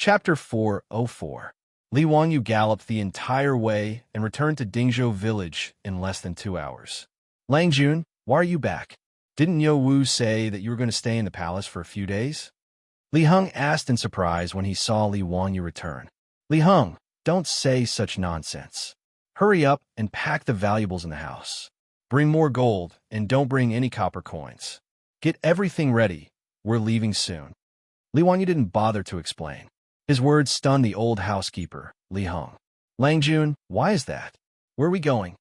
Chapter 404. Li Wanyu galloped the entire way and returned to Dingzhou village in less than 2 hours. Lang Jun, why are you back? Didn't Yo Wu say that you were going to stay in the palace for a few days? Li Heng asked in surprise when he saw Li Wanyu return. Li Heng, don't say such nonsense. Hurry up and pack the valuables in the house. Bring more gold and don't bring any copper coins. Get everything ready. We're leaving soon. Li Wanyu didn't bother to explain. His words stunned the old housekeeper, Li Heng. Lang Jun, why is that? Where are we going?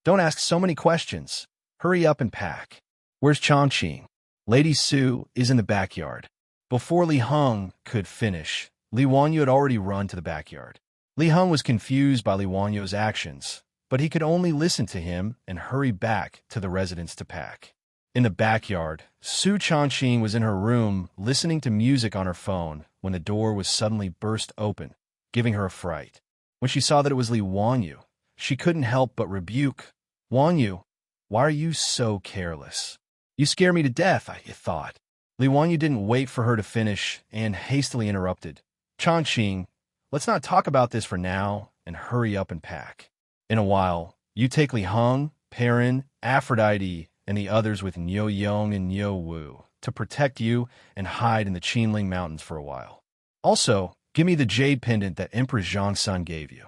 Don't ask so many questions. Hurry up and pack. Where's Chongqing? Lady Su is in the backyard. Before Li Heng could finish, Li Wanyu had already run to the backyard. Li Heng was confused by Li Wanyu's actions, but he could only listen to him and hurry back to the residence to pack. In the backyard, Su Chongqing was in her room listening to music on her phone when the door was suddenly burst open, giving her a fright. When she saw that it was Li Wanyu, she couldn't help but rebuke. Wanyu, why are you so careless? You scare me to death, I thought. Li Wanyu didn't wait for her to finish and hastily interrupted. Chongqing, let's not talk about this for now and hurry up and pack. In a while, you take Li Heng, Perrin, Aphrodite, and the others with Niu Yong and Niu Wu to protect you and hide in the Qinling Mountains for a while. Also, give me the jade pendant that Empress Xianxia gave you.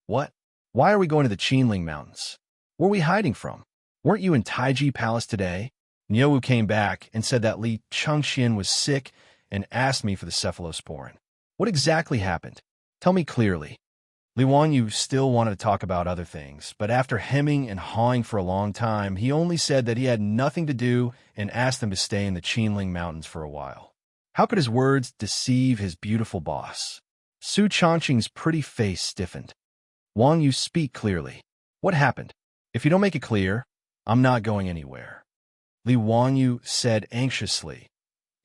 What? Why are we going to the Qinling Mountains? Where are we hiding from? Weren't you in Taiji Palace today? Niu Wu came back and said that Li Chengxian was sick and asked me for the cephalosporin. What exactly happened? Tell me clearly. Li Wanyu still wanted to talk about other things, but after hemming and hawing for a long time, he only said that he had nothing to do and asked them to stay in the Qinling Mountains for a while. How could his words deceive his beautiful boss? Su Chongqing's pretty face stiffened. Wanyu, speak clearly. What happened? If you don't make it clear, I'm not going anywhere. Li Wanyu said anxiously.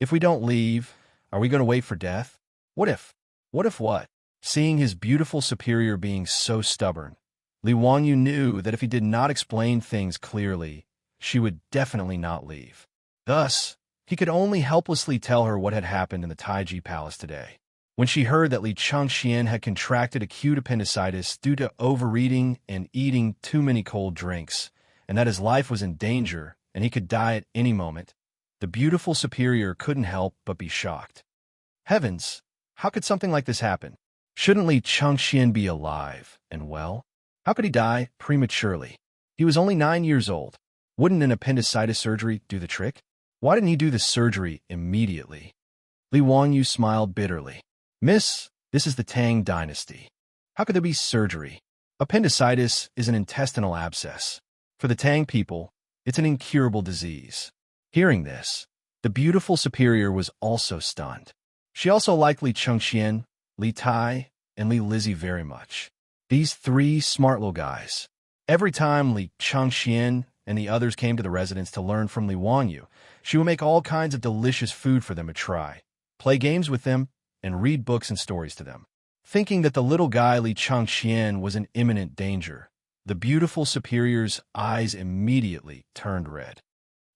If we don't leave, are we going to wait for death? What if? What if what? Seeing his beautiful superior being so stubborn, Li Wanyu knew that if he did not explain things clearly, she would definitely not leave. Thus, he could only helplessly tell her what had happened in the Taiji Palace today. When she heard that Li Chengxian had contracted acute appendicitis due to overeating and eating too many cold drinks, and that his life was in danger and he could die at any moment, the beautiful superior couldn't help but be shocked. Heavens, how could something like this happen? Shouldn't Li Chengxian be alive and well? How could he die prematurely? He was only 9 years old. Wouldn't an appendicitis surgery do the trick? Why didn't he do the surgery immediately? Li Wanyu smiled bitterly. Miss, this is the Tang dynasty. How could there be surgery? Appendicitis is an intestinal abscess. For the Tang people, it's an incurable disease. Hearing this, the beautiful superior was also stunned. She also liked Li Chengxian, Li Tai, and Li Lizzie very much. These 3 smart little guys. Every time Li Chengxian and the others came to the residence to learn from Li Wanyu, she would make all kinds of delicious food for them to try, play games with them, and read books and stories to them. Thinking that the little guy Li Chengxian was in imminent danger, the beautiful superior's eyes immediately turned red.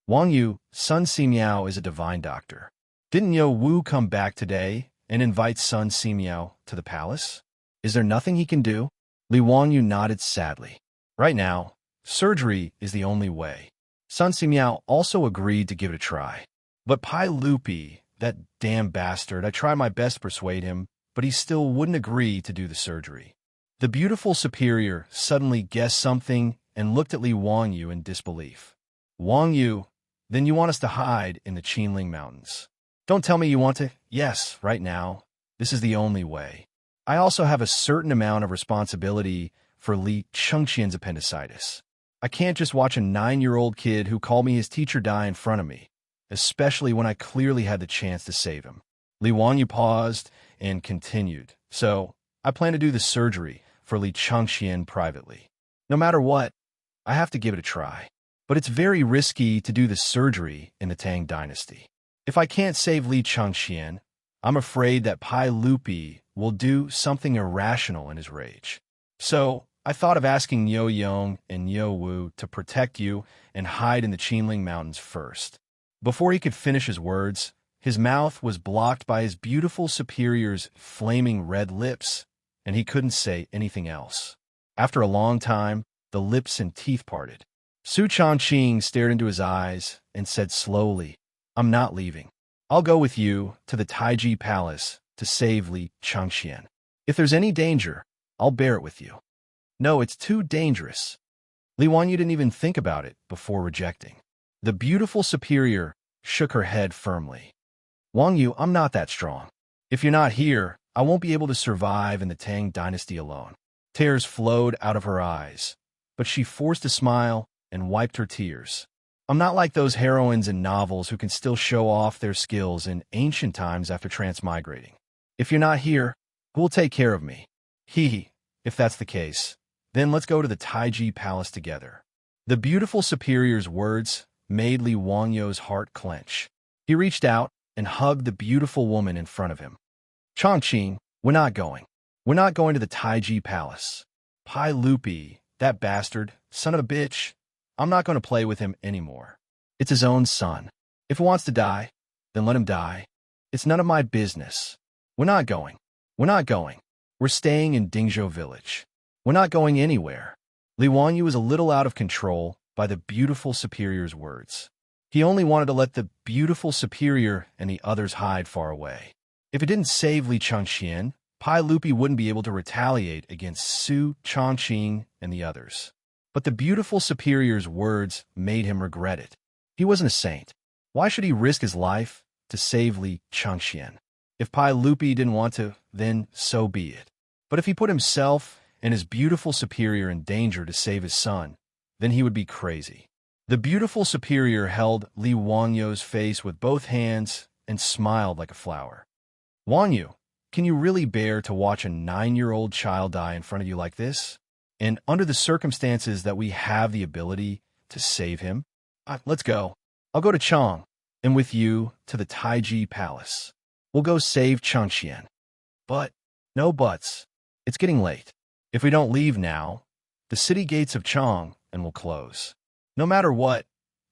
Wanyu, Sun Simiao is a divine doctor. Didn't Yo Wu come back today and invite Sun Simiao to the palace? Is there nothing he can do? Li Wanyu nodded sadly. Right now, surgery is the only way. Sun Simiao also agreed to give it a try. But Pai Lupi, that damn bastard, I tried my best to persuade him, but he still wouldn't agree to do the surgery. The beautiful superior suddenly guessed something and looked at Li Wanyu in disbelief. Wanyu, then you want us to hide in the Qinling Mountains? Don't tell me you want to. Yes, right now. This is the only way. I also have a certain amount of responsibility for Li Chengxian's appendicitis. I can't just watch a 9-year-old kid who called me his teacher die in front of me, especially when I clearly had the chance to save him. Li Wanyu paused and continued. So, I plan to do the surgery for Li Chengxian privately. No matter what, I have to give it a try. But it's very risky to do the surgery in the Tang dynasty. If I can't save Li Chengxian, I'm afraid that Pai Lupi will do something irrational in his rage. So, I thought of asking Niu Yong and Niu Wu to protect you and hide in the Qinling Mountains first. Before he could finish his words, His mouth was blocked by his beautiful superior's flaming red lips, and he couldn't say anything else. After a long time, the lips and teeth parted. Su Changqing stared into his eyes and said slowly, "I'm not leaving. I'll go with you to the Taiji Palace to save Li Changxian. If there's any danger, I'll bear it with you." "No, it's too dangerous." Li Wanyu didn't even think about it before rejecting. The beautiful superior shook her head firmly. "Wang Yu, I'm not that strong. If you're not here, I won't be able to survive in the Tang dynasty alone." Tears flowed out of her eyes, but she forced a smile and wiped her tears. "I'm not like those heroines in novels who can still show off their skills in ancient times after transmigrating. If you're not here, who will take care of me?" "Hee, if that's the case, then let's go to the Taiji Palace together." The beautiful superior's words made Li Wangyu's heart clench. He reached out and hugged the beautiful woman in front of him. "Changqing, we're not going. We're not going to the Taiji Palace. Pai Lupi, that bastard, son of a bitch, I'm not going to play with him anymore. It's his own son. If he wants to die, then let him die. It's none of my business. We're not going. We're not going. We're staying in Dingzhou Village. We're not going anywhere." Li Wanyu was a little out of control by the beautiful superior's words. He only wanted to let the beautiful superior and the others hide far away. If it didn't save Li Changxian, Pai Lupi wouldn't be able to retaliate against Su Changqing and the others. But the beautiful superior's words made him regret it. He wasn't a saint. Why should he risk his life to save Li Changxian? If Pai Lupi didn't want to, then so be it. But if he put himself and his beautiful superior in danger to save his son, then he would be crazy. The beautiful superior held Li Wangyu's face with both hands and smiled like a flower. "Wanyu, can you really bear to watch a 9-year-old child die in front of you like this? And under the circumstances that we have the ability to save him? Let's go. I'll go to Chang, and with you to the Taiji Palace. We'll go save Changxian." "But, no buts. It's getting late. If we don't leave now, the city gates of Chang will close. No matter what,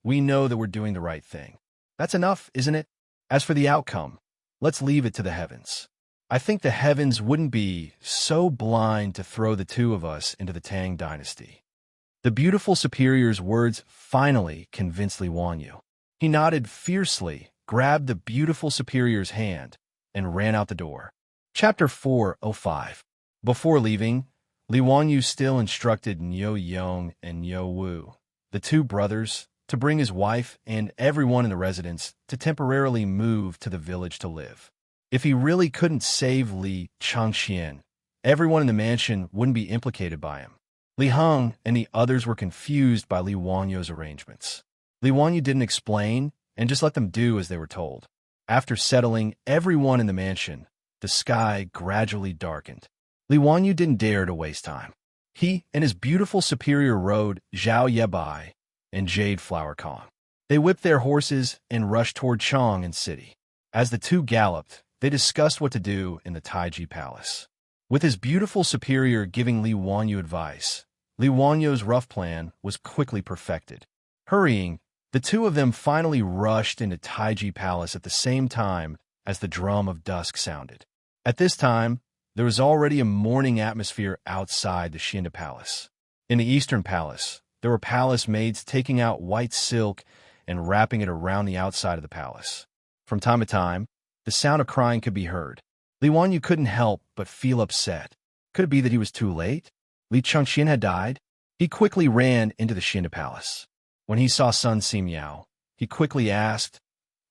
we know that we're doing the right thing. That's enough, isn't it? As for the outcome, let's leave it to the heavens. I think the heavens wouldn't be so blind to throw the two of us into the Tang dynasty." The beautiful superior's words finally convinced Li Wanyu. He nodded fiercely, grabbed the beautiful superior's hand, and ran out the door. Chapter 405. Before leaving, Li Wanyu still instructed Niu Yong and Niu Wu, the two brothers, to bring his wife and everyone in the residence to temporarily move to the village to live. If he really couldn't save Li Changxian, everyone in the mansion wouldn't be implicated by him. Li Heng and the others were confused by Li Wanyu's arrangements. Li Wanyu didn't explain and just let them do as they were told. After settling everyone in the mansion, the sky gradually darkened. Li Wanyu didn't dare to waste time. He and his beautiful superior rode Zhao Yebai and Jade Flower Kong. They whipped their horses and rushed toward Chang and city. As the two galloped, they discussed what to do in the Taiji Palace. With his beautiful superior giving Li Wanyu advice, Li Wanyu's rough plan was quickly perfected. Hurrying, the two of them finally rushed into Taiji Palace at the same time as the drum of dusk sounded. At this time, there was already a mourning atmosphere outside the Xianxia Palace. In the Eastern Palace, there were palace maids taking out white silk and wrapping it around the outside of the palace. From time to time, the sound of crying could be heard. Li Wanyu couldn't help but feel upset. Could it be that he was too late? Li Changxian had died? He quickly ran into the Xianxia Palace. When he saw Sun Simiao, he quickly asked,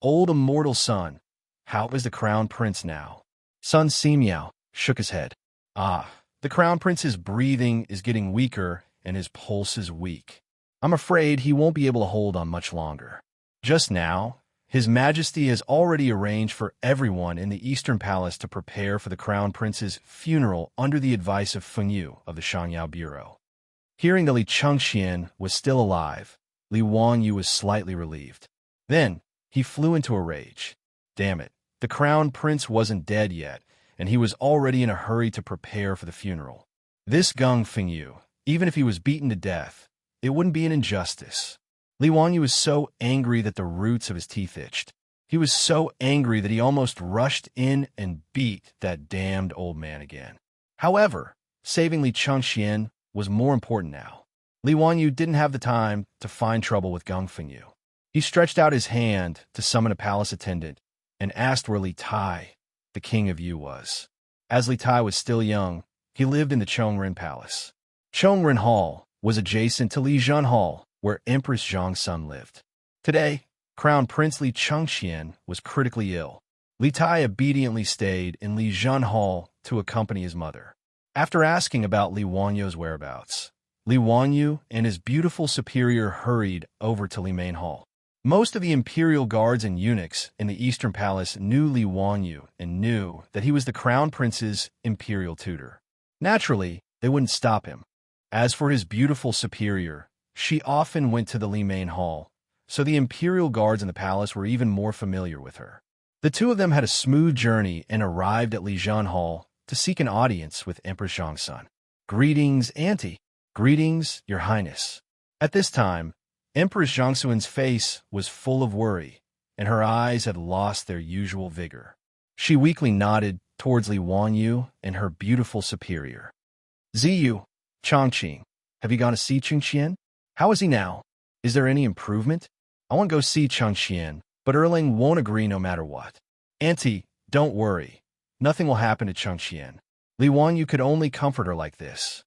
"Old immortal son, how is the crown prince now?" Sun Simiao shook his head. The crown prince's breathing is getting weaker and his pulse is weak. I'm afraid he won't be able to hold on much longer. Just now, His Majesty has already arranged for everyone in the Eastern Palace to prepare for the Crown Prince's funeral under the advice of Feng Yu of the Shangyao Bureau. Hearing that Li Changxian was still alive, Li Wanyu was slightly relieved. Then, he flew into a rage. Damn it, the Crown Prince wasn't dead yet, and he was already in a hurry to prepare for the funeral. This Gung Feng Yu, even if he was beaten to death, it wouldn't be an injustice. Li Wanyu was so angry that the roots of his teeth itched. He was so angry that he almost rushed in and beat that damned old man again. However, saving Li Chengxian was more important now. Li Wanyu didn't have the time to find trouble with Geng Fengyu. He stretched out his hand to summon a palace attendant and asked where Li Tai, the king of Yu, was. As Li Tai was still young, he lived in the Chongren Palace. Chongren Hall was adjacent to Lizhan Hall, where Empress Zhongsun lived. Today, Crown Prince Li Chengxian was critically ill. Li Tai obediently stayed in Lizhan Hall to accompany his mother. After asking about Li Wanyu's whereabouts, Li Wanyu and his beautiful superior hurried over to Limain Hall. Most of the imperial guards and eunuchs in the Eastern Palace knew Li Wanyu and knew that he was the Crown Prince's imperial tutor. Naturally, they wouldn't stop him. As for his beautiful superior, she often went to the Limain Hall, so the imperial guards in the palace were even more familiar with her. The two of them had a smooth journey and arrived at Lizhan Hall to seek an audience with Empress Zhongsun. "Greetings, Auntie." "Greetings, Your Highness." At this time, Empress Zhongsun's face was full of worry, and her eyes had lost their usual vigor. She weakly nodded towards Li Wanyu and her beautiful superior. "Ziyu, Chongqing, have you gone to see Chengxian? How is he now? Is there any improvement? I want to go see Chengxian, but Erling won't agree no matter what." "Auntie, don't worry. Nothing will happen to Chengxian." Li Wanyu could only comfort her like this.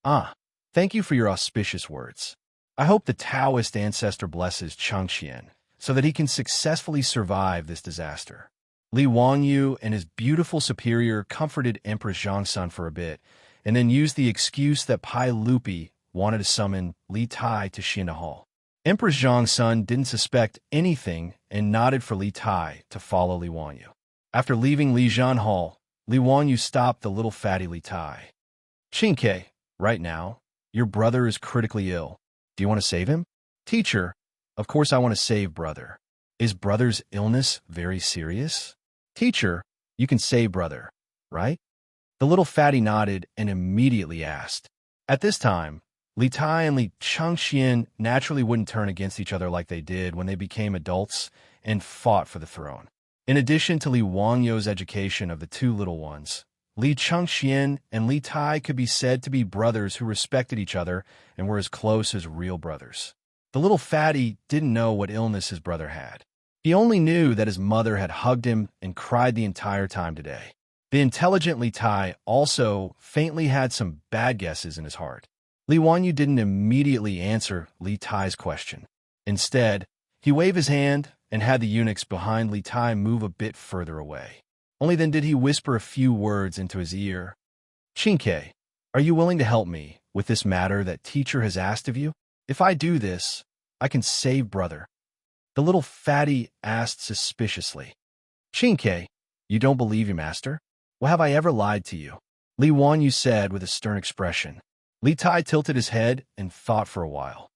"Ah, thank you for your auspicious words. I hope the Taoist ancestor blesses Chengxian so that he can successfully survive this disaster." Li Wanyu and his beautiful superior comforted Empress Zhongsun for a bit, and then used the excuse that Pai Lupi wanted to summon Li Tai to Xianxia Hall. Empress Zhongsun didn't suspect anything and nodded for Li Tai to follow Li Wanyu. After leaving Lizhan Hall, Li Wanyu stopped the little fatty Li Tai. "Qingke, right now, your brother is critically ill. Do you want to save him?" "Teacher, of course I want to save brother. Is brother's illness very serious?" "Teacher, you can save brother, right?" The little fatty nodded and immediately asked. At this time, Li Tai and Li Chengxian naturally wouldn't turn against each other like they did when they became adults and fought for the throne. In addition to Li Wangyu's education of the two little ones, Li Chengxian and Li Tai could be said to be brothers who respected each other and were as close as real brothers. The little fatty didn't know what illness his brother had. He only knew that his mother had hugged him and cried the entire time today. The intelligent Li Tai also faintly had some bad guesses in his heart. Li Wanyu didn't immediately answer Li Tai's question. Instead, he waved his hand and had the eunuchs behind Li Tai move a bit further away. Only then did he whisper a few words into his ear. "Qingke, are you willing to help me with this matter that teacher has asked of you? If I do this, I can save brother." The little fatty asked suspiciously. "Qingke, you don't believe your master? Well, have I ever lied to you?" Li Wanyu said with a stern expression. Li Tai tilted his head and thought for a while.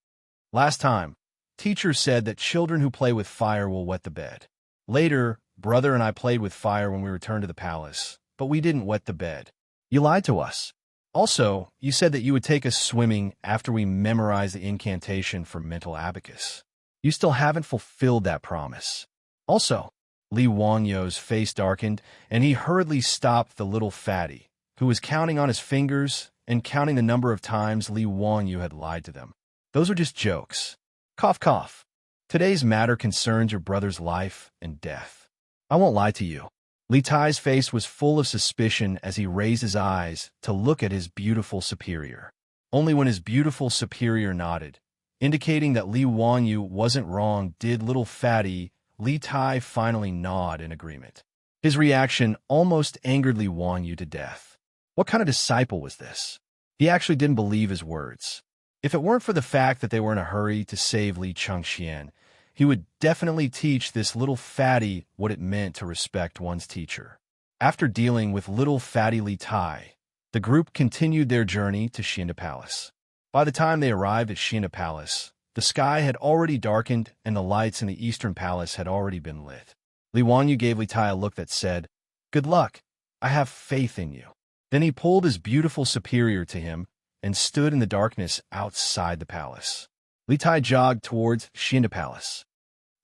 "Last time, teacher said that children who play with fire will wet the bed. Later, brother and I played with fire when we returned to the palace, but we didn't wet the bed. You lied to us. Also, you said that you would take us swimming after we memorized the incantation for mental abacus. You still haven't fulfilled that promise. Also," Li Wanyu's face darkened, and he hurriedly stopped the little fatty, who was counting on his fingers and counting the number of times Li Wanyu had lied to them. "Those are just jokes. Cough, cough. Today's matter concerns your brother's life and death. I won't lie to you." Li Tai's face was full of suspicion as he raised his eyes to look at his beautiful superior. Only when his beautiful superior nodded, indicating that Li Wanyu wasn't wrong, did little fatty Li Tai finally nod in agreement. His reaction almost angered Li Wanyu to death. What kind of disciple was this? He actually didn't believe his words. If it weren't for the fact that they were in a hurry to save Li Chengxian, he would definitely teach this little fatty what it meant to respect one's teacher. After dealing with little fatty Li Tai, the group continued their journey to Xianxia Palace. By the time they arrived at Xianxia Palace, the sky had already darkened and the lights in the Eastern Palace had already been lit. Li Wanyu gave Li Tai a look that said, "Good luck. I have faith in you." Then he pulled his beautiful superior to him and stood in the darkness outside the palace. Li Tai jogged towards Xianxia Palace.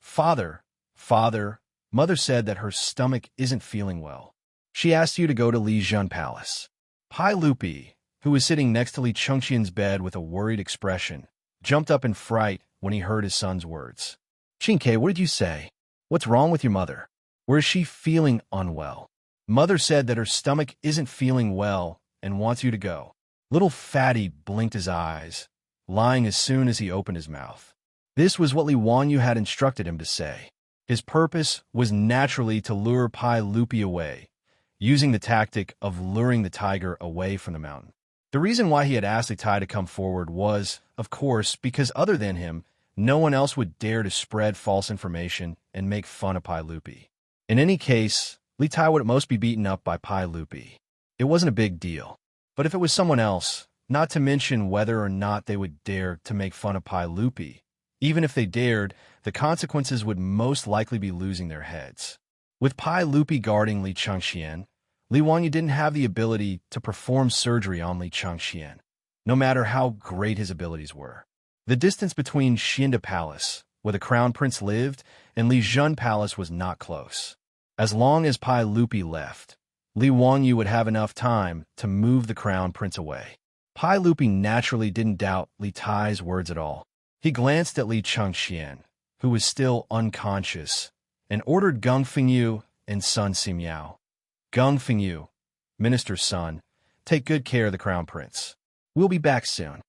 Father, Mother said that her stomach isn't feeling well. She asked you to go to Li Jun Palace. Pai Lupi, who was sitting next to Li Chengxian's bed with a worried expression, jumped up in fright when he heard his son's words. Qingke, what did you say? What's wrong with your mother? Or is she feeling unwell? Mother said that her stomach isn't feeling well and wants you to go. Little Fatty blinked his eyes, lying as soon as he opened his mouth. This was what Li Wanyu had instructed him to say. His purpose was naturally to lure Pai Lupi away, using the tactic of luring the tiger away from the mountain. The reason why he had asked Li Tai to come forward was, of course, because other than him, no one else would dare to spread false information and make fun of Pai Lupi. In any case, Li Tai would at most be beaten up by Pai Lupi. It wasn't a big deal. But if it was someone else, not to mention whether or not they would dare to make fun of Pai Lupi, even if they dared, the consequences would most likely be losing their heads. With Pai Lupi guarding Li Chengxian, Li Wanyu didn't have the ability to perform surgery on Li Chengxian, no matter how great his abilities were. The distance between Xianxia Palace, where the Crown Prince lived, and Li Jun Palace was not close. As long as Pai Lupi left, Li Wanyu would have enough time to move the Crown Prince away. Pai Lupi naturally didn't doubt Li Tai's words at all. He glanced at Li Chengxian, who was still unconscious, and ordered Gung Fengyu and Sun Simiao. Gung Fengyu, Minister's son, take good care of the Crown Prince. We'll be back soon.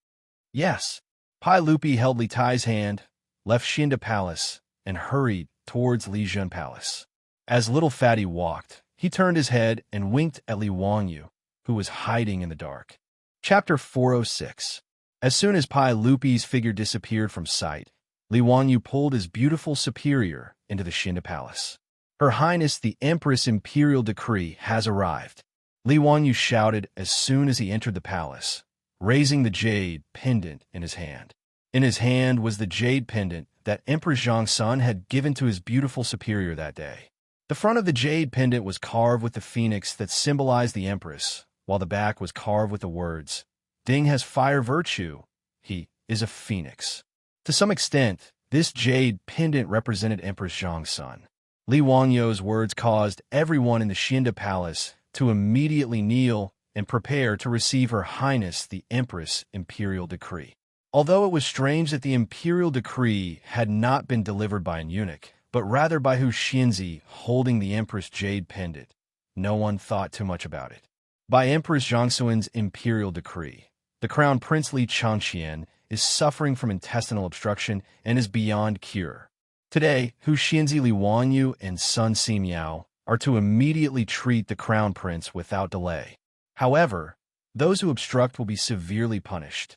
Yes. Pai Lupi held Li Tai's hand, left Xianxia Palace, and hurried towards Li Jun Palace. As little Fatty walked, he turned his head and winked at Li Wanyu, who was hiding in the dark. Chapter 406. As soon as Pai Lupi's figure disappeared from sight, Li Wanyu pulled his beautiful superior into the Xianxia Palace. Her Highness the Empress' Imperial Decree has arrived. Li Wanyu shouted as soon as he entered the palace, raising the jade pendant in his hand. In his hand was the jade pendant that Empress Zhongsun had given to his beautiful superior that day. The front of the jade pendant was carved with the phoenix that symbolized the Empress, while the back was carved with the words, Ding has fire virtue. He is a phoenix. To some extent, this jade pendant represented Empress Zhongsun. Li Wanyu's words caused everyone in the Xianxia Palace to immediately kneel and prepare to receive Her Highness the Empress' Imperial Decree. Although it was strange that the Imperial Decree had not been delivered by an eunuch, but rather by Hu Xianzi holding the Empress' jade pendant, no one thought too much about it. By Empress Zhongsun's Imperial Decree, the Crown Prince Li Chengxian is suffering from intestinal obstruction and is beyond cure. Today, Hu Xianzi, Li Wanyu, and Sun Simiao are to immediately treat the Crown Prince without delay. However, those who obstruct will be severely punished.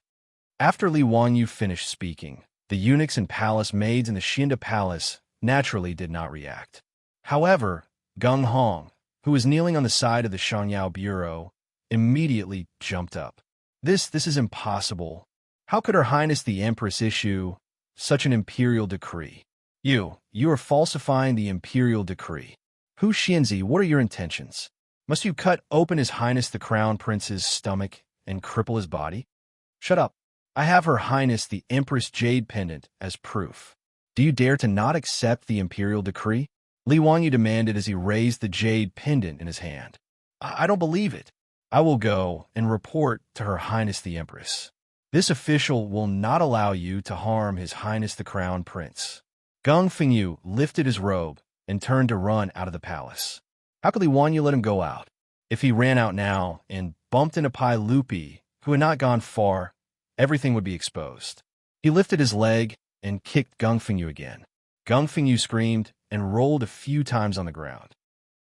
After Li Wanyu finished speaking, the eunuchs and palace maids in the Xianxia Palace naturally did not react. However, Gung Hong, who was kneeling on the side of the Shangyao Bureau, immediately jumped up. This is impossible. How could Her Highness the Empress issue such an imperial decree? You are falsifying the imperial decree. Hu Xianzi, what are your intentions? Must you cut open His Highness the Crown Prince's stomach and cripple his body? Shut up. I have Her Highness the Empress Jade Pendant as proof. Do you dare to not accept the imperial decree? Li Wanyu demanded as he raised the jade pendant in his hand. I don't believe it. I will go and report to Her Highness the Empress. This official will not allow you to harm His Highness the Crown Prince. Gung Fengyu lifted his robe and turned to run out of the palace. How could Li Wanyu let him go out? If he ran out now and bumped into Pai Lupi, who had not gone far, everything would be exposed. He lifted his leg and kicked Gung Fengyu again. Gung Fengyu screamed and rolled a few times on the ground.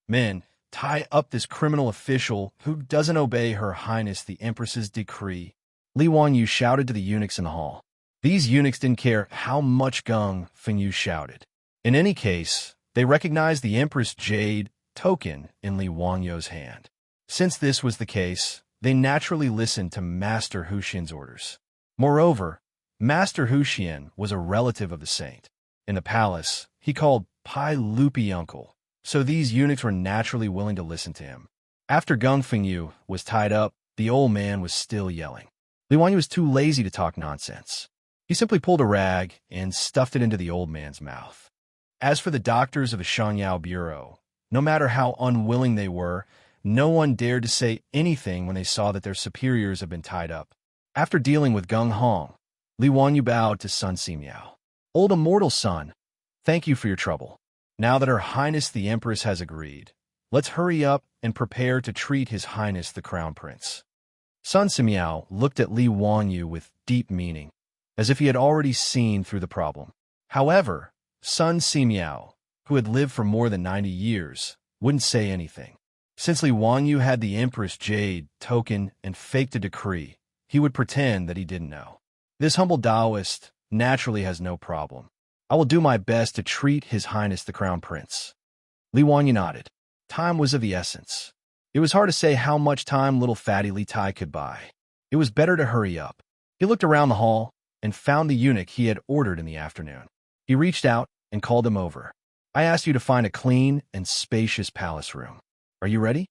Men, tie up this criminal official who doesn't obey Her Highness the Empress's decree. Li Wanyu shouted to the eunuchs in the hall. These eunuchs didn't care how much Gung Fengyu shouted. In any case, they recognized the Empress Jade token in Li Wanyu's hand. Since this was the case, they naturally listened to Master Hu Xian's orders. Moreover, Master Hu Xian was a relative of the saint. In the palace, he called Pai Lupi uncle, so these eunuchs were naturally willing to listen to him. After Gung Fengyu was tied up, the old man was still yelling. Li Wanyu was too lazy to talk nonsense. He simply pulled a rag and stuffed it into the old man's mouth. As for the doctors of the Xianxia Bureau, no matter how unwilling they were, no one dared to say anything when they saw that their superiors had been tied up. After dealing with Gung Hong, Li Wanyu bowed to Sun Simiao. Old immortal son, thank you for your trouble. Now that Her Highness the Empress has agreed, let's hurry up and prepare to treat His Highness the Crown Prince. Sun Simiao looked at Li Wanyu with deep meaning, as if he had already seen through the problem. However, Sun Simiao, who had lived for more than 90 years, wouldn't say anything. Since Li Wanyu had the Empress Jade token and faked a decree, he would pretend that he didn't know. This humble Taoist naturally has no problem. I will do my best to treat His Highness the Crown Prince. Li Wanyu nodded. Time was of the essence. It was hard to say how much time little fatty Li Tai could buy. It was better to hurry up. He looked around the hall and found the eunuch he had ordered in the afternoon. He reached out and called him over. I asked you to find a clean and spacious palace room. Are you ready?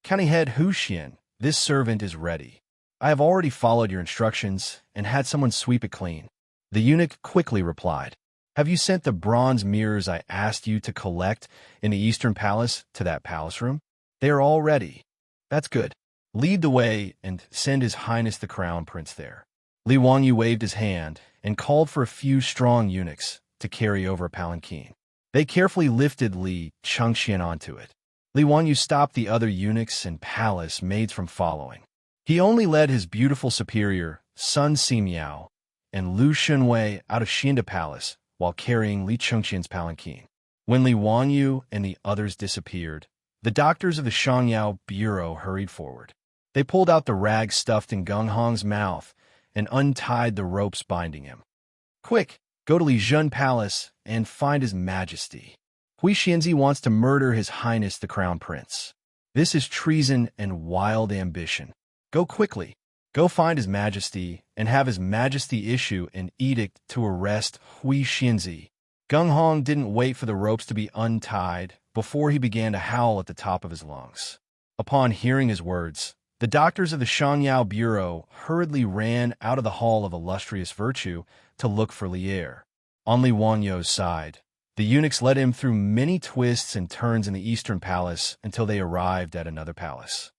County Head Wuxia, this servant is ready. I have already followed your instructions and had someone sweep it clean. The eunuch quickly replied. Have you sent the bronze mirrors I asked you to collect in the Eastern Palace to that palace room? They are all ready. That's good. Lead the way and send His Highness the Crown Prince there. Li Wanyu waved his hand and called for a few strong eunuchs to carry over a palanquin. They carefully lifted Li Xianxia onto it. Li Wanyu stopped the other eunuchs and palace maids from following. He only led his beautiful superior, Sun Simiao, and Lu Shunwei out of Xinda Palace while carrying Li Chengqian's palanquin. When Li Wanyu and the others disappeared, the doctors of the Xiangyao Bureau hurried forward. They pulled out the rag stuffed in Gung Hong's mouth and untied the ropes binding him. Quick, go to Li Zhen Palace and find His Majesty. Hui Xianzi wants to murder His Highness the Crown Prince. This is treason and wild ambition. Go quickly. Go find His Majesty and have His Majesty issue an edict to arrest Hui Xianzi. Gung Hong didn't wait for the ropes to be untied before he began to howl at the top of his lungs. Upon hearing his words, the doctors of the Xiangyao Bureau hurriedly ran out of the Hall of Illustrious Virtue to look for Lier. On Li Wanyu's side, the eunuchs led him through many twists and turns in the Eastern Palace until they arrived at another palace.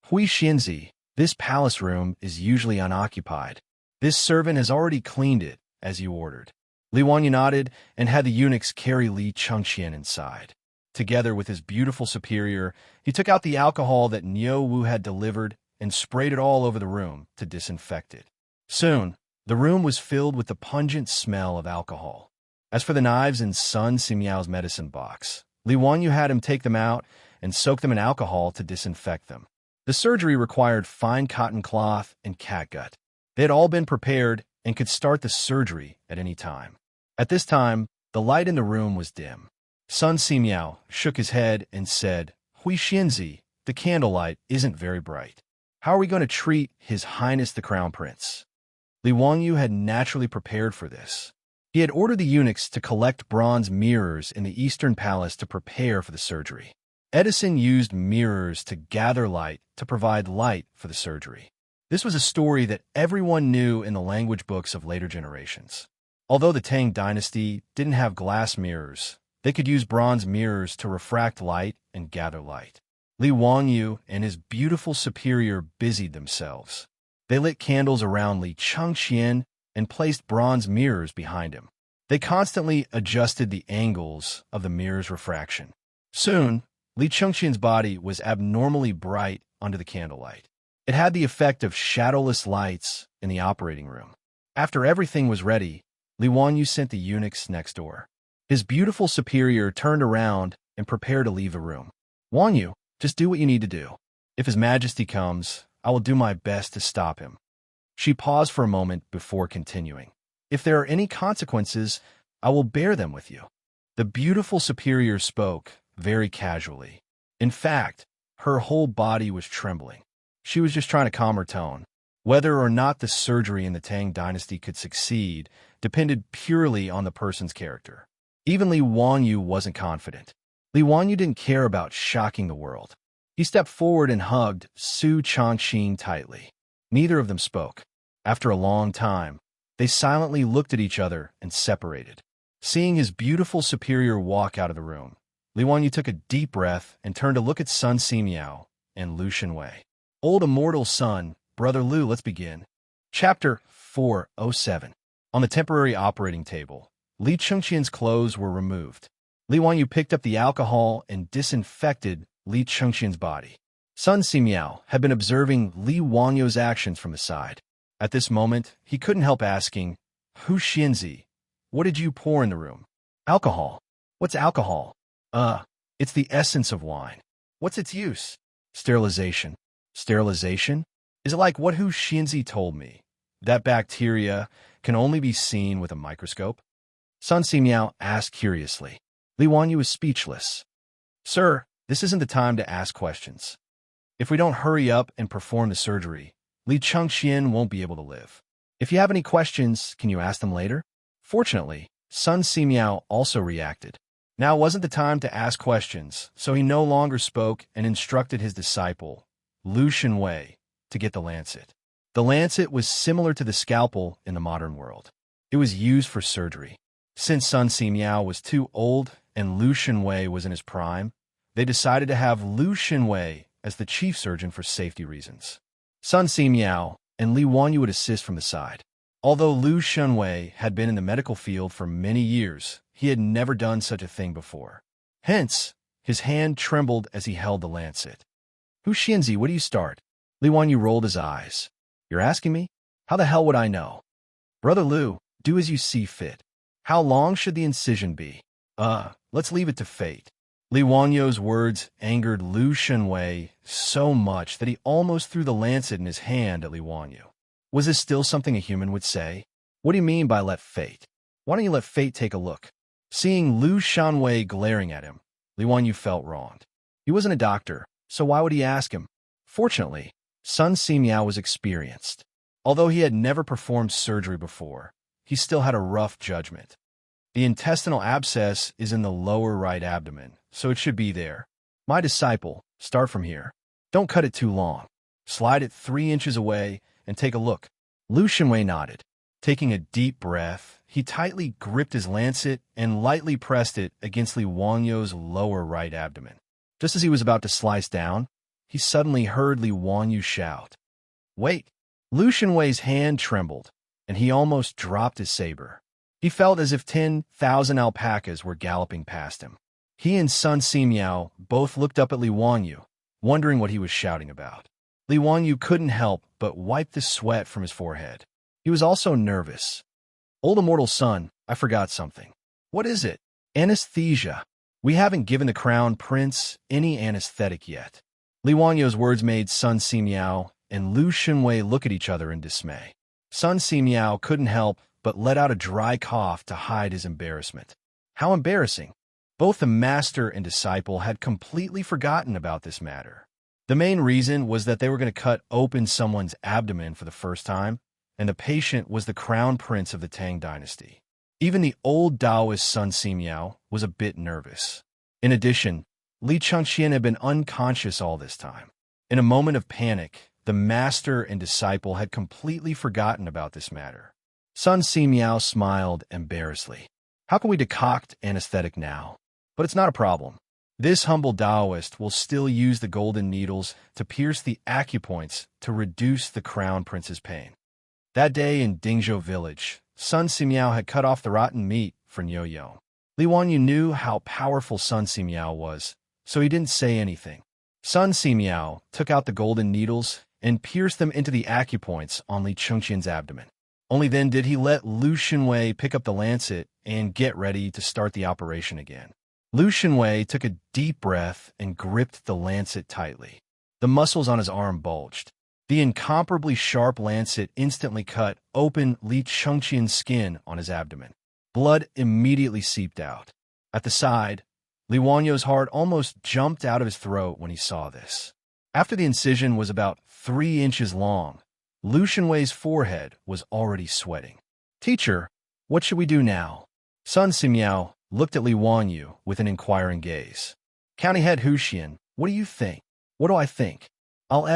Hui Xianzi, this palace room is usually unoccupied. This servant has already cleaned it, as you ordered. Li Wanyu nodded and had the eunuchs carry Li Chengqian inside. Together with his beautiful superior, he took out the alcohol that Niu Wu had delivered and sprayed it all over the room to disinfect it. Soon, the room was filled with the pungent smell of alcohol. As for the knives in Sun Simiao's medicine box, Li Wanyu had him take them out and soak them in alcohol to disinfect them. The surgery required fine cotton cloth and catgut. They had all been prepared and could start the surgery at any time. At this time, the light in the room was dim. Sun Simiao shook his head and said, Hui Xianzi, the candlelight isn't very bright. How are we going to treat His Highness the Crown Prince? Li Wanyu had naturally prepared for this. He had ordered the eunuchs to collect bronze mirrors in the Eastern Palace to prepare for the surgery. Edison used mirrors to gather light to provide light for the surgery. This was a story that everyone knew in the language books of later generations. Although the Tang dynasty didn't have glass mirrors, they could use bronze mirrors to refract light and gather light. Li Wanyu and his beautiful superior busied themselves. They lit candles around Li Chengqian and placed bronze mirrors behind him. They constantly adjusted the angles of the mirror's refraction. Soon, Li Chengqian's body was abnormally bright under the candlelight. It had the effect of shadowless lights in the operating room. After everything was ready, Li Wanyu sent the eunuchs next door. His beautiful superior turned around and prepared to leave the room. Wanyu, just do what you need to do. If His Majesty comes, I will do my best to stop him. She paused for a moment before continuing. If there are any consequences, I will bear them with you. The beautiful superior spoke very casually. In fact, her whole body was trembling. She was just trying to calm her tone. Whether or not the surgery in the Tang dynasty could succeed depended purely on the person's character. Even Li Wanyu wasn't confident. Li Wanyu didn't care about shocking the world. He stepped forward and hugged Su Changxing tightly. Neither of them spoke. After a long time, they silently looked at each other and separated. Seeing his beautiful superior walk out of the room, Li Wanyu took a deep breath and turned to look at Sun Simiao and Lu Shenwei. Old immortal son, Brother Lu, let's begin. Chapter 407. On the temporary operating table, Li Chengqian's clothes were removed. Li Wanyu picked up the alcohol and disinfected Li Chengqian's body. Sun Simiao had been observing Li Wanyu's actions from the side. At this moment, he couldn't help asking, Hu Xianzi, what did you pour in the room? Alcohol. What's alcohol? It's the essence of wine. What's its use? Sterilization. Sterilization? Is it like what Hu Xianzi told me? That bacteria can only be seen with a microscope? Sun Simiao asked curiously. Li Wanyu was speechless. Sir, this isn't the time to ask questions. If we don't hurry up and perform the surgery, Li Chengqian won't be able to live. If you have any questions, can you ask them later? Fortunately, Sun Simiao also reacted. Now wasn't the time to ask questions, so he no longer spoke and instructed his disciple, Lu Shenwei, to get the lancet. The lancet was similar to the scalpel in the modern world. It was used for surgery. Since Sun Simiao was too old and Lu Shenwei was in his prime, they decided to have Lu Shenwei as the chief surgeon for safety reasons. Sun Simiao and Li Wanyu would assist from the side. Although Lu Shenwei had been in the medical field for many years, he had never done such a thing before. Hence, his hand trembled as he held the lancet. Hu Xianzi, what do you start? Li Wanyu rolled his eyes. You're asking me? How the hell would I know? Brother Lu, do as you see fit. How long should the incision be? Let's leave it to fate. Li Wanyu's words angered Lu Shenwei so much that he almost threw the lancet in his hand at Li Wanyu. Was this still something a human would say? What do you mean by let fate? Why don't you let fate take a look? Seeing Lu Shenwei glaring at him, Li Wanyu felt wronged. He wasn't a doctor, so why would he ask him? Fortunately, Sun Simiao was experienced. Although he had never performed surgery before, he still had a rough judgment. The intestinal abscess is in the lower right abdomen, so it should be there. My disciple, start from here. Don't cut it too long. Slide it 3 inches away and take a look. Lu Shenwei nodded. Taking a deep breath, he tightly gripped his lancet and lightly pressed it against Li Wanyu's lower right abdomen. Just as he was about to slice down, he suddenly heard Li Wanyu shout, Wait! Lu Shenwei's hand trembled, and he almost dropped his saber. He felt as if 10,000 alpacas were galloping past him. He and Sun Simiao both looked up at Li Wanyu, wondering what he was shouting about. Li Wanyu couldn't help but wipe the sweat from his forehead. He was also nervous. Old immortal son, I forgot something. What is it? Anesthesia. We haven't given the crown prince any anesthetic yet. Li Wanyu's words made Sun Simiao and Lu Shenwei look at each other in dismay. Sun Simiao couldn't help but let out a dry cough to hide his embarrassment. How embarrassing! Both the master and disciple had completely forgotten about this matter. The main reason was that they were going to cut open someone's abdomen for the first time, and the patient was the crown prince of the Tang dynasty. Even the old Taoist Sun Simiao was a bit nervous. In addition, Li Chengqian had been unconscious all this time. In a moment of panic, the master and disciple had completely forgotten about this matter. Sun Simiao smiled embarrassedly. How can we decoct anesthetic now? But it's not a problem. This humble Taoist will still use the golden needles to pierce the acupoints to reduce the crown prince's pain. That day in Dingzhou village, Sun Simiao had cut off the rotten meat for Nyoyo. Li Wanyu knew how powerful Sun Simiao was, so he didn't say anything. Sun Simiao took out the golden needles and pierced them into the acupoints on Li Chengqian's abdomen. Only then did he let Lu Shenwei pick up the lancet and get ready to start the operation again. Lu Shenwei took a deep breath and gripped the lancet tightly. The muscles on his arm bulged. The incomparably sharp lancet instantly cut open Li Chengqian's skin on his abdomen. Blood immediately seeped out. At the side, Li Wanyu's heart almost jumped out of his throat when he saw this. After the incision was about 3 inches long, Lu Shenwei's forehead was already sweating. Teacher, what should we do now? Sun Simiao looked at Li Wanyu with an inquiring gaze. County head Huxian, what do you think? What do I think? I'll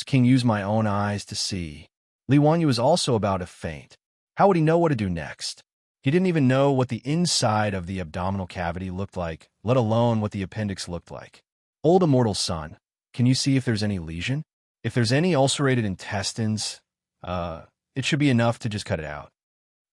King use my own eyes to see. Li Wanyu was also about to faint. How would he know what to do next? He didn't even know what the inside of the abdominal cavity looked like, let alone what the appendix looked like. Old immortal son, can you see if there's any lesion? If there's any ulcerated intestines, it should be enough to just cut it out.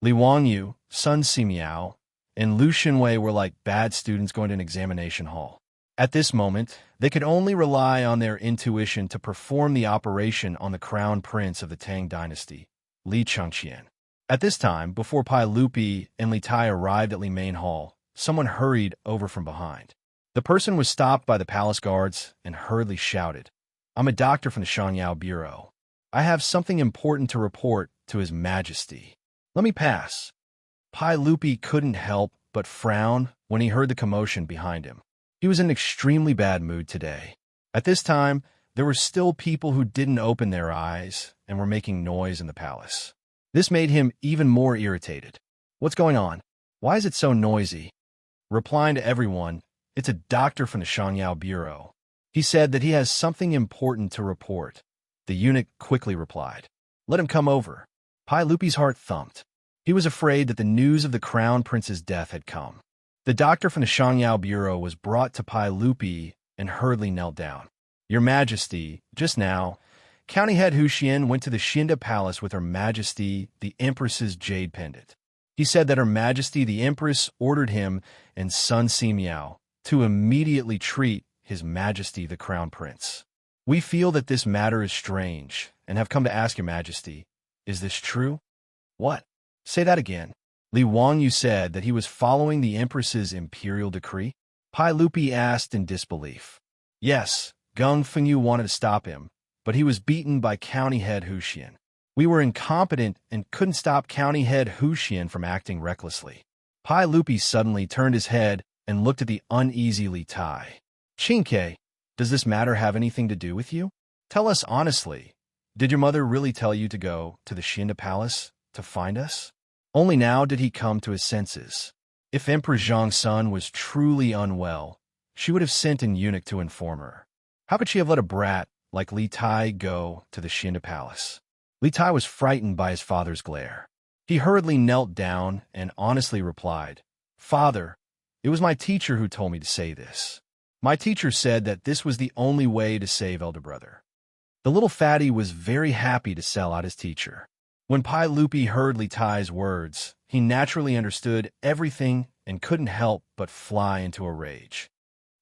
Li Wangyu, Sun Simiao, and Lu Xinwei were like bad students going to an examination hall. At this moment, they could only rely on their intuition to perform the operation on the crown prince of the Tang dynasty, Li Chengqian. At this time, before Pai Lupi and Li Tai arrived at Li Main Hall, someone hurried over from behind. The person was stopped by the palace guards and hurriedly shouted, "I'm a doctor from the Xianxia Bureau. I have something important to report to His Majesty. Let me pass." Pai Lupi couldn't help but frown when he heard the commotion behind him. He was in an extremely bad mood today. At this time, there were still people who didn't open their eyes and were making noise in the palace. This made him even more irritated. "What's going on? Why is it so noisy?" Replying to everyone, "It's a doctor from the Xianxia Bureau. He said that he has something important to report." The eunuch quickly replied, "Let him come over." Pai Lupi's heart thumped. He was afraid that the news of the crown prince's death had come. The doctor from the Xianxia Bureau was brought to Pai Lupi and hurriedly knelt down. "Your Majesty, just now, County Head Huxian went to the Xinda Palace with Her Majesty the Empress's jade pendant. He said that Her Majesty the Empress ordered him and Sun Simiao to immediately treat His Majesty the Crown Prince. We feel that this matter is strange and have come to ask Your Majesty, is this true?" "What? Say that again." Li Wangyu said that he was following the Empress's imperial decree. Pai Lupi asked in disbelief. "Yes, Gung Fengyu wanted to stop him, but he was beaten by County Head Huxian. We were incompetent and couldn't stop County Head Huxian from acting recklessly." Pai Lupi suddenly turned his head and looked at the uneasy Li Tai. "Xianxia, does this matter have anything to do with you? Tell us honestly, did your mother really tell you to go to the Xinda Palace to find us?" Only now did he come to his senses. If Emperor Zhang's son was truly unwell, she would have sent an eunuch to inform her. How could she have let a brat like Li Tai go to the Xinda Palace? Li Tai was frightened by his father's glare. He hurriedly knelt down and honestly replied, "Father, it was my teacher who told me to say this. My teacher said that this was the only way to save elder brother." The little fatty was very happy to sell out his teacher. When Pai Lupi heard Li Tai's words, he naturally understood everything and couldn't help but fly into a rage.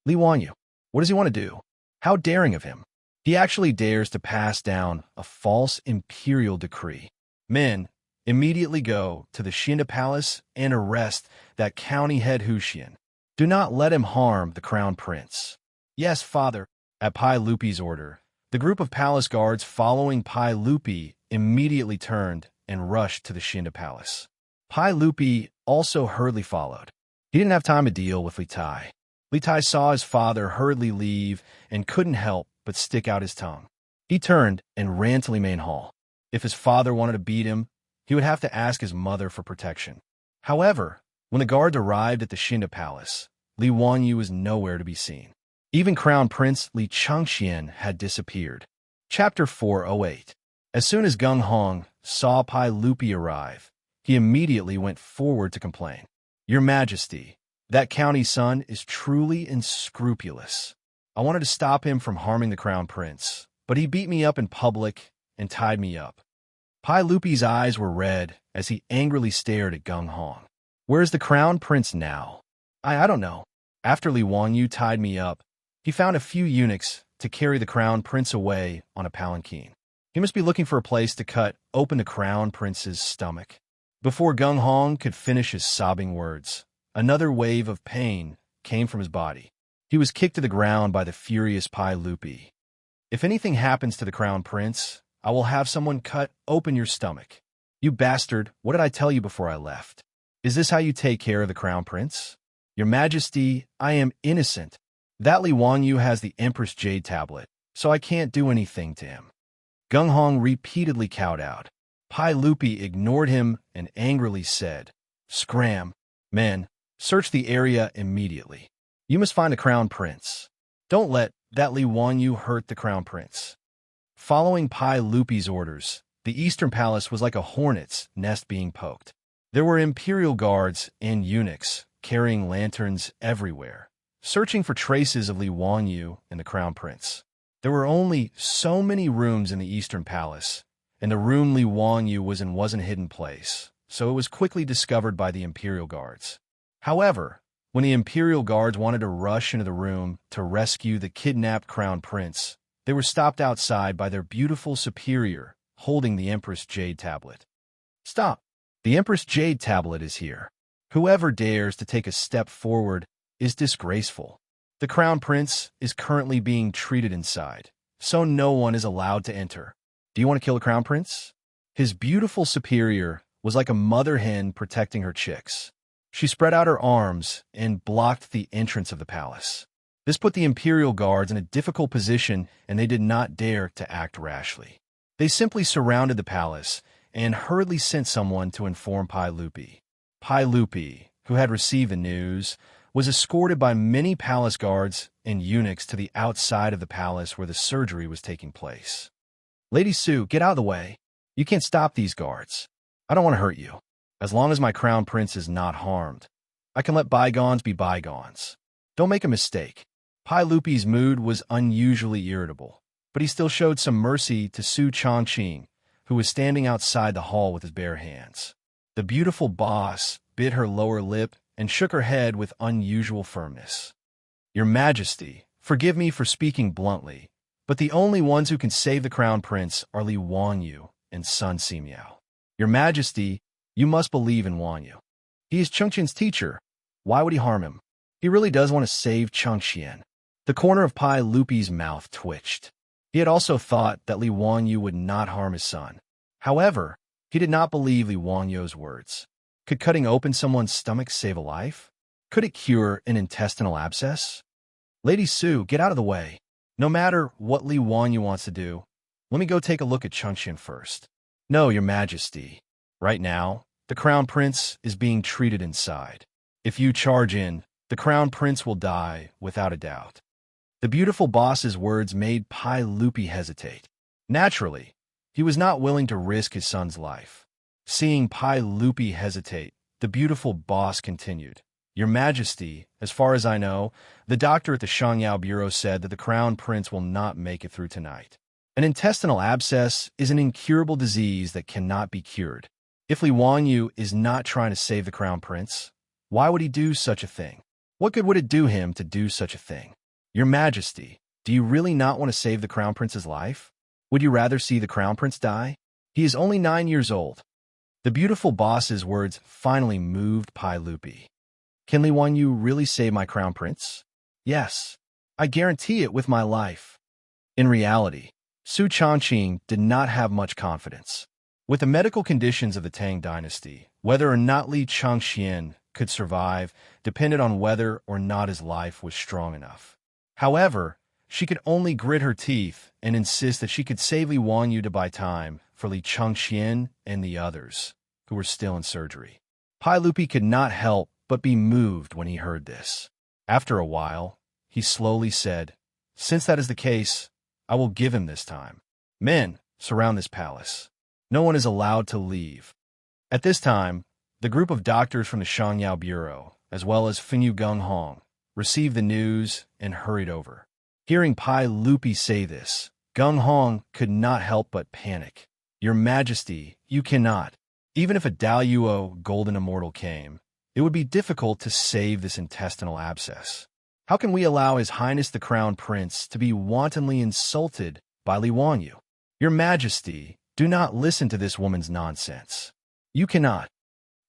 "Li Wangyu, what does he want to do? How daring of him! He actually dares to pass down a false imperial decree. Men, immediately go to the Xinda Palace and arrest that county head Huxian. Do not let him harm the crown prince." "Yes, father." At Pai Lupi's order, the group of palace guards following Pai Lupi immediately turned and rushed to the Xinda Palace. Pai Lupi also hurriedly followed. He didn't have time to deal with Li Tai. Li Tai saw his father hurriedly leave and couldn't help but stick out his tongue. He turned and ran to Li Main Hall. If his father wanted to beat him, he would have to ask his mother for protection. However, when the guards arrived at the Xinda Palace, Li Wangyu was nowhere to be seen. Even Crown Prince Li Chengqian had disappeared. Chapter 408. As soon as Gung Hong saw Pai Lupi arrive, he immediately went forward to complain. "Your Majesty, that county son is truly unscrupulous. I wanted to stop him from harming the crown prince, but he beat me up in public and tied me up." Pai Lupi's eyes were red as he angrily stared at Gung Hong. "Where's the crown prince now?" I don't know. After Li Wangyu tied me up, he found a few eunuchs to carry the crown prince away on a palanquin. He must be looking for a place to cut open the crown prince's stomach." Before Gung Hong could finish his sobbing words, another wave of pain came from his body. He was kicked to the ground by the furious Pai Lupi. "If anything happens to the crown prince, I will have someone cut open your stomach. You bastard, what did I tell you before I left? Is this how you take care of the crown prince?" "Your Majesty, I am innocent. That Li Wangyu has the Empress Jade Tablet, so I can't do anything to him." Gung Hong repeatedly cowed out. Pai Lupi ignored him and angrily said, "Scram! Men, search the area immediately. You must find the crown prince. Don't let that Li Wangyu hurt the crown prince." Following Pai Lupi's orders, the Eastern Palace was like a hornet's nest being poked. There were imperial guards and eunuchs carrying lanterns everywhere, searching for traces of Li Wanyu and the crown prince. There were only so many rooms in the Eastern Palace, and the room Li Wanyu was in wasn't a hidden place, so it was quickly discovered by the imperial guards. However, when the imperial guards wanted to rush into the room to rescue the kidnapped crown prince, they were stopped outside by their beautiful superior, holding the Empress Jade Tablet. "Stop! The Empress Jade Tablet is here. Whoever dares to take a step forward is disgraceful. The crown prince is currently being treated inside, so no one is allowed to enter. Do you want to kill the crown prince?" His beautiful superior was like a mother hen protecting her chicks. She spread out her arms and blocked the entrance of the palace. This put the imperial guards in a difficult position, and they did not dare to act rashly. They simply surrounded the palace and hurriedly sent someone to inform Pai Lupi. Pai Lupi, who had received the news, was escorted by many palace guards and eunuchs to the outside of the palace where the surgery was taking place. "Lady Su, get out of the way. You can't stop these guards. I don't want to hurt you. As long as my crown prince is not harmed, I can let bygones be bygones. Don't make a mistake." Pai Lupi's mood was unusually irritable, but he still showed some mercy to Su Changqing, who was standing outside the hall with his bare hands. The beautiful boss bit her lower lip and shook her head with unusual firmness. "Your Majesty, forgive me for speaking bluntly, but the only ones who can save the crown prince are Li Wanyu and Sun Simiao. Your Majesty, you must believe in Wanyu. He is Chengqian's teacher. Why would he harm him? He really does want to save Chengqian." The corner of Pai Lupi's mouth twitched. He had also thought that Li Wanyu would not harm his son. However, he did not believe Li Wanyu's words. Could cutting open someone's stomach save a life? Could it cure an intestinal abscess? "Lady Su, get out of the way. No matter what Li Wanyu wants to do, let me go take a look at Chengqian first." "No, Your Majesty. Right now, the crown prince is being treated inside. If you charge in, the crown prince will die without a doubt." The beautiful boss's words made Pai Lupi hesitate. Naturally, he was not willing to risk his son's life. Seeing Pai Lupi hesitate, the beautiful boss continued. "Your Majesty, as far as I know, the doctor at the Xianxia Bureau said that the crown prince will not make it through tonight. An intestinal abscess is an incurable disease that cannot be cured. If Li Wanyu is not trying to save the crown prince, why would he do such a thing? What good would it do him to do such a thing? Your Majesty, do you really not want to save the crown prince's life? Would you rather see the crown prince die? He is only 9 years old." The beautiful boss's words finally moved Pai Lupi. "Can Li Wanyu really save my crown prince?" "Yes, I guarantee it with my life." In reality, Su Changqing did not have much confidence. With the medical conditions of the Tang dynasty, whether or not Li Changqian could survive depended on whether or not his life was strong enough. However, she could only grit her teeth and insist that she could save Li Wanyu to buy time for Li Changqian and the others, who were still in surgery. Pai Lupi could not help but be moved when he heard this. After a while, he slowly said, "Since that is the case, I will give him this time. Men, surround this palace. No one is allowed to leave." At this time, the group of doctors from the Xianxia Bureau, as well as Finyu Gung Hong, received the news and hurried over. Hearing Pai Lupi say this, Gung Hong could not help but panic. "Your Majesty, you cannot. Even if a Daluo golden immortal came, it would be difficult to save this intestinal abscess. How can we allow His Highness the Crown Prince to be wantonly insulted by Li Wanyu? Your Majesty, do not listen to this woman's nonsense. You cannot."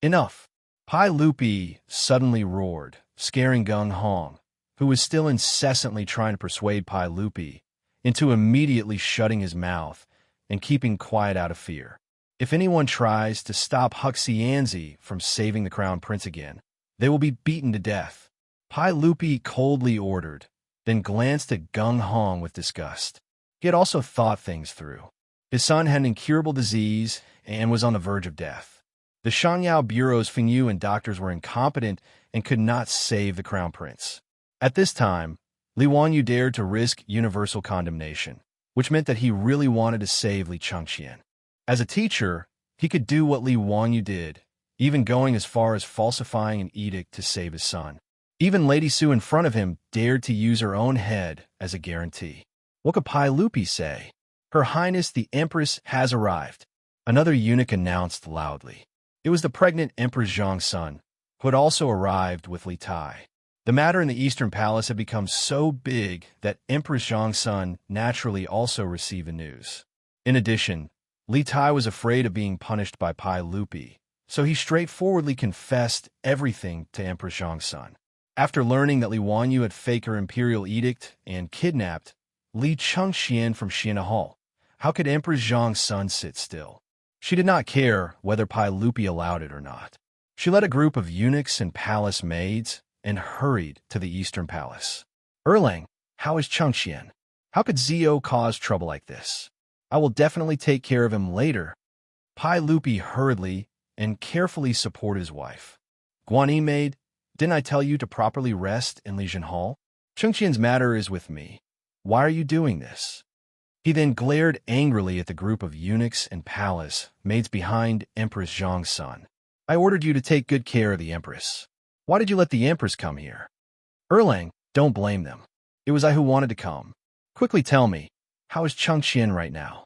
"Enough!" Pai Lupi suddenly roared, scaring Gung Hong, who was still incessantly trying to persuade Pai Lupi into immediately shutting his mouth and keeping quiet out of fear. If anyone tries to stop Xianxia from saving the crown prince again, they will be beaten to death. Pai Lupi coldly ordered, then glanced at Gung Hong with disgust. He had also thought things through. His son had an incurable disease and was on the verge of death. The Xianxia Bureau's Finyu and doctors were incompetent and could not save the crown prince. At this time, Li Wanyu dared to risk universal condemnation, which meant that he really wanted to save Li Changqian. As a teacher, he could do what Li Wanyu did, even going as far as falsifying an edict to save his son. Even Lady Su in front of him dared to use her own head as a guarantee. What could Pai Lupi say? Her Highness the Empress has arrived, another eunuch announced loudly. It was the pregnant Empress Xianxia, who had also arrived with Li Tai. The matter in the Eastern Palace had become so big that Empress Xianxia naturally also received the news. In addition, Li Tai was afraid of being punished by Pai Lupi, so he straightforwardly confessed everything to Empress Xianxia. After learning that Li Wanyu had faked her imperial edict and kidnapped Li Chengxian from Xianxia Hall, how could Empress Xianxia sit still? She did not care whether Pai Lupi allowed it or not. She led a group of eunuchs and palace maids and hurried to the Eastern Palace. Erlang, how is Chengxian? How could Zio cause trouble like this? I will definitely take care of him later. Pai Lupi hurriedly and carefully supported his wife. Guanyi maid, didn't I tell you to properly rest in Lijian Hall? Chengxian's matter is with me. Why are you doing this? He then glared angrily at the group of eunuchs and palace maids behind Empress Xianxia. I ordered you to take good care of the Empress. Why did you let the Empress come here? Erlang, don't blame them. It was I who wanted to come. Quickly tell me, how is Chengxian right now?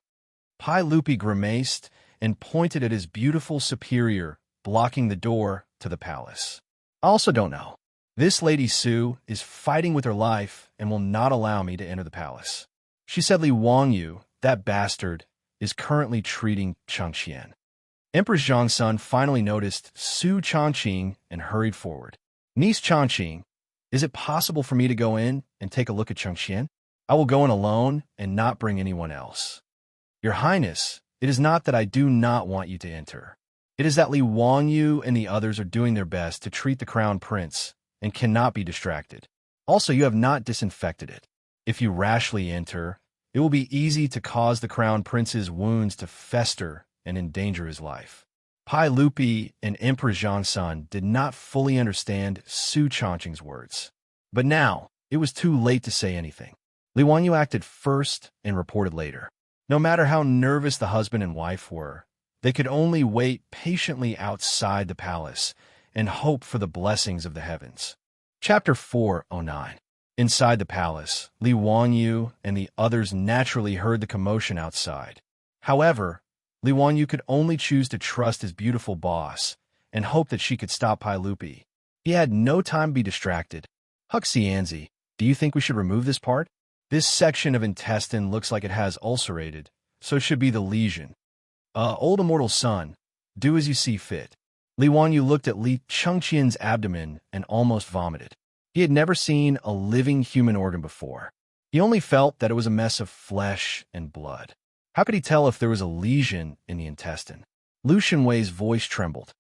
Pai Lupi grimaced and pointed at his beautiful superior, blocking the door to the palace. I also don't know. This Lady Su is fighting with her life and will not allow me to enter the palace. She said Li Wanyu, that bastard, is currently treating Chengxian. Empress Xianxia finally noticed Su Changqing and hurried forward. Niece Changqing, is it possible for me to go in and take a look at Chengxian? I will go in alone and not bring anyone else. Your Highness, it is not that I do not want you to enter. It is that Li Wanyu and the others are doing their best to treat the crown prince and cannot be distracted. Also, you have not disinfected it. If you rashly enter, it will be easy to cause the crown prince's wounds to fester and endanger his life. Pai Lupi and Emperor Xianxia did not fully understand Su Changqing's words. But now, it was too late to say anything. Li Wanyu acted first and reported later. No matter how nervous the husband and wife were, they could only wait patiently outside the palace and hope for the blessings of the heavens. Chapter 409. Inside the palace, Li Wanyu and the others naturally heard the commotion outside. However, Li Wanyu could only choose to trust his beautiful boss and hope that she could stop Pai Lupi. He had no time to be distracted. Xianxia, do you think we should remove this part? This section of intestine looks like it has ulcerated, so it should be the lesion. Old immortal son, do as you see fit. Li Wanyu looked at Li Chengxian's abdomen and almost vomited. He had never seen a living human organ before. He only felt that it was a mess of flesh and blood. How could he tell if there was a lesion in the intestine? Lu Shenwei's voice trembled.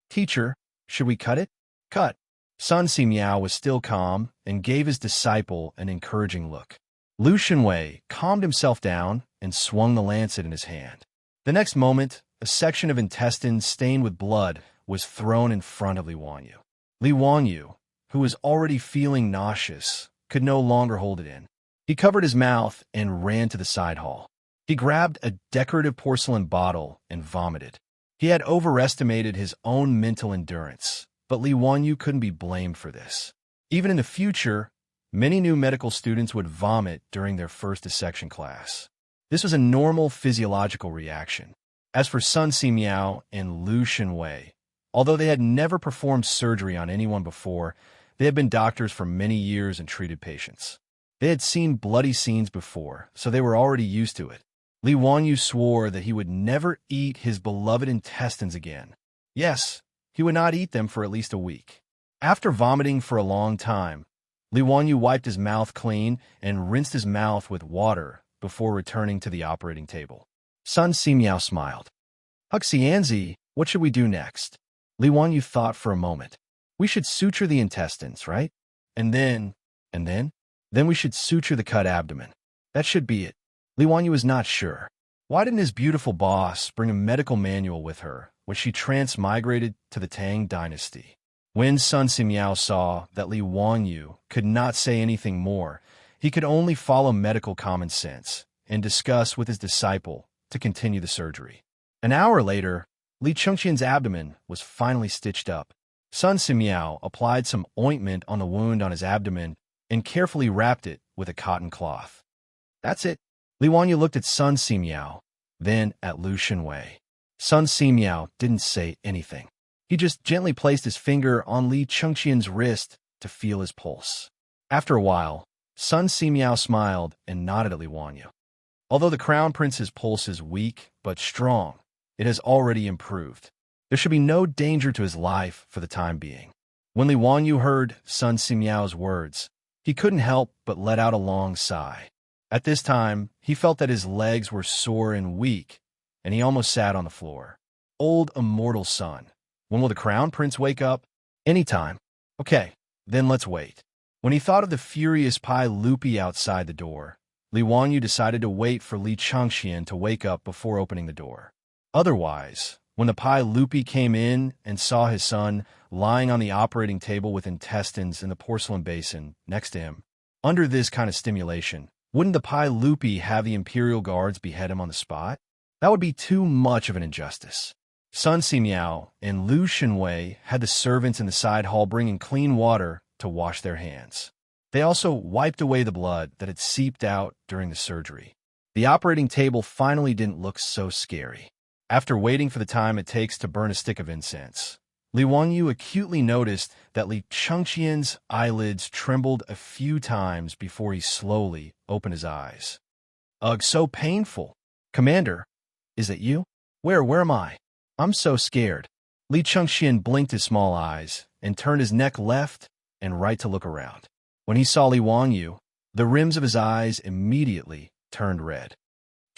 Teacher, should we cut it? Cut. Sun Simiao was still calm and gave his disciple an encouraging look. Lu Shenwei calmed himself down and swung the lancet in his hand. The next moment, a section of intestine stained with blood was thrown in front of Li Wanyu. Li Wanyu, who was already feeling nauseous, could no longer hold it in. He covered his mouth and ran to the side hall. He grabbed a decorative porcelain bottle and vomited. He had overestimated his own mental endurance, but Li Wanyu couldn't be blamed for this. Even in the future, many new medical students would vomit during their first dissection class. This was a normal physiological reaction. As for Sun Simiao and Lu Shenwei, although they had never performed surgery on anyone before, they had been doctors for many years and treated patients. They had seen bloody scenes before, so they were already used to it. Li Wanyu swore that he would never eat his beloved intestines again. Yes, he would not eat them for at least a week. After vomiting for a long time, Li Wanyu wiped his mouth clean and rinsed his mouth with water before returning to the operating table. Sun Simiao smiled. Xianxia, what should we do next? Li Wanyu thought for a moment. We should suture the intestines, right? And then? Then we should suture the cut abdomen. That should be it. Li Wanyu was not sure. Why didn't his beautiful boss bring a medical manual with her when she transmigrated to the Tang dynasty? When Sun Simiao saw that Li Wanyu could not say anything more, he could only follow medical common sense and discuss with his disciple to continue the surgery. An hour later, Li Chengqian's abdomen was finally stitched up. Sun Simiao applied some ointment on the wound on his abdomen and carefully wrapped it with a cotton cloth. That's it. Li Wanyu looked at Sun Simiao, then at Lu Shenwei. Sun Simiao didn't say anything. He just gently placed his finger on Li Chengqian's wrist to feel his pulse. After a while, Sun Simiao smiled and nodded at Li Wanyu. Although the Crown Prince's pulse is weak but strong, it has already improved. There should be no danger to his life for the time being. When Li Wanyu heard Sun Simiao's words, he couldn't help but let out a long sigh. At this time, he felt that his legs were sore and weak, and he almost sat on the floor. Old immortal son, when will the Crown Prince wake up? Anytime. Okay, then let's wait. When he thought of the furious Pai Lupi outside the door, Li Wanyu decided to wait for Li Chengqian to wake up before opening the door. Otherwise, when the Pai Lupi came in and saw his son lying on the operating table with intestines in the porcelain basin next to him, under this kind of stimulation, wouldn't the Pai Lupi have the Imperial Guards behead him on the spot? That would be too much of an injustice. Sun Simiao and Lu Shenwei had the servants in the side hall bringing clean water to wash their hands. They also wiped away the blood that had seeped out during the surgery. The operating table finally didn't look so scary. After waiting for the time it takes to burn a stick of incense, Li Wanyu acutely noticed that Li Chengqian's eyelids trembled a few times before he slowly opened his eyes. Ugh, so painful. Commander, is it you? Where am I? I'm so scared. Li Chengqian blinked his small eyes and turned his neck left and right to look around. When he saw Li Wanyu, the rims of his eyes immediately turned red.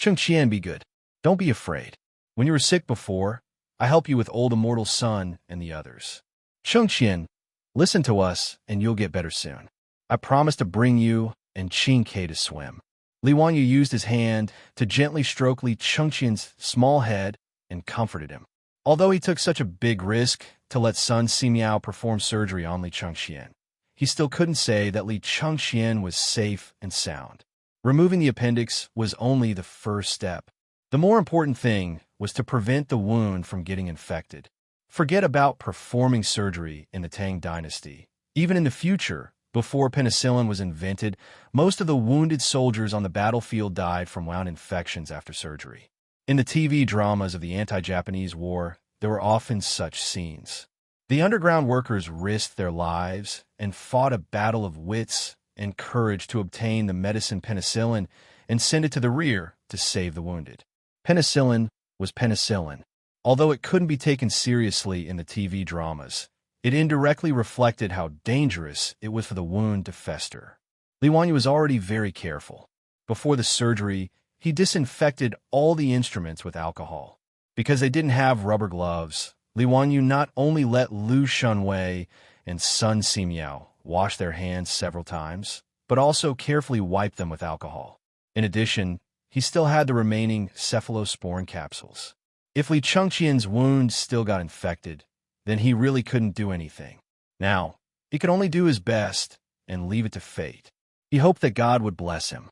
Chengqian, be good. Don't be afraid. When you were sick before, I helped you with old immortal son and the others. Chengqian, listen to us and you'll get better soon. I promise to bring you and Qingke to swim. Li Wanyu used his hand to gently stroke Li Chengqian's small head and comforted him. Although he took such a big risk to let Sun Simiao perform surgery on Li Chengqian, he still couldn't say that Li Chengqian was safe and sound. Removing the appendix was only the first step. The more important thing was to prevent the wound from getting infected. Forget about performing surgery in the Tang dynasty. Even in the future, before penicillin was invented, most of the wounded soldiers on the battlefield died from wound infections after surgery. In the TV dramas of the anti-Japanese war, there were often such scenes. The underground workers risked their lives and fought a battle of wits and courage to obtain the medicine penicillin and send it to the rear to save the wounded. Penicillin was penicillin. Although it couldn't be taken seriously in the TV dramas, it indirectly reflected how dangerous it was for the wound to fester. Li Wanyu was already very careful. Before the surgery, he disinfected all the instruments with alcohol. Because they didn't have rubber gloves, Li Wanyu not only let Lu Shenwei and Sun Simiao wash their hands several times, but also carefully wiped them with alcohol. In addition, he still had the remaining cephalosporin capsules. If Li Chengqian's wound still got infected, then he really couldn't do anything. Now, he could only do his best and leave it to fate. He hoped that God would bless him.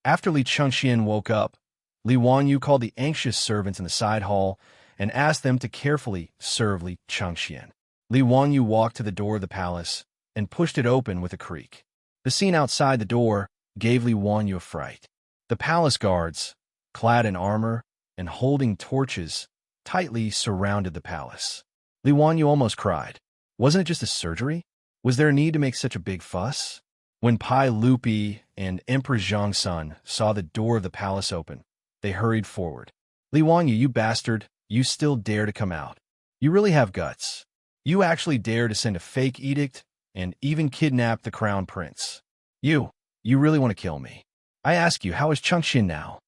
After Li Chengqian woke up, Li Wanyu called the anxious servants in the side hall and asked them to carefully serve Li Chengqian. Li Wanyu walked to the door of the palace and pushed it open with a creak. The scene outside the door gave Li Wanyu a fright. The palace guards, clad in armor and holding torches, tightly surrounded the palace. Li Wanyu almost cried. Wasn't it just a surgery? Was there a need to make such a big fuss? When Pai Lupi and Emperor Zhongsun saw the door of the palace open, they hurried forward. Li Wanyu, you bastard, you still dare to come out. You really have guts. You actually dare to send a fake edict and even kidnap the crown prince. You really want to kill me. I ask you, how is Chengqian now?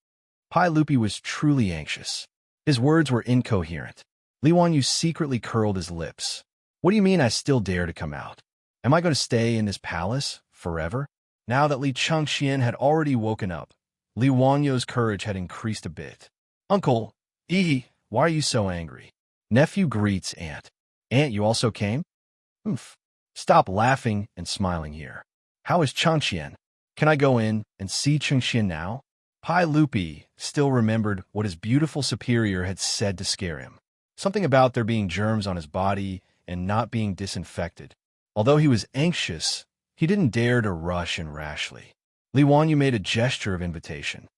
Pai Lupi was truly anxious. His words were incoherent. Li Wanyu secretly curled his lips. What do you mean I still dare to come out? Am I going to stay in this palace forever? Now that Li Chengqian had already woken up, Li Wanyu's courage had increased a bit. Uncle, why are you so angry? Nephew greets aunt. Aunt, you also came? Oof. Stop laughing and smiling here. How is Chengqian? Can I go in and see Chengqian now? Pai Lupi still remembered what his beautiful superior had said to scare him. Something about there being germs on his body and not being disinfected. Although he was anxious, he didn't dare to rush in rashly. Li Wanyu made a gesture of invitation.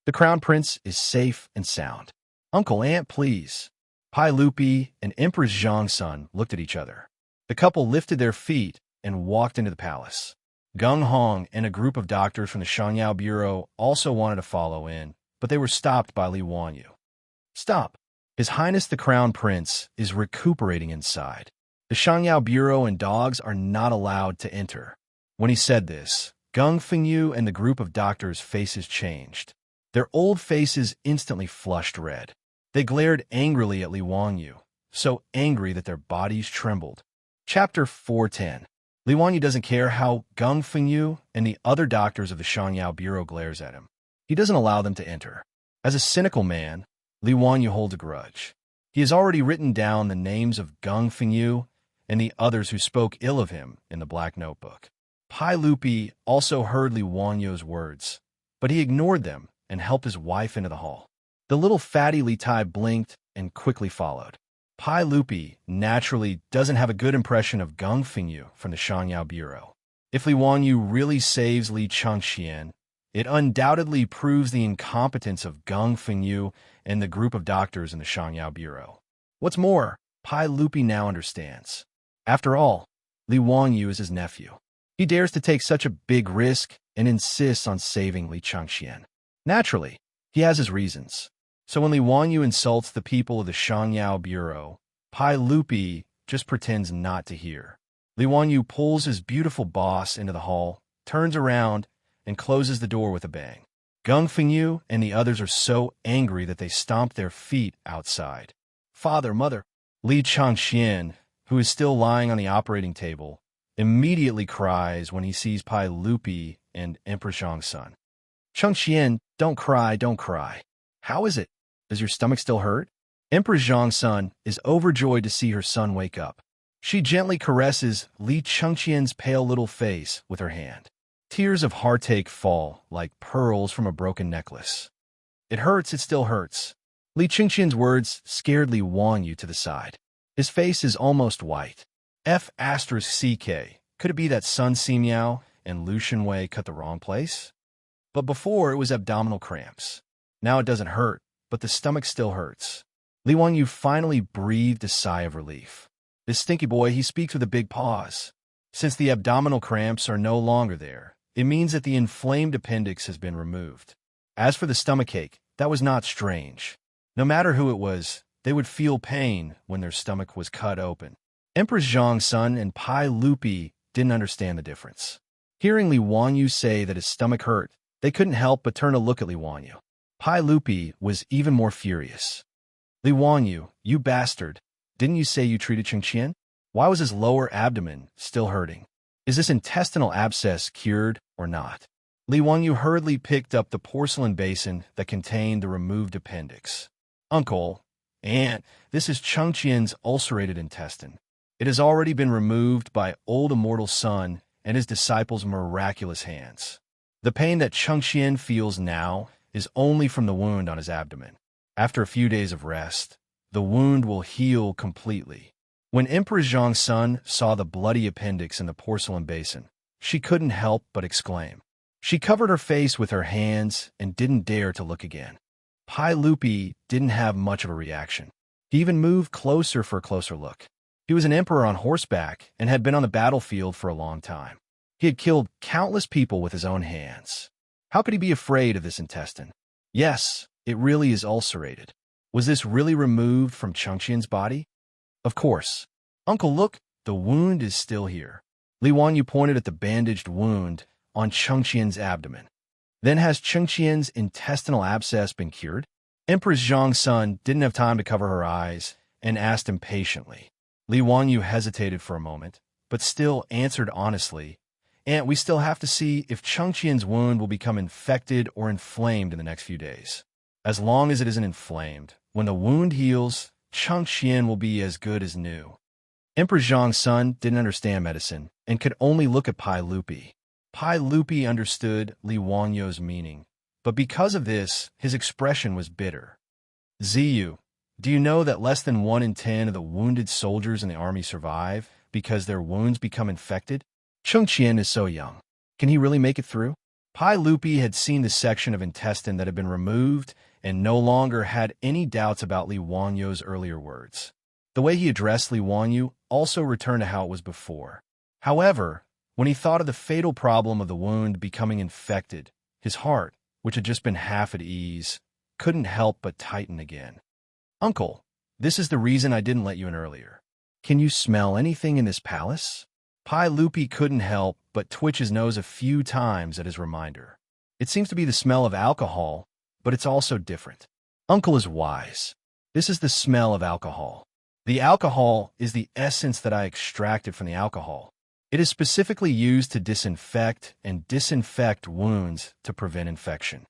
The Crown Prince is safe and sound. Uncle, Aunt, please. Pai Lupi and Empress Xianxia looked at each other. The couple lifted their feet and walked into the palace. Gung Hong and a group of doctors from the Xiangyao Bureau also wanted to follow in, but they were stopped by Li Wanyu. Stop. His Highness the Crown Prince is recuperating inside. The Xiangyao Bureau and dogs are not allowed to enter. When he said this, Gung Fengyu and the group of doctors' faces changed. Their old faces instantly flushed red. They glared angrily at Li Wanyu, so angry that their bodies trembled. Chapter 410. Li Wanyu doesn't care how Gung Fengyu and the other doctors of the Xiangyao Bureau glares at him. He doesn't allow them to enter. As a cynical man, Li Wanyu holds a grudge. He has already written down the names of Gung Fengyu and the others who spoke ill of him in the black notebook. Pai Lupi also heard Li Wanyu's words, but he ignored them and helped his wife into the hall. The little fatty Li Tai blinked and quickly followed. Pai Lupi naturally doesn't have a good impression of Gung Fengyu from the Xiangyao Bureau. If Li Wanyu really saves Li Changxian, it undoubtedly proves the incompetence of Gung Fengyu and the group of doctors in the Xiangyao Bureau. What's more, Pai Lupi now understands. After all, Li Wanyu is his nephew. He dares to take such a big risk and insists on saving Li Changxian. Naturally, he has his reasons. So when Li Wanyu insults the people of the Xiangyao Bureau, Pai Lupi just pretends not to hear. Li Wanyu pulls his beautiful boss into the hall, turns around, and closes the door with a bang. Gung Fengyu and the others are so angry that they stomp their feet outside. Father, mother. Li Changxian, who is still lying on the operating table, immediately cries when he sees Pai Lupi and Emperor Xianxia. Changxian, don't cry, don't cry. How is it? Does your stomach still hurt? Empress Xianxia is overjoyed to see her son wake up. She gently caresses Li Changxian's pale little face with her hand. Tears of heartache fall like pearls from a broken necklace. It hurts, it still hurts. Li Changxian's words scared Li Wanyu to the side. His face is almost white. F***CK. Could it be that Sun Simiao and Lu Shenwei cut the wrong place? But before it was abdominal cramps. Now it doesn't hurt, but the stomach still hurts. Li Wanyu finally breathed a sigh of relief. This stinky boy, he speaks with a big pause. Since the abdominal cramps are no longer there, it means that the inflamed appendix has been removed. As for the stomachache, that was not strange. No matter who it was, they would feel pain when their stomach was cut open. Empress Xianxia and Pai Lupi didn't understand the difference. Hearing Li Wanyu say that his stomach hurt, they couldn't help but turn a look at Li Wanyu. Pai Lupi was even more furious. Li Wanyu, you bastard, didn't you say you treated Changxian? Why was his lower abdomen still hurting? Is this intestinal abscess cured or not? Li Wanyu hurriedly picked up the porcelain basin that contained the removed appendix. Uncle, Aunt, this is Changxian's ulcerated intestine. It has already been removed by old immortal Sun and his disciples' miraculous hands. The pain that Changxian feels now is only from the wound on his abdomen. After a few days of rest, the wound will heal completely. When Empress Xianxia saw the bloody appendix in the porcelain basin, she couldn't help but exclaim. She covered her face with her hands and didn't dare to look again. Pai Lupi didn't have much of a reaction. He even moved closer for a closer look. He was an emperor on horseback and had been on the battlefield for a long time. He had killed countless people with his own hands. How could he be afraid of this intestine? Yes, it really is ulcerated. Was this really removed from Changxian's body? Of course. Uncle, look, the wound is still here. Li Wanyu pointed at the bandaged wound on Changxian's abdomen. Then has Changxian's intestinal abscess been cured? Empress Xianxia didn't have time to cover her eyes and asked impatiently. Li Wanyu hesitated for a moment, but still answered honestly, Aunt, we still have to see if Changxian's wound will become infected or inflamed in the next few days. As long as it isn't inflamed, when the wound heals, Changxian will be as good as new. Emperor Xianxia didn't understand medicine and could only look at Pai Lupi. Pai Lupi understood Li Wanyu's meaning, but because of this, his expression was bitter. Ziyu, Do you know that less than 1 in 10 of the wounded soldiers in the army survive because their wounds become infected? Xianxia is so young. Can he really make it through? Pai Lupi had seen the section of intestine that had been removed and no longer had any doubts about Li Wanyo's earlier words. The way he addressed Li Wanyu also returned to how it was before. However, when he thought of the fatal problem of the wound becoming infected, his heart, which had just been half at ease, couldn't help but tighten again. Uncle, this is the reason I didn't let you in earlier. Can you smell anything in this palace? Pai Lupi couldn't help but twitch his nose a few times at his reminder. It seems to be the smell of alcohol, but it's also different. Uncle is wise. This is the smell of alcohol. The alcohol is the essence that I extracted from the alcohol. It is specifically used to disinfect wounds to prevent infection.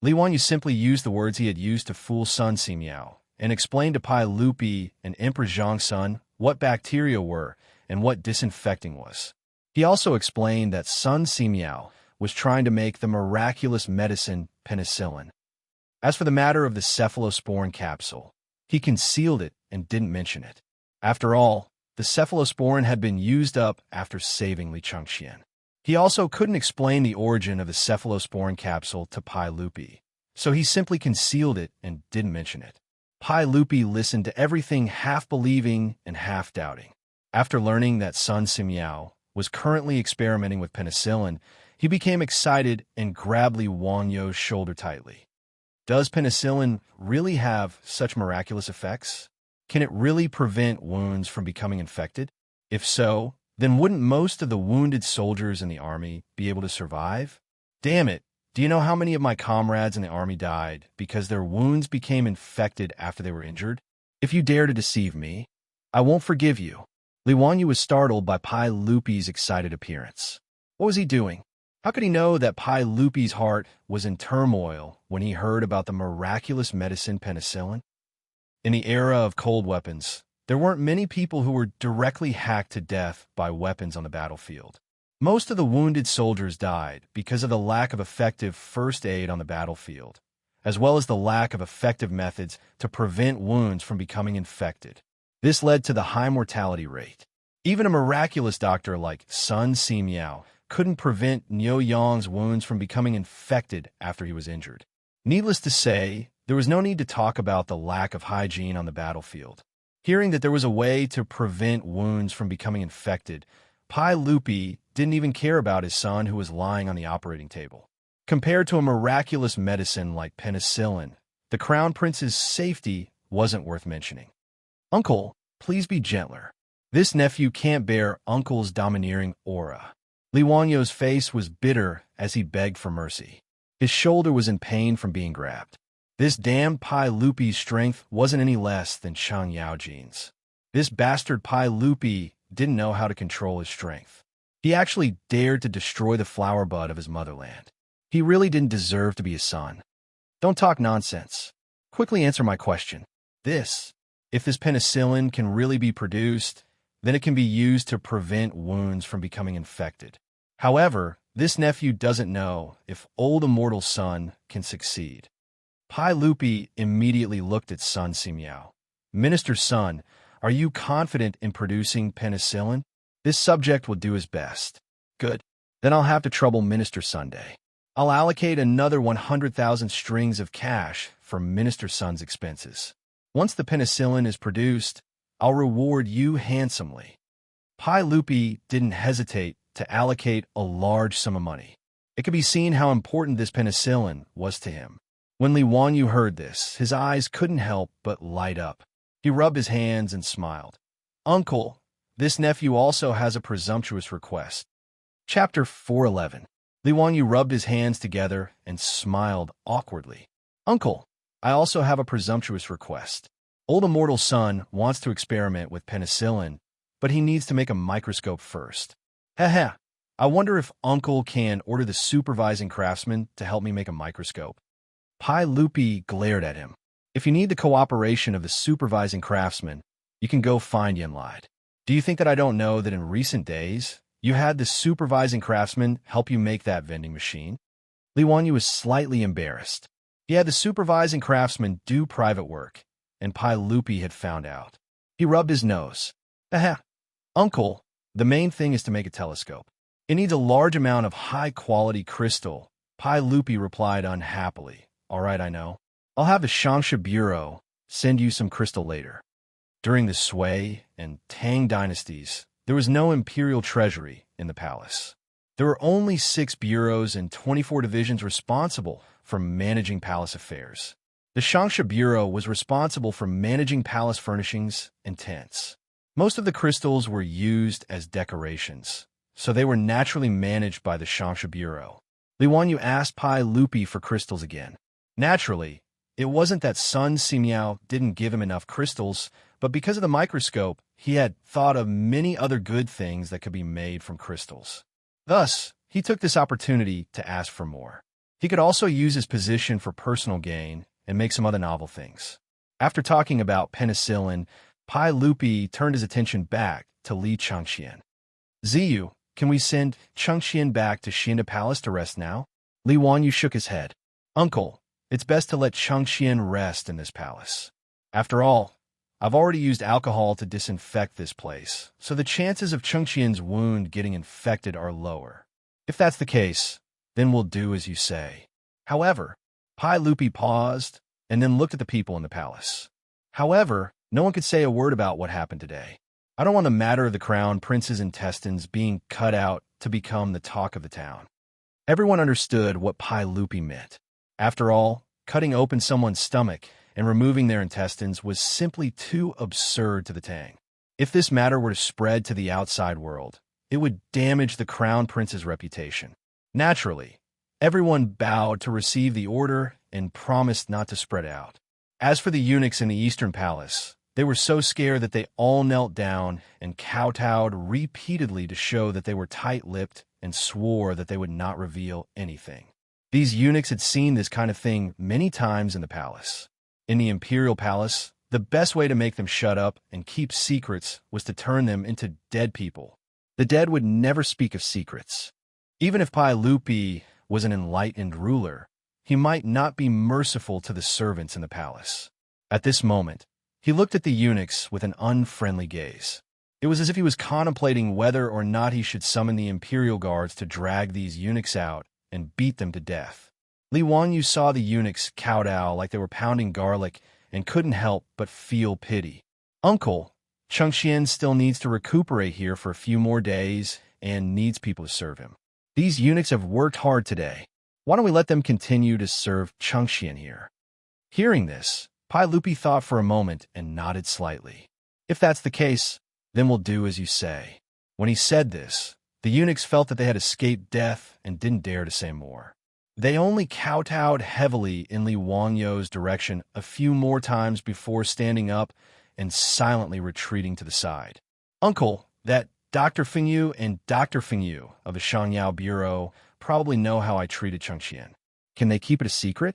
Li Wanyu simply used the words he had used to fool Sun Simiao and explained to Pai Lupi and Emperor Zhongsun what bacteria were and what disinfecting was. He also explained that Sun Simiao was trying to make the miraculous medicine penicillin. As for the matter of the cephalosporin capsule, he concealed it and didn't mention it. After all, the cephalosporin had been used up after saving Li Chengxian. He also couldn't explain the origin of the cephalosporin capsule to Pai Lupi, so he simply concealed it and didn't mention it. Pai Lupi listened to everything half believing and half doubting. After learning that Sun Simiao was currently experimenting with penicillin, he became excited and grabbed Li Wanyo's shoulder tightly. Does penicillin really have such miraculous effects? Can it really prevent wounds from becoming infected? If so, then wouldn't most of the wounded soldiers in the army be able to survive? Damn it, do you know how many of my comrades in the army died because their wounds became infected after they were injured? If you dare to deceive me, I won't forgive you. Li Wanyu was startled by Pai Lupi's excited appearance. What was he doing? How could he know that Pai Lupi's heart was in turmoil when he heard about the miraculous medicine penicillin? In the era of cold weapons, there weren't many people who were directly hacked to death by weapons on the battlefield. Most of the wounded soldiers died because of the lack of effective first aid on the battlefield, as well as the lack of effective methods to prevent wounds from becoming infected. This led to the high mortality rate. Even a miraculous doctor like Sun Simiao couldn't prevent Niu Yang's wounds from becoming infected after he was injured. Needless to say, there was no need to talk about the lack of hygiene on the battlefield. Hearing that there was a way to prevent wounds from becoming infected, Pai Lupi didn't even care about his son who was lying on the operating table. Compared to a miraculous medicine like penicillin, the Crown Prince's safety wasn't worth mentioning. Uncle, please be gentler. This nephew can't bear Uncle's domineering aura. Li Wanyo's face was bitter as he begged for mercy. His shoulder was in pain from being grabbed. This damned Pai Lupi's strength wasn't any less than Shang Yaojian's. This bastard Pai Lupi didn't know how to control his strength. He actually dared to destroy the flower bud of his motherland. He really didn't deserve to be his son. Don't talk nonsense. Quickly answer my question. If this penicillin can really be produced, then it can be used to prevent wounds from becoming infected. However, this nephew doesn't know if old immortal Sun can succeed. Pai Lupi immediately looked at Sun Simiao. Minister Sun, are you confident in producing penicillin? This subject will do his best. Good. Then I'll have to trouble Minister Sunday. I'll allocate another 100,000 strings of cash for Minister Sun's expenses. Once the penicillin is produced, I'll reward you handsomely. Pai Lupi didn't hesitate to allocate a large sum of money. It could be seen how important this penicillin was to him. When Li Wanyu heard this, his eyes couldn't help but light up. He rubbed his hands and smiled. Uncle, this nephew also has a presumptuous request. Chapter 411. Li Wanyu rubbed his hands together and smiled awkwardly. Uncle, I also have a presumptuous request. Old immortal Sun wants to experiment with penicillin, but he needs to make a microscope first. Heh. I wonder if Uncle can order the supervising craftsman to help me make a microscope. Pai Lupi glared at him. If you need the cooperation of the supervising craftsman, you can go find Moonlight. Do you think that I don't know that in recent days, you had the supervising craftsman help you make that vending machine? Li Wanyu was slightly embarrassed. He had the supervising craftsman do private work, and Pai Lupi had found out. He rubbed his nose. "Aha, Uncle, the main thing is to make a telescope. It needs a large amount of high-quality crystal." Pai Lupi replied unhappily. "All right, I know. I'll have the Xianxia Bureau send you some crystal later." During the Sui and Tang dynasties, there was no imperial treasury in the palace. There were only 6 bureaus and 24 divisions responsible for managing palace affairs. The Xianxia Bureau was responsible for managing palace furnishings and tents. Most of the crystals were used as decorations, so they were naturally managed by the Xianxia Bureau. Li Wanyu asked Pai Lupi for crystals again. Naturally, it wasn't that Sun Simiao didn't give him enough crystals, but because of the microscope, he had thought of many other good things that could be made from crystals. Thus, he took this opportunity to ask for more. He could also use his position for personal gain and make some other novel things. After talking about penicillin, Pai Lupi turned his attention back to Li Changxian. "Ziyu, can we send Changxian back to Xinda Palace to rest now?" Li Wanyu shook his head. "Uncle, it's best to let Changxian rest in this palace. After all, I've already used alcohol to disinfect this place, so the chances of Changxian's wound getting infected are lower. If that's the case, then we'll do as you say." However, Pai Lupi paused and then looked at the people in the palace. "However, no one could say a word about what happened today. I don't want the matter of the crown prince's intestines being cut out to become the talk of the town." Everyone understood what Pai Lupi meant. After all, cutting open someone's stomach and removing their intestines was simply too absurd to the Tang. If this matter were to spread to the outside world, it would damage the crown prince's reputation. Naturally, everyone bowed to receive the order and promised not to spread out. As for the eunuchs in the Eastern Palace, they were so scared that they all knelt down and kowtowed repeatedly to show that they were tight-lipped and swore that they would not reveal anything. These eunuchs had seen this kind of thing many times in the palace. In the imperial palace, the best way to make them shut up and keep secrets was to turn them into dead people. The dead would never speak of secrets. Even if Pai Lupi was an enlightened ruler, he might not be merciful to the servants in the palace. At this moment, he looked at the eunuchs with an unfriendly gaze. It was as if he was contemplating whether or not he should summon the imperial guards to drag these eunuchs out and beat them to death. Li Wanyu saw the eunuchs kowtow like they were pounding garlic and couldn't help but feel pity. "Uncle, Changxian still needs to recuperate here for a few more days and needs people to serve him. These eunuchs have worked hard today. Why don't we let them continue to serve Changxian here?" Hearing this, Pai Lupi thought for a moment and nodded slightly. "If that's the case, then we'll do as you say." When he said this, the eunuchs felt that they had escaped death and didn't dare to say more. They only kowtowed heavily in Li Wangyu's direction a few more times before standing up and silently retreating to the side. "Uncle, that Dr. Fengyu and Dr. Fengyu of the Shangyao Bureau probably know how I treated Changxian. Can they keep it a secret?"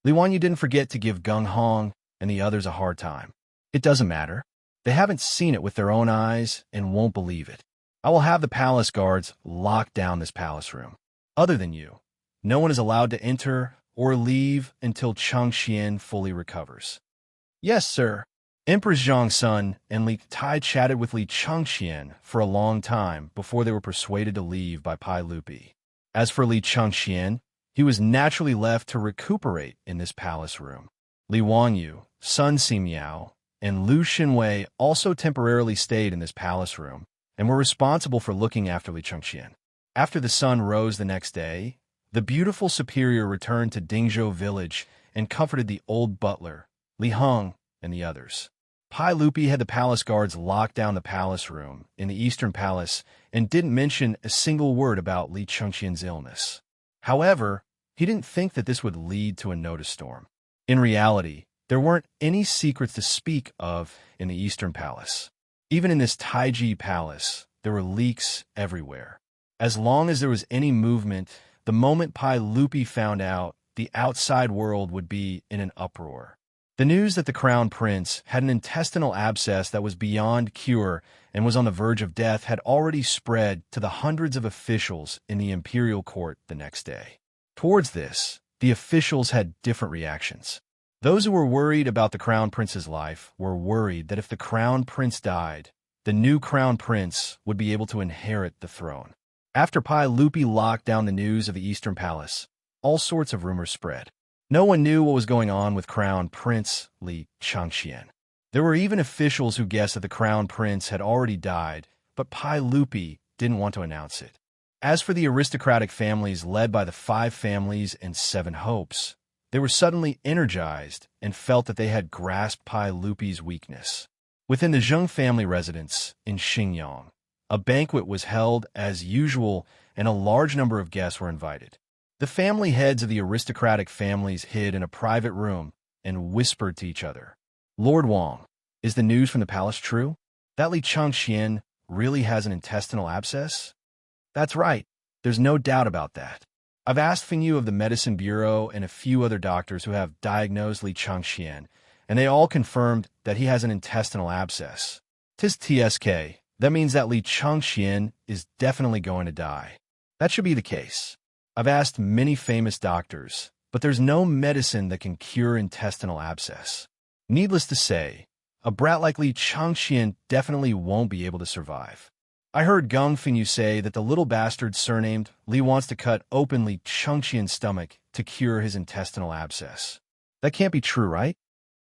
Li Wanyu didn't forget to give Gung Hong and the others a hard time. "It doesn't matter. They haven't seen it with their own eyes and won't believe it. I will have the palace guards lock down this palace room. Other than you, no one is allowed to enter or leave until Changxian fully recovers." "Yes, sir." Empress Zhang's son and Li Tai chatted with Li Changxian for a long time before they were persuaded to leave by Pai Lupi. As for Li Changxian, he was naturally left to recuperate in this palace room. Li Wanyu, Sun Simiao, and Lu Xinwei also temporarily stayed in this palace room and were responsible for looking after Li Changxian. After the sun rose the next day, the beautiful superior returned to Dingzhou village and comforted the old butler, Li Heng, and the others. Pai Lupi had the palace guards lock down the palace room in the Eastern Palace and didn't mention a single word about Li Changxian's illness. However, he didn't think that this would lead to a notice storm. In reality, there weren't any secrets to speak of in the Eastern Palace. Even in this Taiji Palace, there were leaks everywhere. As long as there was any movement, the moment Pai Lupi found out, the outside world would be in an uproar. The news that the crown prince had an intestinal abscess that was beyond cure and was on the verge of death had already spread to the hundreds of officials in the imperial court the next day. Towards this, the officials had different reactions. Those who were worried about the crown prince's life were worried that if the crown prince died, the new crown prince would be able to inherit the throne. After Pai Lupi locked down the news of the Eastern Palace, all sorts of rumors spread. No one knew what was going on with Crown Prince Li Xianxia. There were even officials who guessed that the crown prince had already died, but Pai Lupi didn't want to announce it. As for the aristocratic families led by the 5 families and 7 hopes, they were suddenly energized and felt that they had grasped Pai Lupi's weakness. Within the Zheng family residence in Xingyang, a banquet was held as usual and a large number of guests were invited. The family heads of the aristocratic families hid in a private room and whispered to each other. Lord Wang, is the news from the palace true? That Li Changxian really has an intestinal abscess? That's right. There's no doubt about that. I've asked Fengyu of the Medicine Bureau and a few other doctors who have diagnosed Li Changxian, and they all confirmed that he has an intestinal abscess. Tis TSK. That means that Li Changxian is definitely going to die. That should be the case. I've asked many famous doctors, but there's no medicine that can cure intestinal abscess. Needless to say, a brat like Li Changxian definitely won't be able to survive. I heard Geng Fengyu say that the little bastard surnamed Li wants to cut open Li Changxian's stomach to cure his intestinal abscess. That can't be true, right?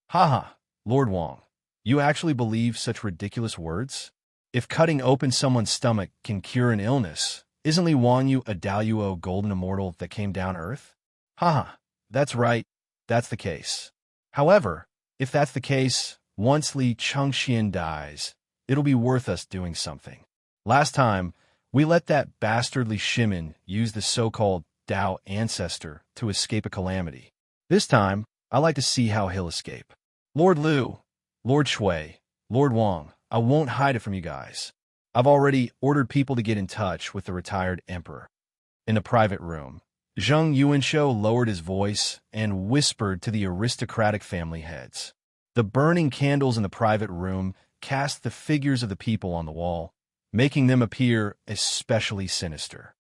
Haha, Lord Wang, you actually believe such ridiculous words? If cutting open someone's stomach can cure an illness, isn't Li Wangyu a Daoyuo golden immortal that came down Earth? Haha, that's right, that's the case. However, if that's the case, once Li Changxian dies, it'll be worth us doing something. Last time, we let that bastard Li Shimin use the so-called Dao ancestor to escape a calamity. This time, I like to see how he'll escape. Lord Liu, Lord Shui, Lord Wang, I won't hide it from you guys. I've already ordered people to get in touch with the retired emperor. In a private room, Zheng Yuanshou lowered his voice and whispered to the aristocratic family heads. The burning candles in the private room cast the figures of the people on the wall, making them appear especially sinister.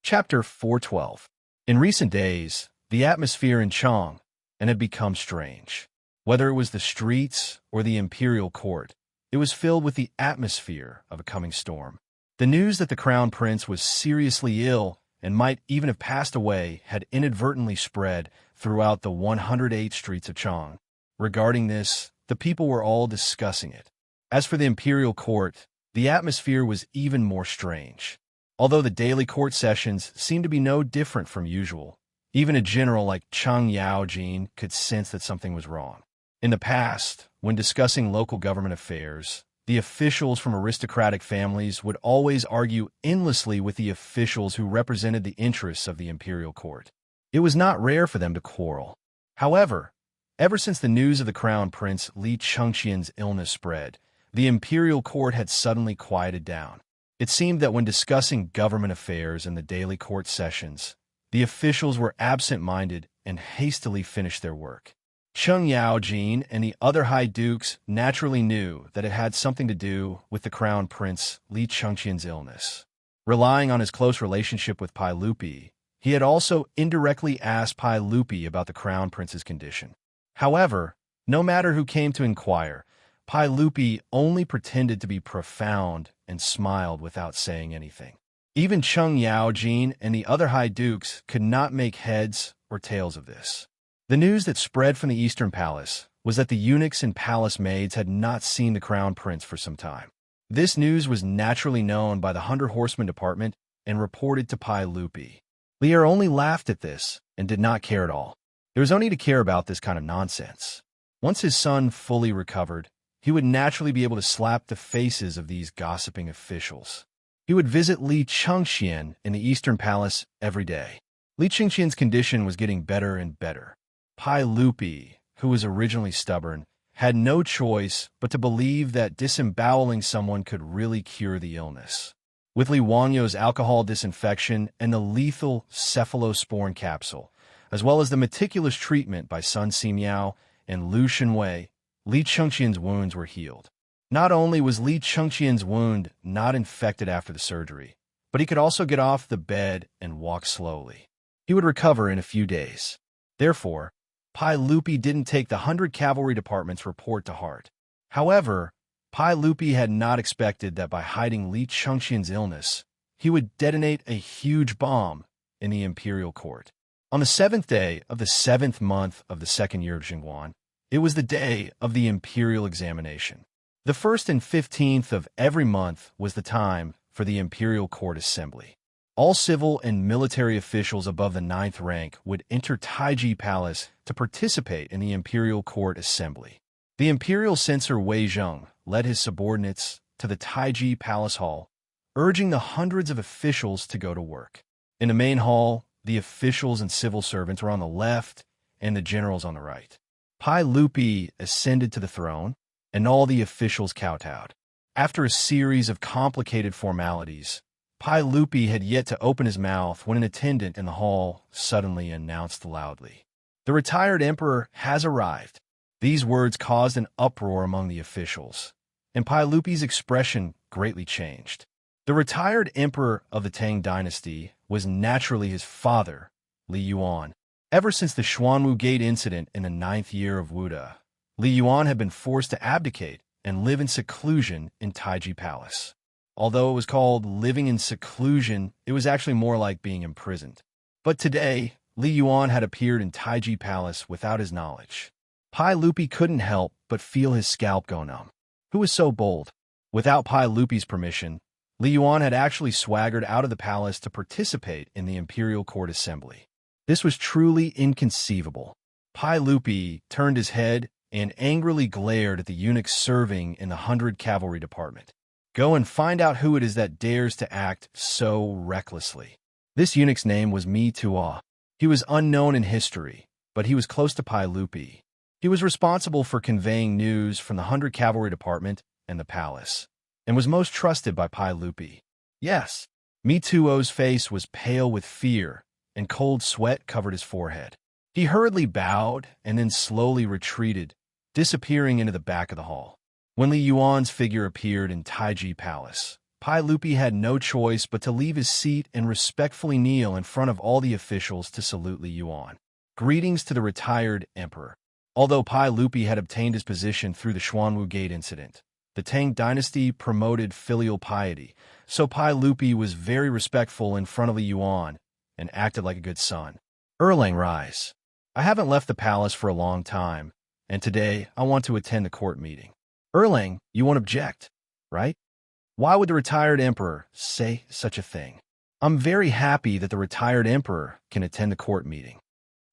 Chapter 412. In recent days, the atmosphere in Chang had become strange. Whether it was the streets or the imperial court, it was filled with the atmosphere of a coming storm. The news that the crown prince was seriously ill and might even have passed away had inadvertently spread throughout the 108 streets of Chang. Regarding this, the people were all discussing it. As for the imperial court, the atmosphere was even more strange. Although the daily court sessions seemed to be no different from usual, even a general like Chang Yaojin could sense that something was wrong. In the past, when discussing local government affairs, the officials from aristocratic families would always argue endlessly with the officials who represented the interests of the imperial court. It was not rare for them to quarrel. However, ever since the news of the crown prince Li Changxian's illness spread, the imperial court had suddenly quieted down. It seemed that when discussing government affairs in the daily court sessions, the officials were absent-minded and hastily finished their work. Cheng Yaojin and the other high dukes naturally knew that it had something to do with the crown prince Li Changxian's illness. Relying on his close relationship with Pai Lupi, he had also indirectly asked Pai Lupi about the crown prince's condition. However, no matter who came to inquire, Pai Lupi only pretended to be profound and smiled without saying anything. Even Cheng Yaojin and the other high dukes could not make heads or tails of this. The news that spread from the Eastern Palace was that the eunuchs and palace maids had not seen the crown prince for some time. This news was naturally known by the 100 Horsemen Department and reported to Pai Lupi. Lier only laughed at this and did not care at all. There was no need to care about this kind of nonsense. Once his son fully recovered, he would naturally be able to slap the faces of these gossiping officials. He would visit Li Changxian in the Eastern Palace every day. Li Changxian's condition was getting better and better. Pai Lupi, who was originally stubborn, had no choice but to believe that disemboweling someone could really cure the illness. With Li Wangyou's alcohol disinfection and the lethal cephalosporin capsule, as well as the meticulous treatment by Sun Simiao and Lu Shenwei, Li Changxian's wounds were healed. Not only was Li Changxian's wound not infected after the surgery, but he could also get off the bed and walk slowly. He would recover in a few days. Therefore, Pai Lupi didn't take the 100 Cavalry Department's report to heart. However, Pai Lupi had not expected that by hiding Li Chengxian's illness, he would detonate a huge bomb in the imperial court. On the 7th day of the 7th month of the 2nd year of Xinguan, it was the day of the imperial examination. The 1st and 15th of every month was the time for the imperial court assembly. All civil and military officials above the 9th rank would enter Taiji Palace to participate in the imperial court assembly. The imperial censor Wei Zheng led his subordinates to the Taiji Palace Hall, urging the hundreds of officials to go to work. In the main hall, the officials and civil servants were on the left and the generals on the right. Pai Lupi ascended to the throne, and all the officials kowtowed. After a series of complicated formalities, Pai Lupi had yet to open his mouth when an attendant in the hall suddenly announced loudly, "The retired emperor has arrived." These words caused an uproar among the officials, and Pai Lupi's expression greatly changed. The retired emperor of the Tang dynasty was naturally his father, Li Yuan. Ever since the Xuanwu Gate incident in the 9th year of Wuda, Li Yuan had been forced to abdicate and live in seclusion in Taiji Palace. Although it was called living in seclusion, it was actually more like being imprisoned. But today, Li Yuan had appeared in Taiji Palace without his knowledge. Pai Lupi couldn't help but feel his scalp go numb. Who was so bold? Without Pai Lupi's permission, Li Yuan had actually swaggered out of the palace to participate in the imperial court assembly. This was truly inconceivable. Pai Lupi turned his head and angrily glared at the eunuch serving in the 100 Cavalry Department. "Go and find out who it is that dares to act so recklessly." This eunuch's name was Mi Tuo. He was unknown in history, but he was close to Pai Lupi. He was responsible for conveying news from the 100 Cavalry Department and the palace, and was most trusted by Pai Lupi. Yes, Mi Tuo's face was pale with fear, and cold sweat covered his forehead. He hurriedly bowed and then slowly retreated, disappearing into the back of the hall. When Li Yuan's figure appeared in Taiji Palace, Pai Lupi had no choice but to leave his seat and respectfully kneel in front of all the officials to salute Li Yuan. Greetings to the retired emperor. Although Pai Lupi had obtained his position through the Xuanwu Gate incident, the Tang dynasty promoted filial piety, so Pai Lupi was very respectful in front of Li Yuan and acted like a good son. "Erlang, rise. I haven't left the palace for a long time, and today I want to attend the court meeting." "Erlang, you won't object, right? Why would the retired emperor say such a thing? I'm very happy that the retired emperor can attend the court meeting."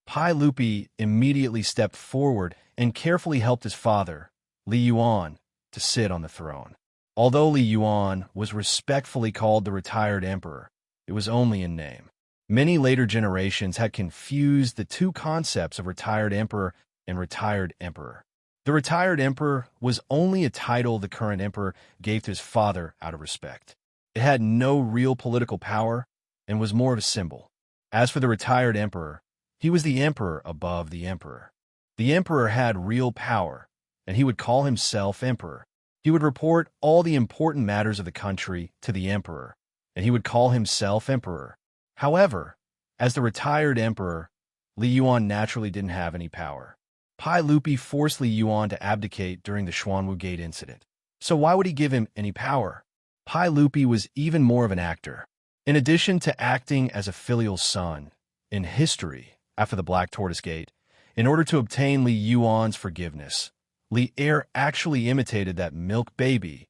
Pai Lupi immediately stepped forward and carefully helped his father, Li Yuan, to sit on the throne. Although Li Yuan was respectfully called the retired emperor, it was only in name. Many later generations had confused the two concepts of retired emperor and retired emperor. The retired emperor was only a title the current emperor gave to his father out of respect. It had no real political power and was more of a symbol. As for the retired emperor, he was the emperor above the emperor. The emperor had real power, and he would call himself emperor. He would report all the important matters of the country to the emperor, and he would call himself emperor. However, as the retired emperor, Li Yuan naturally didn't have any power. Pai Lupi forced Li Yuan to abdicate during the Xuanwu Gate incident. So why would he give him any power? Pai Lupi was even more of an actor. In addition to acting as a filial son, in history, after the Black Tortoise Gate, in order to obtain Li Yuan's forgiveness, Li Er actually imitated that milk baby,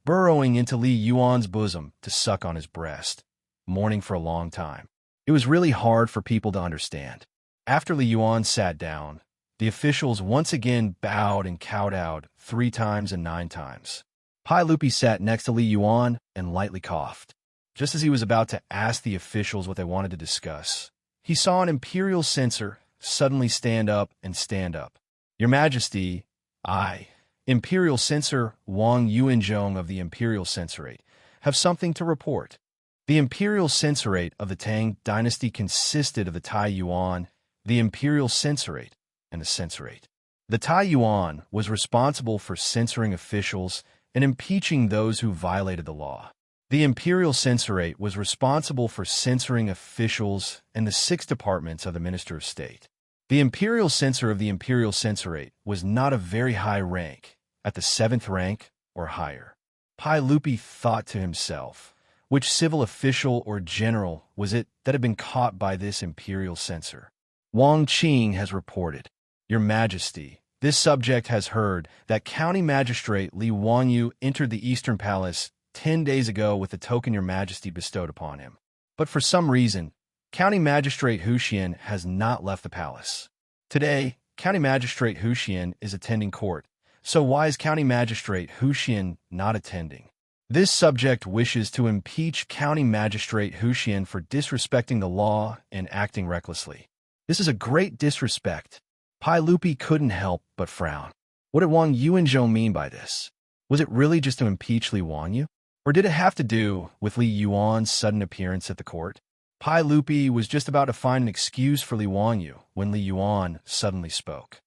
burrowing into Li Yuan's bosom to suck on his breast, mourning for a long time. It was really hard for people to understand. After Li Yuan sat down, the officials once again bowed and kowtowed 3 times and 9 times. Pai Lupi sat next to Li Yuan and lightly coughed. Just as he was about to ask the officials what they wanted to discuss, he saw an imperial censor suddenly stand up. "Your Majesty, I, Imperial Censor Wang Yuanzhong of the Imperial Censorate, have something to report." The Imperial Censorate of the Tang dynasty consisted of the Tai Yuan, the Imperial Censorate, and the Censorate. The Tai Yuan was responsible for censoring officials and impeaching those who violated the law. The Imperial Censorate was responsible for censoring officials and the 6 departments of the Minister of State. The imperial censor of the imperial censorate was not a very high rank, at the 7th rank or higher. Pai Lupi thought to himself, which civil official or general was it that had been caught by this imperial censor? Wang Qing has reported, Your Majesty, this subject has heard that County Magistrate Li Wanyu entered the Eastern Palace 10 days ago with the token Your Majesty bestowed upon him. But for some reason, County Magistrate Hu Xian has not left the palace. Today, County Magistrate Hu Xian is attending court, so why is County Magistrate Hu Xian not attending? This subject wishes to impeach County Magistrate Hu Xian for disrespecting the law and acting recklessly. This is a great disrespect. Pai Lupi couldn't help but frown. What did Wang Yuanzhou mean by this? Was it really just to impeach Li Wanyu? Or did it have to do with Li Yuan's sudden appearance at the court? Pai Lupi was just about to find an excuse for Li Wanyu when Li Yuan suddenly spoke.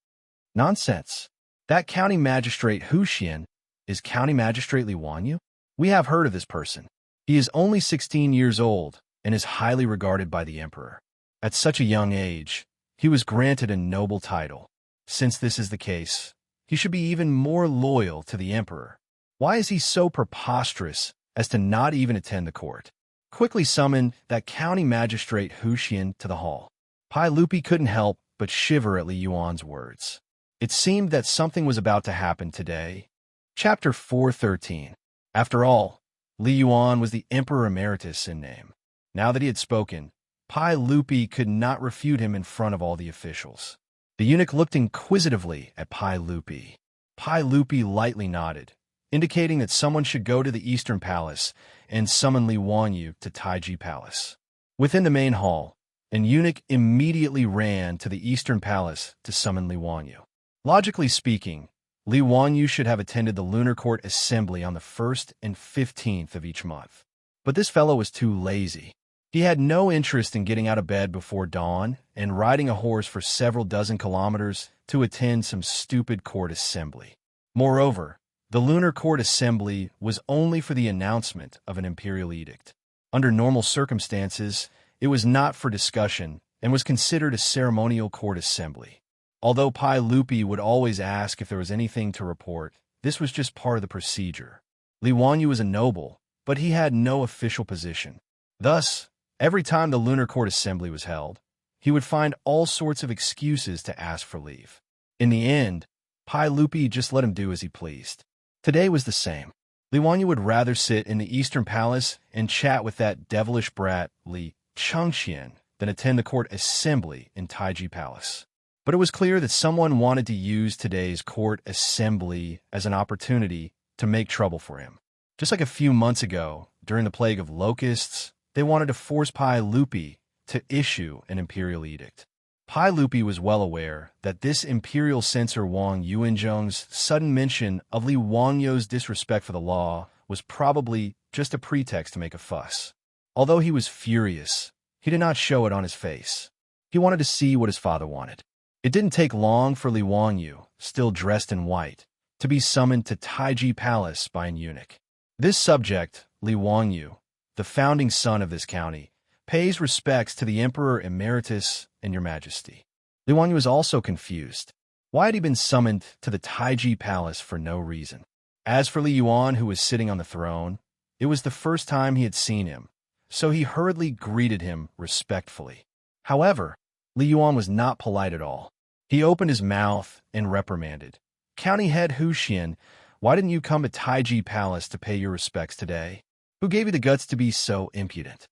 Nonsense. That County Magistrate Hu Xian is County Magistrate Li Wanyu? We have heard of this person. He is only 16 years old and is highly regarded by the emperor. At such a young age, he was granted a noble title. Since this is the case, he should be even more loyal to the emperor. Why is he so preposterous as to not even attend the court? Quickly summon that County Magistrate Hu Xian to the hall. Pai Lupi couldn't help but shiver at Li Yuan's words. It seemed that something was about to happen today. Chapter 413. After all, Li Yuan was the Emperor Emeritus in name. Now that he had spoken, Pai Lupi could not refute him in front of all the officials. The eunuch looked inquisitively at Pai Lupi. Pai Lupi lightly nodded, indicating that someone should go to the Eastern Palace and summon Li Wanyu to Taiji Palace. Within the main hall, an eunuch immediately ran to the Eastern Palace to summon Li Wanyu. Logically speaking, Li Wanyu should have attended the Lunar Court Assembly on the 1st and 15th of each month. But this fellow was too lazy. He had no interest in getting out of bed before dawn and riding a horse for several dozen kilometers to attend some stupid court assembly. Moreover, the Lunar Court Assembly was only for the announcement of an imperial edict. Under normal circumstances, it was not for discussion and was considered a ceremonial court assembly. Although Pai Lupi would always ask if there was anything to report, this was just part of the procedure. Li Wanyu was a noble, but he had no official position. Thus, every time the Lunar Court Assembly was held, he would find all sorts of excuses to ask for leave. In the end, Pai Lupi just let him do as he pleased. Today was the same. Li Wanyu would rather sit in the Eastern Palace and chat with that devilish brat Li Xianxia than attend the court assembly in Taiji Palace. But it was clear that someone wanted to use today's court assembly as an opportunity to make trouble for him. Just like a few months ago, during the plague of locusts, they wanted to force Pai Lupi to issue an imperial edict. Pai Lupi was well aware that this imperial censor Wang Yuanzhong's sudden mention of Li Wanyu's disrespect for the law was probably just a pretext to make a fuss. Although he was furious, he did not show it on his face. He wanted to see what his father wanted. It didn't take long for Li Wanyu, still dressed in white, to be summoned to Taiji Palace by an eunuch. This subject, Li Wanyu, the founding son of this county, pays respects to the Emperor Emeritus and Your Majesty. Li Wanyu was also confused. Why had he been summoned to the Taiji Palace for no reason? As for Li Yuan, who was sitting on the throne, it was the first time he had seen him, so he hurriedly greeted him respectfully. However, Li Yuan was not polite at all. He opened his mouth and reprimanded. County Head Hu Xian, why didn't you come to Taiji Palace to pay your respects today? Who gave you the guts to be so impudent?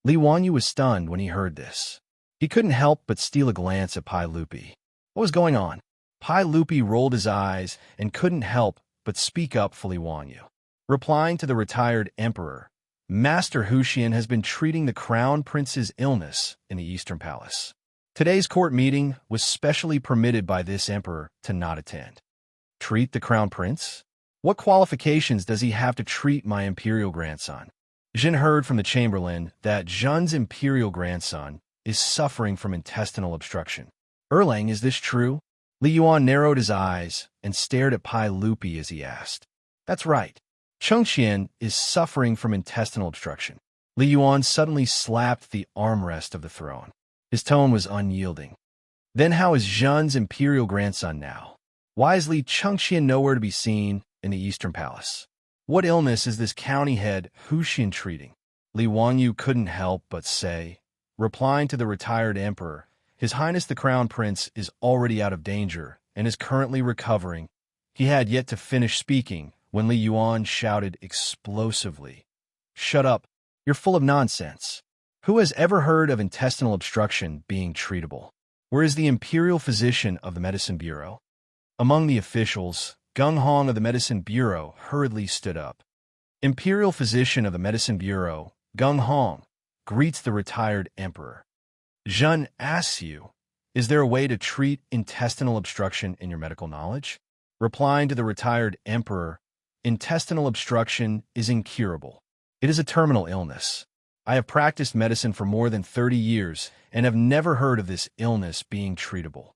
Li Wanyu was stunned when he heard this. He couldn't help but steal a glance at Pai Lupi. What was going on? Pai Lupi rolled his eyes and couldn't help but speak up for Li Wanyu. Replying to the retired emperor, Master Hu Xian has been treating the crown prince's illness in the Eastern Palace. Today's court meeting was specially permitted by this emperor to not attend. Treat the crown prince? What qualifications does he have to treat my imperial grandson? Jin heard from the chamberlain that Zhen's imperial grandson is suffering from intestinal obstruction. Erlang, is this true? Li Yuan narrowed his eyes and stared at Pai Lupi as he asked. That's right. Xianxia is suffering from intestinal obstruction. Li Yuan suddenly slapped the armrest of the throne. His tone was unyielding. Then how is Zhen's imperial grandson now? Why is Li Xianxia nowhere to be seen in the Eastern Palace? What illness is this county head Huxian treating? Li Wanyu couldn't help but say, replying to the retired emperor, His Highness the Crown Prince is already out of danger and is currently recovering. He had yet to finish speaking when Li Yuan shouted explosively, Shut up, you're full of nonsense. Who has ever heard of intestinal obstruction being treatable? Where is the imperial physician of the Medicine Bureau? Among the officials, Gung Hong of the Medicine Bureau hurriedly stood up. Imperial physician of the Medicine Bureau, Gung Hong, greets the retired emperor. Zhen asks you, is there a way to treat intestinal obstruction in your medical knowledge? Replying to the retired emperor, intestinal obstruction is incurable. It is a terminal illness. I have practiced medicine for more than 30 years and have never heard of this illness being treatable.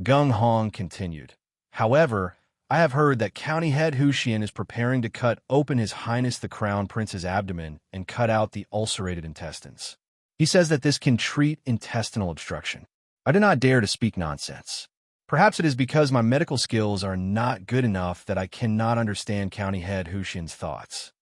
Gung Hong continued, However, I have heard that County Head Huxian is preparing to cut open His Highness the Crown Prince's abdomen and cut out the ulcerated intestines. He says that this can treat intestinal obstruction. I do not dare to speak nonsense. Perhaps it is because my medical skills are not good enough that I cannot understand County Head Huxian's thoughts.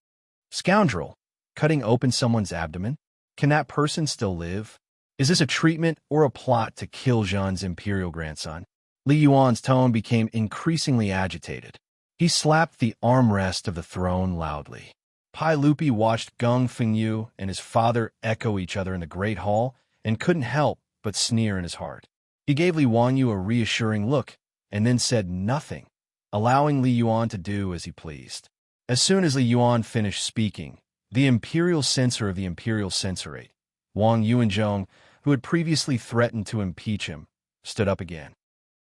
Scoundrel, cutting open someone's abdomen? Can that person still live? Is this a treatment or a plot to kill Zhen's imperial grandson? Li Yuan's tone became increasingly agitated. He slapped the armrest of the throne loudly. Pai Lupi watched Gung Fengyu and his father echo each other in the great hall and couldn't help but sneer in his heart. He gave Li Wanyu a reassuring look and then said nothing, allowing Li Yuan to do as he pleased. As soon as Li Yuan finished speaking, the imperial censor of the imperial censorate, Wang Yuanzhong, who had previously threatened to impeach him, stood up again.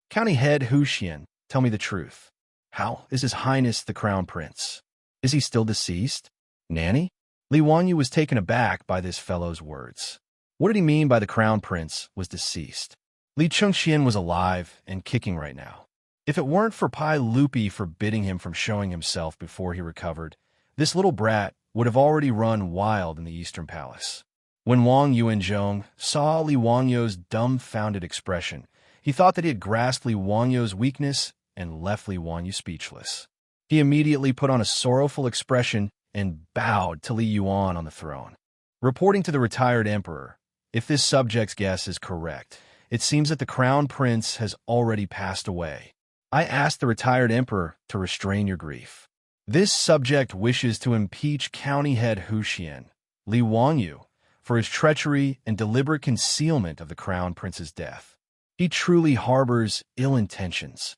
County Head Huxian, tell me the truth. How is His Highness the Crown Prince? Is he still deceased? Nanny? Li Wanyu was taken aback by this fellow's words. What did he mean by the Crown Prince was deceased? Li Chengxian was alive and kicking right now. If it weren't for Pai Lupi forbidding him from showing himself before he recovered, this little brat would have already run wild in the Eastern Palace. When Wang Yuanzhong saw Li Wanyu's dumbfounded expression, he thought that he had grasped Li Wanyu's weakness and left Li Wanyu speechless. He immediately put on a sorrowful expression and bowed to Li Yuan on the throne. Reporting to the retired emperor, if this subject's guess is correct, it seems that the crown prince has already passed away. I ask the retired emperor to restrain your grief. This subject wishes to impeach County Head Huxian, Li Wanyu, for his treachery and deliberate concealment of the crown prince's death. He truly harbors ill intentions.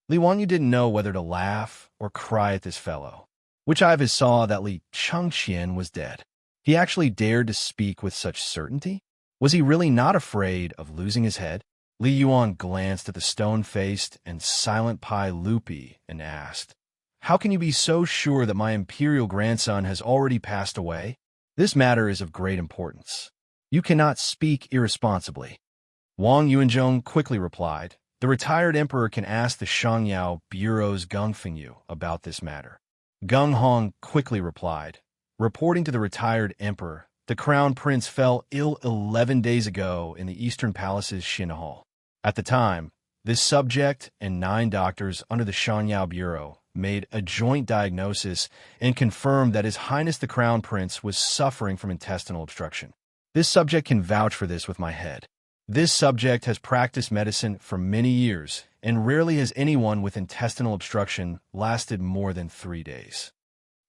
Li Wanyu didn't know whether to laugh or cry at this fellow. Which I saw that Li Chengxian was dead. He actually dared to speak with such certainty? Was he really not afraid of losing his head? Li Yuan glanced at the stone-faced and silent Pai Lupi and asked, How can you be so sure that my imperial grandson has already passed away? This matter is of great importance. You cannot speak irresponsibly. Wang Yuanzhong quickly replied, The retired emperor can ask the Xianxia Bureau's Gung Fengyu about this matter. Gung Hong quickly replied, Reporting to the retired emperor, the crown prince fell ill 11 days ago in the Eastern Palace's Xin Hall. At the time, this subject and 9 doctors under the Xianxia Bureau made a joint diagnosis and confirmed that His Highness the Crown Prince was suffering from intestinal obstruction. This subject can vouch for this with my head. This subject has practiced medicine for many years, and rarely has anyone with intestinal obstruction lasted more than 3 days.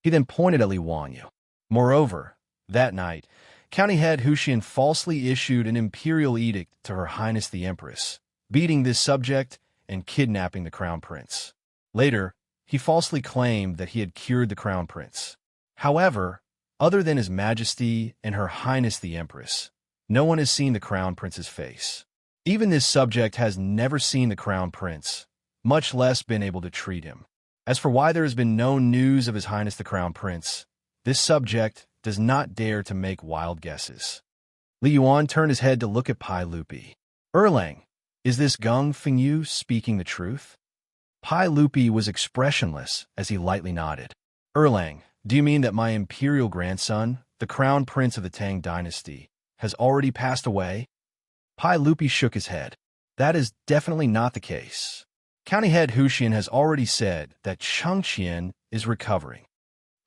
He then pointed at Li Wanyu. Moreover, that night, County Head Huxian falsely issued an imperial edict to Her Highness the Empress, beating this subject and kidnapping the Crown Prince. Later, he falsely claimed that he had cured the Crown Prince. However, other than His Majesty and Her Highness the Empress, no one has seen the Crown Prince's face. Even this subject has never seen the Crown Prince, much less been able to treat him. As for why there has been no news of His Highness the Crown Prince, this subject does not dare to make wild guesses. Li Yuan turned his head to look at Pai Lupi. Erlang, is this Gung Fengyu speaking the truth? Pai Lupi was expressionless as he lightly nodded. Erlang, do you mean that my imperial grandson, the crown prince of the Tang dynasty, has already passed away? Pai Lupi shook his head. That is definitely not the case. County head Huxian has already said that Xianxia is recovering.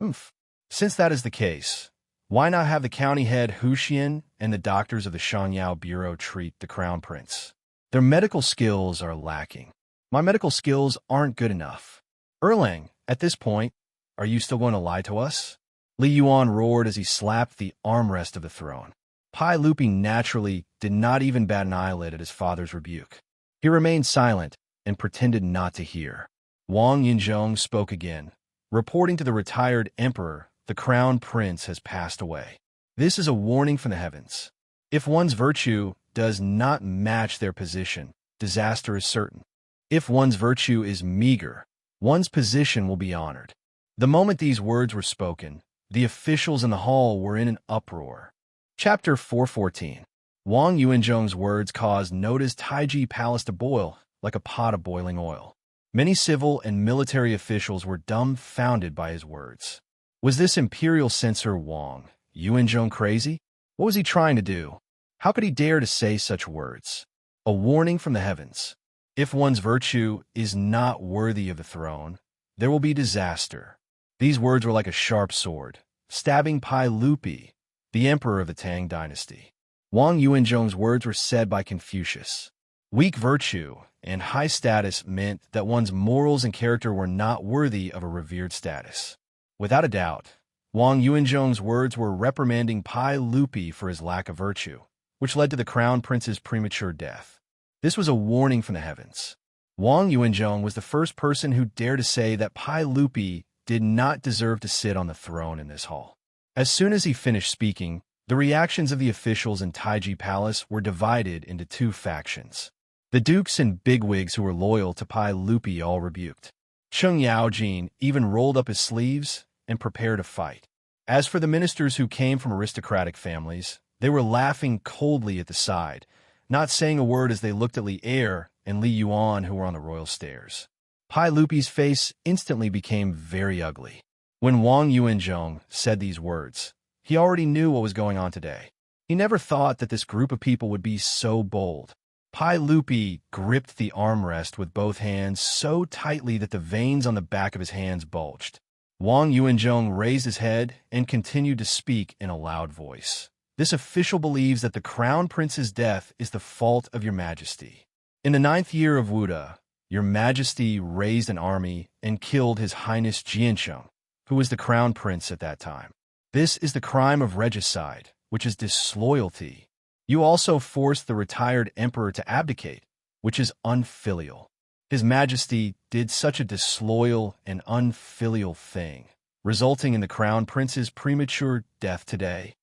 Oof. Since that is the case, why not have the county head Huxian and the doctors of the Shangyao Bureau treat the crown prince? Their medical skills are lacking. My medical skills aren't good enough. Erlang, at this point, are you still going to lie to us? Li Yuan roared as he slapped the armrest of the throne. Pai Lupi naturally did not even bat an eyelid at his father's rebuke. He remained silent and pretended not to hear. Wang Yinzhong spoke again, reporting to the retired emperor the crown prince has passed away. This is a warning from the heavens. If one's virtue does not match their position, disaster is certain. If one's virtue is meager, one's position will be honored. The moment these words were spoken, the officials in the hall were in an uproar. Chapter 414. Wang Yuanzhong's words caused Noda's Taiji palace to boil like a pot of boiling oil. Many civil and military officials were dumbfounded by his words. Was this imperial censor Wang Yuanzhong crazy? What was he trying to do? How could he dare to say such words? A warning from the heavens. If one's virtue is not worthy of the throne, there will be disaster. These words were like a sharp sword, stabbing Pai Lupi, the emperor of the Tang dynasty. Wang Yuanzhong's words were said by Confucius. Weak virtue and high status meant that one's morals and character were not worthy of a revered status. Without a doubt, Wang Yuanzhong's words were reprimanding Pai Lupi for his lack of virtue, which led to the crown prince's premature death. This was a warning from the heavens. Wang Yuanzhong was the first person who dared to say that Pai Lupi did not deserve to sit on the throne in this hall. As soon as he finished speaking, the reactions of the officials in Taiji Palace were divided into two factions. The dukes and bigwigs who were loyal to Pai Lupi all rebuked. Cheng Yaojin even rolled up his sleeves and prepared to fight. As for the ministers who came from aristocratic families, they were laughing coldly at the side, not saying a word as they looked at Li Er and Li Yuan who were on the royal stairs. Pai Lupi's face instantly became very ugly. When Wang Yuanzhong said these words, he already knew what was going on today. He never thought that this group of people would be so bold. Pai Lupi gripped the armrest with both hands so tightly that the veins on the back of his hands bulged. Wang Yuanzhong raised his head and continued to speak in a loud voice. This official believes that the crown prince's death is the fault of your majesty. In the 9th year of Wuda, your majesty raised an army and killed his highness Xianxia, who was the crown prince at that time. This is the crime of regicide, which is disloyalty. You also forced the retired emperor to abdicate, which is unfilial. His majesty did such a disloyal and unfilial thing, resulting in the crown prince's premature death today.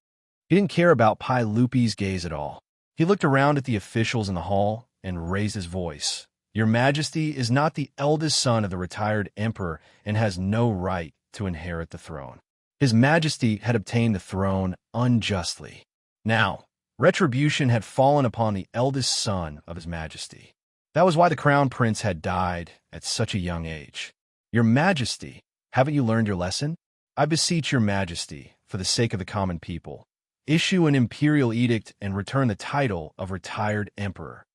He didn't care about Pai Lupi's gaze at all. He looked around at the officials in the hall and raised his voice. Your majesty is not the eldest son of the retired emperor and has no right to inherit the throne. His majesty had obtained the throne unjustly. Now, retribution had fallen upon the eldest son of his majesty. That was why the crown prince had died at such a young age. Your majesty, haven't you learned your lesson? I beseech your majesty, for the sake of the common people, issue an imperial edict and return the title of retired emperor.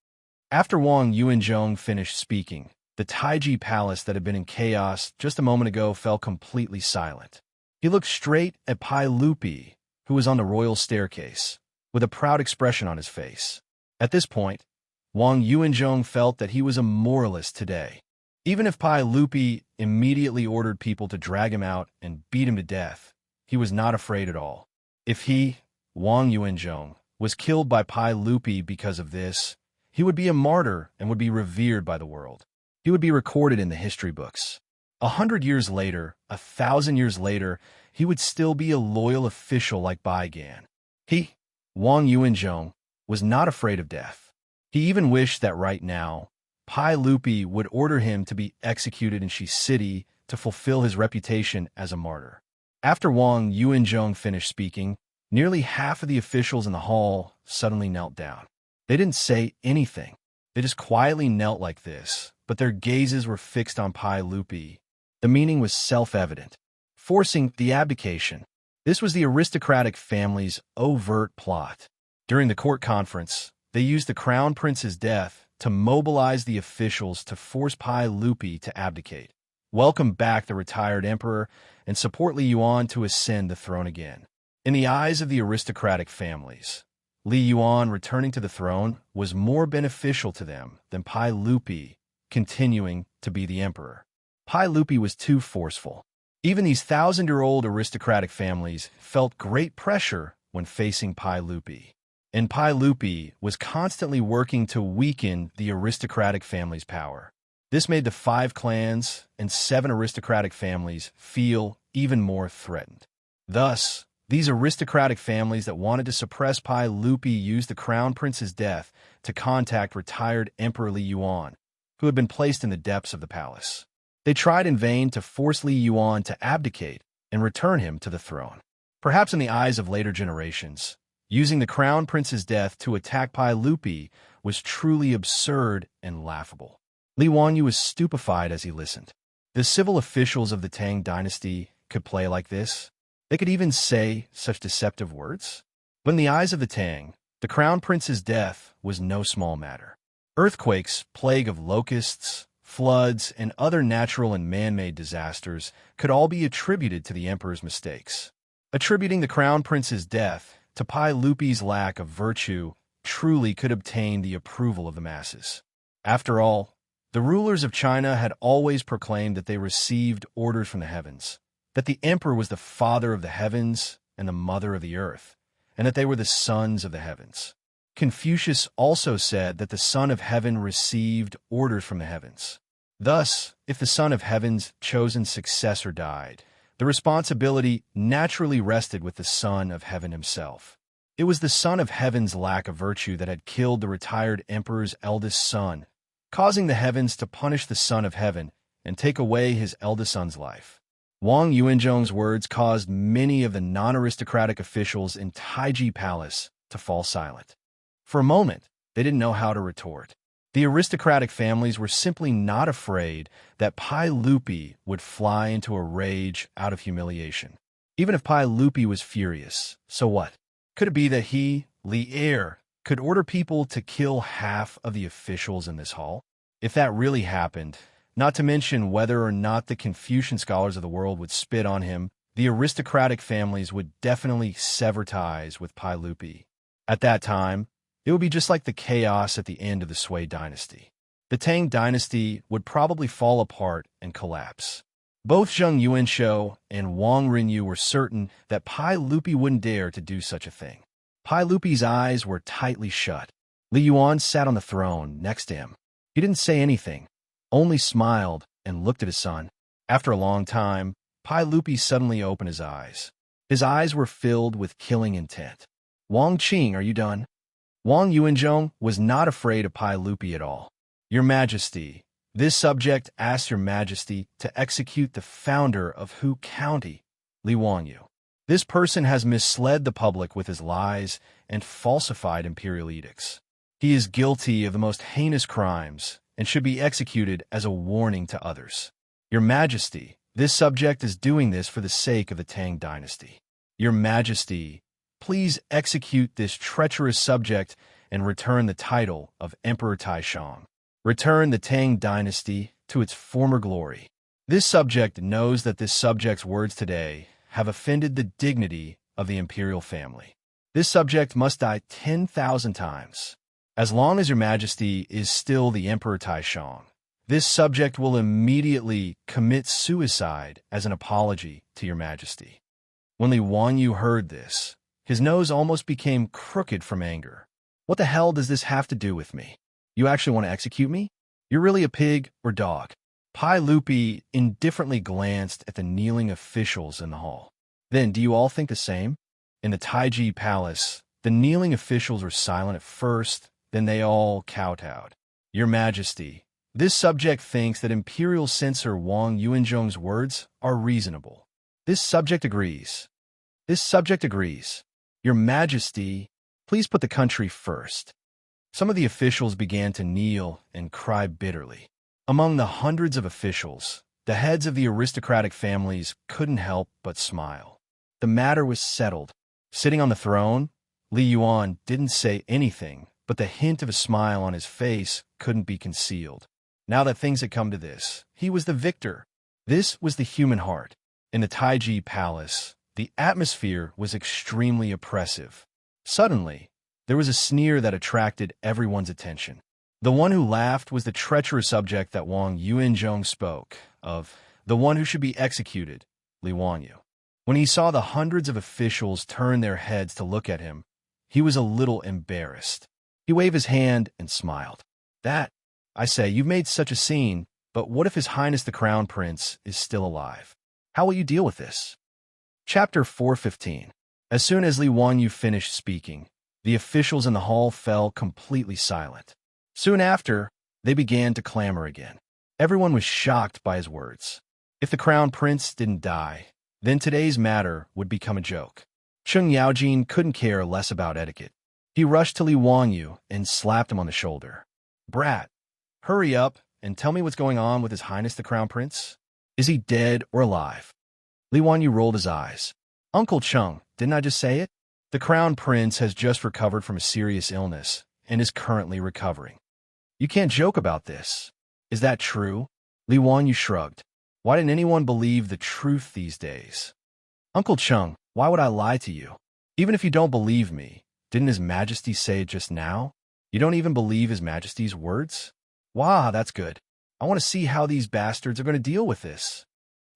After Wang Yuanzhong finished speaking, the Taiji palace that had been in chaos just a moment ago fell completely silent. He looked straight at Pai Lupi, who was on the royal staircase, with a proud expression on his face. At this point, Wang Yuanzhong felt that he was a moralist today. Even if Pai Lupi immediately ordered people to drag him out and beat him to death, he was not afraid at all. If he, Wang Yuanzhong, was killed by Pai Lupi because of this, he would be a martyr and would be revered by the world. He would be recorded in the history books. 100 years later, 1,000 years later, he would still be a loyal official like Bai Gan. He, Wang Yuanzhong, was not afraid of death. He even wished that right now, Pai Lupi would order him to be executed in Shi City to fulfill his reputation as a martyr. After Wang Yuanzhong finished speaking, nearly half of the officials in the hall suddenly knelt down. They didn't say anything. They just quietly knelt like this, but their gazes were fixed on Pai Lupi. The meaning was self-evident. Forcing the abdication. This was the aristocratic family's overt plot. During the court conference, they used the crown prince's death to mobilize the officials to force Pai Lupi to abdicate, welcome back the retired emperor, and support Li Yuan to ascend the throne again. In the eyes of the aristocratic families, Li Yuan returning to the throne was more beneficial to them than Pai Lupi continuing to be the emperor. Pai Lupi was too forceful. Even these thousand-year-old aristocratic families felt great pressure when facing Pai Lupi. And Pai Lupi was constantly working to weaken the aristocratic family's power. This made the 5 clans and 7 aristocratic families feel even more threatened. Thus, these aristocratic families that wanted to suppress Pai Lupi used the crown prince's death to contact retired Emperor Li Yuan, who had been placed in the depths of the palace. They tried in vain to force Li Yuan to abdicate and return him to the throne. Perhaps in the eyes of later generations, using the crown prince's death to attack Pai Lupi was truly absurd and laughable. Li Yuanyu was stupefied as he listened. The civil officials of the Tang dynasty could play like this. They could even say such deceptive words. But in the eyes of the Tang, the crown prince's death was no small matter. Earthquakes, plague of locusts, floods, and other natural and man-made disasters could all be attributed to the emperor's mistakes. Attributing the crown prince's death to Pai Lupi's lack of virtue truly could obtain the approval of the masses. After all, the rulers of China had always proclaimed that they received orders from the heavens, that the emperor was the father of the heavens and the mother of the earth, and that they were the sons of the heavens. Confucius also said that the Son of Heaven received orders from the heavens. Thus, if the Son of Heaven's chosen successor died, the responsibility naturally rested with the Son of Heaven himself. It was the Son of Heaven's lack of virtue that had killed the retired emperor's eldest son, causing the heavens to punish the Son of Heaven and take away his eldest son's life. Wang Yuanzhong's words caused many of the non-aristocratic officials in Taiji Palace to fall silent. For a moment, they didn't know how to retort. The aristocratic families were simply not afraid that Pai Lupi would fly into a rage out of humiliation. Even if Pai Lupi was furious, so what? Could it be that he, Li Er, could order people to kill half of the officials in this hall? If that really happened, not to mention whether or not the Confucian scholars of the world would spit on him, the aristocratic families would definitely sever ties with Pai Lupi. At that time, it would be just like the chaos at the end of the Sui dynasty. The Tang dynasty would probably fall apart and collapse. Both Zheng Yuanshou and Wang Rinyu were certain that Pai Lupi wouldn't dare to do such a thing. Pai Lupi's eyes were tightly shut. Li Yuan sat on the throne next to him. He didn't say anything, only smiled and looked at his son. After a long time, Pai Lupi suddenly opened his eyes. His eyes were filled with killing intent. Wang Qing, are you done? Wang Yuanzhong was not afraid of Pai Lupi at all. Your Majesty, this subject asks Your Majesty to execute the founder of Hu County, Li Wangyu. This person has misled the public with his lies and falsified imperial edicts. He is guilty of the most heinous crimes and should be executed as a warning to others. Your Majesty, this subject is doing this for the sake of the Tang dynasty. Your Majesty, please execute this treacherous subject and return the title of Emperor Taishang. Return the Tang dynasty to its former glory. This subject knows that this subject's words today have offended the dignity of the imperial family. This subject must die 10,000 times. As long as Your Majesty is still the Emperor Taishang, this subject will immediately commit suicide as an apology to Your Majesty. When Li Wangyu heard this, his nose almost became crooked from anger. What the hell does this have to do with me? You actually want to execute me? You're really a pig or dog? Pai Lupi indifferently glanced at the kneeling officials in the hall. Then, do you all think the same? In the Taiji Palace, the kneeling officials were silent at first, then they all kowtowed. Your Majesty, this subject thinks that Imperial Censor Wang Yuanzhong's words are reasonable. This subject agrees. This subject agrees. Your Majesty, please put the country first. Some of the officials began to kneel and cry bitterly. Among the hundreds of officials, the heads of the aristocratic families couldn't help but smile. The matter was settled. Sitting on the throne, Li Yuan didn't say anything but the hint of a smile on his face couldn't be concealed. Now that things had come to this, he was the victor. This was the human heart. In the Taiji Palace, the atmosphere was extremely oppressive. Suddenly, there was a sneer that attracted everyone's attention. The one who laughed was the treacherous subject that Wang Yuanzhong spoke of, the one who should be executed, Li Wanyu. When he saw the hundreds of officials turn their heads to look at him, he was a little embarrassed. He waved his hand and smiled. I say, you've made such a scene, but what if His Highness the Crown Prince is still alive? How will you deal with this? Chapter 415. As soon as Li Wanyu finished speaking, the officials in the hall fell completely silent. Soon after, they began to clamor again. Everyone was shocked by his words. If the Crown Prince didn't die, then today's matter would become a joke. Cheng Yaojin couldn't care less about etiquette. He rushed to Li Wanyu and slapped him on the shoulder. Brat, hurry up and tell me what's going on with His Highness the Crown Prince. Is he dead or alive? Li Wanyu rolled his eyes. Uncle Cheng, didn't I just say it? The Crown Prince has just recovered from a serious illness and is currently recovering. You can't joke about this. Is that true? Li Wanyu shrugged. Why didn't anyone believe the truth these days? Uncle Cheng, why would I lie to you? Even if you don't believe me, didn't His Majesty say it just now? You don't even believe His Majesty's words? Wow, that's good. I want to see how these bastards are going to deal with this.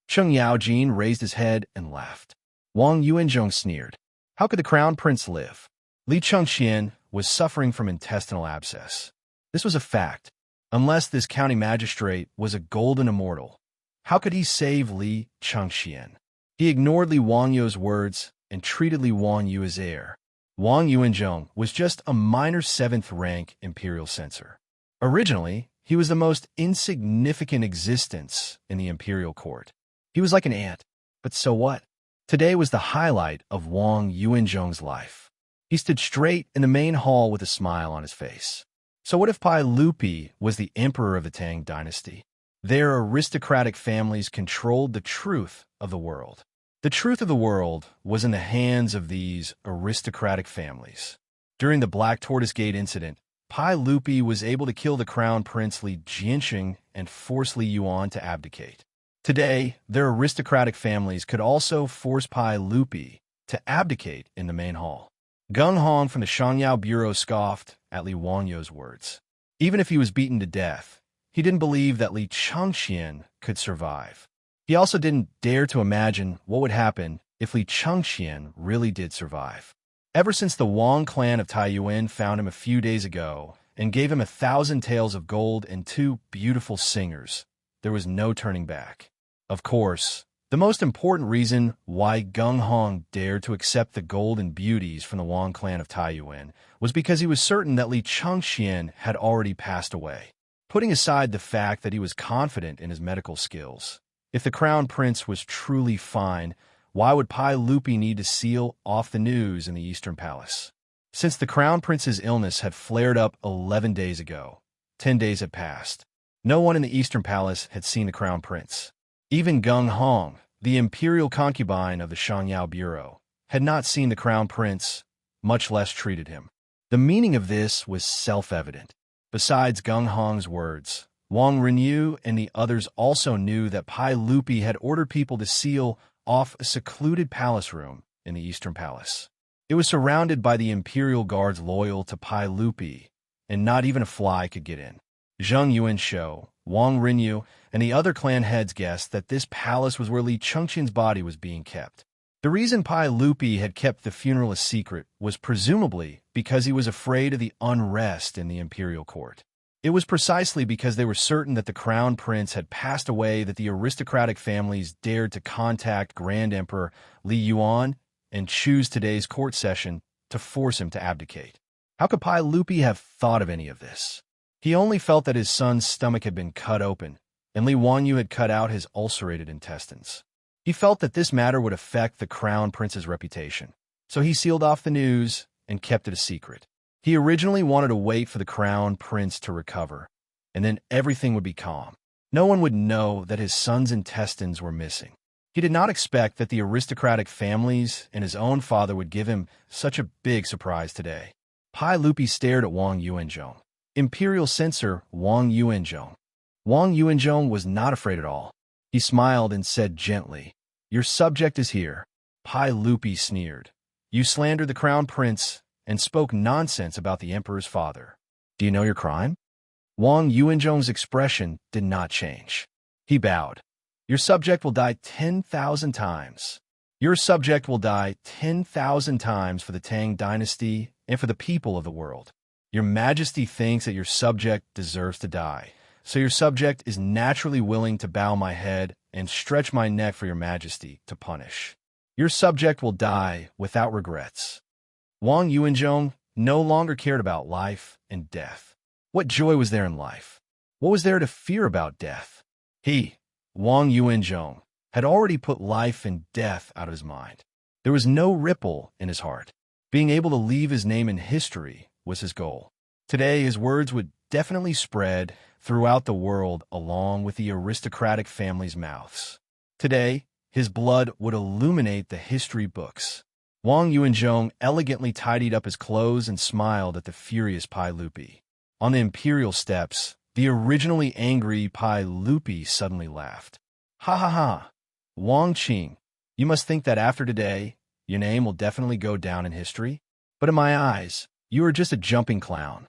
Cheng Yaojin raised his head and laughed. Wang Yuanzhong sneered. How could the Crown Prince live? Li Chengxian was suffering from intestinal abscess. This was a fact. Unless this county magistrate was a golden immortal, how could he save Li Chengxian? He ignored Li Wangyu's words and treated Li Wanyu as heir. Wang Yuanzhong was just a minor 7th-rank imperial censor. Originally, he was the most insignificant existence in the imperial court. He was like an ant, but so what? Today was the highlight of Wang Yuanzhong's life. He stood straight in the main hall with a smile on his face. So what if Pai Lupi was the emperor of the Tang dynasty? Their aristocratic families controlled the truth of the world. The truth of the world was in the hands of these aristocratic families. During the Black Tortoise Gate incident, Pai Lupi was able to kill the Crown Prince Li Jianxing and force Li Yuan to abdicate. Today, their aristocratic families could also force Pai Lupi to abdicate in the main hall. Gung Hong from the Xianxia Bureau scoffed at Li Wanyu's words. Even if he was beaten to death, he didn't believe that Li Chengxian could survive. He also didn't dare to imagine what would happen if Li Chengxian really did survive. Ever since the Wang clan of Taiyuan found him a few days ago and gave him 1,000 taels of gold and 2 beautiful singers, there was no turning back. Of course, the most important reason why Gung Hong dared to accept the gold and beauties from the Wang clan of Taiyuan was because he was certain that Li Chengxian had already passed away. Putting aside the fact that he was confident in his medical skills, if the Crown Prince was truly fine, why would Pai Lupi need to seal off the news in the Eastern Palace? Since the Crown Prince's illness had flared up 11 days ago, 10 days had passed. No one in the Eastern Palace had seen the Crown Prince. Even Gung Hong, the imperial concubine of the Xianxia Bureau, had not seen the Crown Prince, much less treated him. The meaning of this was self-evident. Besides Gung Hong's words, Wang Renyu and the others also knew that Pai Lupi had ordered people to seal off a secluded palace room in the Eastern Palace. It was surrounded by the imperial guards loyal to Pai Lupi, and not even a fly could get in. Zheng Yuanshou, Wang Renyu, and the other clan heads guessed that this palace was where Li Chengxian's body was being kept. The reason Pai Lupi had kept the funeral a secret was presumably because he was afraid of the unrest in the imperial court. It was precisely because they were certain that the Crown Prince had passed away that the aristocratic families dared to contact Grand Emperor Li Yuan and choose today's court session to force him to abdicate. How could Pai Lupi have thought of any of this? He only felt that his son's stomach had been cut open, and Li Wanyu had cut out his ulcerated intestines. He felt that this matter would affect the Crown Prince's reputation, so he sealed off the news and kept it a secret. He originally wanted to wait for the Crown Prince to recover, and then everything would be calm. No one would know that his son's intestines were missing. He did not expect that the aristocratic families and his own father would give him such a big surprise today. Pai Lupi stared at Wang Yuanzhong. Imperial censor Wang Yuanzhong. Wang Yuanzhong was not afraid at all. He smiled and said gently, "Your subject is here." Pai Lupi sneered. "You slandered the crown prince and spoke nonsense about the emperor's father. Do you know your crime?" Wang Yuanzhong's expression did not change. He bowed. "Your subject will die 10,000 times. Your subject will die 10,000 times for the Tang dynasty and for the people of the world. Your majesty thinks that your subject deserves to die, so your subject is naturally willing to bow my head and stretch my neck for your majesty to punish. Your subject will die without regrets." Wang Yuanzhong no longer cared about life and death. What joy was there in life? What was there to fear about death? He, Wang Yuanzhong, had already put life and death out of his mind. There was no ripple in his heart. Being able to leave his name in history was his goal. Today, his words would definitely spread throughout the world along with the aristocratic family's mouths. Today, his blood would illuminate the history books. Wang Yuanzhong elegantly tidied up his clothes and smiled at the furious Pai Lupi. On the imperial steps, the originally angry Pai Lupi suddenly laughed. "Ha ha ha! Wang Qing, you must think that after today, your name will definitely go down in history? But in my eyes, you are just a jumping clown."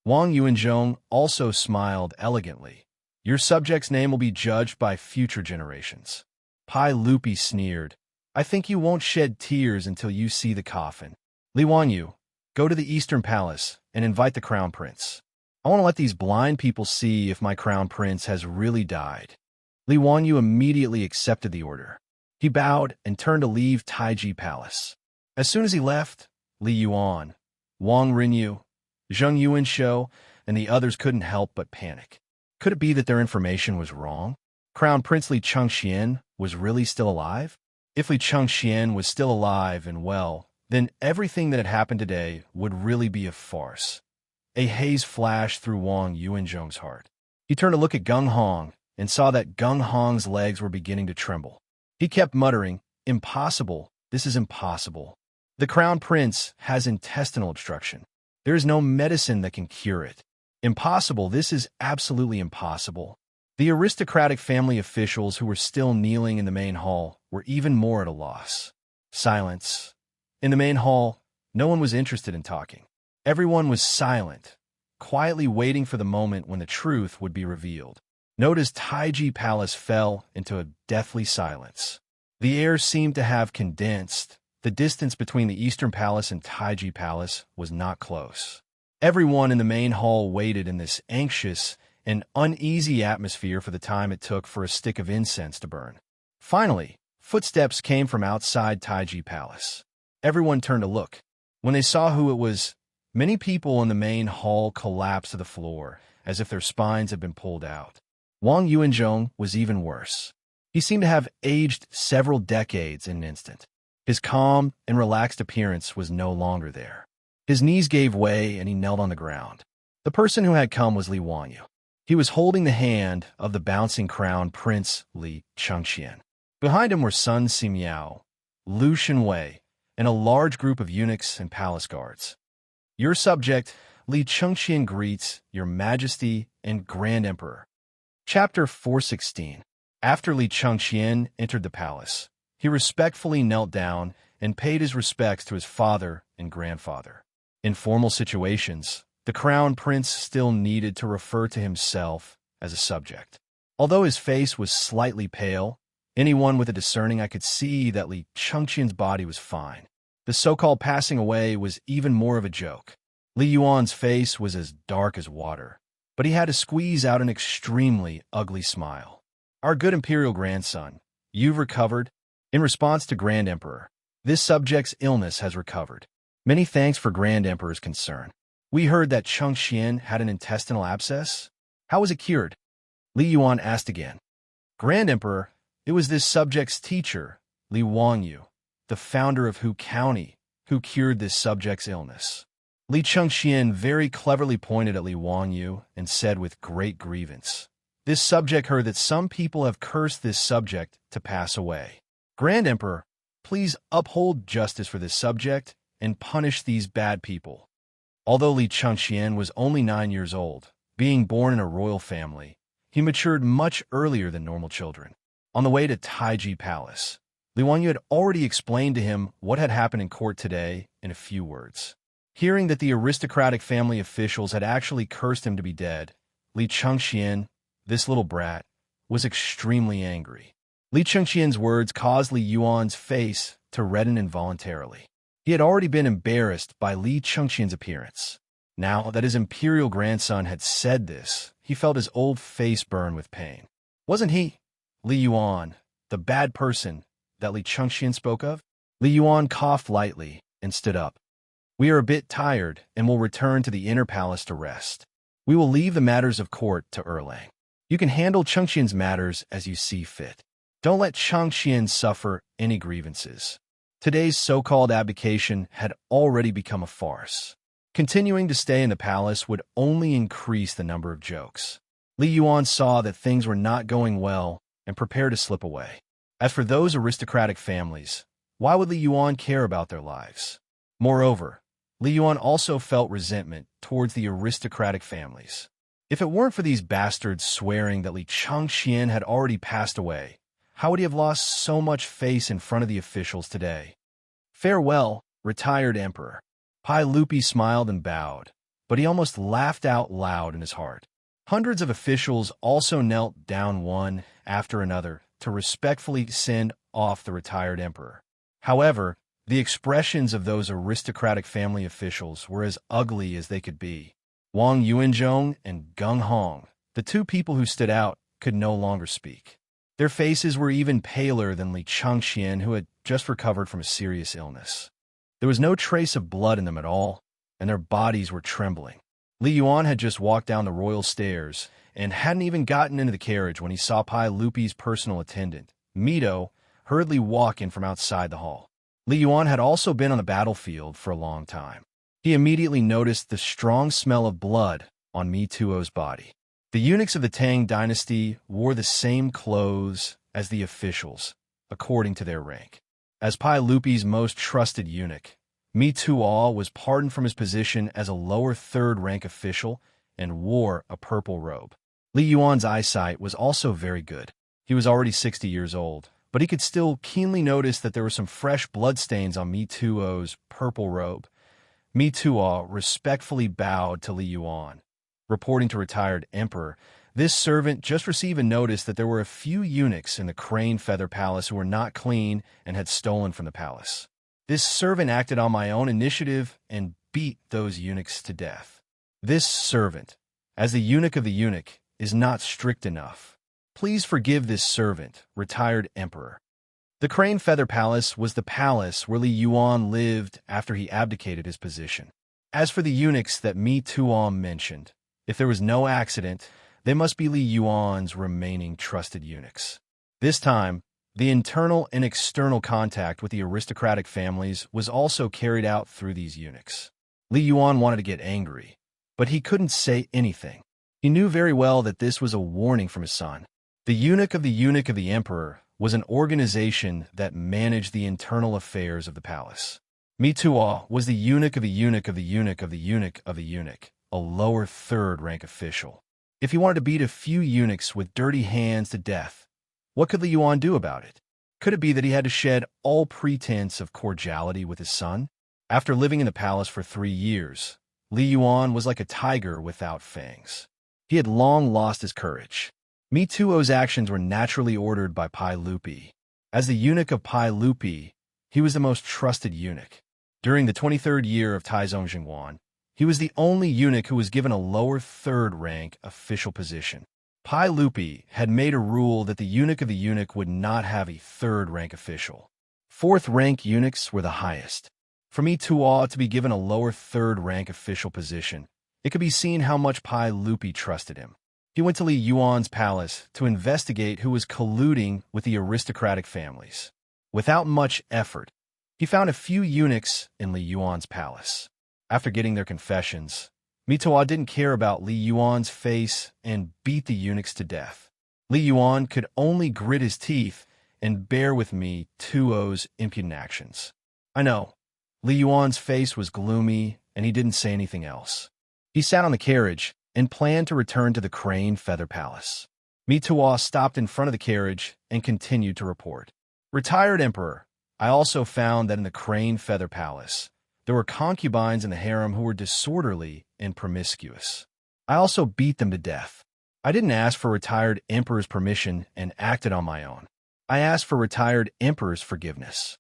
Wang Yuanzhong also smiled elegantly. "Your subject's name will be judged by future generations." Pai Lupi sneered. "I think you won't shed tears until you see the coffin. Li Wanyu, go to the Eastern Palace and invite the Crown Prince. I want to let these blind people see if my Crown Prince has really died." Li Wanyu immediately accepted the order. He bowed and turned to leave Taiji Palace. As soon as he left, Li Yuan, Wang Rinyu, Zheng Yuanshou, and the others couldn't help but panic. Could it be that their information was wrong? Crown Prince Li Chengxian was really still alive? If Li Chengxian was still alive and well, then everything that had happened today would really be a farce. A haze flashed through Wang Yuanzhong's heart. He turned to look at Gung Hong and saw that Gung Hong's legs were beginning to tremble. He kept muttering, "Impossible, this is impossible. The Crown Prince has intestinal obstruction. There is no medicine that can cure it. Impossible, this is absolutely impossible." The aristocratic family officials who were still kneeling in the main hall were even more at a loss. Silence. In the main hall, no one was interested in talking. Everyone was silent, quietly waiting for the moment when the truth would be revealed. Note as Taiji Palace fell into a deathly silence. The air seemed to have condensed. The distance between the Eastern Palace and Taiji Palace was not close. Everyone in the main hall waited in this anxious and uneasy atmosphere for the time it took for a stick of incense to burn. Finally, footsteps came from outside Taiji Palace. Everyone turned to look. When they saw who it was, many people in the main hall collapsed to the floor, as if their spines had been pulled out. Wang Yuanzhong was even worse. He seemed to have aged several decades in an instant. His calm and relaxed appearance was no longer there. His knees gave way and he knelt on the ground. The person who had come was Li Wanyu. He was holding the hand of the bouncing crown Prince Li Chengxian. Behind him were Sun Simiao, Lu Shenwei, and a large group of eunuchs and palace guards. "Your subject, Li Chengxian, greets your majesty and Grand Emperor." Chapter 416. After Li Chengxian entered the palace, he respectfully knelt down and paid his respects to his father and grandfather. In formal situations, the crown prince still needed to refer to himself as a subject. Although his face was slightly pale, anyone with a discerning eye could see that Li Chengxian's body was fine. The so-called passing away was even more of a joke. Li Yuan's face was as dark as water, but he had to squeeze out an extremely ugly smile. "Our good imperial grandson, you've recovered?" In response to Grand Emperor, "This subject's illness has recovered. Many thanks for Grand Emperor's concern. We heard that Chengxian had an intestinal abscess. How was it cured?" Li Yuan asked again. "Grand Emperor, it was this subject's teacher, Li Wanyu, the founder of Hu County, who cured this subject's illness." Li Chengxian very cleverly pointed at Li Wanyu and said with great grievance, "This subject heard that some people have cursed this subject to pass away. Grand Emperor, please uphold justice for this subject and punish these bad people." Although Li Chengxian was only 9 years old, being born in a royal family, he matured much earlier than normal children. On the way to Taiji Palace, Li Wanyu had already explained to him what had happened in court today in a few words. Hearing that the aristocratic family officials had actually cursed him to be dead, Li Chengxian, this little brat, was extremely angry. Li Chengxian's words caused Li Yuan's face to redden involuntarily. He had already been embarrassed by Li Chengxian's appearance. Now that his imperial grandson had said this, he felt his old face burn with pain. Wasn't he, Li Yuan, the bad person that Li Chengxian spoke of? Li Yuan coughed lightly and stood up. We are a bit tired and will return to the inner palace to rest. We will leave the matters of court to Erlang. You can handle Chengxian's matters as you see fit. Don't let Chengxian suffer any grievances. Today's so-called abdication had already become a farce. Continuing to stay in the palace would only increase the number of jokes. Li Yuan saw that things were not going well and prepared to slip away. As for those aristocratic families, why would Li Yuan care about their lives? Moreover, Li Yuan also felt resentment towards the aristocratic families. If it weren't for these bastards swearing that Li Chengxian had already passed away, how would he have lost so much face in front of the officials today? Farewell, retired emperor. Pai Lupi smiled and bowed, but he almost laughed out loud in his heart. Hundreds of officials also knelt down one after another to respectfully send off the retired emperor. However, the expressions of those aristocratic family officials were as ugly as they could be. Wang Yuanzhong and Geng Hong, the two people who stood out, could no longer speak. Their faces were even paler than Li Chengxian, who had just recovered from a serious illness. There was no trace of blood in them at all, and their bodies were trembling. Li Yuan had just walked down the royal stairs and hadn't even gotten into the carriage when he saw Pai Lupi's personal attendant, Mito, hurriedly walk in from outside the hall. Li Yuan had also been on the battlefield for a long time. He immediately noticed the strong smell of blood on Mituo's body. The eunuchs of the Tang dynasty wore the same clothes as the officials, according to their rank. As Pai Lupi's most trusted eunuch, Mituo was pardoned from his position as a lower third-rank official and wore a purple robe. Li Yuan's eyesight was also very good. He was already 60 years old, but he could still keenly notice that there were some fresh bloodstains on Mituo's purple robe. Mituo respectfully bowed to Li Yuan. Reporting to retired emperor, this servant just received a notice that there were a few eunuchs in the Crane Feather Palace who were not clean and had stolen from the palace. This servant acted on my own initiative and beat those eunuchs to death. This servant, as the eunuch of the eunuch, is not strict enough. Please forgive this servant, retired emperor. The Crane Feather Palace was the palace where Li Yuan lived after he abdicated his position. As for the eunuchs that Mi Tuom mentioned, if there was no accident, they must be Li Yuan's remaining trusted eunuchs. This time, the internal and external contact with the aristocratic families was also carried out through these eunuchs. Li Yuan wanted to get angry, but he couldn't say anything. He knew very well that this was a warning from his son. The eunuch of the emperor was an organization that managed the internal affairs of the palace. Mituo was the eunuch of the eunuch of the eunuch of the eunuch of the eunuch, a lower third-rank official. If he wanted to beat a few eunuchs with dirty hands to death, what could Li Yuan do about it? Could it be that he had to shed all pretense of cordiality with his son? After living in the palace for 3 years, Li Yuan was like a tiger without fangs. He had long lost his courage. Mituo's actions were naturally ordered by Pai Lupi. As the eunuch of Pai Lupi, he was the most trusted eunuch. During the 23rd year of Taizong Jingwan, he was the only eunuch who was given a lower third-rank official position. Pai Lupi had made a rule that the eunuch of the eunuch would not have a third-rank official. Fourth-rank eunuchs were the highest. For Mituo to be given a lower third-rank official position, it could be seen how much Pai Lupi trusted him. He went to Li Yuan's palace to investigate who was colluding with the aristocratic families. Without much effort, he found a few eunuchs in Li Yuan's palace. After getting their confessions, Mituo didn't care about Li Yuan's face and beat the eunuchs to death. Li Yuan could only grit his teeth and bear with Mituo's impudent actions. I know, Li Yuan's face was gloomy and he didn't say anything else. He sat on the carriage and planned to return to the Crane Feather Palace. Mituo stopped in front of the carriage and continued to report. Retired Emperor, I also found that in the Crane Feather Palace, there were concubines in the harem who were disorderly and promiscuous. I also beat them to death. I didn't ask for retired Emperor's permission and acted on my own. I asked for retired Emperor's forgiveness.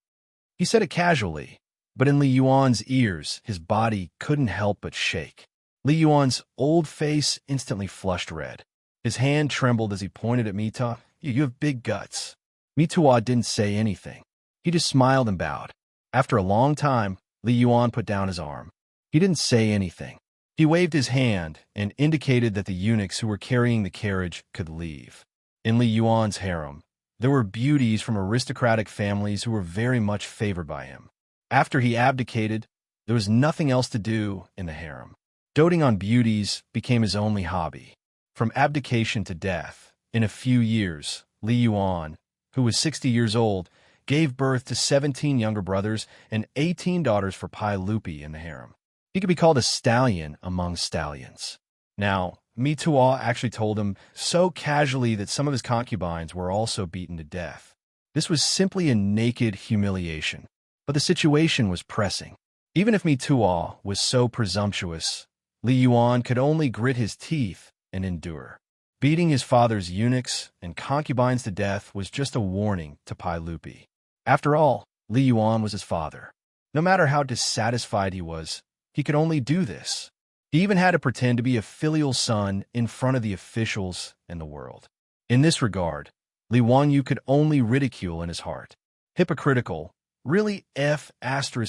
He said it casually, but in Li Yuan's ears, his body couldn't help but shake. Li Yuan's old face instantly flushed red. His hand trembled as he pointed at Mituo. You have big guts. Mituo didn't say anything. He just smiled and bowed. After a long time, Li Yuan put down his arm. He didn't say anything. He waved his hand and indicated that the eunuchs who were carrying the carriage could leave. In Li Yuan's harem, there were beauties from aristocratic families who were very much favored by him. After he abdicated, there was nothing else to do in the harem. Doting on beauties became his only hobby. From abdication to death, in a few years, Li Yuan, who was 60 years old, gave birth to 17 younger brothers and 18 daughters for Pai Lupi in the harem. He could be called a stallion among stallions. Now, Mituo actually told him so casually that some of his concubines were also beaten to death. This was simply a naked humiliation, but the situation was pressing. Even if Mituo was so presumptuous, Li Yuan could only grit his teeth and endure. Beating his father's eunuchs and concubines to death was just a warning to Pai Lupi. After all, Li Yuan was his father. No matter how dissatisfied he was, he could only do this. He even had to pretend to be a filial son in front of the officials and the world. In this regard, Li Wanyu could only ridicule in his heart. Hypocritical, really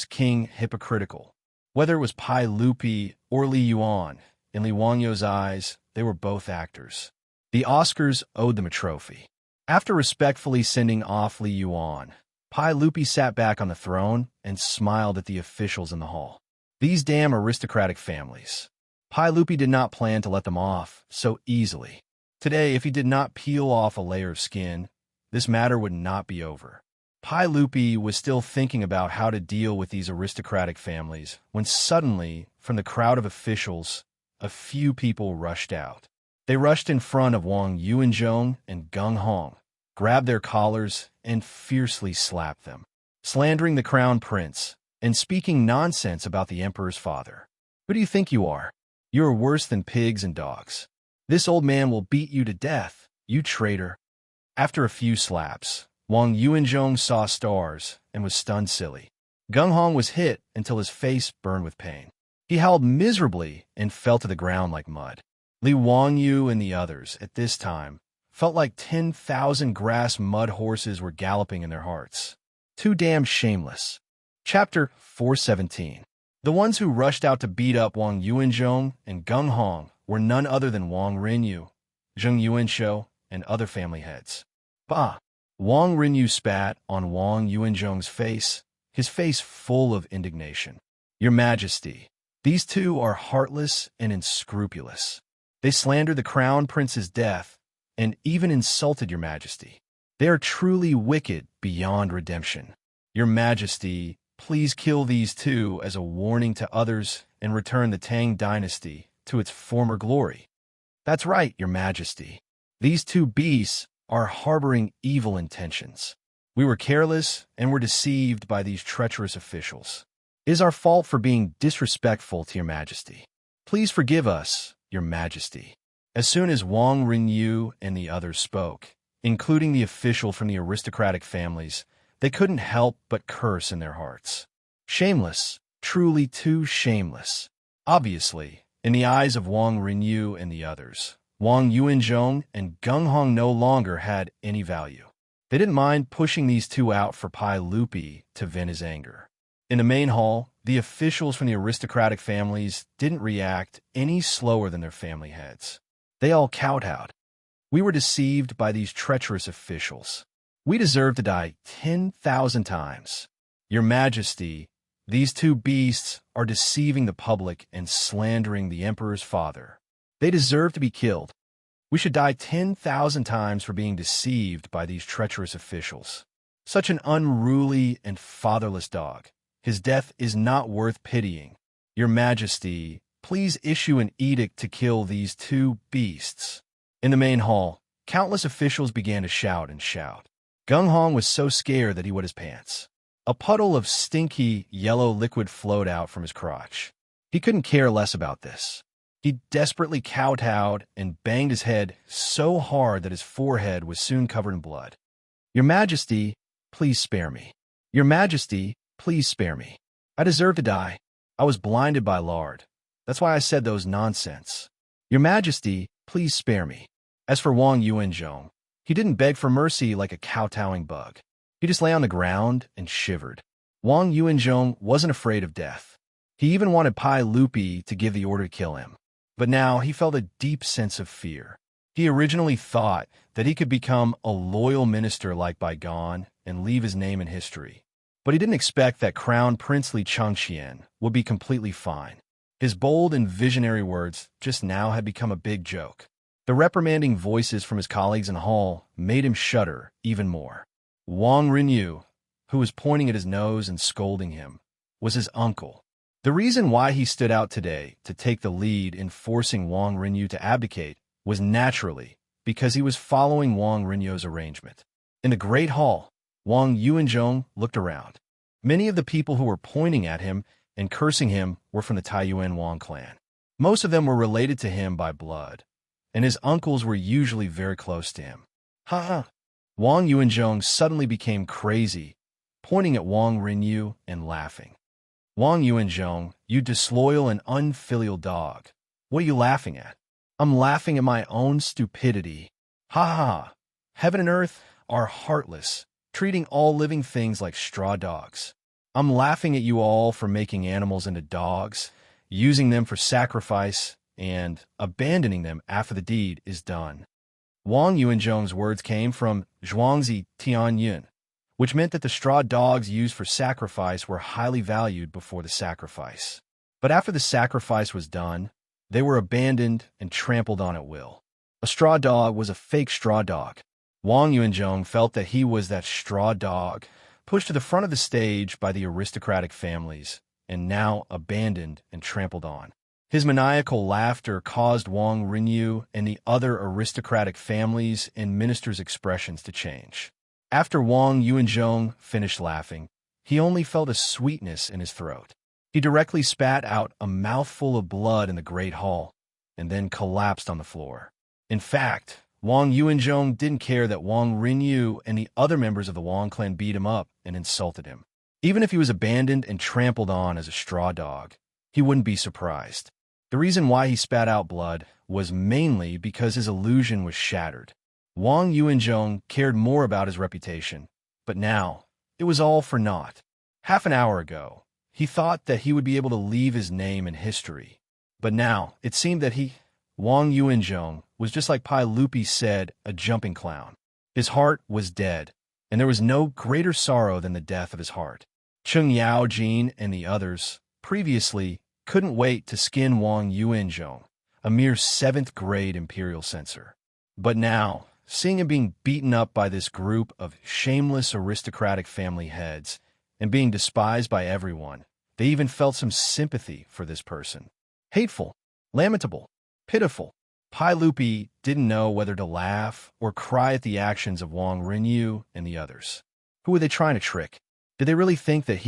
King hypocritical. Whether it was Pai Lupi or Li Yuan, in Li Wanyu's eyes, they were both actors. The Oscars owed them a trophy. After respectfully sending off Li Yuan, Pai Lupi sat back on the throne and smiled at the officials in the hall. These damn aristocratic families. Pai Lupi did not plan to let them off so easily. Today, if he did not peel off a layer of skin, this matter would not be over. Pai Lupi was still thinking about how to deal with these aristocratic families when suddenly, from the crowd of officials, a few people rushed out. They rushed in front of Wang Yuanzhong and Gung Hong, grabbed their collars, and fiercely slapped them, slandering the crown prince and speaking nonsense about the emperor's father. Who do you think you are? You are worse than pigs and dogs. This old man will beat you to death, you traitor. After a few slaps, Wang Yuanzhong saw stars and was stunned silly. Gung Hong was hit until his face burned with pain. He howled miserably and fell to the ground like mud. Li Wangyu and the others, at this time, felt like 10,000 grass mud horses were galloping in their hearts. Too damn shameless. Chapter 417. The ones who rushed out to beat up Wang Yuanzhong and Gung Hong were none other than Wang Rinyu, Zheng Yuanshou, and other family heads. Bah! Wang Rinyu spat on Wang Yuanzhong's face, his face full of indignation. Your Majesty, these two are heartless and unscrupulous. They slandered the crown prince's death and even insulted your Majesty. They are truly wicked beyond redemption. Your Majesty, please kill these two as a warning to others and return the Tang dynasty to its former glory. That's right, Your Majesty. These two beasts are harboring evil intentions. We were careless and were deceived by these treacherous officials. It is our fault for being disrespectful to Your Majesty. Please forgive us, Your Majesty. As soon as Wang Rinyu and the others spoke, including the official from the aristocratic families, they couldn't help but curse in their hearts. Shameless, truly too shameless. Obviously, in the eyes of Wang Rinyu and the others, Wang Yuanzhong and Gung Hong no longer had any value. They didn't mind pushing these two out for Pai Lupi to vent his anger. In the main hall, the officials from the aristocratic families didn't react any slower than their family heads. They all kowtowed. We were deceived by these treacherous officials. We deserve to die 10,000 times. Your Majesty, these two beasts are deceiving the public and slandering the emperor's father. They deserve to be killed. We should die 10,000 times for being deceived by these treacherous officials. Such an unruly and fatherless dog. His death is not worth pitying. "Your Majesty, please issue an edict to kill these two beasts." In the main hall, countless officials began to shout and shout. Gung Hong was so scared that he wet his pants. A puddle of stinky, yellow liquid flowed out from his crotch. He couldn't care less about this. He desperately kowtowed and banged his head so hard that his forehead was soon covered in blood. "Your Majesty, please spare me. Your Majesty, please spare me. I deserve to die. I was blinded by lard. That's why I said those nonsense. Your Majesty, please spare me." As for Wang Yuanzhong, he didn't beg for mercy like a kowtowing bug. He just lay on the ground and shivered. Wang Yuanzhong wasn't afraid of death. He even wanted Pai Lupi to give the order to kill him. But now he felt a deep sense of fear. He originally thought that he could become a loyal minister like Bygone and leave his name in history. But he didn't expect that Crown Princely Xianxia would be completely fine. His bold and visionary words just now had become a big joke. The reprimanding voices from his colleagues in the hall made him shudder even more. Wang Rinyu, who was pointing at his nose and scolding him, was his uncle. The reason why he stood out today to take the lead in forcing Wang Rinyu to abdicate was naturally because he was following Wang Rinyu's arrangement. In the Great Hall, Wang Yuanzhong looked around. Many of the people who were pointing at him and cursing him were from the Taiyuan Wang clan. Most of them were related to him by blood, and his uncles were usually very close to him. Ha! Wang Yuanzhong suddenly became crazy, pointing at Wang Rinyu and laughing. "Wang Yuanzhong, you disloyal and unfilial dog. What are you laughing at?" "I'm laughing at my own stupidity. Ha ha! Heaven and earth are heartless, treating all living things like straw dogs. I'm laughing at you all for making animals into dogs, using them for sacrifice, and abandoning them after the deed is done." Wang Yuanzhong's words came from Zhuangzi Tianyun, which meant that the straw dogs used for sacrifice were highly valued before the sacrifice. But after the sacrifice was done, they were abandoned and trampled on at will. A straw dog was a fake straw dog. Wang Yuanzhong felt that he was that straw dog, pushed to the front of the stage by the aristocratic families, and now abandoned and trampled on. His maniacal laughter caused Wang Rinyu and the other aristocratic families and ministers' expressions to change. After Wang Yuanzhong finished laughing, he only felt a sweetness in his throat. He directly spat out a mouthful of blood in the Great Hall, and then collapsed on the floor. In fact, Wang Yuanzhong didn't care that Wang Rinyu and the other members of the Wang clan beat him up and insulted him. Even if he was abandoned and trampled on as a straw dog, he wouldn't be surprised. The reason why he spat out blood was mainly because his illusion was shattered. Wang Yuanzhong cared more about his reputation, but now it was all for naught. Half an hour ago, he thought that he would be able to leave his name in history. But now it seemed that Wang Yuanzhong, was just like Pai Lupi said, a jumping clown. His heart was dead, and there was no greater sorrow than the death of his heart. Cheng Yaojin and the others, previously, couldn't wait to skin Wang Yuanzhong, a mere 7th grade imperial censor. But now, seeing him being beaten up by this group of shameless aristocratic family heads and being despised by everyone, they even felt some sympathy for this person. Hateful, lamentable, pitiful. Pai Lupi didn't know whether to laugh or cry at the actions of Wang Rinyu and the others. Who were they trying to trick? Did they really think that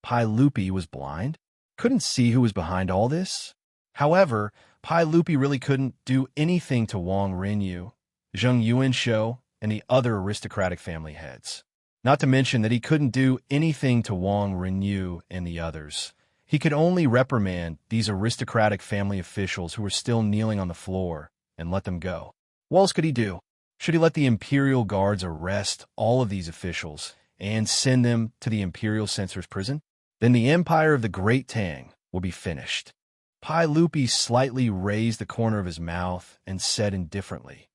Pai Lupi, was blind? Couldn't see who was behind all this? However, Pai Lupi really couldn't do anything to Wang Rinyu, Zheng Yuanshou, and the other aristocratic family heads. Not to mention that he couldn't do anything to Wang Rinyu and the others. He could only reprimand these aristocratic family officials who were still kneeling on the floor and let them go. What else could he do? Should he let the imperial guards arrest all of these officials and send them to the imperial censor's prison? Then the empire of the great Tang will be finished. Pai Lupi slightly raised the corner of his mouth and said indifferently,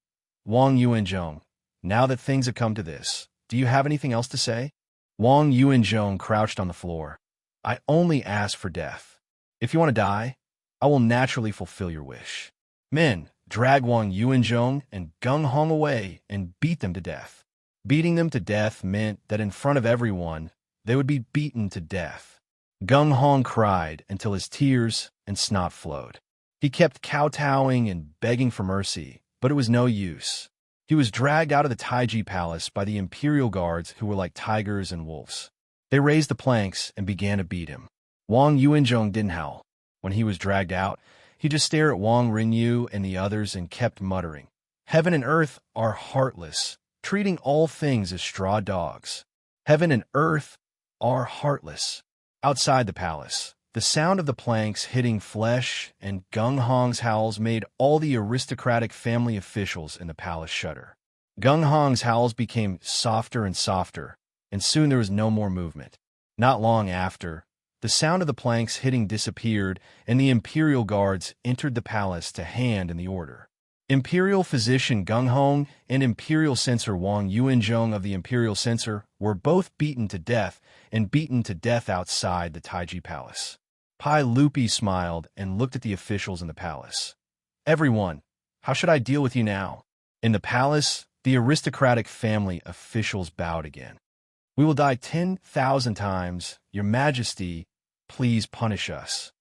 "Wang Yuanzhong, now that things have come to this, do you have anything else to say?" Wang Yuanzhong crouched on the floor. "I only ask for death. If you want to die, I will naturally fulfill your wish." Men, drag Wang Yuanzhong and Gung Hong away and beat them to death. Beating them to death meant that in front of everyone, they would be beaten to death. Gung Hong cried until his tears and snot flowed. He kept kowtowing and begging for mercy, but it was no use. He was dragged out of the Taiji palace by the imperial guards who were like tigers and wolves. They raised the planks and began to beat him. Wang Yuanzhong didn't howl. When he was dragged out, he just stared at Wang Rinyu and the others and kept muttering, "Heaven and earth are heartless, treating all things as straw dogs. Heaven and earth are heartless." Outside the palace, the sound of the planks hitting flesh and Gung Hong's howls made all the aristocratic family officials in the palace shudder. Gung Hong's howls became softer and softer, and soon there was no more movement. Not long after, the sound of the planks hitting disappeared, and the imperial guards entered the palace to hand in the order. Imperial physician Gung Hong and Imperial censor Wang Yuanzhong of the Imperial censor were both beaten to death and beaten to death outside the Taiji palace. Pai Lupi smiled and looked at the officials in the palace. "Everyone, how should I deal with you now?" In the palace, the aristocratic family officials bowed again. "We will die 10,000 times. Your Majesty, please punish us."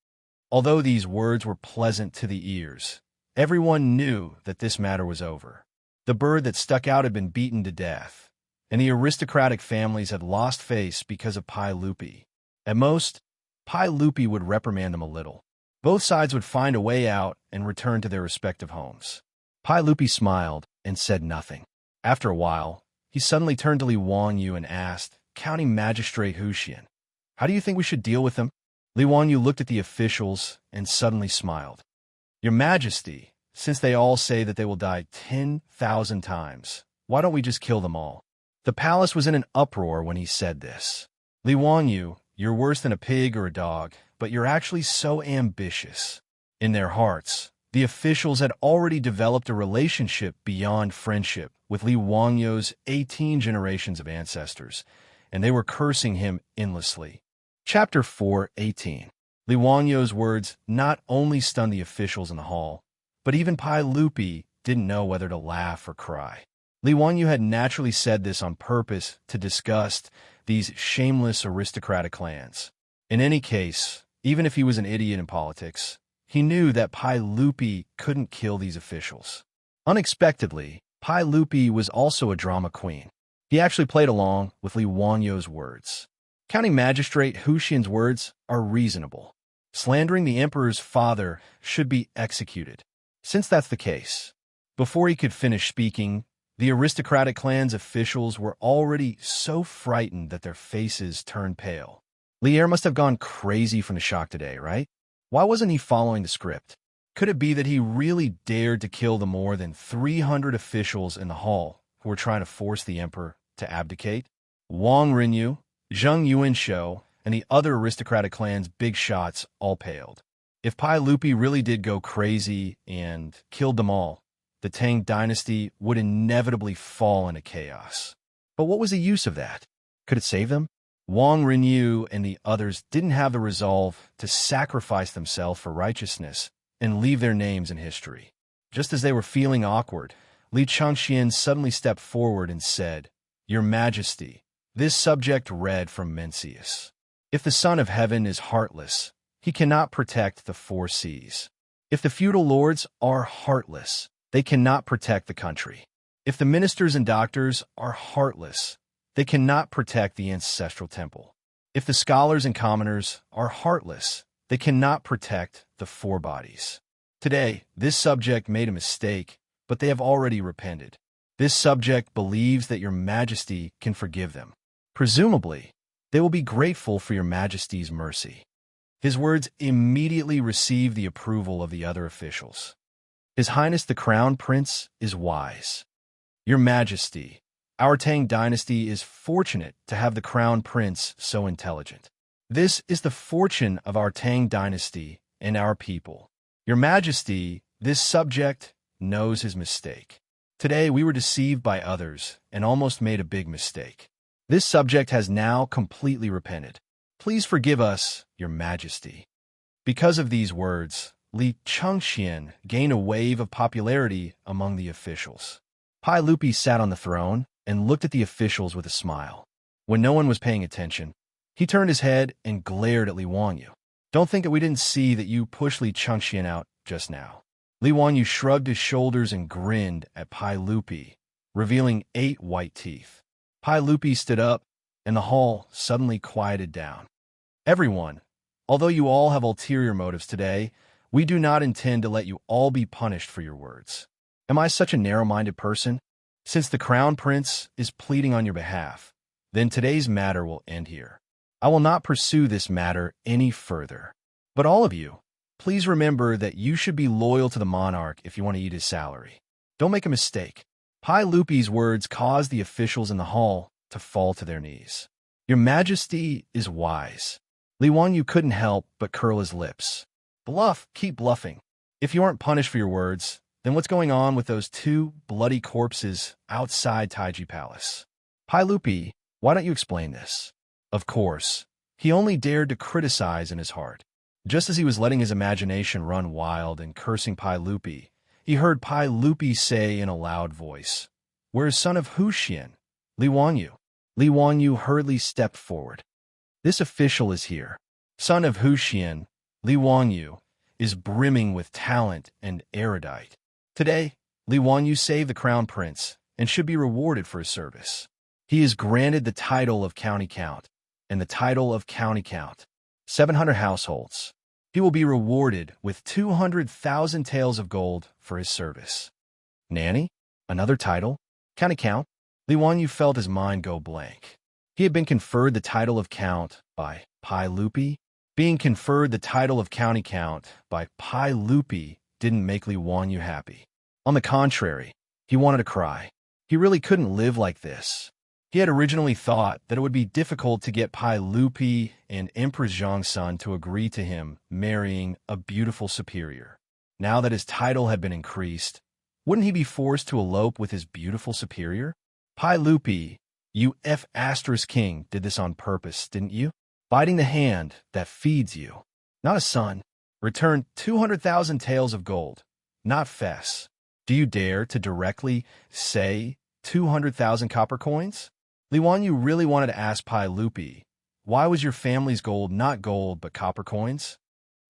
Although these words were pleasant to the ears, everyone knew that this matter was over. The bird that stuck out had been beaten to death, and the aristocratic families had lost face because of Pai Lupi. At most, Pai Lupi would reprimand them a little. Both sides would find a way out and return to their respective homes. Pai Lupi smiled and said nothing. After a while, he suddenly turned to Li Wangyu and asked, "County Magistrate Huxian, how do you think we should deal with them?" Li Wangyu looked at the officials and suddenly smiled. "Your Majesty, since they all say that they will die 10,000 times, why don't we just kill them all?" The palace was in an uproar when he said this. "Li Wangyu, you're worse than a pig or a dog, but you're actually so ambitious." In their hearts, the officials had already developed a relationship beyond friendship with Li Wangyu's 18 generations of ancestors, and they were cursing him endlessly. Chapter 4:18. Li Wangyu's words not only stunned the officials in the hall, but even Pai Lupi didn't know whether to laugh or cry. Li Wangyu had naturally said this on purpose to disgust these shameless aristocratic clans. In any case, even if he was an idiot in politics, he knew that Pai Lupi couldn't kill these officials. Unexpectedly, Pai Lupi was also a drama queen. He actually played along with Li Wangyu's words. County Magistrate Huxian's words are reasonable. Slandering the emperor's father should be executed. Since that's the case, before he could finish speaking, the aristocratic clan's officials were already so frightened that their faces turned pale. Lier must have gone crazy from the shock today, right? Why wasn't he following the script? Could it be that he really dared to kill the more than 300 officials in the hall who were trying to force the emperor to abdicate? Wang Rinyu, Zheng Yuanshou, and the other aristocratic clan's big shots all paled. If Pai Lupi really did go crazy and killed them all, the Tang dynasty would inevitably fall into chaos. But what was the use of that? Could it save them? Wang Rinyu and the others didn't have the resolve to sacrifice themselves for righteousness and leave their names in history. Just as they were feeling awkward, Li Changxian suddenly stepped forward and said, "Your Majesty, this subject read from Mencius. If the Son of Heaven is heartless, he cannot protect the 4 seas. If the feudal lords are heartless, they cannot protect the country. If the ministers and doctors are heartless, they cannot protect the ancestral temple. If the scholars and commoners are heartless, they cannot protect the 4 bodies. Today, this subject made a mistake, but they have already repented. This subject believes that your Majesty can forgive them. Presumably, they will be grateful for your Majesty's mercy." His words immediately received the approval of the other officials. "His Highness the Crown Prince is wise. Your Majesty, our Tang dynasty is fortunate to have the Crown Prince so intelligent. This is the fortune of our Tang dynasty and our people. Your Majesty, this subject knows his mistake. Today we were deceived by others and almost made a big mistake. This subject has now completely repented. Please forgive us, Your Majesty." Because of these words, Li Changxian gained a wave of popularity among the officials. Pai Lupi sat on the throne and looked at the officials with a smile. When no one was paying attention, He turned his head and glared at Li Wanyu. Don't think that we didn't see that you pushed Li Xianxia out just now. Li Wanyu shrugged his shoulders and grinned at Pai Lupi, revealing 8 white teeth. Pai Lupi stood up, and the hall suddenly quieted down. Everyone, although you all have ulterior motives today, we do not intend to let you all be punished for your words. Am I such a narrow-minded person? Since the Crown Prince is pleading on your behalf, then today's matter will end here. I will not pursue this matter any further. But all of you, please remember that you should be loyal to the monarch if you want to eat his salary. Don't make a mistake. Pai Lupi's words caused the officials in the hall to fall to their knees. Your Majesty is wise. Li Wanyu couldn't help but curl his lips. Bluff, keep bluffing. If you aren't punished for your words, then what's going on with those 2 bloody corpses outside Taiji Palace? Pai Lupi, why don't you explain this? Of course, he only dared to criticize in his heart. Just as he was letting his imagination run wild and cursing Pai Lupi, he heard Pai Lupi say in a loud voice, "Where is son of Wuxia? Li Wanyu?" Li Wanyu hurriedly stepped forward. This official is here. Son of Wuxia, Li Wanyu, is brimming with talent and erudite. Today, Li Wanyu saved the Crown Prince and should be rewarded for his service. He is granted the title of County Count and the title of County Count, 700 households. He will be rewarded with 200,000 taels of gold for his service. Nanny? Another title? County Count? Li Wanyu felt his mind go blank. He had been conferred the title of Count by Pai Lupi. Being conferred the title of County Count by Pai Lupi didn't make Li Wanyu happy. On the contrary, he wanted to cry. He really couldn't live like this. He had originally thought that it would be difficult to get Pai Lupi and Empress Xianxia to agree to him marrying a beautiful superior. Now that his title had been increased, wouldn't he be forced to elope with his beautiful superior? Pai Lupi, you King did this on purpose, didn't you? Biting the hand that feeds you. Not a son. Return 200,000 taels of gold. Not fess. Do you dare to directly say 200,000 copper coins? Li Wanyu really wanted to ask Pai Lupi, why was your family's gold not gold but copper coins?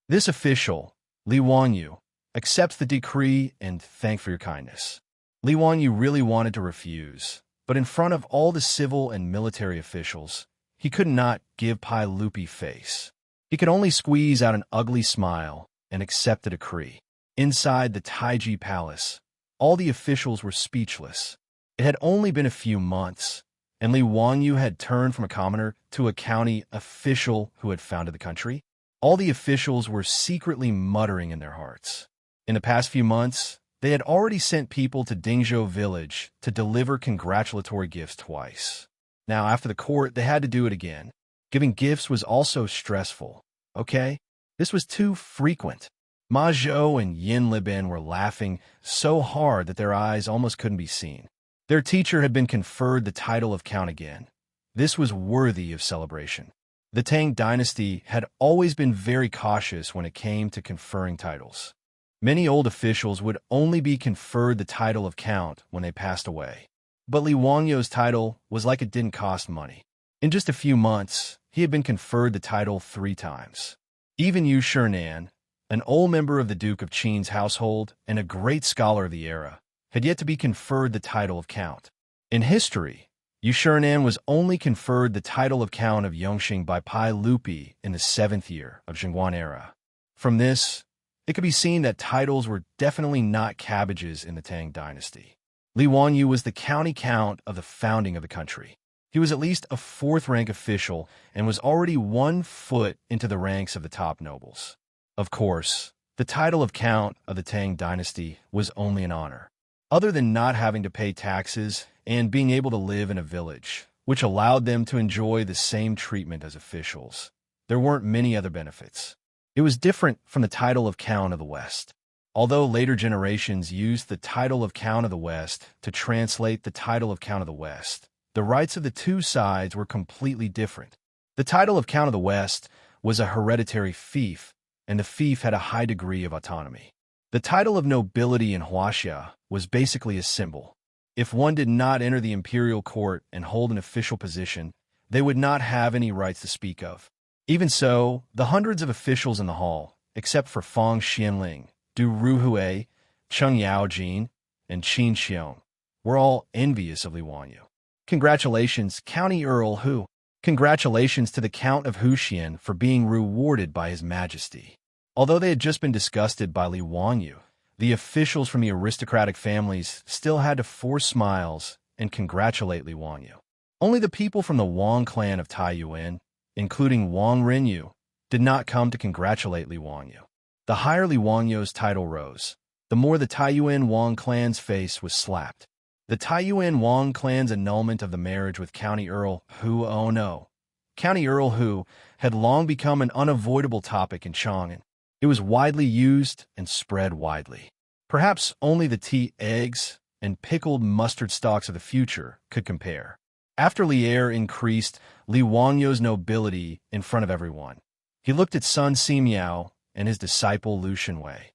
This official, Li Wanyu, accepts the decree and thank for your kindness. Li Wanyu really wanted to refuse, but in front of all the civil and military officials, he could not give Pai Lupi face. He could only squeeze out an ugly smile and accept the decree. Inside the Taiji Palace, all the officials were speechless. It had only been a few months, and Li Wanyu had turned from a commoner to a county official who had founded the country. All the officials were secretly muttering in their hearts. In the past few months, they had already sent people to Dingzhou village to deliver congratulatory gifts twice. Now, after the court, they had to do it again. Giving gifts was also stressful. Okay? This was too frequent. Ma Zhou and Yin Liben were laughing so hard that their eyes almost couldn't be seen. Their teacher had been conferred the title of Count again. This was worthy of celebration. The Tang dynasty had always been very cautious when it came to conferring titles. Many old officials would only be conferred the title of Count when they passed away. But Li Wanyu's title was like it didn't cost money. In just a few months, he had been conferred the title 3 times. Even Yu Shinan, an old member of the Duke of Qin's household and a great scholar of the era, had yet to be conferred the title of Count. In history, Yu Shinan was only conferred the title of Count of Yongxing by Pai Lupi in the 7th year of Zhenguan era. From this, it could be seen that titles were definitely not cabbages in the Tang dynasty. Li Wanyu was the county count of the founding of the country. He was at least a 4th-rank official and was already 1 foot into the ranks of the top nobles. Of course, the title of Count of the Tang dynasty was only an honor. Other than not having to pay taxes and being able to live in a village, which allowed them to enjoy the same treatment as officials, there weren't many other benefits. It was different from the title of Count of the West. Although later generations used the title of Count of the West to translate the title of Count of the West, the rights of the 2 sides were completely different. The title of Count of the West was a hereditary fief, and the fief had a high degree of autonomy. The title of nobility in Wuxia was basically a symbol. If one did not enter the imperial court and hold an official position, they would not have any rights to speak of. Even so, the hundreds of officials in the hall, except for Fang Xianling, Du Ruhui, Cheng Yaojin, and Qin Xiong, were all envious of Li Wanyu. Congratulations, County Earl Hu. Congratulations to the Count of Huxian for being rewarded by His Majesty. Although they had just been disgusted by Li Wanyu, the officials from the aristocratic families still had to force smiles and congratulate Li Wanyu. Only the people from the Wang clan of Taiyuan, including Wang Renyu, did not come to congratulate Li Wanyu. The higher Li Wanyu's title rose, the more the Taiyuan Wang clan's face was slapped. The Taiyuan Wang clan's annulment of the marriage with County Earl Hu, oh no. County Earl Hu had long become an unavoidable topic in Chang'an. It was widely used and spread widely. Perhaps only the tea eggs and pickled mustard stalks of the future could compare. After Lier increased Li Wangyu's nobility in front of everyone, he looked at Sun Simiao and his disciple Lu Shenwei.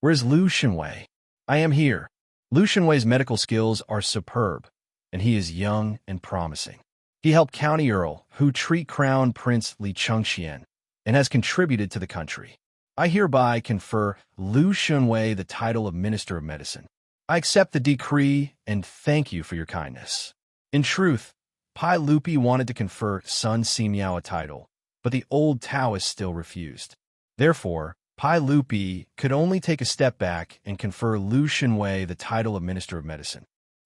"Where's Lu Shenwei? I am here." Lu Shenwei's medical skills are superb, and he is young and promising. He helped County Earl Hu treat Crown Prince Li Chengxian and has contributed to the country. I hereby confer Lu Shenwei the title of Minister of Medicine. I accept the decree and thank you for your kindness. In truth, Pai Lupi wanted to confer Sun Simiao a title, but the old Taoist still refused. Therefore, Pai Lupi could only take a step back and confer Lu Shenwei the title of Minister of Medicine.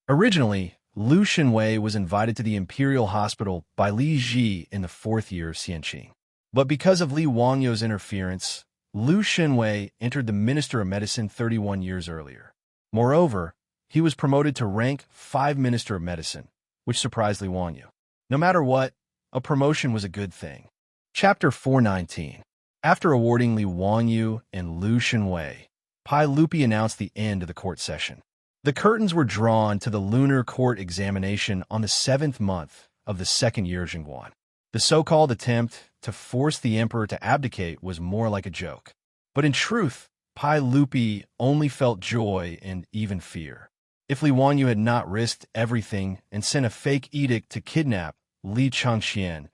Originally, Lu Shenwei was invited to the Imperial Hospital by Li Ji in the 4th year of Xianxia. But because of Li Wangyu's interference, Lu Shenwei entered the Minister of Medicine 31 years earlier. Moreover, he was promoted to rank 5 Minister of Medicine, which surprised Li Wanyu. No matter what, a promotion was a good thing. Chapter 419. After awarding Li Wanyu and Lu Shenwei, Pai Lupi announced the end of the court session. The curtains were drawn to the lunar court examination on the 7th month of the 2nd year of Jingguan. The so-called attempt to force the emperor to abdicate was more like a joke. But in truth, Pai Lupi only felt joy and even fear. If Li Wanyu had not risked everything and sent a fake edict to kidnap Li Chengxian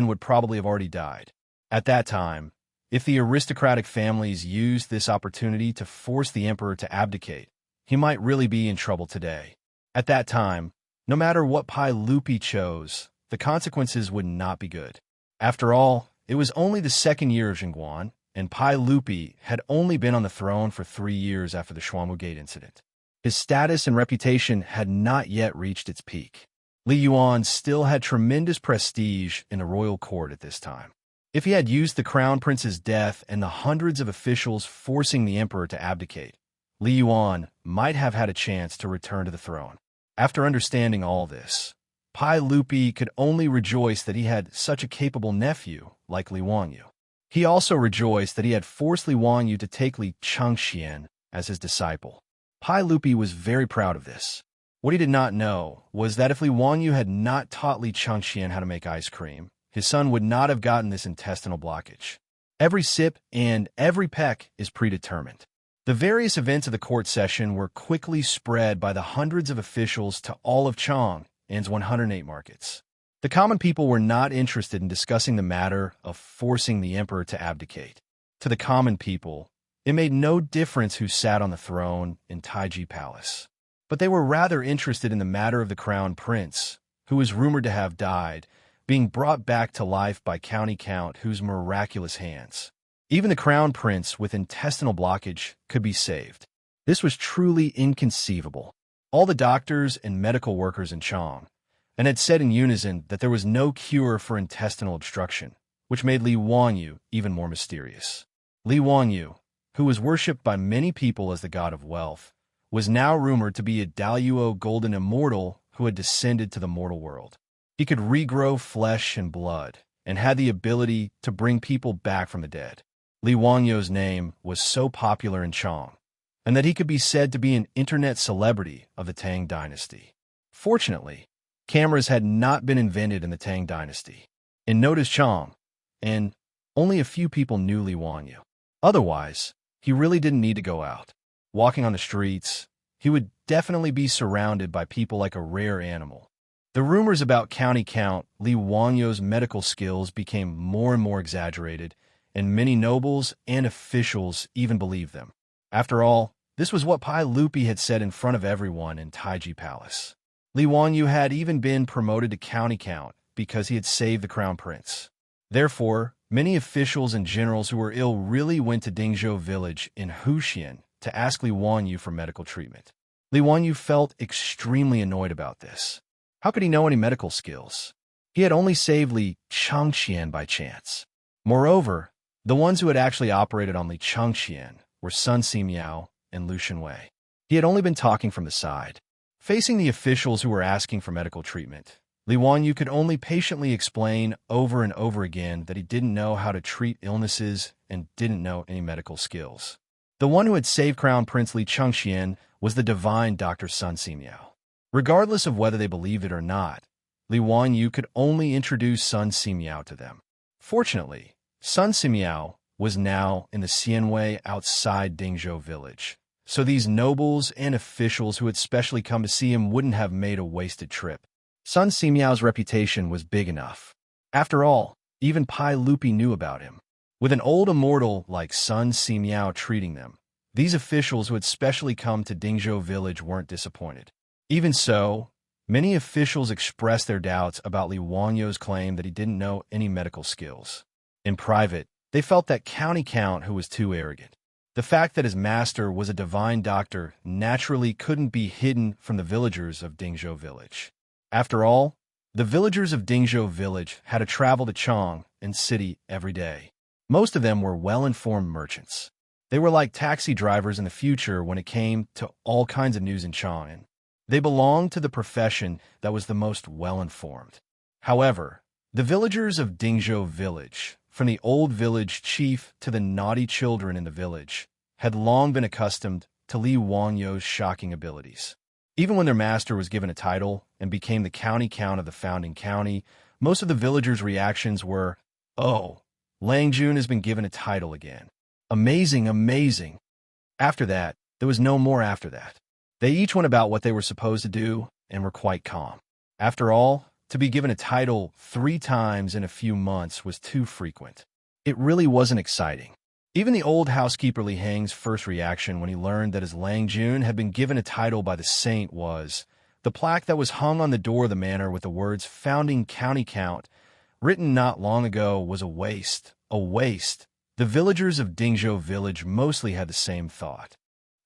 would probably have already died. At that time, if the aristocratic families used this opportunity to force the emperor to abdicate, he might really be in trouble today. At that time, no matter what Pai Lupi chose, the consequences would not be good. After all, it was only the 2nd year of Jingguan, and Pai Lupi had only been on the throne for 3 years after the Xuanwu Gate incident. His status and reputation had not yet reached its peak. Li Yuan still had tremendous prestige in the royal court at this time. If he had used the crown prince's death and the hundreds of officials forcing the emperor to abdicate, Li Yuan might have had a chance to return to the throne. After understanding all this, Pai Lupi could only rejoice that he had such a capable nephew like Li Wanyu. He also rejoiced that he had forced Li Wanyu to take Li Chengxian as his disciple. Pai Lupi was very proud of this. What he did not know was that if Li Wanyu had not taught Li Chengxian how to make ice cream, his son would not have gotten this intestinal blockage. Every sip and every peck is predetermined. The various events of the court session were quickly spread by the hundreds of officials to all of Chang'an's 108 markets. The common people were not interested in discussing the matter of forcing the emperor to abdicate. To the common people, it made no difference who sat on the throne in Taiji Palace. But they were rather interested in the matter of the crown prince, who was rumored to have died, being brought back to life by County Count Hu's miraculous hands. Even the crown prince with intestinal blockage could be saved. This was truly inconceivable. All the doctors and medical workers in Chang and had said in unison that there was no cure for intestinal obstruction, which made Li Wanyu even more mysterious. Li Wanyu, who was worshipped by many people as the god of wealth, was now rumored to be a Daluo golden immortal who had descended to the mortal world. He could regrow flesh and blood, and had the ability to bring people back from the dead. Li Wangyu's name was so popular in Chang, and that he could be said to be an internet celebrity of the Tang dynasty. Fortunately, cameras had not been invented in the Tang dynasty. In Notice Chang, and only a few people knew Li Wanyu. Otherwise, he really didn't need to go out. Walking on the streets, he would definitely be surrounded by people like a rare animal. The rumors about County Count Li Wanyo's medical skills became more and more exaggerated, and many nobles and officials even believed them. After all, this was what Pai Lupi had said in front of everyone in Taiji Palace. Li Wanyu had even been promoted to County Count because he had saved the Crown Prince. Therefore, many officials and generals who were ill really went to Dingzhou village in Huxian to ask Li Wanyu for medical treatment. Li Wanyu felt extremely annoyed about this. How could he know any medical skills? He had only saved Li Changxian by chance. Moreover, the ones who had actually operated on Li Changxian were Sun Simiao and Lu Shenwei. He had only been talking from the side. Facing the officials who were asking for medical treatment, Li Wanyu could only patiently explain over and over again that he didn't know how to treat illnesses and didn't know any medical skills. The one who had saved Crown Prince Li Changxian was the divine Dr. Sun Simiao. Regardless of whether they believed it or not, Li Wanyu could only introduce Sun Simiao to them. Fortunately, Sun Simiao was now in the Xianwei outside Dingzhou village, so these nobles and officials who had specially come to see him wouldn't have made a wasted trip. Sun Simiao's reputation was big enough. After all, even Pai Lupi knew about him. With an old immortal like Sun Simiao treating them, these officials who had specially come to Dingzhou village weren't disappointed. Even so, many officials expressed their doubts about Li Wanyo's claim that he didn't know any medical skills. In private, they felt that County Count who was too arrogant. The fact that his master was a divine doctor naturally couldn't be hidden from the villagers of Dingzhou village. After all, the villagers of Dingzhou village had to travel to Chang and city every day. Most of them were well-informed merchants. They were like taxi drivers in the future when it came to all kinds of news in Chang. They belonged to the profession that was the most well-informed. However, the villagers of Dingzhou village, from the old village chief to the naughty children in the village, had long been accustomed to Li Wanyo's shocking abilities. Even when their master was given a title and became the county count of the founding county, most of the villagers' reactions were, "Oh, Lang Jun has been given a title again. Amazing, amazing." After that, there was no more after that. They each went about what they were supposed to do and were quite calm. After all, to be given a title 3 times in a few months was too frequent. It really wasn't exciting. Even the old housekeeper Li Hang's first reaction when he learned that his Lang Jun had been given a title by the saint was, the plaque that was hung on the door of the manor with the words Founding County Count, written not long ago, was a waste, a waste. The villagers of Dingzhou village mostly had the same thought.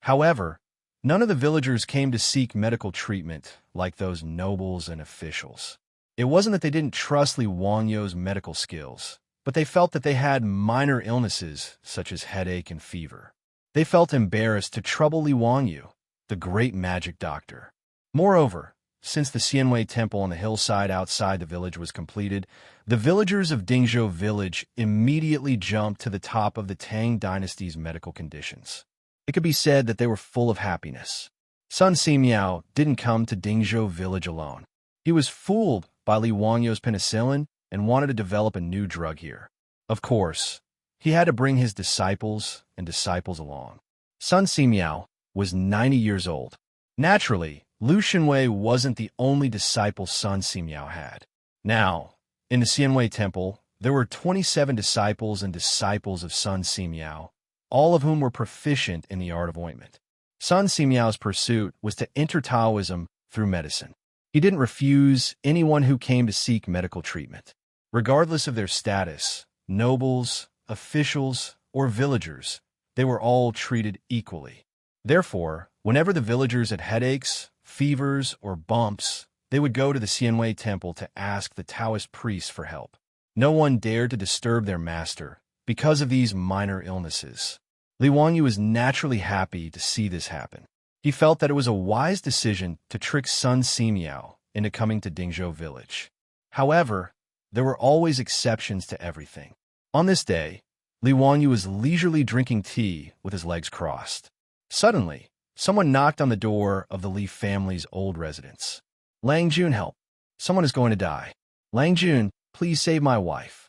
However, none of the villagers came to seek medical treatment like those nobles and officials. It wasn't that they didn't trust Li Wanyo's medical skills, but they felt that they had minor illnesses such as headache and fever. They felt embarrassed to trouble Li Wanyu, the great magic doctor. Moreover, since the Xianwei temple on the hillside outside the village was completed, the villagers of Dingzhou village immediately jumped to the top of the Tang dynasty's medical conditions. It could be said that they were full of happiness. Sun Simiao didn't come to Dingzhou village alone. He was fooled by Li Wanyo's penicillin and wanted to develop a new drug here. Of course, he had to bring his disciples along. Sun Simiao was 90 years old. Naturally, Lu Shenwei wasn't the only disciple Sun Simiao had. Now, in the Xianwei temple, there were 27 disciples and disciples of Sun Simiao, all of whom were proficient in the art of ointment. Sun Simiao's pursuit was to enter Taoism through medicine. He didn't refuse anyone who came to seek medical treatment. Regardless of their status, nobles, officials, or villagers, they were all treated equally. Therefore, whenever the villagers had headaches, fevers, or bumps, they would go to the Xianwei temple to ask the Taoist priests for help. No one dared to disturb their master because of these minor illnesses. Li Wanyu was naturally happy to see this happen. He felt that it was a wise decision to trick Sun Simiao into coming to Dingzhou village. However, there were always exceptions to everything. On this day, Li Wanyu was leisurely drinking tea with his legs crossed. Suddenly, someone knocked on the door of the Li family's old residence. "Lang Jun, help. Someone is going to die. Lang Jun, please save my wife."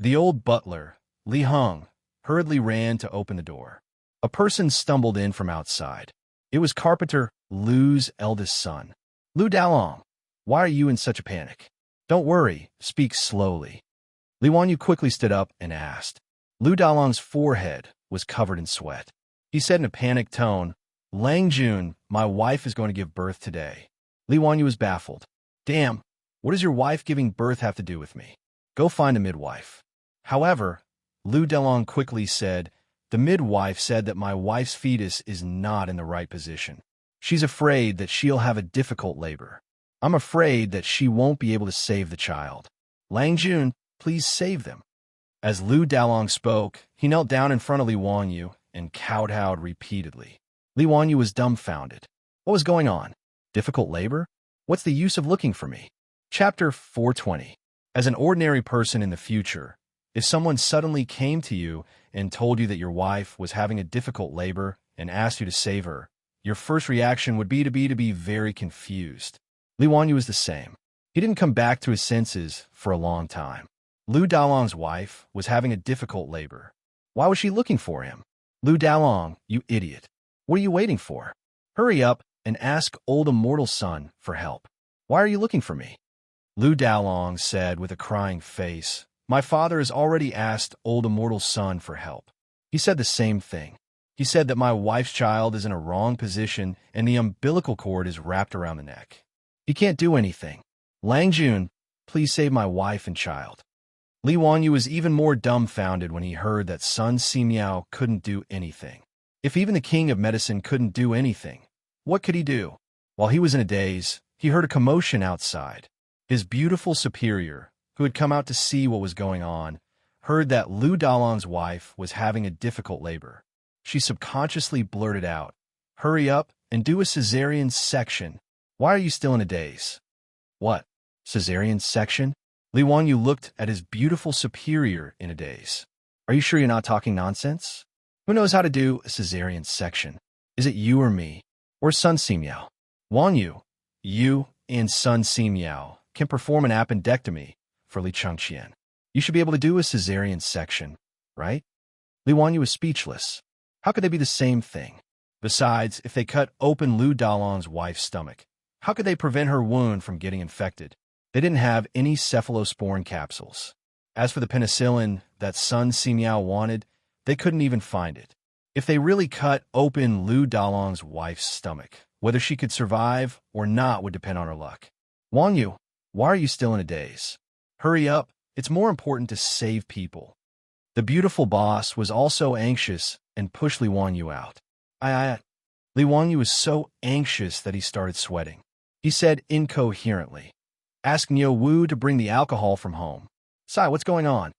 The old butler, Li Heng, hurriedly ran to open the door. A person stumbled in from outside. It was carpenter Lu's eldest son, Lu Dalong. Why are you in such a panic? Don't worry, speak slowly. Li Wanyu quickly stood up and asked. Lu Dalong's forehead was covered in sweat. He said in a panicked tone, Lang Jun, my wife is going to give birth today. Li Wanyu was baffled. Damn, what does your wife giving birth have to do with me? Go find a midwife. However, Lu Dalong quickly said, the midwife said that my wife's fetus is not in the right position. She's afraid that she'll have a difficult labor. I'm afraid that she won't be able to save the child. Lang Jun, please save them. As Lu Dalong spoke, he knelt down in front of Li Wanyu and kowtowed repeatedly. Li Wanyu was dumbfounded. What was going on? Difficult labor? What's the use of looking for me? Chapter 420. As an ordinary person in the future, if someone suddenly came to you and told you that your wife was having a difficult labor and asked you to save her, your first reaction would be to be very confused. Li Wanyu was the same. He didn't come back to his senses for a long time. Lu Dalong's wife was having a difficult labor. Why was she looking for him? Lu Dalong, you idiot. What are you waiting for? Hurry up and ask old immortal son for help. Why are you looking for me? Lu Dalong said with a crying face, my father has already asked old immortal son for help. He said the same thing. He said that my wife's child is in a wrong position and the umbilical cord is wrapped around the neck. He can't do anything. Lang Jun, please save my wife and child. Li Wanyu was even more dumbfounded when he heard that Sun Xianxia couldn't do anything. If even the king of medicine couldn't do anything, what could he do? While he was in a daze, he heard a commotion outside. His beautiful superior, who had come out to see what was going on, heard that Lu Dalong's wife was having a difficult labor. She subconsciously blurted out, hurry up and do a cesarean section. Why are you still in a daze? What? Cesarean section? Li Wanyu looked at his beautiful superior in a daze. Are you sure you're not talking nonsense? Who knows how to do a cesarean section? Is it you or me? Or Sun Xianxia? Wanyu, you and Sun Xianxia can perform an appendectomy for Li Xianxia. You should be able to do a cesarean section, right? Li Wanyu was speechless. How could they be the same thing? Besides, if they cut open Lu Dalong's wife's stomach, how could they prevent her wound from getting infected? They didn't have any cephalosporin capsules. As for the penicillin that Sun Xianxia wanted, they couldn't even find it. If they really cut open Lu Dalong's wife's stomach, whether she could survive or not would depend on her luck. Wanyu, why are you still in a daze? Hurry up, it's more important to save people. The beautiful boss was also anxious and pushed Li Wanyu out. Li Wanyu was so anxious that he started sweating. He said incoherently, ask Niu Wu to bring the alcohol from home. Sai, what's going on?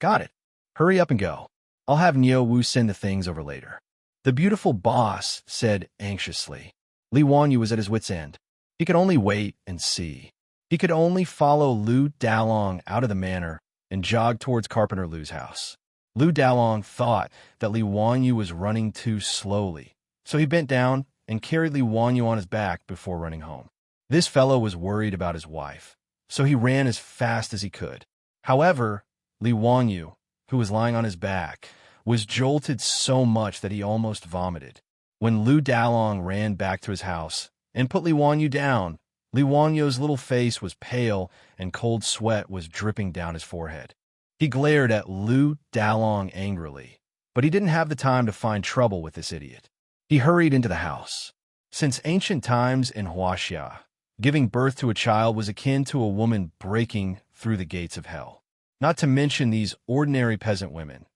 Got it. Hurry up and go. I'll have Niu Wu send the things over later. The beautiful boss said anxiously. Li Wanyu was at his wit's end. He could only wait and see. He could only follow Lu Dalong out of the manor and jog towards Carpenter Lu's house. Lu Dalong thought that Li Wanyu was running too slowly, so he bent down and carried Li Wanyu on his back before running home. This fellow was worried about his wife, so he ran as fast as he could. However, Li Wanyu, who was lying on his back, was jolted so much that he almost vomited. When Lu Dalong ran back to his house and put Li Wanyu down, Li Wanyu's little face was pale and cold sweat was dripping down his forehead. He glared at Lu Dalong angrily, but he didn't have the time to find trouble with this idiot. He hurried into the house. Since ancient times in Wuxia, giving birth to a child was akin to a woman breaking through the gates of hell. Not to mention these ordinary peasant women.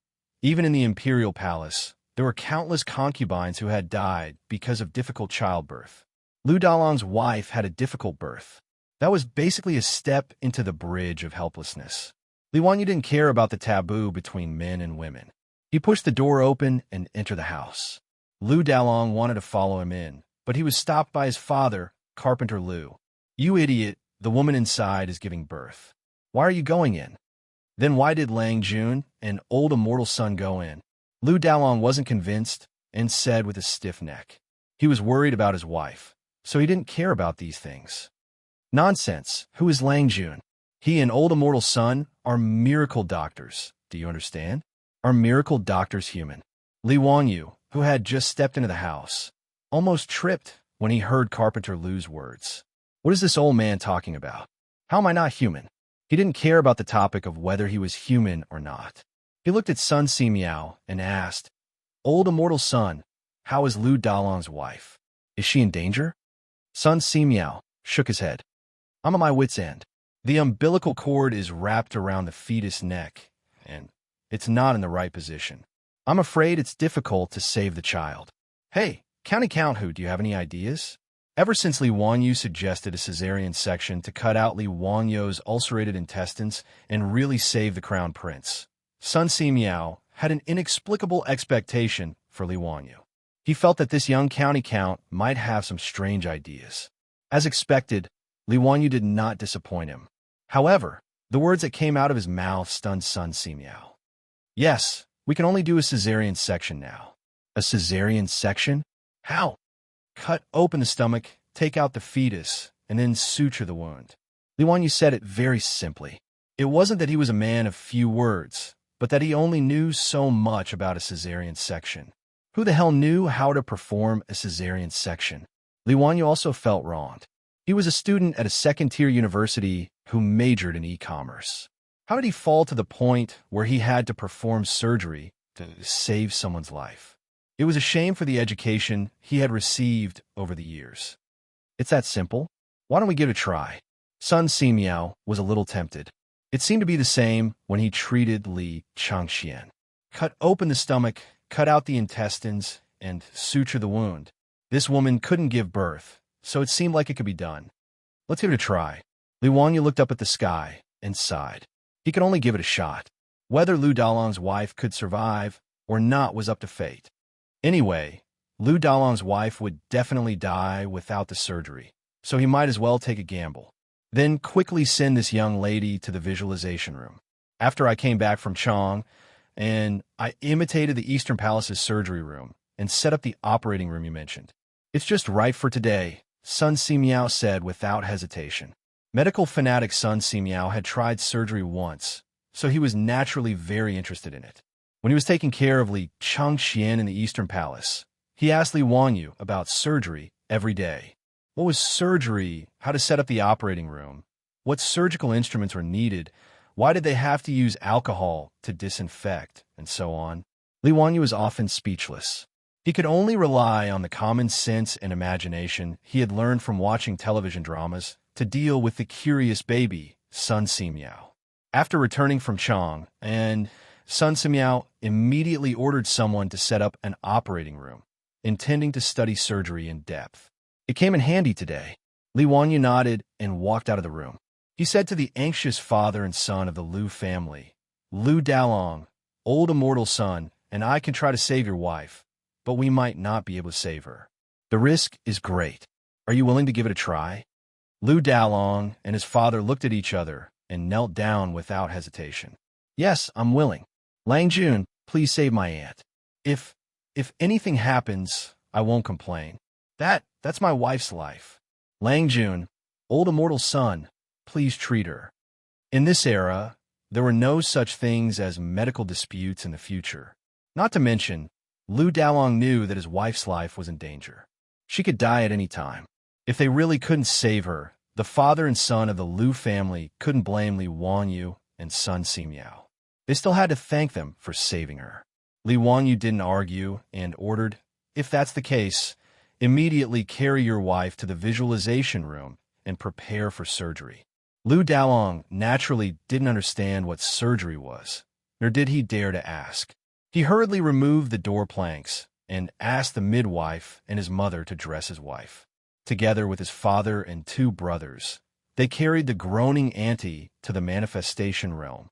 Even in the imperial palace, there were countless concubines who had died because of difficult childbirth. Lu Dalong's wife had a difficult birth. That was basically a step into the bridge of helplessness. Li Wanyu didn't care about the taboo between men and women. He pushed the door open and entered the house. Lu Dalong wanted to follow him in, but he was stopped by his father, Carpenter Lu. You idiot, the woman inside is giving birth. Why are you going in? Then why did Lang Jun and old immortal son go in? Lu Dalong wasn't convinced and said with a stiff neck. He was worried about his wife, so he didn't care about these things. Nonsense. Who is Lang Jun? He and old immortal son are miracle doctors. Do you understand? Are miracle doctors human? Li Wanyu, who had just stepped into the house, almost tripped when he heard Carpenter Lu's words. What is this old man talking about? How am I not human? He didn't care about the topic of whether he was human or not. He looked at Sun Simiao and asked, Old immortal son, how is Lu Dalong's wife? Is she in danger? Sun Simiao shook his head. I'm at my wit's end. The umbilical cord is wrapped around the fetus neck, and it's not in the right position. I'm afraid it's difficult to save the child. Hey, Count Who, do you have any ideas? Ever since Li Wanyu suggested a cesarean section to cut out Li Wanyu's ulcerated intestines and really save the crown prince, Sun Simiao had an inexplicable expectation for Li Wanyu. He felt that this young county count might have some strange ideas. As expected, Li Wanyu did not disappoint him. However, the words that came out of his mouth stunned Sun Simiao. Yes, we can only do a cesarean section now. A cesarean section? How? Cut open the stomach, take out the fetus, and then suture the wound. Li Wanyu said it very simply. It wasn't that he was a man of few words, but that he only knew so much about a cesarean section. Who the hell knew how to perform a cesarean section? Li Wanyu also felt wronged. He was a student at a second-tier university who majored in e-commerce. How did he fall to the point where he had to perform surgery to save someone's life? It was a shame for the education he had received over the years. It's that simple. Why don't we give it a try? Sun Simiao was a little tempted. It seemed to be the same when he treated Li Xianxia. Cut open the stomach, cut out the intestines, and suture the wound. This woman couldn't give birth, so it seemed like it could be done. Let's give it a try. Li Wanyu looked up at the sky and sighed. He could only give it a shot. Whether Lu Dalong's wife could survive or not was up to fate. Anyway, Lu Dalong's wife would definitely die without the surgery, so he might as well take a gamble. Then quickly send this young lady to the visualization room. After I came back from Chang, and I imitated the Eastern Palace's surgery room and set up the operating room you mentioned. It's just right for today, Sun Simiao said without hesitation. Medical fanatic Sun Simiao had tried surgery once, so he was naturally very interested in it. When he was taking care of Li Changxian in the Eastern Palace, he asked Li Wanyu about surgery every day. What was surgery? How to set up the operating room? What surgical instruments were needed? Why did they have to use alcohol to disinfect? And so on. Li Wanyu was often speechless. He could only rely on the common sense and imagination he had learned from watching television dramas to deal with the curious baby, Sun Simiao. After returning from Chang, Sun Simiao immediately ordered someone to set up an operating room, intending to study surgery in depth. It came in handy today. Li Wanyu nodded and walked out of the room. He said to the anxious father and son of the Lu family, Lu Dalong, old immortal son, and I can try to save your wife, but we might not be able to save her. The risk is great. Are you willing to give it a try? Lu Dalong and his father looked at each other and knelt down without hesitation. Yes, I'm willing. Lang Jun, please save my aunt. If anything happens, I won't complain. That's my wife's life. Lang Jun, old immortal son, please treat her. In this era, there were no such things as medical disputes in the future. Not to mention, Lu Dalong knew that his wife's life was in danger. She could die at any time. If they really couldn't save her, the father and son of the Lu family couldn't blame Li Wanyu and Sun Simiao. They still had to thank them for saving her. Li Wanyu didn't argue and ordered, if that's the case, immediately carry your wife to the visualization room and prepare for surgery. Lu Dalong naturally didn't understand what surgery was, nor did he dare to ask. He hurriedly removed the door planks and asked the midwife and his mother to dress his wife. Together with his father and two brothers, they carried the groaning auntie to the manifestation realm.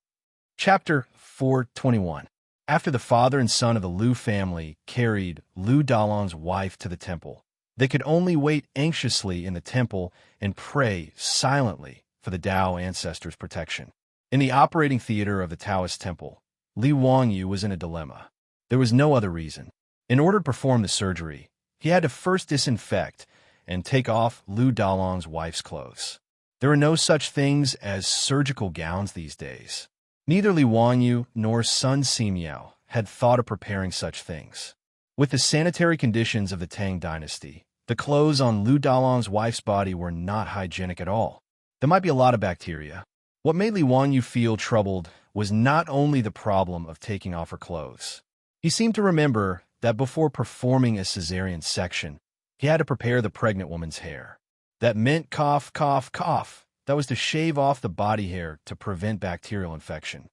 Chapter 421. After the father and son of the Lu family carried Lu Dalong's wife to the temple, they could only wait anxiously in the temple and pray silently for the Tao ancestors' protection. In the operating theater of the Taoist temple, Li Wanyu was in a dilemma. There was no other reason. In order to perform the surgery, he had to first disinfect and take off Lu Dalong's wife's clothes. There are no such things as surgical gowns these days. Neither Li Wanyu nor Sun Simiao had thought of preparing such things. With the sanitary conditions of the Tang dynasty, The clothes on Lu Dalong's wife's body were not hygienic at all. There might be a lot of bacteria. What made Li Wanyu feel troubled was not only the problem of taking off her clothes. He seemed to remember that before performing a cesarean section, he had to prepare the pregnant woman's hair. That meant cough, cough, cough. That was to shave off the body hair to prevent bacterial infection.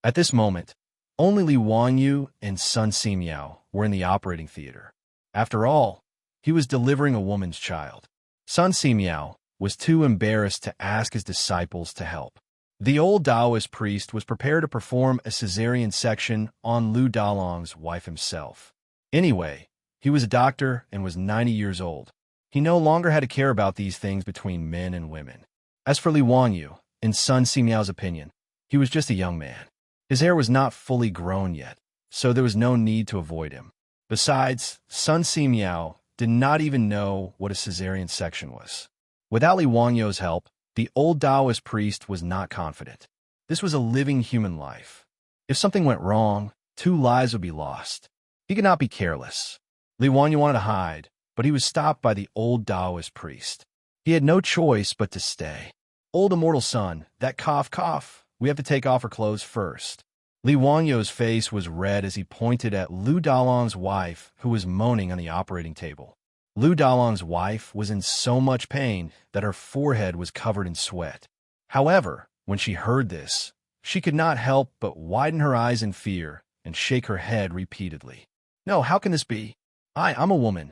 At this moment, only Li Wanyu and Sun Simiao were in the operating theater. After all, he was delivering a woman's child. Sun Simiao was too embarrassed to ask his disciples to help. The old Taoist priest was prepared to perform a cesarean section on Lu Dalong's wife himself. Anyway, he was a doctor and was 90 years old. He no longer had to care about these things between men and women. As for Li Wanyu, in Sun Simiao's opinion, he was just a young man. His hair was not fully grown yet, so there was no need to avoid him. Besides, Sun Simiao did not even know what a cesarean section was. Without Li Wanyu's help, the old Taoist priest was not confident. This was a living human life. If something went wrong, 2 lives would be lost. He could not be careless. Li Wanyu wanted to hide, but he was stopped by the old Taoist priest. He had no choice but to stay. Old immortal son, that cough, cough. We have to take off her clothes first. Li Wanyu's face was red as he pointed at Lu Dalong's wife, who was moaning on the operating table. Lu Dalong's wife was in so much pain that her forehead was covered in sweat. However, when she heard this, she could not help but widen her eyes in fear and shake her head repeatedly. No, how can this be? I'm a woman.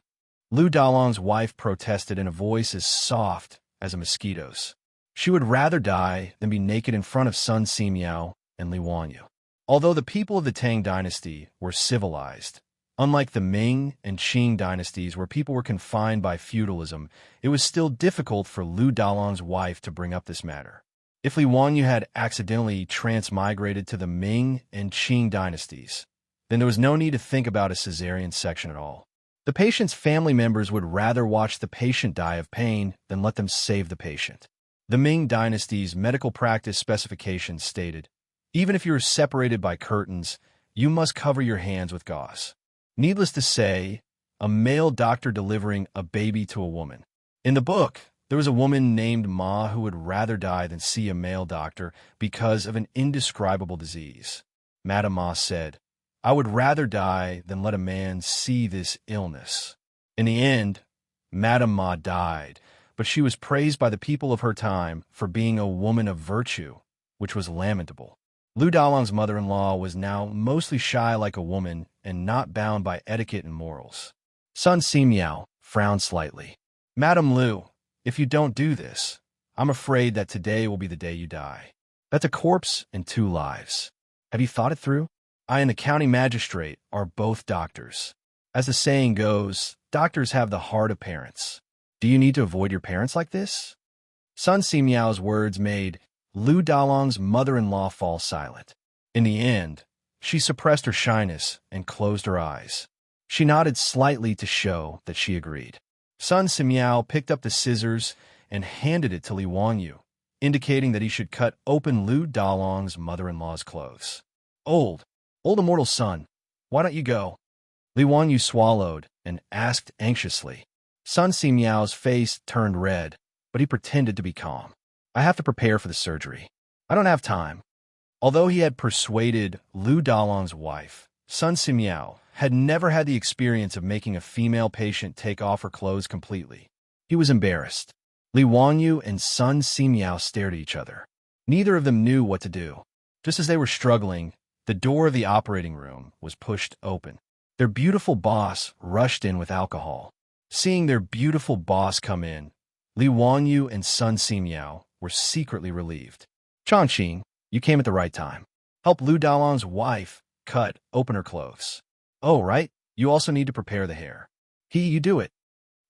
Lu Dalong's wife protested in a voice as soft as a mosquito's. She would rather die than be naked in front of Sun Simiao and Li Wanyu. Although the people of the Tang dynasty were civilized, unlike the Ming and Qing dynasties where people were confined by feudalism, it was still difficult for Lu Dalong's wife to bring up this matter. If Li Wanyu had accidentally transmigrated to the Ming and Qing dynasties, then there was no need to think about a cesarean section at all. The patient's family members would rather watch the patient die of pain than let them save the patient. The Ming dynasty's medical practice specifications stated, even if you are separated by curtains, you must cover your hands with gauze. Needless to say, a male doctor delivering a baby to a woman. In the book, there was a woman named Ma who would rather die than see a male doctor because of an indescribable disease. Madame Ma said, I would rather die than let a man see this illness. In the end, Madame Ma died, but she was praised by the people of her time for being a woman of virtue, which was lamentable. Lu Dalong's mother-in-law was now mostly shy like a woman and not bound by etiquette and morals. Sun Simiao frowned slightly. Madame Lu, if you don't do this, I'm afraid that today will be the day you die. That's a corpse and 2 lives. Have you thought it through? I and the county magistrate are both doctors. As the saying goes, doctors have the heart of parents. Do you need to avoid your parents like this? Sun Simiao's words made Lu Dalong's mother-in-law fall silent. In the end, she suppressed her shyness and closed her eyes. She nodded slightly to show that she agreed. Sun Simiao picked up the scissors and handed it to Li Wanyu, indicating that he should cut open Lu Dalong's mother-in-law's clothes. Old immortal son, why don't you go? Li Wanyu swallowed and asked anxiously. Sun Simiao's face turned red, but he pretended to be calm. I have to prepare for the surgery. I don't have time. Although he had persuaded Lu Dalong's wife, Sun Simiao had never had the experience of making a female patient take off her clothes completely. He was embarrassed. Li Wanyu and Sun Simiao stared at each other. Neither of them knew what to do. Just as they were struggling, the door of the operating room was pushed open. Their beautiful boss rushed in with alcohol. Seeing their beautiful boss come in, Li Wanyu and Sun Simiao were secretly relieved. Xianxia, you came at the right time. Help Lu Dalong's wife cut open her clothes. Oh, right, you also need to prepare the hair. You do it.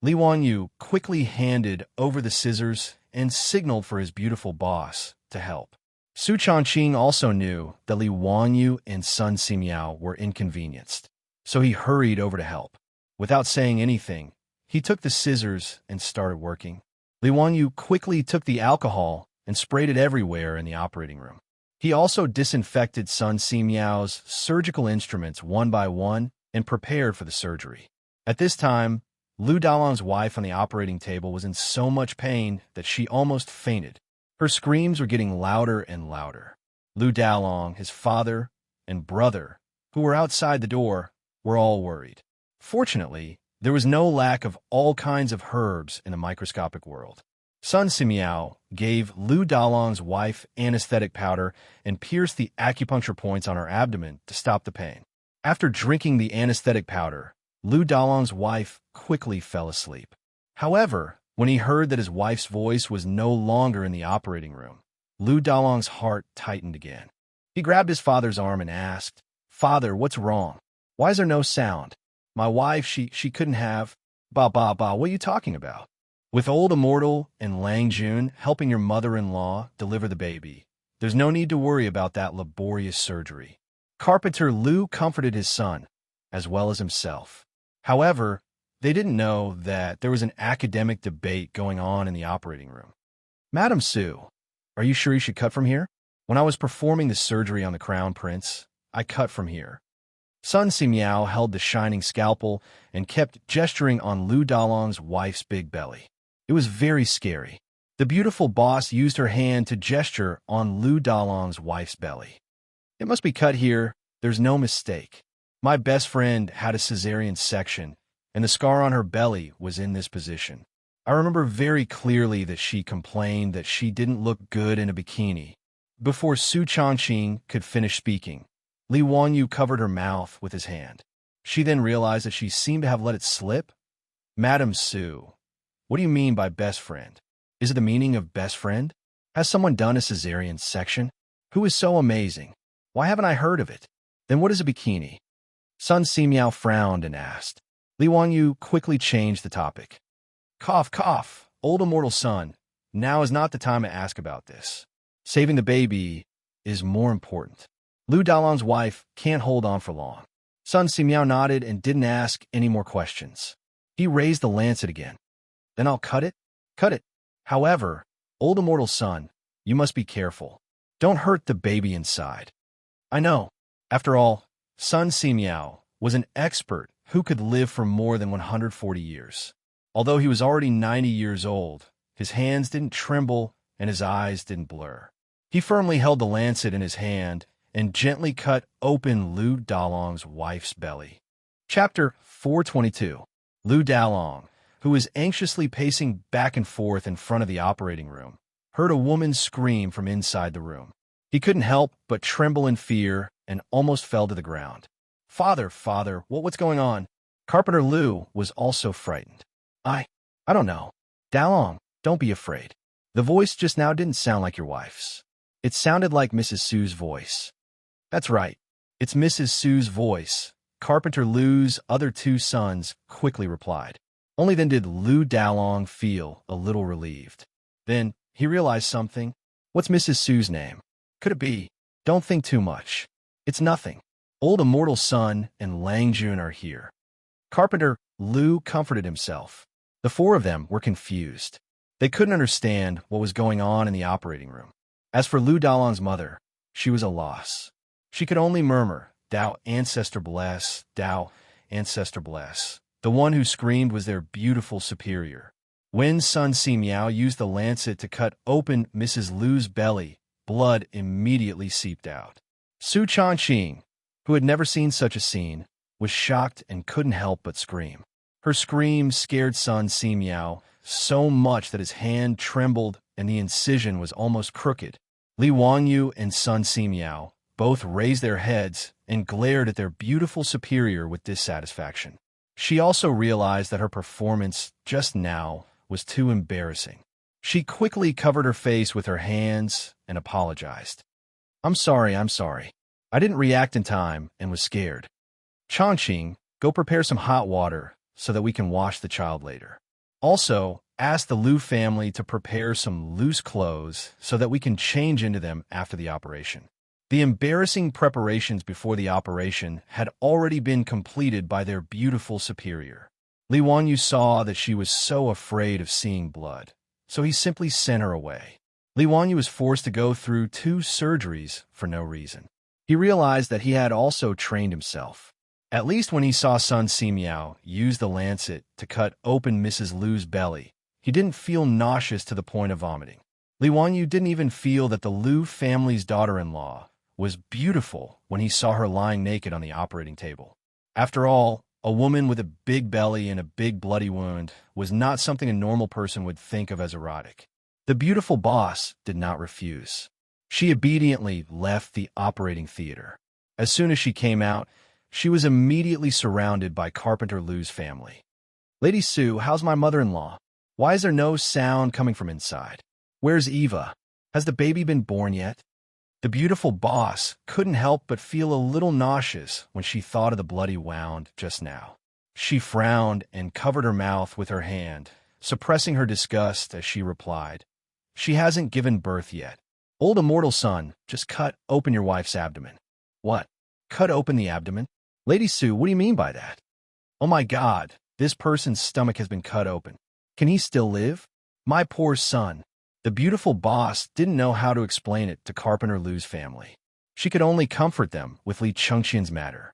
Li Wanyu quickly handed over the scissors and signaled for his beautiful boss to help. Su Xianxia also knew that Li Wanyu and Sun Simiao were inconvenienced, so he hurried over to help. Without saying anything, he took the scissors and started working. Li Wanyu quickly took the alcohol and sprayed it everywhere in the operating room. He also disinfected Sun Simiao's surgical instruments one by one and prepared for the surgery. At this time, Lu Dalong's wife on the operating table was in so much pain that she almost fainted. Her screams were getting louder and louder. Lu Dalong, his father, and brother, who were outside the door, were all worried. Fortunately, there was no lack of all kinds of herbs in the microscopic world. Sun Simiao gave Lu Dalong's wife anesthetic powder and pierced the acupuncture points on her abdomen to stop the pain. After drinking the anesthetic powder, Lu Dalong's wife quickly fell asleep. However, when he heard that his wife's voice was no longer in the operating room, Lu Dalong's heart tightened again. He grabbed his father's arm and asked, "Father, what's wrong? Why is there no sound? My wife, she couldn't have..." What are you talking about? With old Immortal and Lang Jun helping your mother-in-law deliver the baby, there's no need to worry about that laborious surgery. Carpenter Lu comforted his son, as well as himself. However, they didn't know that there was an academic debate going on in the operating room. "Madam Su, are you sure you should cut from here? When I was performing the surgery on the Crown Prince, I cut from here." Sun Simiao held the shining scalpel and kept gesturing on Lu Dalong's wife's big belly. It was very scary. The beautiful boss used her hand to gesture on Lu Dalong's wife's belly. "It must be cut here. There's no mistake. My best friend had a cesarean section, and the scar on her belly was in this position. I remember very clearly that she complained that she didn't look good in a bikini." Before Su Changqing could finish speaking, Li Wanyu covered her mouth with his hand. She then realized that she seemed to have let it slip. "Madam Su, what do you mean by best friend? Is it the meaning of best friend? Has someone done a cesarean section? Who is so amazing? Why haven't I heard of it? Then what is a bikini?" Sun Simiao frowned and asked. Li Wanyu quickly changed the topic. "Cough, cough, old immortal son. Now is not the time to ask about this. Saving the baby is more important. Lu Dalong's wife can't hold on for long." Sun Simiao nodded and didn't ask any more questions. He raised the lancet again. "Then I'll cut it? Cut it. However, old immortal son, you must be careful. Don't hurt the baby inside." "I know." After all, Sun Simiao was an expert who could live for more than 140 years. Although he was already 90 years old, his hands didn't tremble and his eyes didn't blur. He firmly held the lancet in his hand and gently cut open Lu Dalong's wife's belly. Chapter 422. Lu Dalong, who was anxiously pacing back and forth in front of the operating room, heard a woman scream from inside the room. He couldn't help but tremble in fear and almost fell to the ground. Father, what's going on?" Carpenter Lu was also frightened. I don't know. Dalong, don't be afraid. The voice just now didn't sound like your wife's. It sounded like Mrs. Su's voice." "That's right. It's Mrs. Su's voice," Carpenter Lu's other two sons quickly replied. Only then did Lu Dalong feel a little relieved. Then he realized something. "What's Mrs. Su's name? Could it be?" "Don't think too much. It's nothing. Old immortal son and Lang Jun are here." Carpenter Lu comforted himself. The four of them were confused. They couldn't understand what was going on in the operating room. As for Lu Dalong's mother, she was a loss. She could only murmur, "Tao ancestor bless, Tao ancestor bless." The one who screamed was their beautiful superior. When Sun Simiao used the lancet to cut open Mrs. Lu's belly, blood immediately seeped out. Su Changqing, who had never seen such a scene, was shocked and couldn't help but scream. Her scream scared Sun Simiao so much that his hand trembled and the incision was almost crooked. Li Wanyu and Sun Simiao both raised their heads and glared at their beautiful superior with dissatisfaction. She also realized that her performance just now was too embarrassing. She quickly covered her face with her hands and apologized. I'm sorry. I didn't react in time and was scared. Changqing, go prepare some hot water so that we can wash the child later. Also, ask the Lu family to prepare some loose clothes so that we can change into them after the operation." The embarrassing preparations before the operation had already been completed by their beautiful superior. Li Wanyu saw that she was so afraid of seeing blood, so he simply sent her away. Li Wanyu was forced to go through 2 surgeries for no reason. He realized that he had also trained himself. At least when he saw Sun Simiao use the lancet to cut open Mrs. Lu's belly, he didn't feel nauseous to the point of vomiting. Li Wanyu didn't even feel that the Lu family's daughter-in-law was beautiful when he saw her lying naked on the operating table. After all, a woman with a big belly and a big bloody wound was not something a normal person would think of as erotic. The beautiful boss did not refuse. She obediently left the operating theater. As soon as she came out, she was immediately surrounded by Carpenter Lu's family. "Lady Sue, how's my mother-in-law? Why is there no sound coming from inside? Where's Eva? Has the baby been born yet?" The beautiful boss couldn't help but feel a little nauseous when she thought of the bloody wound just now. She frowned and covered her mouth with her hand, suppressing her disgust as she replied, "She hasn't given birth yet. Old immortal son, just cut open your wife's abdomen." "What? Cut open the abdomen? Lady Sue, what do you mean by that?" "Oh my God, this person's stomach has been cut open. Can he still live? My poor son." The beautiful boss didn't know how to explain it to Carpenter Lu's family. She could only comfort them with Li Chengqian's matter.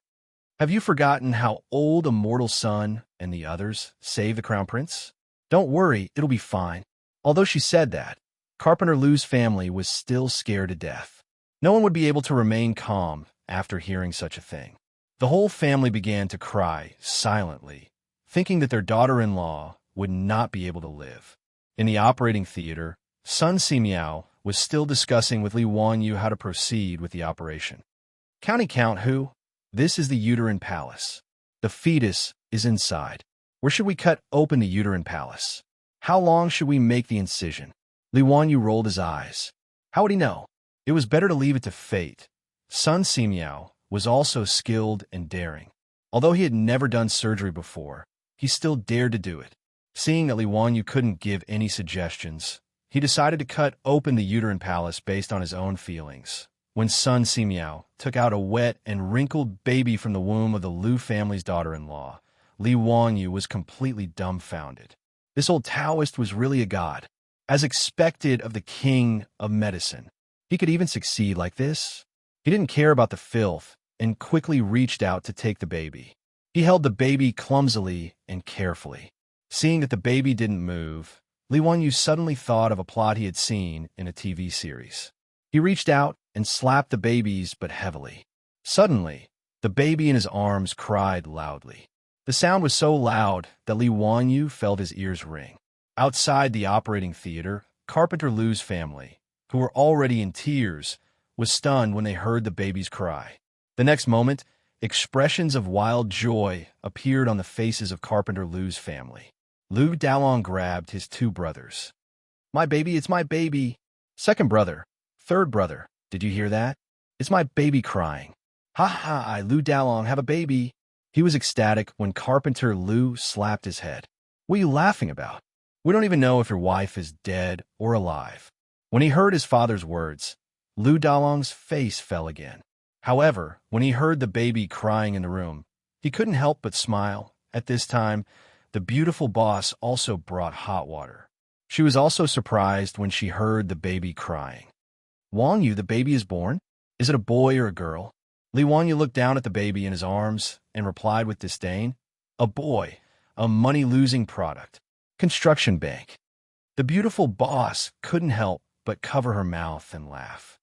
"Have you forgotten how old immortal son and the others saved the crown prince? Don't worry, it'll be fine." Although she said that, Carpenter Lu's family was still scared to death. No one would be able to remain calm after hearing such a thing. The whole family began to cry silently, thinking that their daughter-in-law would not be able to live. In the operating theater, Sun Simiao was still discussing with Li Wanyu how to proceed with the operation. "County count who? This is the uterine palace. The fetus is inside. Where should we cut open the uterine palace? How long should we make the incision?" Li Wanyu rolled his eyes. How would he know? It was better to leave it to fate. Sun Simiao was also skilled and daring. Although he had never done surgery before, he still dared to do it. Seeing that Li Wanyu couldn't give any suggestions, he decided to cut open the uterine palace based on his own feelings. When Sun Simiao took out a wet and wrinkled baby from the womb of the Lu family's daughter-in-law, Li Wanyu was completely dumbfounded. This old Taoist was really a god, as expected of the king of medicine. He could even succeed like this? He didn't care about the filth and quickly reached out to take the baby. He held the baby clumsily and carefully. Seeing that the baby didn't move, Li Wanyu suddenly thought of a plot he had seen in a TV series. He reached out and slapped the babies, but heavily. Suddenly, the baby in his arms cried loudly. The sound was so loud that Li Wanyu felt his ears ring. Outside the operating theater, Carpenter Lu's family, who were already in tears, was stunned when they heard the baby's cry. The next moment, expressions of wild joy appeared on the faces of Carpenter Lu's family. Lu Dalong grabbed his two brothers. "My baby, it's my baby. Second brother, third brother, did you hear that? It's my baby crying. Ha ha, I, Lu Dalong, have a baby." He was ecstatic when Carpenter Lu slapped his head. "What are you laughing about? We don't even know if your wife is dead or alive." When he heard his father's words, Lu Dalong's face fell again. However, when he heard the baby crying in the room, he couldn't help but smile. At this time, the beautiful boss also brought hot water. She was also surprised when she heard the baby crying. "Wanyu, the baby is born? Is it a boy or a girl?" Li Wanyu looked down at the baby in his arms and replied with disdain, "A boy, a money-losing product. Construction bank." The beautiful boss couldn't help but cover her mouth and laugh.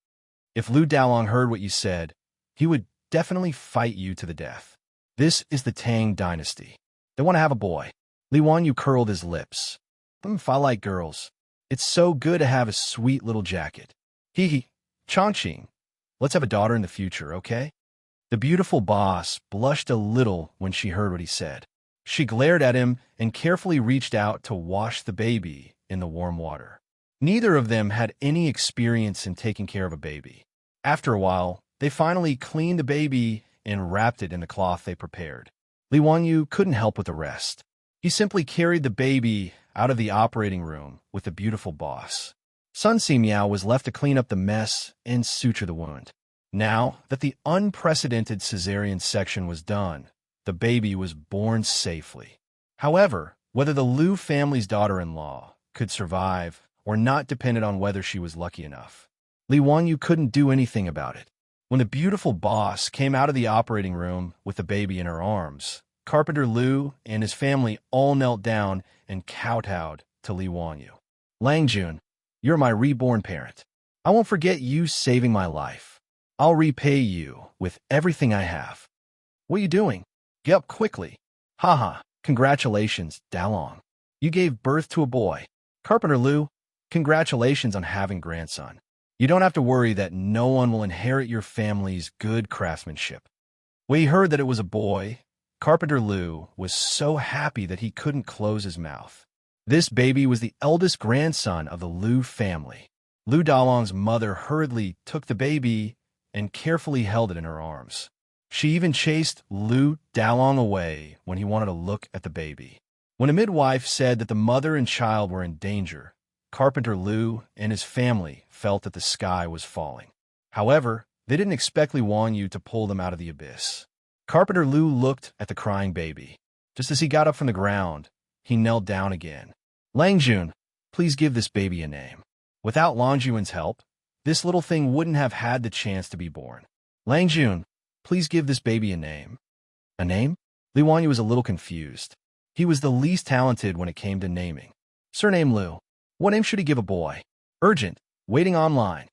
"If Lu Dalong heard what you said, he would definitely fight you to the death. This is the Tang dynasty. They want to have a boy." Li Wanyu curled his lips. If I like girls, it's so good to have a sweet little jacket. Hee, Chongqing, let's have a daughter in the future, okay?" The beautiful boss blushed a little when she heard what he said. She glared at him and carefully reached out to wash the baby in the warm water. Neither of them had any experience in taking care of a baby. After a while, they finally cleaned the baby and wrapped it in the cloth they prepared. Li Wanyu couldn't help with the rest. He simply carried the baby out of the operating room with the beautiful boss. Sun Simiao was left to clean up the mess and suture the wound. Now that the unprecedented cesarean section was done, the baby was born safely. However, whether the Lu family's daughter-in-law could survive or not depended on whether she was lucky enough. Li Wanyu couldn't do anything about it. When the beautiful boss came out of the operating room with the baby in her arms, Carpenter Liu and his family all knelt down and kowtowed to Li Wanyu. Langjun, you're my reborn parent. I won't forget you saving my life. I'll repay you with everything I have. What are you doing? Get up quickly. Haha, congratulations, Dalong. You gave birth to a boy. Carpenter Liu, congratulations on having grandson. You don't have to worry that no one will inherit your family's good craftsmanship. When he heard that it was a boy, Carpenter Liu was so happy that he couldn't close his mouth. This baby was the eldest grandson of the Liu family. Liu Dalong's mother hurriedly took the baby and carefully held it in her arms. She even chased Liu Dalong away when he wanted to look at the baby. When a midwife said that the mother and child were in danger, Carpenter Liu and his family felt that the sky was falling. However, they didn't expect Li Wanyu to pull them out of the abyss. Carpenter Liu looked at the crying baby. Just as he got up from the ground, he knelt down again. Langjun, please give this baby a name. Without Langjun's help, this little thing wouldn't have had the chance to be born. Langjun, please give this baby a name. A name? Li Wanyu was a little confused. He was the least talented when it came to naming. Surname Liu. What name should he give a boy? Urgent. Waiting online.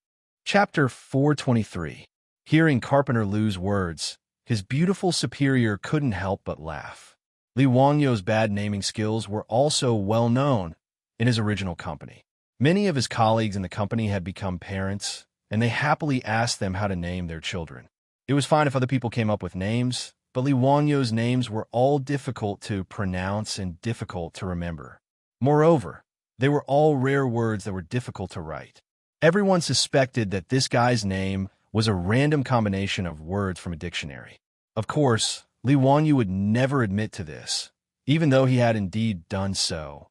Chapter 423. Hearing Carpenter Liu's words, his beautiful superior couldn't help but laugh. Li Wanyu's bad naming skills were also well known in his original company. Many of his colleagues in the company had become parents, and they happily asked them how to name their children. It was fine if other people came up with names, but Li Wanyu's names were all difficult to pronounce and difficult to remember. Moreover, they were all rare words that were difficult to write. Everyone suspected that this guy's name was a random combination of words from a dictionary. Of course, Li Wanyu would never admit to this, even though he had indeed done so.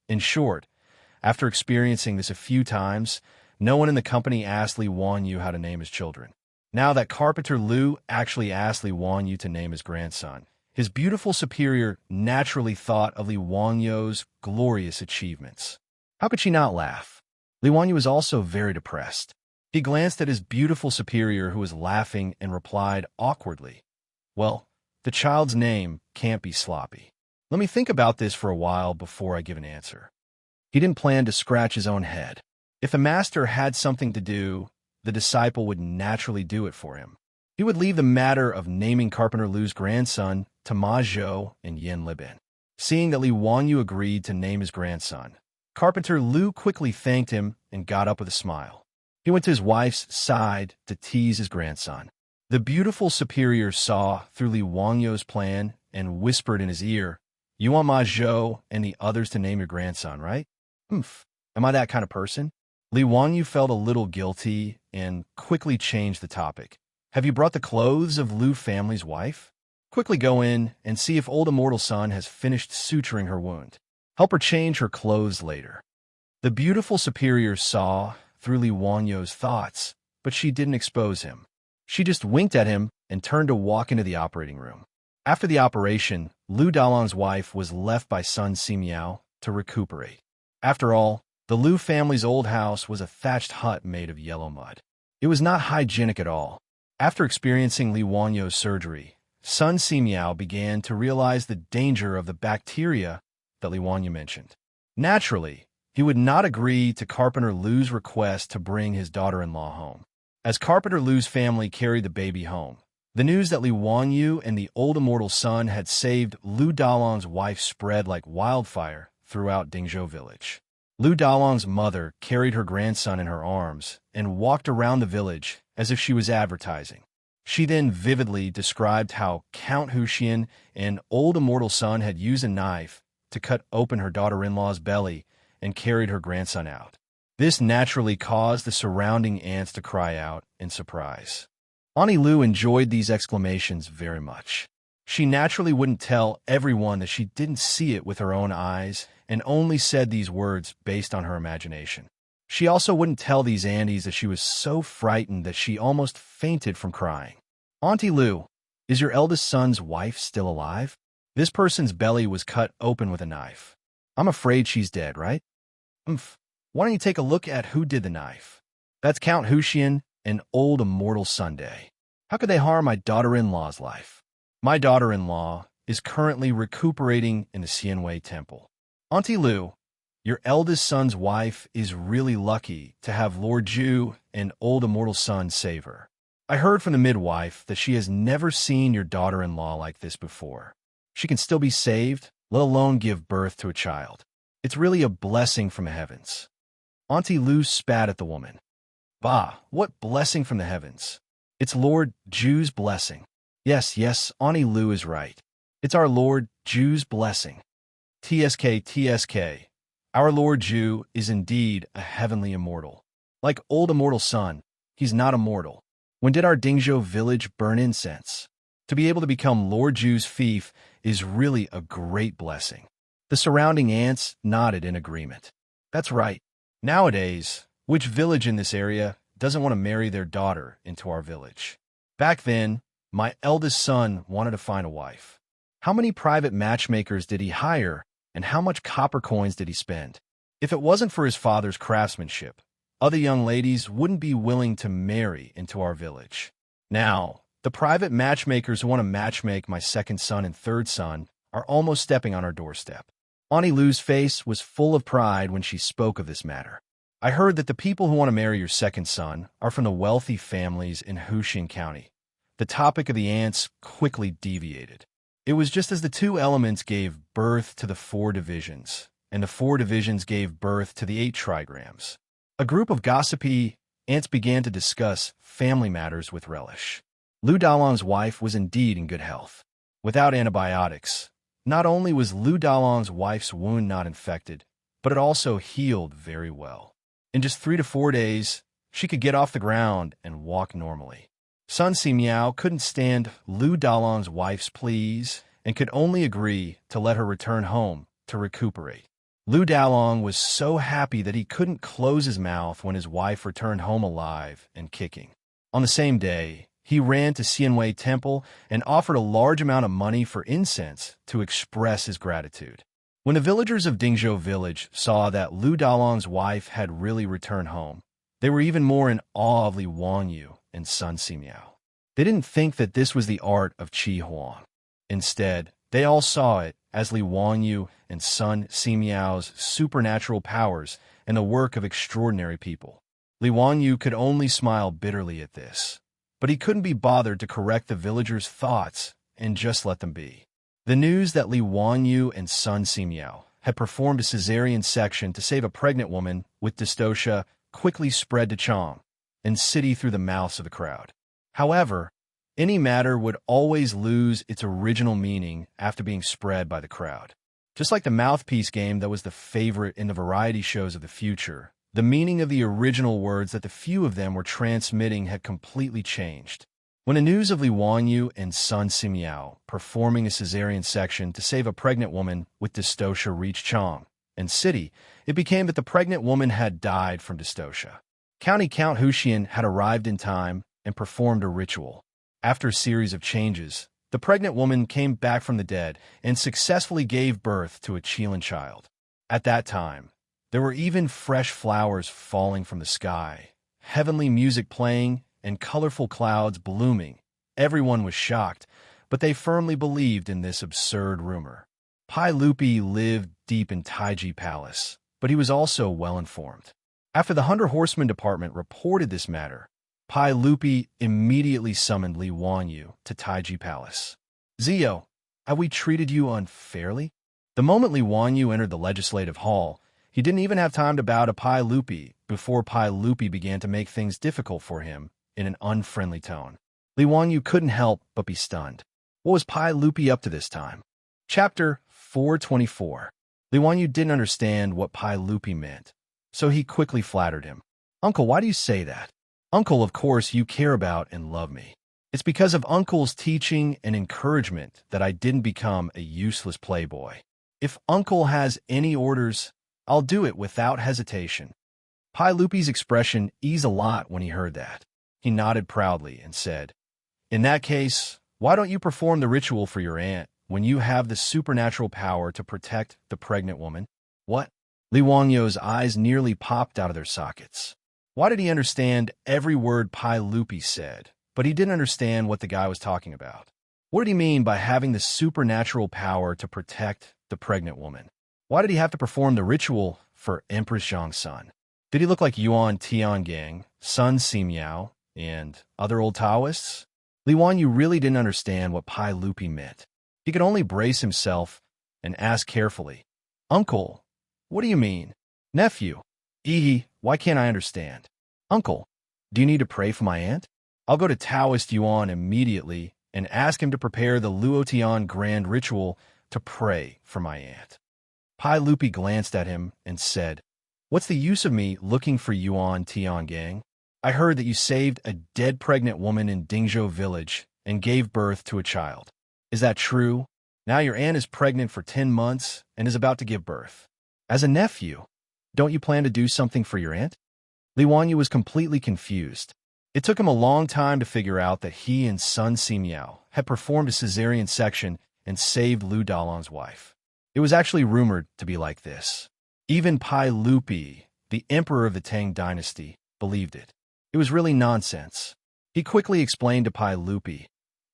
In short, after experiencing this a few times, no one in the company asked Li Wanyu how to name his children. Now that Carpenter Liu actually asked Li Wanyu to name his grandson, his beautiful superior naturally thought of Li Wanyu's glorious achievements. How could she not laugh? Li Wanyu was also very depressed. He glanced at his beautiful superior who was laughing and replied awkwardly, "Well, the child's name can't be Sloppy. Let me think about this for a while before I give an answer." He didn't plan to scratch his own head. If the master had something to do, the disciple would naturally do it for him. He would leave the matter of naming Carpenter Liu's grandson to Ma Zhou and Yin Libin. Seeing that Li Wanyu agreed to name his grandson, Carpenter Liu quickly thanked him and got up with a smile. He went to his wife's side to tease his grandson. The beautiful superior saw through Li Wanyu's plan and whispered in his ear, "You want Ma Zhou and the others to name your grandson, right?" Am I that kind of person? Li Wanyu felt a little guilty and quickly changed the topic. "Have you brought the clothes of Liu family's wife? Quickly go in and see if old immortal son has finished suturing her wound. Help her change her clothes later." The beautiful superior saw through Li Wanyu's thoughts, but she didn't expose him. She just winked at him and turned to walk into the operating room. After the operation, Liu Dalong's wife was left by Sun Simiao to recuperate. After all, the Liu family's old house was a thatched hut made of yellow mud. It was not hygienic at all. After experiencing Li Wanyu's surgery, Sun Simiao began to realize the danger of the bacteria that Li Wanyu mentioned. Naturally, he would not agree to Carpenter Liu's request to bring his daughter-in-law home. As Carpenter Liu's family carried the baby home, the news that Li Wanyu and the old immortal son had saved Liu Dalong's wife spread like wildfire throughout Dingzhou village. Liu Dalong's mother carried her grandson in her arms and walked around the village as if she was advertising. She then vividly described how Count Huxian and old immortal son had used a knife to cut open her daughter-in-law's belly and carried her grandson out. This naturally caused the surrounding ants to cry out in surprise. Auntie Liu enjoyed these exclamations very much. She naturally wouldn't tell everyone that she didn't see it with her own eyes and only said these words based on her imagination. She also wouldn't tell these aunties that she was so frightened that she almost fainted from crying. "Auntie Liu, is your eldest son's wife still alive? This person's belly was cut open with a knife. I'm afraid she's dead, right?" Why don't you take a look at who did the knife? That's Count Huxian an old immortal Sunday. How could they harm my daughter-in-law's life? My daughter-in-law is currently recuperating in the Xianxia temple. Auntie Lu, your eldest son's wife is really lucky to have Lord Zhu and old immortal son save her. I heard from the midwife that she has never seen your daughter-in-law like this before. She can still be saved, let alone give birth to a child. It's really a blessing from the heavens. Auntie Lu spat at the woman. Bah, what blessing from the heavens? It's Lord Zhu's blessing. Yes, Auntie Lu is right. It's our Lord Zhu's blessing. TSK. Our Lord Zhu is indeed a heavenly immortal. Like old immortal sun, he's not immortal. When did our Dingzhou village burn incense? To be able to become Lord Zhu's fief is really a great blessing. The surrounding ants nodded in agreement. That's right. Nowadays, which village in this area doesn't want to marry their daughter into our village? Back then, my eldest son wanted to find a wife. How many private matchmakers did he hire, and how much copper coins did he spend? If it wasn't for his father's craftsmanship, other young ladies wouldn't be willing to marry into our village. Now, the private matchmakers who want to matchmake my second son and third son are almost stepping on our doorstep. Auntie Lu's face was full of pride when she spoke of this matter. I heard that the people who want to marry your second son are from the wealthy families in Wuxia County. The topic of the ants quickly deviated. It was just as the two elements gave birth to the 4 divisions, and the 4 divisions gave birth to the 8 trigrams. A group of gossipy ants began to discuss family matters with relish. Lu Dalong's wife was indeed in good health. Without antibiotics, not only was Lu Dalong's wife's wound not infected, but it also healed very well. In just 3 to 4 days, she could get off the ground and walk normally. Sun Simiao couldn't stand Lu Dalong's wife's pleas and could only agree to let her return home to recuperate. Lu Dalong was so happy that he couldn't close his mouth when his wife returned home alive and kicking. On the same day, he ran to Xianxia Temple and offered a large amount of money for incense to express his gratitude. When the villagers of Dingzhou village saw that Lu Dalong's wife had really returned home, they were even more in awe of Li Wangyu and Sun Simiao. They didn't think that this was the art of Qi Huang. Instead, they all saw it as Li Wangyu and Sun Simiao's supernatural powers and the work of extraordinary people. Li Wangyu could only smile bitterly at this, but he couldn't be bothered to correct the villagers' thoughts and just let them be. The news that Li Wangyu and Sun Simiao had performed a cesarean section to save a pregnant woman with dystocia quickly spread to Chang and city through the mouths of the crowd. However, any matter would always lose its original meaning after being spread by the crowd. Just like the mouthpiece game that was the favorite in the variety shows of the future, the meaning of the original words that the few of them were transmitting had completely changed. When the news of Li Wangyu and Sun Simiao performing a cesarean section to save a pregnant woman with dystocia reached Chang and city, it became that the pregnant woman had died from dystocia. County Count Huxian had arrived in time and performed a ritual. After a series of changes, the pregnant woman came back from the dead and successfully gave birth to a Qilin child. At that time, there were even fresh flowers falling from the sky, heavenly music playing, and colorful clouds blooming. Everyone was shocked, but they firmly believed in this absurd rumor. Pai Lupi lived deep in Taiji Palace, but he was also well-informed. After the 100 Horsemen Department reported this matter, Pai Lupi immediately summoned Li Wangyu to Taiji Palace. Zio, have we treated you unfairly? The moment Li Wangyu entered the legislative hall, he didn't even have time to bow to Pai Lupi before Pai Lupi began to make things difficult for him in an unfriendly tone. Li Wangyu couldn't help but be stunned. What was Pai Lupi up to this time? Chapter 424. Li Wangyu didn't understand what Pai Lupi meant, so he quickly flattered him. Uncle, why do you say that? Uncle, of course you care about and love me. It's because of Uncle's teaching and encouragement that I didn't become a useless playboy. If Uncle has any orders, I'll do it without hesitation. Pai Lupi's expression eased a lot when he heard that. He nodded proudly and said, In that case, why don't you perform the ritual for your aunt when you have the supernatural power to protect the pregnant woman? What? Li Wangyu's eyes nearly popped out of their sockets. Why did he understand every word Pai Lupi said, but he didn't understand what the guy was talking about? What did he mean by having the supernatural power to protect the pregnant woman? Why did he have to perform the ritual for Empress Xianxia? Did he look like Yuan Tiangang, Sun Simiao, and other old Taoists? Li Wanyu really didn't understand what Pai Lupi meant. He could only brace himself and ask carefully, "Uncle, what do you mean?" "Nephew, why can't I understand?" "Uncle, do you need to pray for my aunt?" "I'll go to Taoist Yuan immediately and ask him to prepare the Luotian grand ritual to pray for my aunt." Pai Lupi glanced at him and said, "What's the use of me looking for Yuan Tiangang? I heard that you saved a dead pregnant woman in Dingzhou village and gave birth to a child. Is that true? Now your aunt is pregnant for 10 months and is about to give birth. As a nephew, don't you plan to do something for your aunt?" Li Wanyu was completely confused. It took him a long time to figure out that he and Sun Simiao had performed a cesarean section and saved Lu Dalong's wife. It was actually rumored to be like this. Even Pai Lupi, the emperor of the Tang dynasty, believed it. It was really nonsense. He quickly explained to Pai Lupi,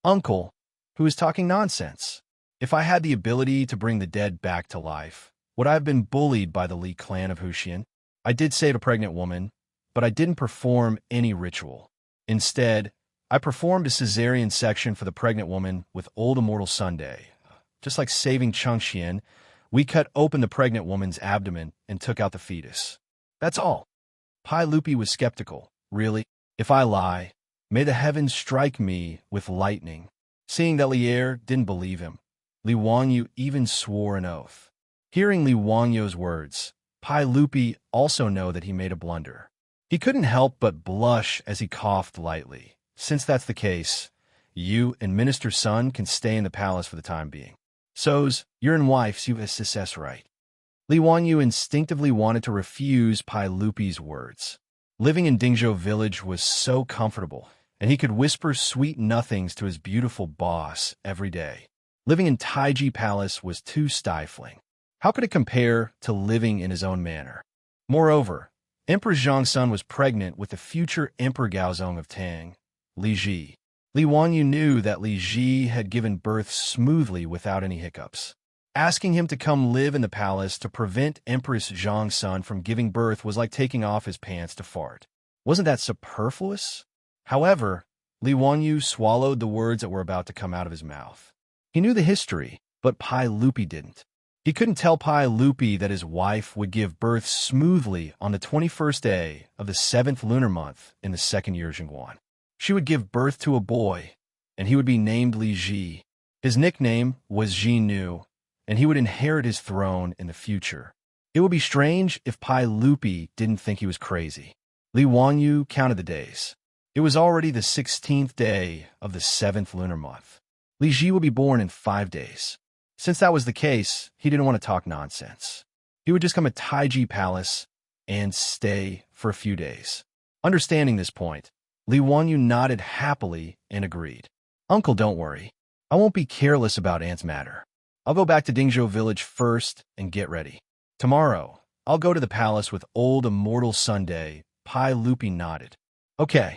"Uncle, who is talking nonsense? If I had the ability to bring the dead back to life, would I have been bullied by the Li clan of Huxian? I did save a pregnant woman, but I didn't perform any ritual. Instead, I performed a cesarean section for the pregnant woman with Old Immortal Sunday. Just like saving Xianxia, we cut open the pregnant woman's abdomen and took out the fetus. That's all." Pai Lupi was skeptical. "Really? If I lie, may the heavens strike me with lightning." Seeing that Lier didn't believe him, Li Wanyu even swore an oath. Hearing Li Wanyu's words, Pai Lupi also knew that he made a blunder. He couldn't help but blush as he coughed lightly. "Since that's the case, you and Minister Sun can stay in the palace for the time being. So's, you're in wife's you success right." Li Wanyu instinctively wanted to refuse Pai Lupi's words. Living in Dingzhou village was so comfortable, and he could whisper sweet nothings to his beautiful boss every day. Living in Taiji Palace was too stifling. How could it compare to living in his own manor? Moreover, Empress Xianxia was pregnant with the future Emperor Gaozong of Tang, Li Ji. Li Wanyu knew that Li Ji had given birth smoothly without any hiccups. Asking him to come live in the palace to prevent Empress Xianxia from giving birth was like taking off his pants to fart. Wasn't that superfluous? However, Li Wanyu swallowed the words that were about to come out of his mouth. He knew the history, but Pai Lupi didn't. He couldn't tell Pai Lupi that his wife would give birth smoothly on the 21st day of the 7th lunar month in the 2nd year Jingguan. She would give birth to a boy, and he would be named Li Ji. His nickname was Ji Nu, and he would inherit his throne in the future. It would be strange if Pai Lupi didn't think he was crazy. Li Wanyu counted the days. It was already the 16th day of the 7th lunar month. Li Ji would be born in 5 days. Since that was the case, he didn't want to talk nonsense. He would just come to Taiji Palace and stay for a few days. Understanding this point, Li Wanyu nodded happily and agreed. "Uncle, don't worry. I won't be careless about Aunt's matter. I'll go back to Dingzhou village first and get ready. Tomorrow, I'll go to the palace with Old Immortal Sunday." Pai Lupi nodded. "Okay."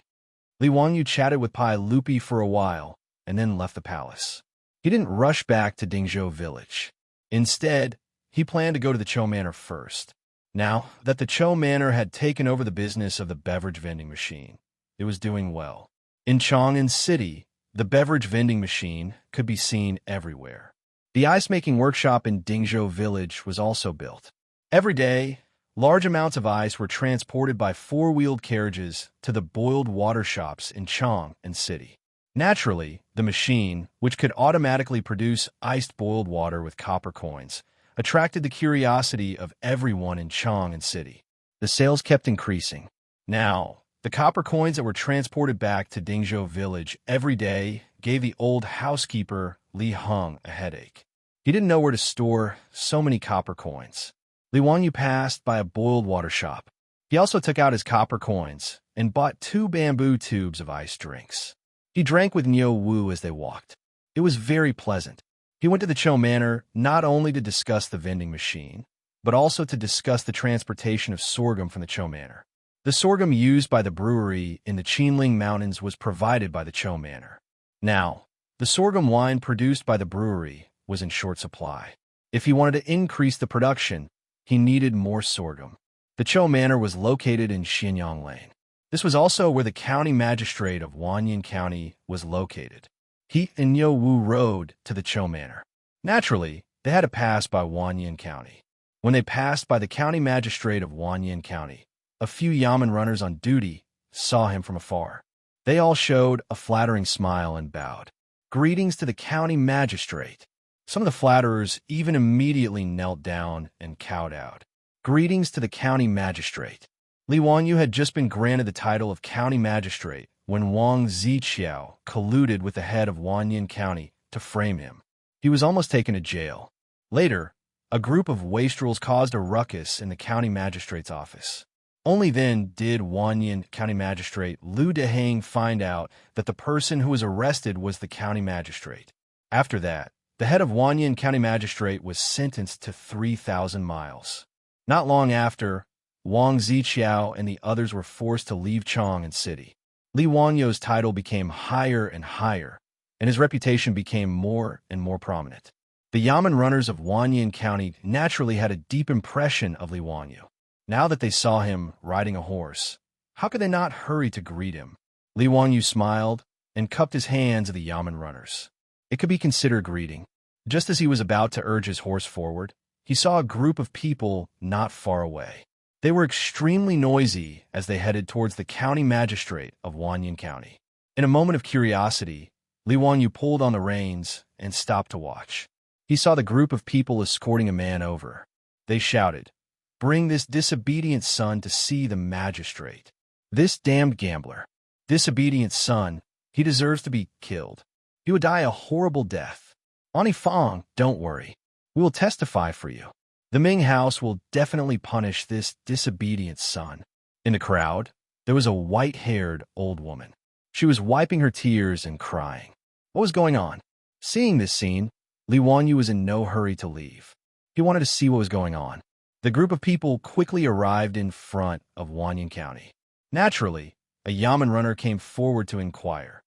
Li Wanyu chatted with Pai Lupi for a while and then left the palace. He didn't rush back to Dingzhou village. Instead, he planned to go to the Chou Manor first. Now that the Chou Manor had taken over the business of the beverage vending machine, it was doing well. In Chang'an City, the beverage vending machine could be seen everywhere. The ice-making workshop in Dingzhou village was also built. Every day, large amounts of ice were transported by four-wheeled carriages to the boiled water shops in Chang'an City. Naturally, the machine, which could automatically produce iced boiled water with copper coins, attracted the curiosity of everyone in Chang'an City. The sales kept increasing. Now, the copper coins that were transported back to Dingzhou village every day gave the old housekeeper Li Heng a headache. He didn't know where to store so many copper coins. Li Wanyu passed by a boiled water shop. He also took out his copper coins and bought 2 bamboo tubes of iced drinks. He drank with Niu Wu as they walked. It was very pleasant. He went to the Chou Manor not only to discuss the vending machine, but also to discuss the transportation of sorghum from the Chou Manor. The sorghum used by the brewery in the Qinling Mountains was provided by the Chou Manor. Now, the sorghum wine produced by the brewery was in short supply. If he wanted to increase the production, he needed more sorghum. The Chou Manor was located in Xianyang Lane. This was also where the county magistrate of Wanyan County was located. He and Yo Wu rode to the Chou Manor. Naturally, they had to pass by Wanyan County. When they passed by the county magistrate of Wanyan County, a few Yamen runners on duty saw him from afar. They all showed a flattering smile and bowed. Greetings to the county magistrate. Some of the flatterers even immediately knelt down and kowtowed. Greetings to the county magistrate. Li Wanyu had just been granted the title of county magistrate when Wang Ziqiao colluded with the head of Wanyan County to frame him. He was almost taken to jail. Later, a group of wastrels caused a ruckus in the county magistrate's office. Only then did Wanyan County Magistrate Liu Deheng find out that the person who was arrested was the county magistrate. After that, the head of Wanyan County Magistrate was sentenced to 3,000 miles. Not long after, Wang Ziqiao and the others were forced to leave Chang'an City. Li Wanyu's title became higher and higher, and his reputation became more and more prominent. The Yamen runners of Wanyan County naturally had a deep impression of Li Wanyu. Now that they saw him riding a horse, how could they not hurry to greet him? Li Wanyu smiled and cupped his hands at the Yamen runners. It could be considered greeting. Just as he was about to urge his horse forward, he saw a group of people not far away. They were extremely noisy as they headed towards the county magistrate of Wanyan County. In a moment of curiosity, Li Wanyu pulled on the reins and stopped to watch. He saw the group of people escorting a man over. They shouted, "Bring this disobedient son to see the magistrate. This damned gambler. Disobedient son, he deserves to be killed. He would die a horrible death. Ani Fong, don't worry. We will testify for you. The Ming house will definitely punish this disobedient son." In the crowd, there was a white-haired old woman. She was wiping her tears and crying. What was going on? Seeing this scene, Li Wanyu was in no hurry to leave. He wanted to see what was going on. The group of people quickly arrived in front of Wanyan County. Naturally, a Yamen runner came forward to inquire.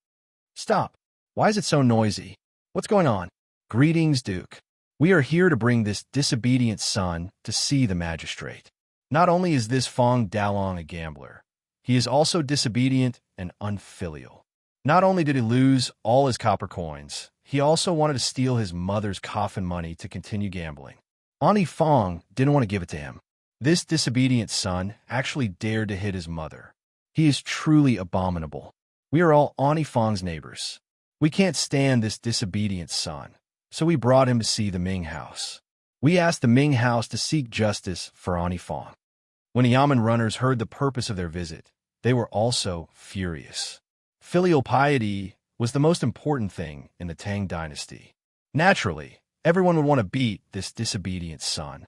"Stop. Why is it so noisy? What's going on?" "Greetings, Duke. We are here to bring this disobedient son to see the magistrate. Not only is this Fong Dalong a gambler, he is also disobedient and unfilial. Not only did he lose all his copper coins, he also wanted to steal his mother's coffin money to continue gambling. Ani Fong didn't want to give it to him. This disobedient son actually dared to hit his mother. He is truly abominable. We are all Ani Fong's neighbors. We can't stand this disobedient son, so we brought him to see the Ming house. We asked the Ming house to seek justice for Ani Fong." When the Yamen runners heard the purpose of their visit, they were also furious. Filial piety was the most important thing in the Tang dynasty. Naturally, everyone would want to beat this disobedient son.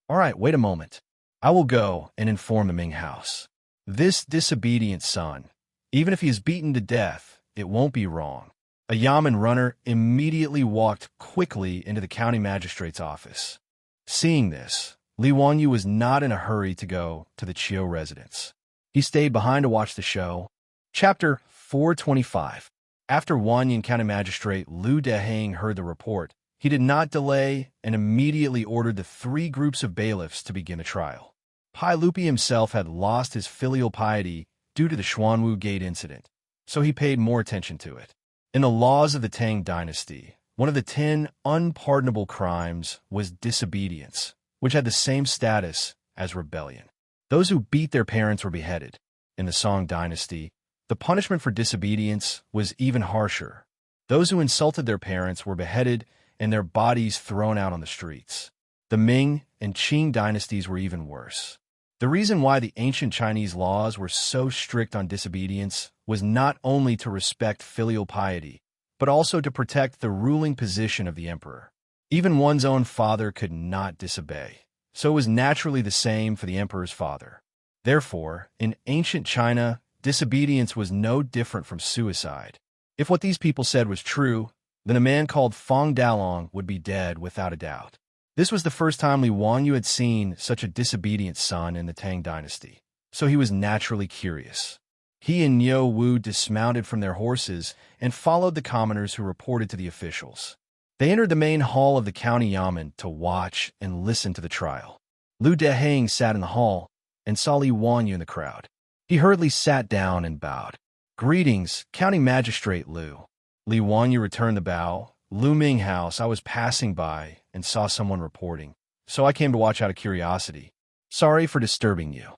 "All right, wait a moment. I will go and inform the Ming house. This disobedient son, even if he is beaten to death, it won't be wrong." A Yamen runner immediately walked quickly into the county magistrate's office. Seeing this, Li Wanyu was not in a hurry to go to the Chiu residence. He stayed behind to watch the show. Chapter 425. After Wanyan County Magistrate Liu Deheng heard the report, he did not delay and immediately ordered the 3 groups of bailiffs to begin the trial. Pai Lupi himself had lost his filial piety due to the Xuanwu Gate incident, so he paid more attention to it. In the laws of the Tang dynasty, one of the 10 unpardonable crimes was disobedience, which had the same status as rebellion. Those who beat their parents were beheaded. In the Song dynasty, the punishment for disobedience was even harsher. Those who insulted their parents were beheaded and their bodies thrown out on the streets. The Ming and Qing dynasties were even worse. The reason why the ancient Chinese laws were so strict on disobedience was not only to respect filial piety, but also to protect the ruling position of the emperor. Even one's own father could not disobey, so it was naturally the same for the emperor's father. Therefore, in ancient China, disobedience was no different from suicide. If what these people said was true, then a man called Fong Dalong would be dead without a doubt. This was the first time Li Wanyu had seen such a disobedient son in the Tang dynasty, so he was naturally curious. He and Niu Wu dismounted from their horses and followed the commoners who reported to the officials. They entered the main hall of the county yamen to watch and listen to the trial. Lu Deheng sat in the hall and saw Li Wanyu in the crowd. He hurriedly sat down and bowed. "Greetings, County Magistrate Lu." Li Wanyu returned the bow. "Lu Ming House, I was passing by and saw someone reporting, so I came to watch out of curiosity. Sorry for disturbing you."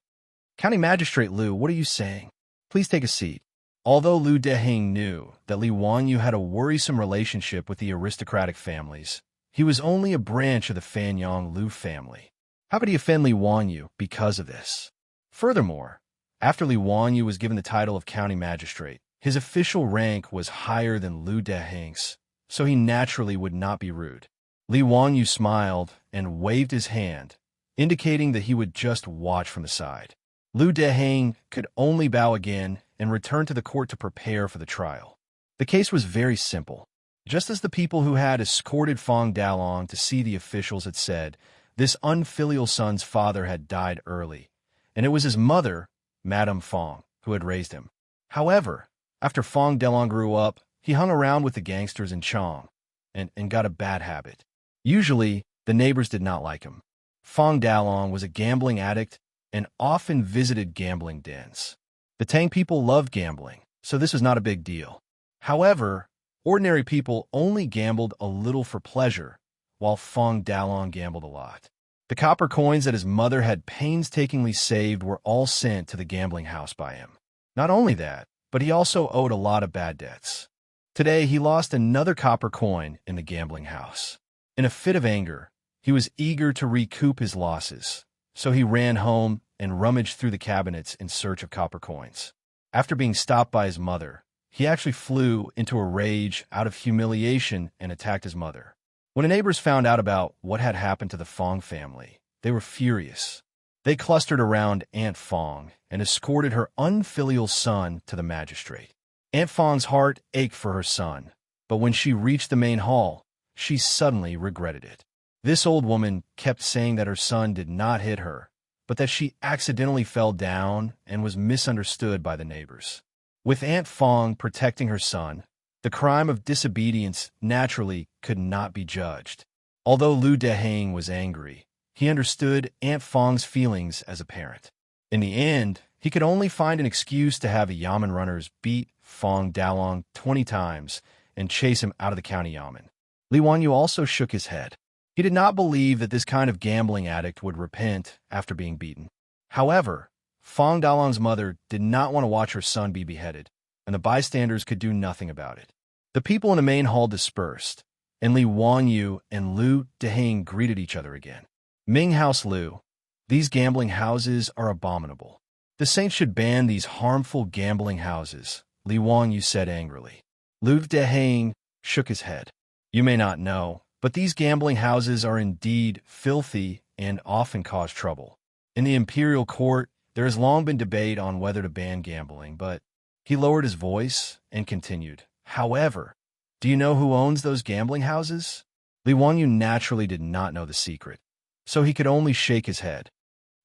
"County Magistrate Lu, what are you saying? Please take a seat." Although Lu Deheng knew that Li Wanyu had a worrisome relationship with the aristocratic families, he was only a branch of the Fanyang Lu family. How could he offend Li Wanyu because of this? Furthermore, after Li Wanyu was given the title of county magistrate, his official rank was higher than Lu Deheng's, so he naturally would not be rude. Li Wanyu smiled and waved his hand, indicating that he would just watch from the side. Lu Deheng could only bow again and return to the court to prepare for the trial. The case was very simple. Just as the people who had escorted Fong Dalong to see the officials had said, this unfilial son's father had died early, and it was his mother, Madame Fong, who had raised him. However, after Fong Dalong grew up, he hung around with the gangsters in Chong and got a bad habit. Usually, the neighbors did not like him. Fong Dalong was a gambling addict and often visited gambling dens. The Tang people loved gambling, so this was not a big deal. However, ordinary people only gambled a little for pleasure, while Fong Dalong gambled a lot. The copper coins that his mother had painstakingly saved were all sent to the gambling house by him. Not only that, but he also owed a lot of bad debts. Today, he lost another copper coin in the gambling house. In a fit of anger, he was eager to recoup his losses, so he ran home and rummaged through the cabinets in search of copper coins. After being stopped by his mother, he actually flew into a rage out of humiliation and attacked his mother. When the neighbors found out about what had happened to the Fong family, they were furious. They clustered around Aunt Fong and escorted her unfilial son to the magistrate. Aunt Fong's heart ached for her son, but when she reached the main hall, she suddenly regretted it. This old woman kept saying that her son did not hit her, but that she accidentally fell down and was misunderstood by the neighbors. With Aunt Fong protecting her son, the crime of disobedience naturally could not be judged. Although Lu Deheng was angry, he understood Aunt Fong's feelings as a parent. In the end, he could only find an excuse to have the yamen runners beat Fong Dalong 20 times and chase him out of the county yamen. Li Wanyu also shook his head. He did not believe that this kind of gambling addict would repent after being beaten. However, Fong Dalong's mother did not want to watch her son be beheaded, and the bystanders could do nothing about it. The people in the main hall dispersed, and Li Wanyu and Lu Deheng greeted each other again. "Ming House Lu, these gambling houses are abominable. The saints should ban these harmful gambling houses," Li Wanyu said angrily. Lu Deheng shook his head. "You may not know, but these gambling houses are indeed filthy and often cause trouble. In the imperial court, there has long been debate on whether to ban gambling, but..." He lowered his voice and continued, "However, do you know who owns those gambling houses?" Li Wanyu naturally did not know the secret, so he could only shake his head.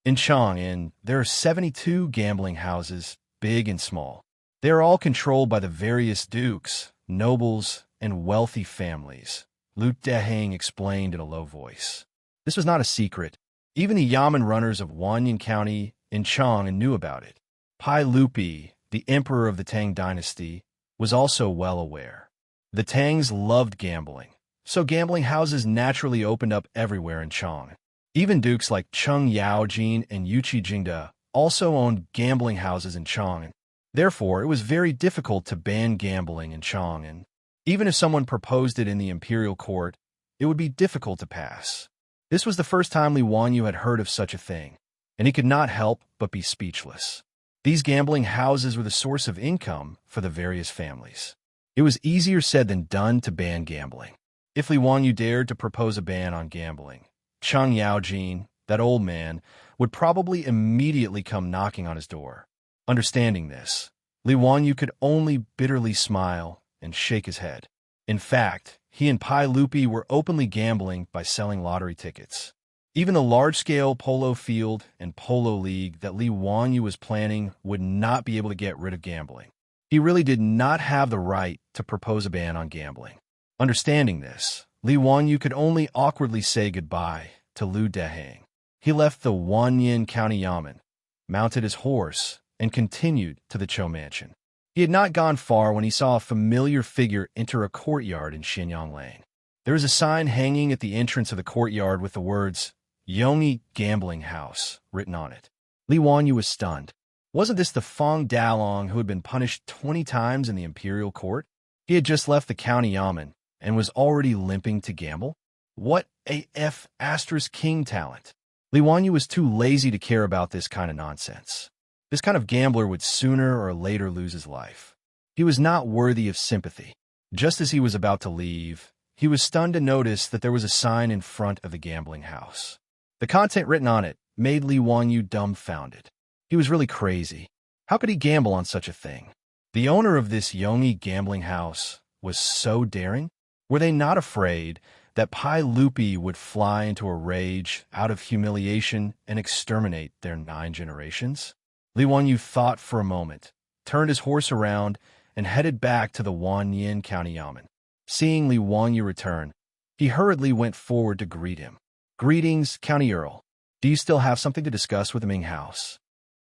In Chang'an, there are 72 gambling houses, big and small. They are all controlled by the various dukes, nobles, and wealthy families, Lu Deheng explained in a low voice. This was not a secret. Even the yamen runners of Wanyan County in Chang'an knew about it. Pai Lupi, the emperor of the Tang dynasty, was also well aware. The Tangs loved gambling, so gambling houses naturally opened up everywhere in Chang'an. Even dukes like Cheng Yaojin and Yuqi Jingde also owned gambling houses in Chang'an. Therefore, it was very difficult to ban gambling in Chang'an. Even if someone proposed it in the imperial court, it would be difficult to pass. This was the first time Li Wanyu had heard of such a thing, and he could not help but be speechless. These gambling houses were the source of income for the various families. It was easier said than done to ban gambling. If Li Wanyu dared to propose a ban on gambling, Cheng Yaojin, that old man, would probably immediately come knocking on his door. Understanding this, Li Wanyu could only bitterly smile and shake his head. In fact, he and Pai Lupi were openly gambling by selling lottery tickets. Even the large-scale polo field and polo league that Li Wanyu was planning would not be able to get rid of gambling. He really did not have the right to propose a ban on gambling. Understanding this, Li Wanyu could only awkwardly say goodbye to Lu Dehang. He left the Wanyin County Yamen, mounted his horse, and continued to the Chou mansion. He had not gone far when he saw a familiar figure enter a courtyard in Xianyang Lane. There was a sign hanging at the entrance of the courtyard with the words, Yongyi Gambling House, written on it. Li Wanyu was stunned. Wasn't this the Feng Dalong who had been punished 20 times in the imperial court? He had just left the county yamen and was already limping to gamble? What a F***king talent. Li Wanyu was too lazy to care about this kind of nonsense. This kind of gambler would sooner or later lose his life. He was not worthy of sympathy. Just as he was about to leave, he was stunned to notice that there was a sign in front of the gambling house. The content written on it made Li Wanyu dumbfounded. He was really crazy. How could he gamble on such a thing? The owner of this Yongyi gambling house was so daring? Were they not afraid that Pai Lupi would fly into a rage out of humiliation and exterminate their 9 generations? Li Wanyu thought for a moment, turned his horse around, and headed back to the Wanyin County Yamen. Seeing Li Wanyu return, he hurriedly went forward to greet him. Greetings, County Earl. Do you still have something to discuss with the Ming House?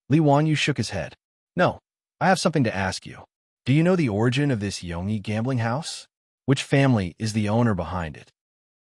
Li Wanyu shook his head. No, I have something to ask you. Do you know the origin of this Yongyi gambling house? Which family is the owner behind it?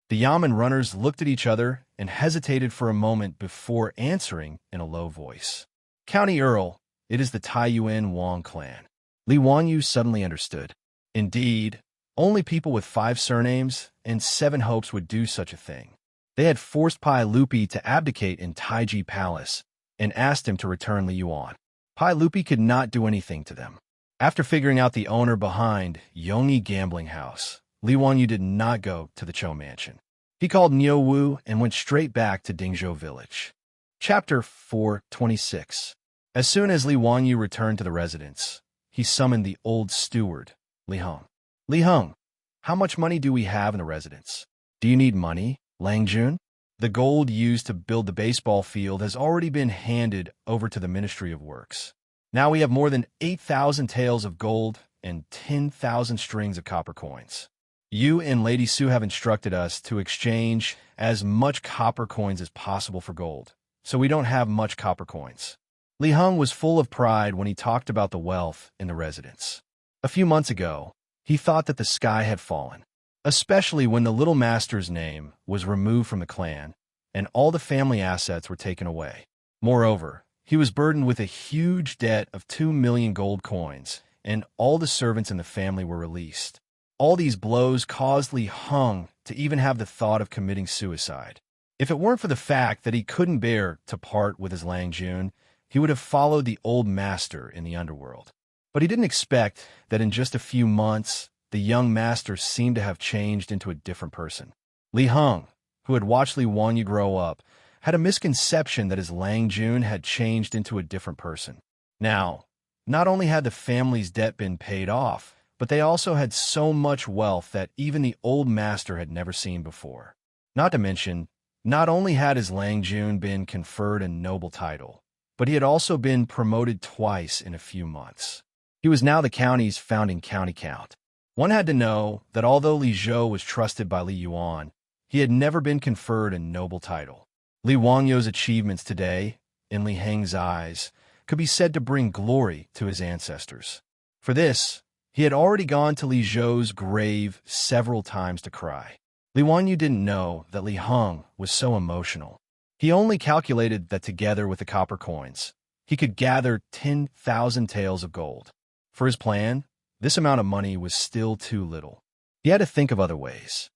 The Yamen runners looked at each other and hesitated for a moment before answering in a low voice. County Earl, it is the Taiyuan Wang clan. Li Wanyu suddenly understood. Indeed, only people with 5 surnames and 7 hopes would do such a thing. They had forced Pai Lupi to abdicate in Taiji Palace and asked him to return Li Yuan. Pai Lupi could not do anything to them. After figuring out the owner behind Yongyi Gambling House, Li Wanyu did not go to the Chou Mansion. He called Niu Wu and went straight back to Dingzhou Village. Chapter 426. As soon as Li Wanyu returned to the residence, he summoned the old steward, Li Heng. Li Heng, how much money do we have in the residence? Do you need money, Lang Jun? The gold used to build the baseball field has already been handed over to the Ministry of Works. Now we have more than 8,000 taels of gold and 10,000 strings of copper coins. You and Lady Su have instructed us to exchange as much copper coins as possible for gold, so we don't have much copper coins. Li Heng was full of pride when he talked about the wealth in the residence. A few months ago, he thought that the sky had fallen, especially when the little master's name was removed from the clan and all the family assets were taken away. Moreover, he was burdened with a huge debt of 2 million gold coins, and all the servants in the family were released. All these blows caused Li Heng to even have the thought of committing suicide. If it weren't for the fact that he couldn't bear to part with his Lang Jun, he would have followed the old master in the underworld. But he didn't expect that in just a few months, the young master seemed to have changed into a different person. Li Heng, who had watched Li Wanyu grow up, had a misconception that his Lang Jun had changed into a different person. Now, not only had the family's debt been paid off, but they also had so much wealth that even the old master had never seen before. Not to mention, not only had his Lang Jun been conferred a noble title, but he had also been promoted twice in a few months. He was now the county's founding county count. One had to know that although Li Zhou was trusted by Li Yuan, he had never been conferred a noble title. Li Wangyou's achievements today, in Li Heng's eyes, could be said to bring glory to his ancestors. For this, he had already gone to Li Zhou's grave several times to cry. Li Wanyu didn't know that Li Heng was so emotional. He only calculated that together with the copper coins, he could gather 10,000 taels of gold. For his plan, this amount of money was still too little. He had to think of other ways.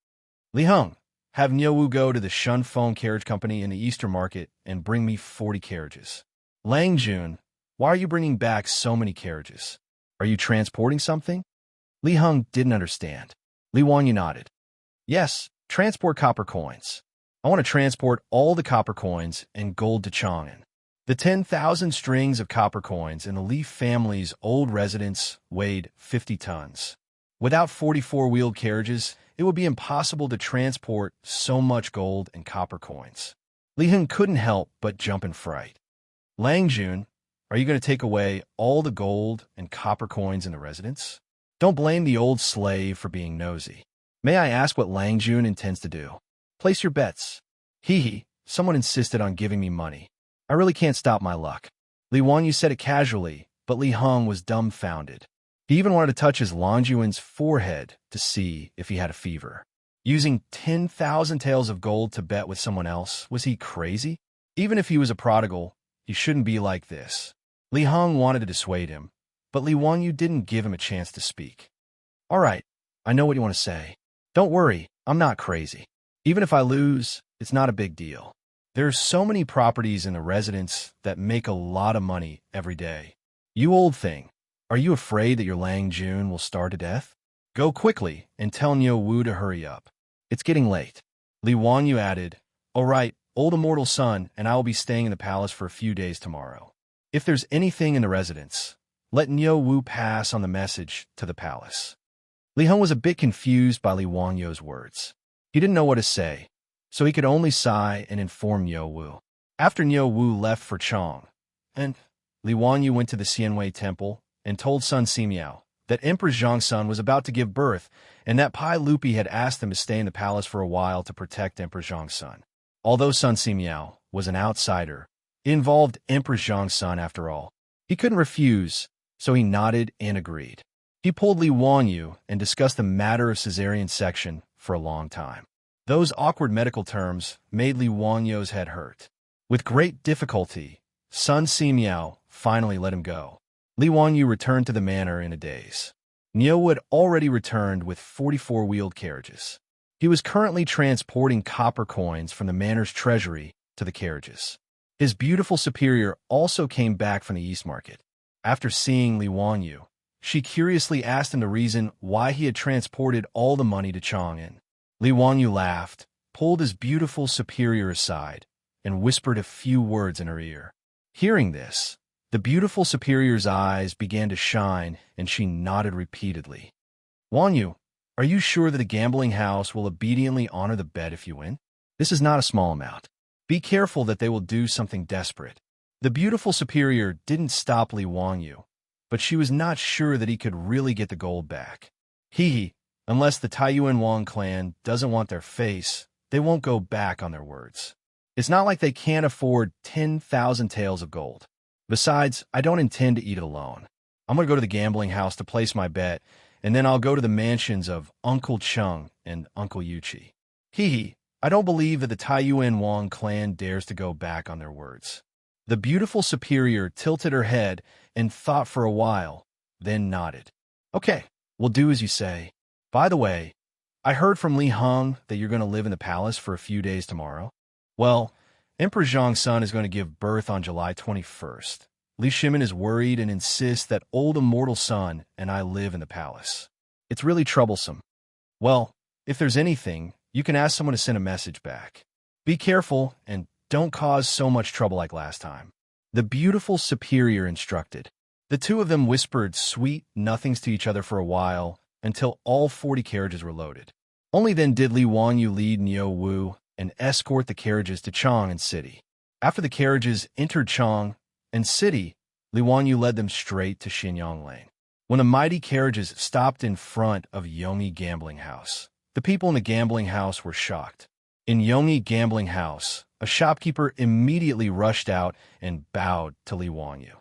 Li Heng, have Niu Wu go to the Shunfeng Carriage Company in the Eastern Market and bring me 40 carriages. Lang Jun, why are you bringing back so many carriages? Are you transporting something? Li Heng didn't understand. Li Wanyu nodded. Yes, transport copper coins. I want to transport all the copper coins and gold to Chang'an. The 10,000 strings of copper coins in the Li family's old residence weighed 50 tons. Without 44-wheeled carriages, it would be impossible to transport so much gold and copper coins. Li Heng couldn't help but jump in fright. Lang Jun, are you going to take away all the gold and copper coins in the residence? Don't blame the old slave for being nosy. May I ask what Lang Jun intends to do? Place your bets. Hee, someone insisted on giving me money. I really can't stop my luck. Li Wanyu said it casually, but Li Heng was dumbfounded. He even wanted to touch his Longjuan's forehead to see if he had a fever. Using 10,000 taels of gold to bet with someone else, was he crazy? Even if he was a prodigal, he shouldn't be like this. Li Heng wanted to dissuade him, but Li Wanyu didn't give him a chance to speak. All right, I know what you want to say. Don't worry, I'm not crazy. Even if I lose, it's not a big deal. There's so many properties in the residence that make a lot of money every day. You old thing, are you afraid that your Lang Jun will starve to death? Go quickly and tell Niu Wu to hurry up. It's getting late. Li Wanyu added, all right, old immortal son, and I will be staying in the palace for a few days tomorrow. If there's anything in the residence, let Niu Wu pass on the message to the palace. Li Heng was a bit confused by Li Wanyu's words. He didn't know what to say, so he could only sigh and inform Niu Wu. After Niu Wu left for Chang, and Li Wanyu went to the Xianxia temple and told Sun Simiao that Empress Xianxia was about to give birth and that Pai Lupi had asked him to stay in the palace for a while to protect Empress Xianxia. Although Sun Simiao was an outsider, it involved Empress Xianxia after all. He couldn't refuse, so he nodded and agreed. He pulled Li Wanyu and discussed the matter of caesarean section for a long time. Those awkward medical terms made Li Wanyu's head hurt. With great difficulty, Sun Simiao finally let him go. Li Wanyu returned to the manor in a daze. Niu had already returned with 44 wheeled carriages. He was currently transporting copper coins from the manor's treasury to the carriages. His beautiful superior also came back from the East Market. After seeing Li Wanyu, she curiously asked him the reason why he had transported all the money to Chang'an. Li Wanyu laughed, pulled his beautiful superior aside, and whispered a few words in her ear. Hearing this, the beautiful superior's eyes began to shine, and she nodded repeatedly. Wanyu, are you sure that the gambling house will obediently honor the bet if you win? This is not a small amount. Be careful that they will do something desperate. The beautiful superior didn't stop Li Wanyu, but she was not sure that he could really get the gold back. Unless the Taiyuan Wang clan doesn't want their face, they won't go back on their words. It's not like they can't afford 10,000 taels of gold. Besides, I don't intend to eat it alone. I'm going to go to the gambling house to place my bet, and then I'll go to the mansions of Uncle Chung and Uncle Yuchi. I don't believe that the Taiyuan Wang clan dares to go back on their words. The beautiful superior tilted her head and thought for a while, then nodded. Okay, we'll do as you say. By the way, I heard from Li Heng that you're going to live in the palace for a few days tomorrow. Well, Emperor Xianxia is going to give birth on July 21st. Li Shimin is worried and insists that old immortal son and I live in the palace. It's really troublesome. Well, if there's anything, you can ask someone to send a message back. Be careful and don't cause so much trouble like last time. The beautiful superior instructed. The two of them whispered sweet nothings to each other for a while until all 40 carriages were loaded. Only then did Li Wanyu lead Niu Wu and escort the carriages to Chang'an City. After the carriages entered Chang'an City, Li Wanyu led them straight to Xinyang Lane. When the mighty carriages stopped in front of Yongyi Gambling House, the people in the gambling house were shocked. In Yongyi Gambling House, a shopkeeper immediately rushed out and bowed to Li Wanyu.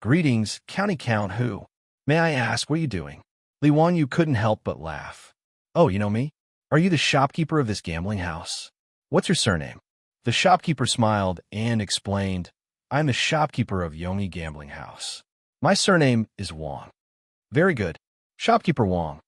Greetings, County Count Hu. May I ask, what are you doing? Li Wanyu couldn't help but laugh. Oh, you know me? Are you the shopkeeper of this gambling house? What's your surname? The shopkeeper smiled and explained, I'm the shopkeeper of Yongyi Gambling House. My surname is Wang. Very good. Shopkeeper Wang,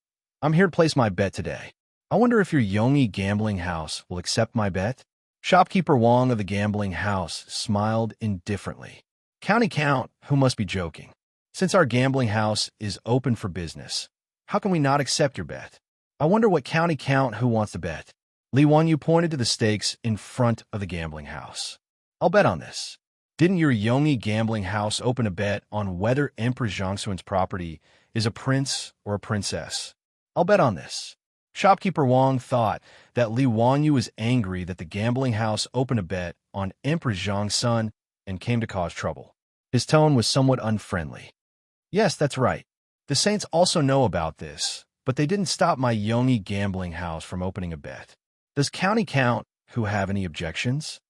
I'm here to place my bet today. I wonder if your Yongyi Gambling House will accept my bet? Shopkeeper Wang of the gambling house smiled indifferently. County Count, who must be joking. Since our gambling house is open for business, how can we not accept your bet? I wonder what County Count who wants to bet. Li Wanyu pointed to the stakes in front of the gambling house. I'll bet on this. Didn't your Yongyi Gambling House open a bet on whether Emperor Xianxuan's property is a prince or a princess? I'll bet on this. Shopkeeper Wang thought that Li Wanyu was angry that the gambling house opened a bet on Empress Zhang's son and came to cause trouble. His tone was somewhat unfriendly. Yes, that's right. The Saints also know about this, but they didn't stop my Yongyi gambling house from opening a bet. Does County Count who have any objections?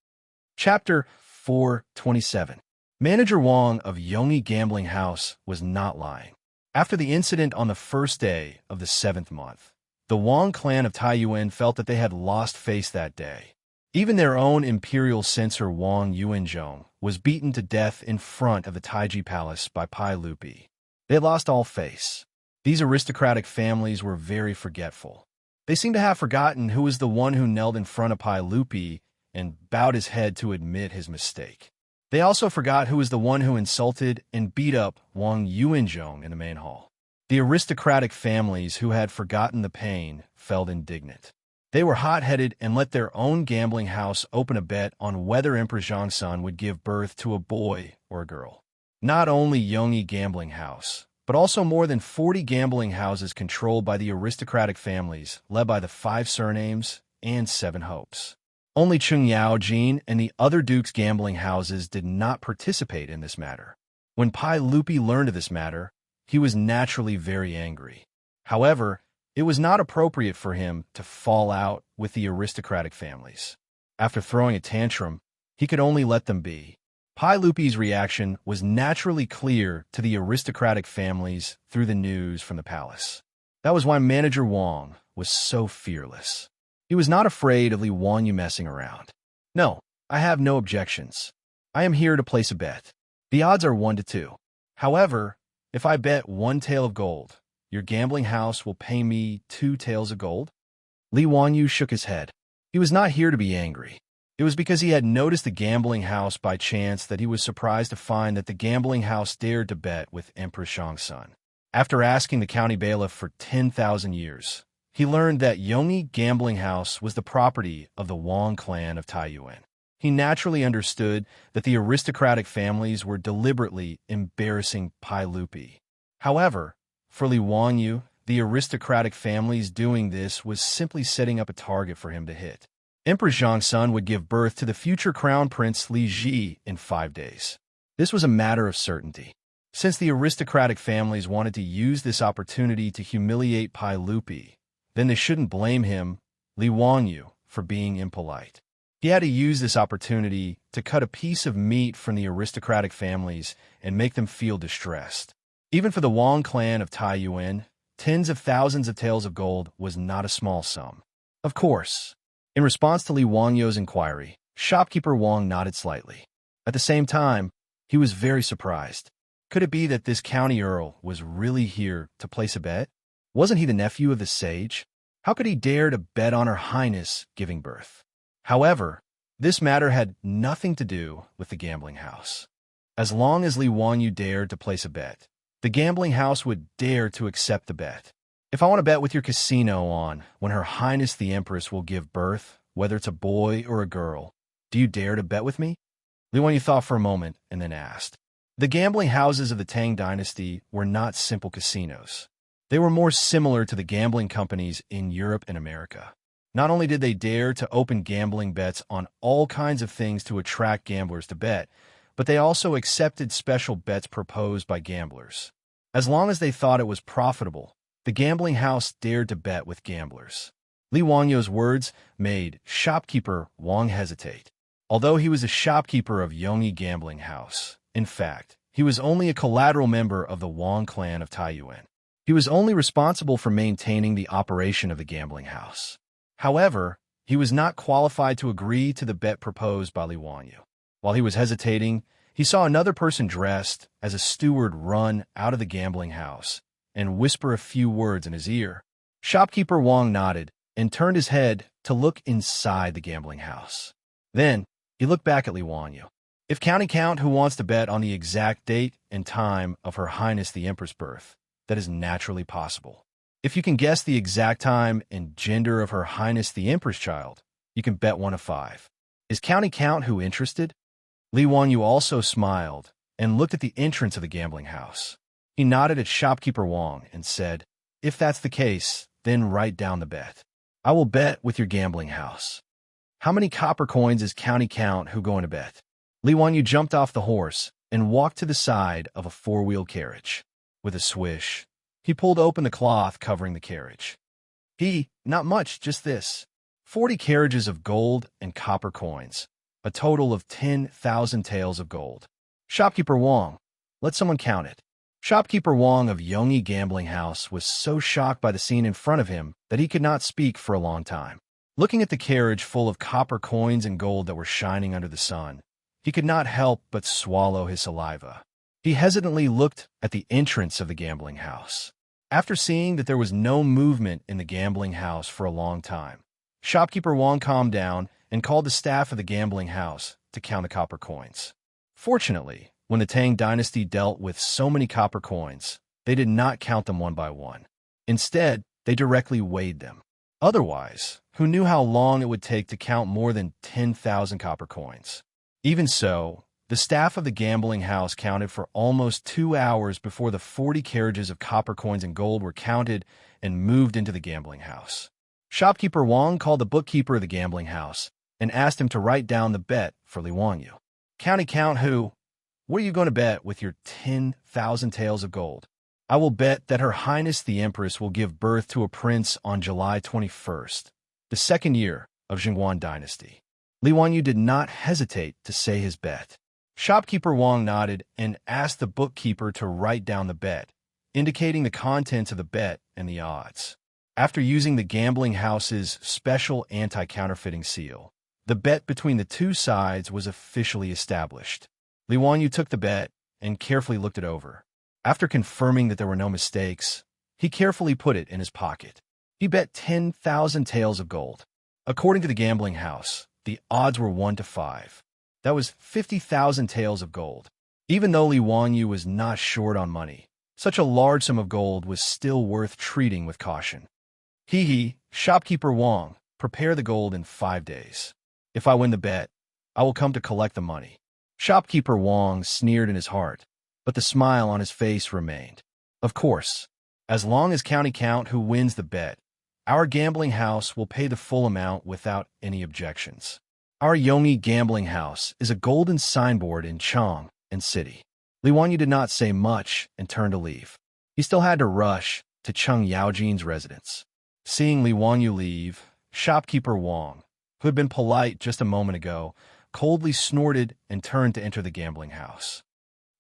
Chapter 427. Manager Wang of Yongyi Gambling House was not lying. After the incident on the first day of the 7th month, the Wang clan of Taiyuan felt that they had lost face that day. Even their own imperial censor Wang Yuanzhong was beaten to death in front of the Taiji Palace by Pai Lupi. They had lost all face. These aristocratic families were very forgetful. They seemed to have forgotten who was the one who knelt in front of Pai Lupi and bowed his head to admit his mistake. They also forgot who was the one who insulted and beat up Wang Yuanzhong in the main hall. The aristocratic families who had forgotten the pain felt indignant. They were hot-headed and let their own gambling house open a bet on whether Emperor Zhang's son would give birth to a boy or a girl. Not only Yongyi Gambling House, but also more than 40 gambling houses controlled by the aristocratic families, led by the 5 surnames and 7 hopes. Only Chung Yaojin and the other dukes' gambling houses did not participate in this matter. When Pai Lupi learned of this matter, he was naturally very angry. However, it was not appropriate for him to fall out with the aristocratic families. After throwing a tantrum, he could only let them be. Pai Lupi's reaction was naturally clear to the aristocratic families through the news from the palace. That was why Manager Wang was so fearless. He was not afraid of Li Wanyu messing around. No, I have no objections. I am here to place a bet. The odds are 1 to 2. However, if I bet 1 tael of gold, your gambling house will pay me 2 taels of gold? Li Wanyu shook his head. He was not here to be angry. It was because he had noticed the gambling house by chance that he was surprised to find that the gambling house dared to bet with Empress Zhang's son. After asking the county bailiff for 10,000 years, he learned that Yongyi Gambling House was the property of the Wang clan of Taiyuan. He naturally understood that the aristocratic families were deliberately embarrassing Pai Lupi. However, for Li Wanyu, the aristocratic families doing this was simply setting up a target for him to hit. Emperor Zhang's son would give birth to the future crown prince Li Ji in 5 days. This was a matter of certainty. Since the aristocratic families wanted to use this opportunity to humiliate Pai Lupi, then they shouldn't blame him, Li Wanyu, for being impolite. He had to use this opportunity to cut a piece of meat from the aristocratic families and make them feel distressed. Even for the Wang clan of Taiyuan, tens of thousands of taels of gold was not a small sum. Of course. In response to Li Wanyu's inquiry, shopkeeper Wang nodded slightly. At the same time, he was very surprised. Could it be that this county earl was really here to place a bet? Wasn't he the nephew of the sage? How could he dare to bet on Her Highness giving birth? However, this matter had nothing to do with the gambling house. As long as Li Wanyu dared to place a bet, the gambling house would dare to accept the bet. If I want to bet with your casino on when Her Highness the Empress will give birth, whether it's a boy or a girl, do you dare to bet with me? Li Wanyu thought for a moment and then asked. The gambling houses of the Tang dynasty were not simple casinos. They were more similar to the gambling companies in Europe and America. Not only did they dare to open gambling bets on all kinds of things to attract gamblers to bet, but they also accepted special bets proposed by gamblers. As long as they thought it was profitable, the gambling house dared to bet with gamblers. Li Wanyu's words made shopkeeper Wang hesitate. Although he was a shopkeeper of Yongyi Gambling House, in fact, he was only a collateral member of the Wang clan of Taiyuan. He was only responsible for maintaining the operation of the gambling house. However, he was not qualified to agree to the bet proposed by Li Wanyu. While he was hesitating, he saw another person dressed as a steward run out of the gambling house and whisper a few words in his ear. Shopkeeper Wang nodded and turned his head to look inside the gambling house. Then, he looked back at Li Wanyu. If County Count who wants to bet on the exact date and time of Her Highness the Empress' birth, that is naturally possible. If you can guess the exact time and gender of Her Highness the Empress child, you can bet 1 of 5. Is County Count who interested? Li Wanyu also smiled and looked at the entrance of the gambling house. He nodded at shopkeeper Wang and said, if that's the case, then write down the bet. I will bet with your gambling house. How many copper coins is County Count who going to bet? Li Wanyu jumped off the horse and walked to the side of a four-wheel carriage. With a swish, he pulled open the cloth covering the carriage. Not much, just this. 40 carriages of gold and copper coins, a total of 10,000 taels of gold. Shopkeeper Wong, let someone count it. Shopkeeper Wong of Yongyi Gambling House was so shocked by the scene in front of him that he could not speak for a long time. Looking at the carriage full of copper coins and gold that were shining under the sun, he could not help but swallow his saliva. He hesitantly looked at the entrance of the gambling house. After seeing that there was no movement in the gambling house for a long time, Shopkeeper Wong calmed down and called the staff of the gambling house to count the copper coins. Fortunately, when the Tang dynasty dealt with so many copper coins, they did not count them one by one. Instead, they directly weighed them. Otherwise, who knew how long it would take to count more than 10,000 copper coins? Even so, the staff of the gambling house counted for almost 2 hours before the 40 carriages of copper coins and gold were counted and moved into the gambling house. Shopkeeper Wong called the bookkeeper of the gambling house and asked him to write down the bet for Li Wanyu. County Count who? What are you going to bet with your 10,000 taels of gold? I will bet that Her Highness the Empress will give birth to a prince on July 21st, the second year of Xinguan dynasty. Li Wanyu did not hesitate to say his bet. Shopkeeper Wong nodded and asked the bookkeeper to write down the bet, indicating the contents of the bet and the odds. After using the gambling house's special anti-counterfeiting seal, the bet between the two sides was officially established. Li Wanyu took the bet and carefully looked it over. After confirming that there were no mistakes, he carefully put it in his pocket. He bet 10,000 taels of gold. According to the gambling house, the odds were 1 to 5. That was 50,000 taels of gold. Even though Li Wanyu was not short on money, such a large sum of gold was still worth treating with caution. Shopkeeper Wong, prepare the gold in 5 days. If I win the bet, I will come to collect the money. Shopkeeper Wong sneered in his heart, but the smile on his face remained. Of course, as long as County Count who wins the bet, our gambling house will pay the full amount without any objections. Our Yongyi Gambling House is a golden signboard in Chang and City. Li Wanyu did not say much and turned to leave. He still had to rush to Cheng Yaojin's residence. Seeing Li Wanyu leave, Shopkeeper Wong, who had been polite just a moment ago, coldly snorted and turned to enter the gambling house.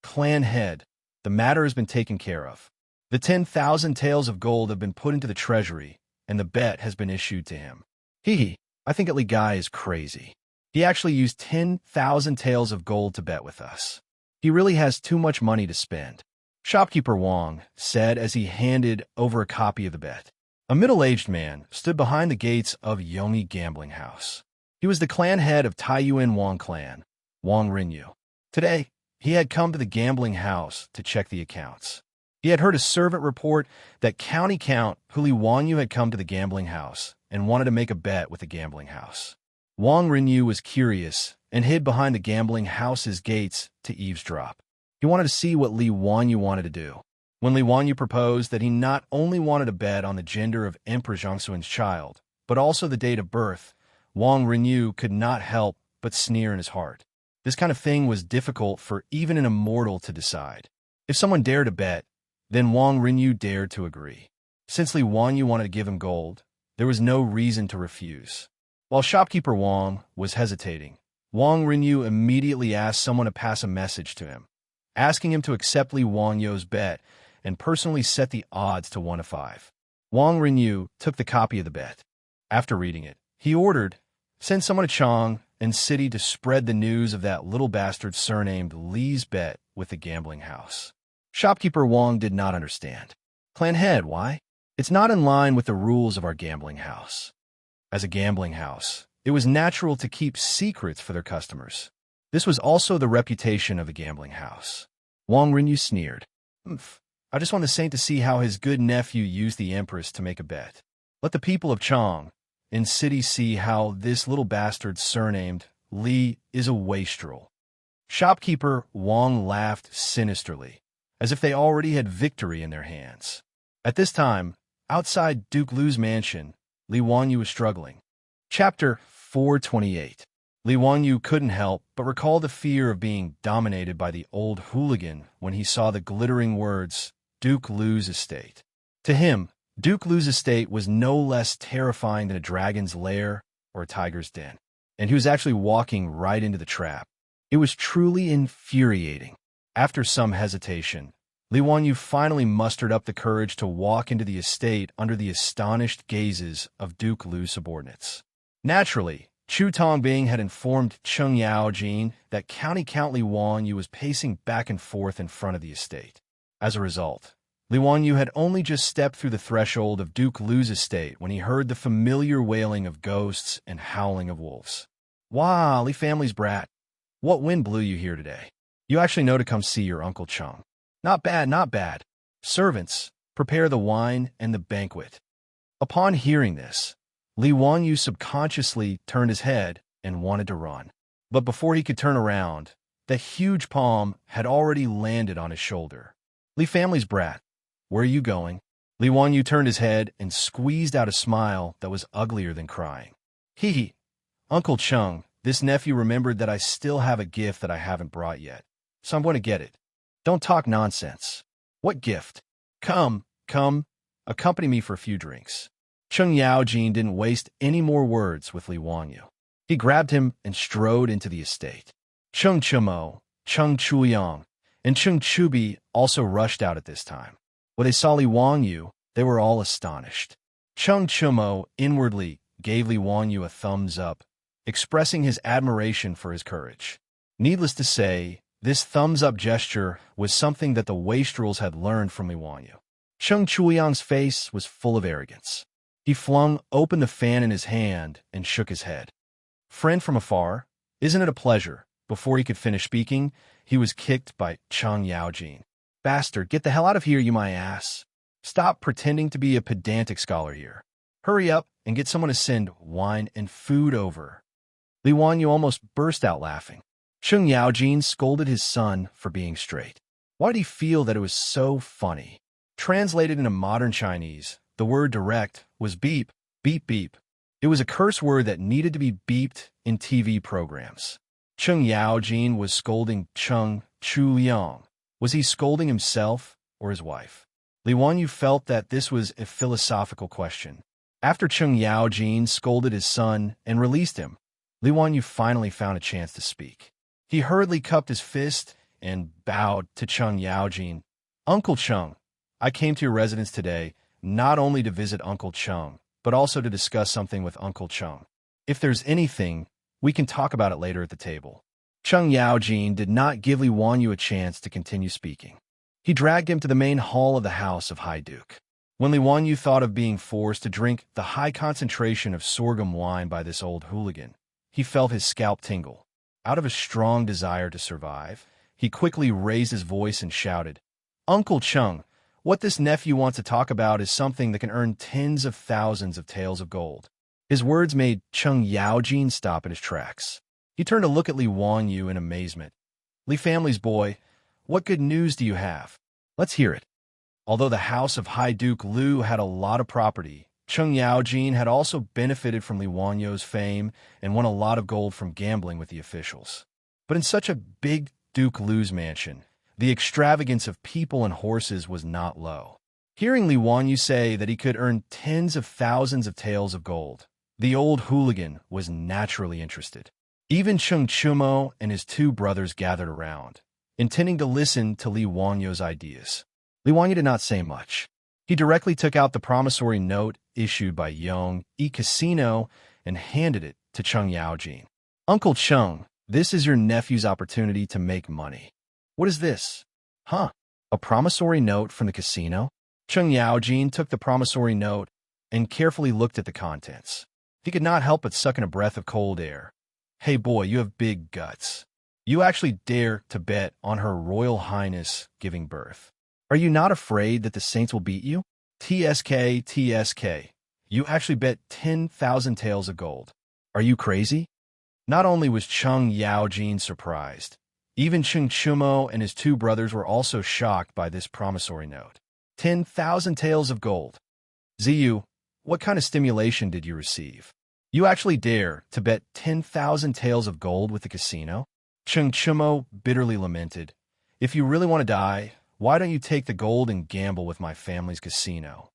Clan head, the matter has been taken care of. The 10,000 taels of gold have been put into the treasury, and the bet has been issued to him. I think that Li Guy is crazy. He actually used 10,000 taels of gold to bet with us. He really has too much money to spend. Shopkeeper Wong said as he handed over a copy of the bet. A middle-aged man stood behind the gates of Yongyi Gambling House. He was the clan head of Taiyuan Wong clan, Wong Rinyu. Today, he had come to the gambling house to check the accounts. He had heard a servant report that County Count Li Wanyu had come to the gambling house and wanted to make a bet with the gambling house. Wong Rinyu was curious and hid behind the gambling house's gates to eavesdrop. He wanted to see what Li Wanyu wanted to do. When Li Wanyu proposed that he not only wanted to bet on the gender of Emperor Xianxia's child, but also the date of birth, Wong Rinyu could not help but sneer in his heart. This kind of thing was difficult for even an immortal to decide. If someone dared to bet, then Wong Rinyu dared to agree. Since Li Wanyu wanted to give him gold, there was no reason to refuse. While Shopkeeper Wong was hesitating, Wong Rinyu immediately asked someone to pass a message to him, asking him to accept Li Wanyu's bet and personally set the odds to 1 to 5. Wong Rinyu took the copy of the bet. After reading it, he ordered, send someone to Chang and City to spread the news of that little bastard surnamed Li's bet with the gambling house. Shopkeeper Wong did not understand. Clan head, why? It's not in line with the rules of our gambling house. As a gambling house, it was natural to keep secrets for their customers. This was also the reputation of the gambling house. Wong Rinyu sneered. I just want the saint to see how his good nephew used the Empress to make a bet. Let the people of Chang and City see how this little bastard surnamed Li is a wastrel. Shopkeeper Wong laughed sinisterly, as if they already had victory in their hands. At this time, Outside Duke Lu's mansion, Li Wanyu was struggling. Chapter 428. Li Wanyu couldn't help but recall the fear of being dominated by the old hooligan when he saw the glittering words, Duke Lu's estate. To him, Duke Lu's estate was no less terrifying than a dragon's lair or a tiger's den, and he was actually walking right into the trap. It was truly infuriating. After some hesitation, Li Wanyu finally mustered up the courage to walk into the estate under the astonished gazes of Duke Lu's subordinates. Naturally, Chu Tongbing had informed Cheng Yaojin that County Count Li Wanyu was pacing back and forth in front of the estate. As a result, Li Wanyu had only just stepped through the threshold of Duke Lu's estate when he heard the familiar wailing of ghosts and howling of wolves. "Wow, Li family's brat. What wind blew you here today? You actually know to come see your Uncle Cheng. Not bad, not bad. Servants, prepare the wine and the banquet." Upon hearing this, Li Wanyu subconsciously turned his head and wanted to run. But before he could turn around, the huge palm had already landed on his shoulder. "Li family's brat, where are you going?" Li Wanyu turned his head and squeezed out a smile that was uglier than crying. "Hee, Uncle Cheng, this nephew remembered that I still have a gift that I haven't brought yet, so I'm going to get it. Don't talk nonsense. What gift? Come, accompany me for a few drinks." Cheng Yaojin didn't waste any more words with Li Wanyu. He grabbed him and strode into the estate. Cheng Chumo, Cheng Chuyang, and Cheng Chubi also rushed out at this time. When they saw Li Wanyu, they were all astonished. Cheng Chumo inwardly gave Li Wanyu a thumbs up, expressing his admiration for his courage. Needless to say, this thumbs-up gesture was something that the wastrels had learned from Li Wanyu. Cheng Chuyang's face was full of arrogance. He flung open the fan in his hand and shook his head. "Friend from afar, isn't it a pleasure?" Before he could finish speaking, he was kicked by Cheng Yaojin. "Bastard, get the hell out of here, you my ass. Stop pretending to be a pedantic scholar here. Hurry up and get someone to send wine and food over." Li Wanyu almost burst out laughing. Cheng Yaojin scolded his son for being straight. Why did he feel that it was so funny? Translated into modern Chinese, the word direct was beep, beep, beep. It was a curse word that needed to be beeped in TV programs. Cheng Yaojin was scolding Cheng Chuyang. Was he scolding himself or his wife? Li Wanyu felt that this was a philosophical question. After Cheng Yaojin scolded his son and released him, Li Wanyu finally found a chance to speak. He hurriedly cupped his fist and bowed to Cheng Yaojin. "Uncle Cheng, I came to your residence today not only to visit Uncle Cheng, but also to discuss something with Uncle Cheng. If there's anything, we can talk about it later at the table." Cheng Yaojin did not give Li Wanyu a chance to continue speaking. He dragged him to the main hall of the house of High Duke. When Li Wanyu thought of being forced to drink the high concentration of sorghum wine by this old hooligan, he felt his scalp tingle. Out of a strong desire to survive, he quickly raised his voice and shouted, "Uncle Cheng, what this nephew wants to talk about is something that can earn tens of thousands of taels of gold." His words made Cheng Yaojin stop in his tracks. He turned to look at Li Wanyu in amazement. "Li family's boy, what good news do you have? Let's hear it." Although the house of High Duke Lu had a lot of property, Cheng Yaojin had also benefited from Li Wanyu's fame and won a lot of gold from gambling with the officials. But in such a big Duke Lu's mansion, the extravagance of people and horses was not low. Hearing Li Wanyu say that he could earn tens of thousands of taels of gold, the old hooligan was naturally interested. Even Cheng Chumo and his two brothers gathered around, intending to listen to Li Wanyu's ideas. Li Wanyu did not say much. He directly took out the promissory note issued by Yong E Casino and handed it to Cheng Yaojin. "Uncle Cheng, this is your nephew's opportunity to make money." "What is this?" "Huh? A promissory note from the casino?" Cheng Yaojin took the promissory note and carefully looked at the contents. He could not help but suck in a breath of cold air. "Hey boy, you have big guts. You actually dare to bet on Her Royal Highness giving birth. Are you not afraid that the saints will beat you? TSK. You actually bet 10,000 taels of gold. Are you crazy?" Not only was Cheng Yaojin surprised, even Cheng Chumo and his two brothers were also shocked by this promissory note. 10,000 taels of gold. Ziyu, what kind of stimulation did you receive? You actually dare to bet 10,000 taels of gold with the casino? Cheng Chumo bitterly lamented. If you really want to die, why don't you take the gold and gamble with my family's casino?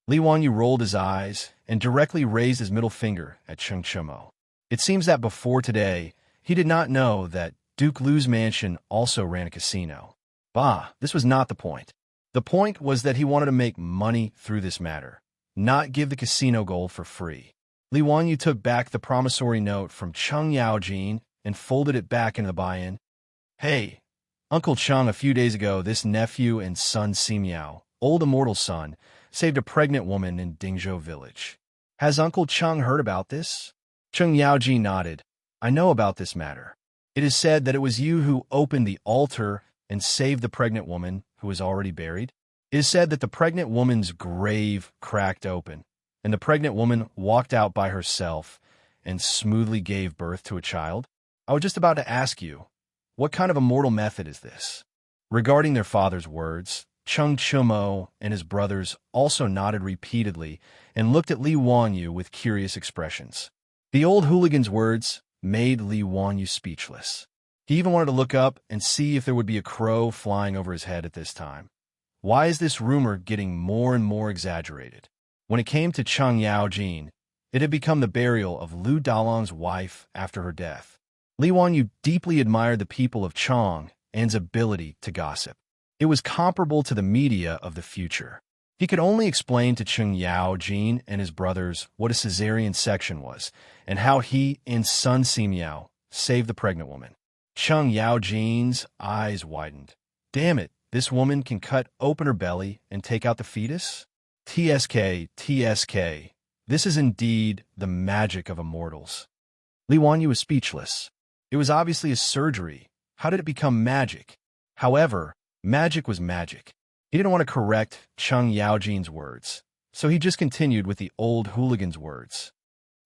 Li Wanyu rolled his eyes and directly raised his middle finger at Cheng Chumo. It seems that before today, he did not know that Duke Lu's mansion also ran a casino. Bah, this was not the point. The point was that he wanted to make money through this matter, not give the casino gold for free. Li Wanyu took back the promissory note from Cheng Yaojin and folded it back into the buy-in. Hey, Uncle Cheng, a few days ago, this nephew and son Simiao, old immortal son, saved a pregnant woman in Dingzhou village. Has Uncle Cheng heard about this? Cheng Yaojin nodded. I know about this matter. It is said that it was you who opened the altar and saved the pregnant woman who was already buried. It is said that the pregnant woman's grave cracked open, and the pregnant woman walked out by herself and smoothly gave birth to a child. I was just about to ask you, what kind of immortal method is this? Regarding their father's words, Cheng Chumo and his brothers also nodded repeatedly and looked at Li Wanyu with curious expressions. The old hooligan's words made Li Wanyu speechless. He even wanted to look up and see if there would be a crow flying over his head at this time. Why is this rumor getting more and more exaggerated? When it came to Cheng Yaojin, it had become the burial of Lu Dalong's wife after her death. Li Wanyu deeply admired the people of Chong and's ability to gossip. It was comparable to the media of the future. He could only explain to Cheng Yaojin and his brothers what a cesarean section was and how he and son Simiao saved the pregnant woman. Cheng Yaojin's eyes widened. Damn it, this woman can cut open her belly and take out the fetus? TSK, TSK. This is indeed the magic of immortals. Li Wanyu was speechless. It was obviously a surgery. How did it become magic? However, magic was magic. He didn't want to correct Cheng Yaojin's words, so he just continued with the old hooligan's words.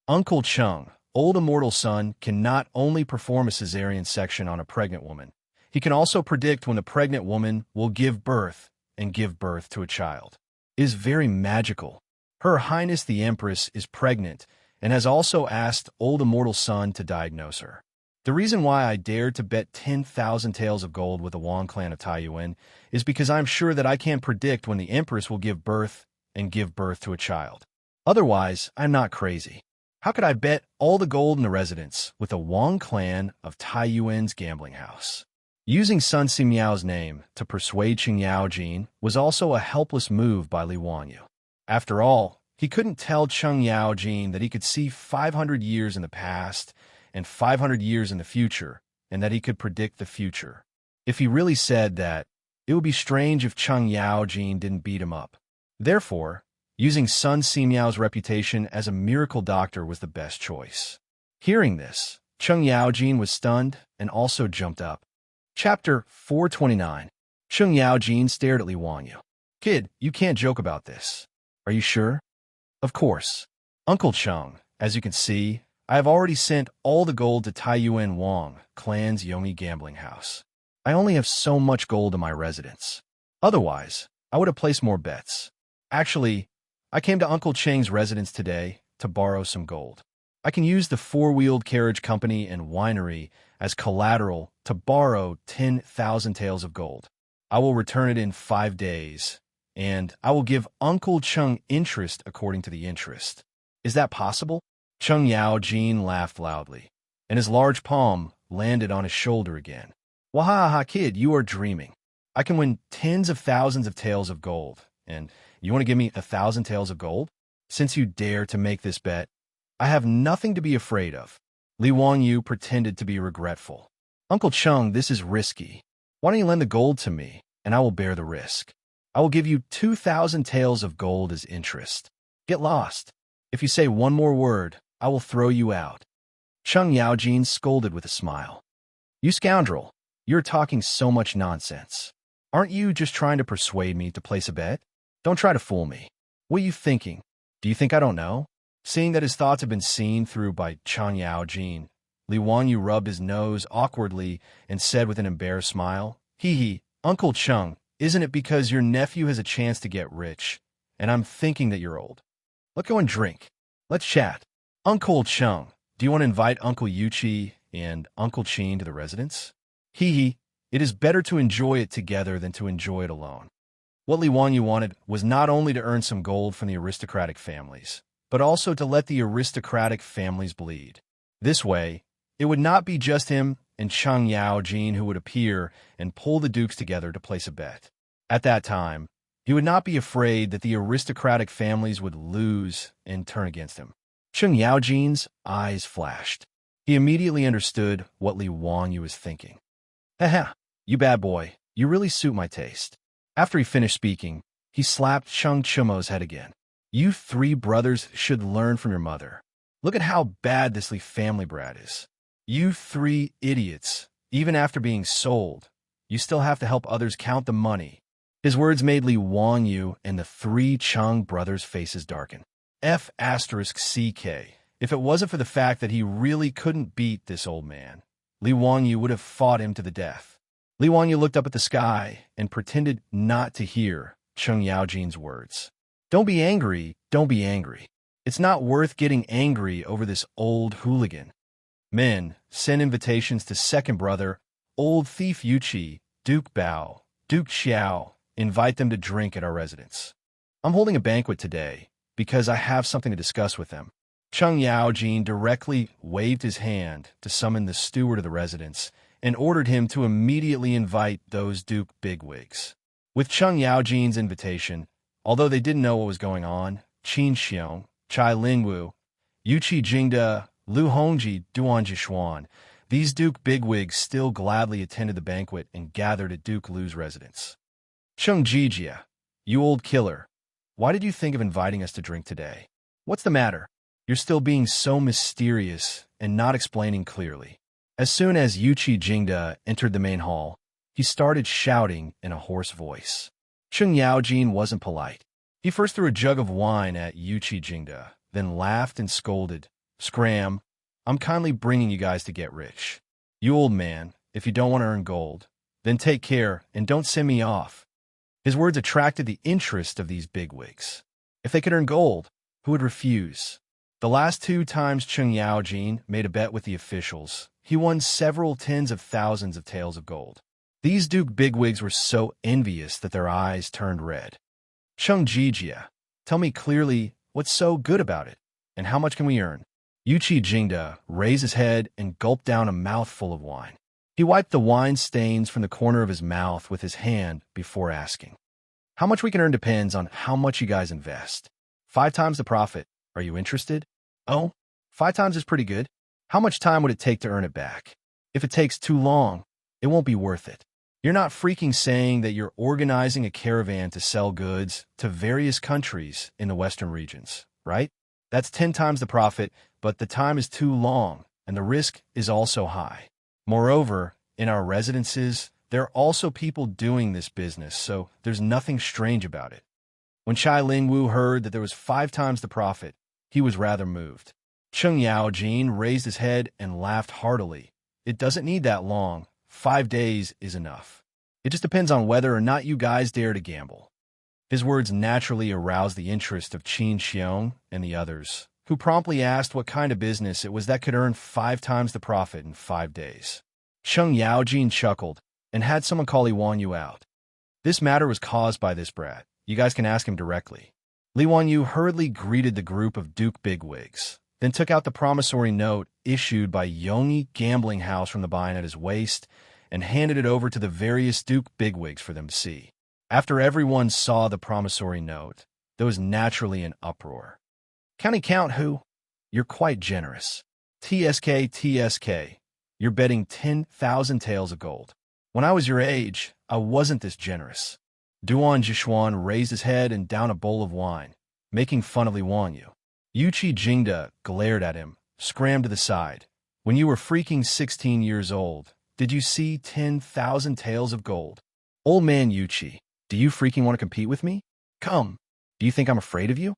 Uncle Cheng, old immortal son, can not only perform a cesarean section on a pregnant woman, he can also predict when the pregnant woman will give birth and give birth to a child. It is very magical. Her Highness the Empress is pregnant and has also asked old immortal son to diagnose her. The reason why I dared to bet 10,000 taels of gold with the Wang clan of Taiyuan is because I'm sure that I can predict when the Empress will give birth and give birth to a child. Otherwise, I'm not crazy. How could I bet all the gold in the residence with the Wang clan of Taiyuan's gambling house? Using Sun Simiao's name to persuade Cheng Yaojin was also a helpless move by Li Wanyu. After all, he couldn't tell Cheng Yaojin that he could see 500 years in the past and 500 years in the future, and that he could predict the future. If he really said that, it would be strange if Cheng Yaojin didn't beat him up. Therefore, using Sun Simiao's reputation as a miracle doctor was the best choice. Hearing this, Cheng Yaojin was stunned and also jumped up. Chapter 429. Cheng Yaojin stared at Li Wanyu. Kid, you can't joke about this. Are you sure? Of course. Uncle Cheng, as you can see, I have already sent all the gold to Taiyuan Wang clan's Yomi gambling house. I only have so much gold in my residence. Otherwise, I would have placed more bets. Actually, I came to Uncle Cheng's residence today to borrow some gold. I can use the four-wheeled carriage company and winery as collateral to borrow 10,000 taels of gold. I will return it in 5 days, and I will give Uncle Cheng interest according to the interest. Is that possible? Cheng Yaojin laughed loudly, and his large palm landed on his shoulder again. Wahaha, kid, you are dreaming. I can win tens of thousands of taels of gold, and you want to give me 1,000 taels of gold? Since you dare to make this bet, I have nothing to be afraid of. Li Wanyu pretended to be regretful. Uncle Cheng, this is risky. Why don't you lend the gold to me, and I will bear the risk. I will give you 2,000 taels of gold as interest. Get lost. If you say one more word, I will throw you out. Cheng Yaojin scolded with a smile. You scoundrel, you're talking so much nonsense. Aren't you just trying to persuade me to place a bet? Don't try to fool me. What are you thinking? Do you think I don't know? Seeing that his thoughts had been seen through by Cheng Yaojin, Li Wanyu rubbed his nose awkwardly and said with an embarrassed smile, Hee hee, Uncle Cheng, isn't it because your nephew has a chance to get rich, and I'm thinking that you're old. Let's go and drink. Let's chat. Uncle Chung, do you want to invite Uncle Yuchi and Uncle Chin to the residence? Hee hee, it is better to enjoy it together than to enjoy it alone. What Li Wanyu wanted was not only to earn some gold from the aristocratic families, but also to let the aristocratic families bleed. This way, it would not be just him and Cheng Yaojin who would appear and pull the dukes together to place a bet. At that time, he would not be afraid that the aristocratic families would lose and turn against him. Cheng Yaojin's eyes flashed. He immediately understood what Li Wanyu was thinking. Haha, you bad boy, you really suit my taste. After he finished speaking, he slapped Cheng Chumo's head again. You three brothers should learn from your mother. Look at how bad this Li family brat is. You three idiots, even after being sold, you still have to help others count the money. His words made Li Wanyu and the three Cheng brothers' faces darken. F*CK. If it wasn't for the fact that he really couldn't beat this old man, Li Wanyu would have fought him to the death. Li Wanyu looked up at the sky and pretended not to hear Cheng Yaojin's words. Don't be angry, don't be angry. It's not worth getting angry over this old hooligan. Men, send invitations to second brother, old thief Yuchi, Duke Bao, Duke Xiao. Invite them to drink at our residence. I'm holding a banquet today because I have something to discuss with them. Cheng Yaojin directly waved his hand to summon the steward of the residence and ordered him to immediately invite those Duke bigwigs. With Cheng Yaojin's invitation, although they didn't know what was going on, Qin Xiong, Chai Lingwu, Yuchi Jingda, Lu Hongji, Duan Jishuan, these Duke bigwigs still gladly attended the banquet and gathered at Duke Lu's residence. Cheng Jijia, you old killer, why did you think of inviting us to drink today? What's the matter? You're still being so mysterious and not explaining clearly. As soon as Yuchi Jingda entered the main hall, he started shouting in a hoarse voice. Cheng Yaojin wasn't polite. He first threw a jug of wine at Yuchi Jingda, then laughed and scolded. Scram, I'm kindly bringing you guys to get rich. You old man, if you don't want to earn gold, then take care and don't send me off. His words attracted the interest of these bigwigs. If they could earn gold, who would refuse? The last 2 times Cheng Yaojin made a bet with the officials, he won several tens of thousands of taels of gold. These Duke bigwigs were so envious that their eyes turned red. Cheng Jijia, tell me clearly what's so good about it, and how much can we earn? Yuchi Jingda raised his head and gulped down a mouthful of wine. He wiped the wine stains from the corner of his mouth with his hand before asking. How much we can earn depends on how much you guys invest. 5 times the profit. Are you interested? Oh, 5 times is pretty good. How much time would it take to earn it back? If it takes too long, it won't be worth it. You're not freaking saying that you're organizing a caravan to sell goods to various countries in the western regions, right? That's 10 times the profit, but the time is too long, and the risk is also high. Moreover, in our residences, there are also people doing this business, so there's nothing strange about it. When Chai Lingwu heard that there was 5 times the profit, he was rather moved. Cheng Yaojin raised his head and laughed heartily. It doesn't need that long. 5 days is enough. It just depends on whether or not you guys dare to gamble. His words naturally aroused the interest of Qin Xiong and the others, who promptly asked what kind of business it was that could earn 5 times the profit in 5 days. Cheng Yaojin chuckled and had someone call Li Wanyu out. This matter was caused by this brat. You guys can ask him directly. Li Wanyu hurriedly greeted the group of Duke bigwigs, then took out the promissory note issued by Yongyi Gambling House from the bind at his waist and handed it over to the various Duke bigwigs for them to see. After everyone saw the promissory note, there was naturally an uproar. Count who? You're quite generous. TSK. You're betting 10,000 taels of gold. When I was your age, I wasn't this generous. Duan Jishuan raised his head and downed a bowl of wine, making fun of Li Wanyu. Yuchi Jingda glared at him, scrammed to the side. When you were freaking 16 years old, did you see 10,000 taels of gold? Old man Yuchi, do you freaking want to compete with me? Come. Do you think I'm afraid of you?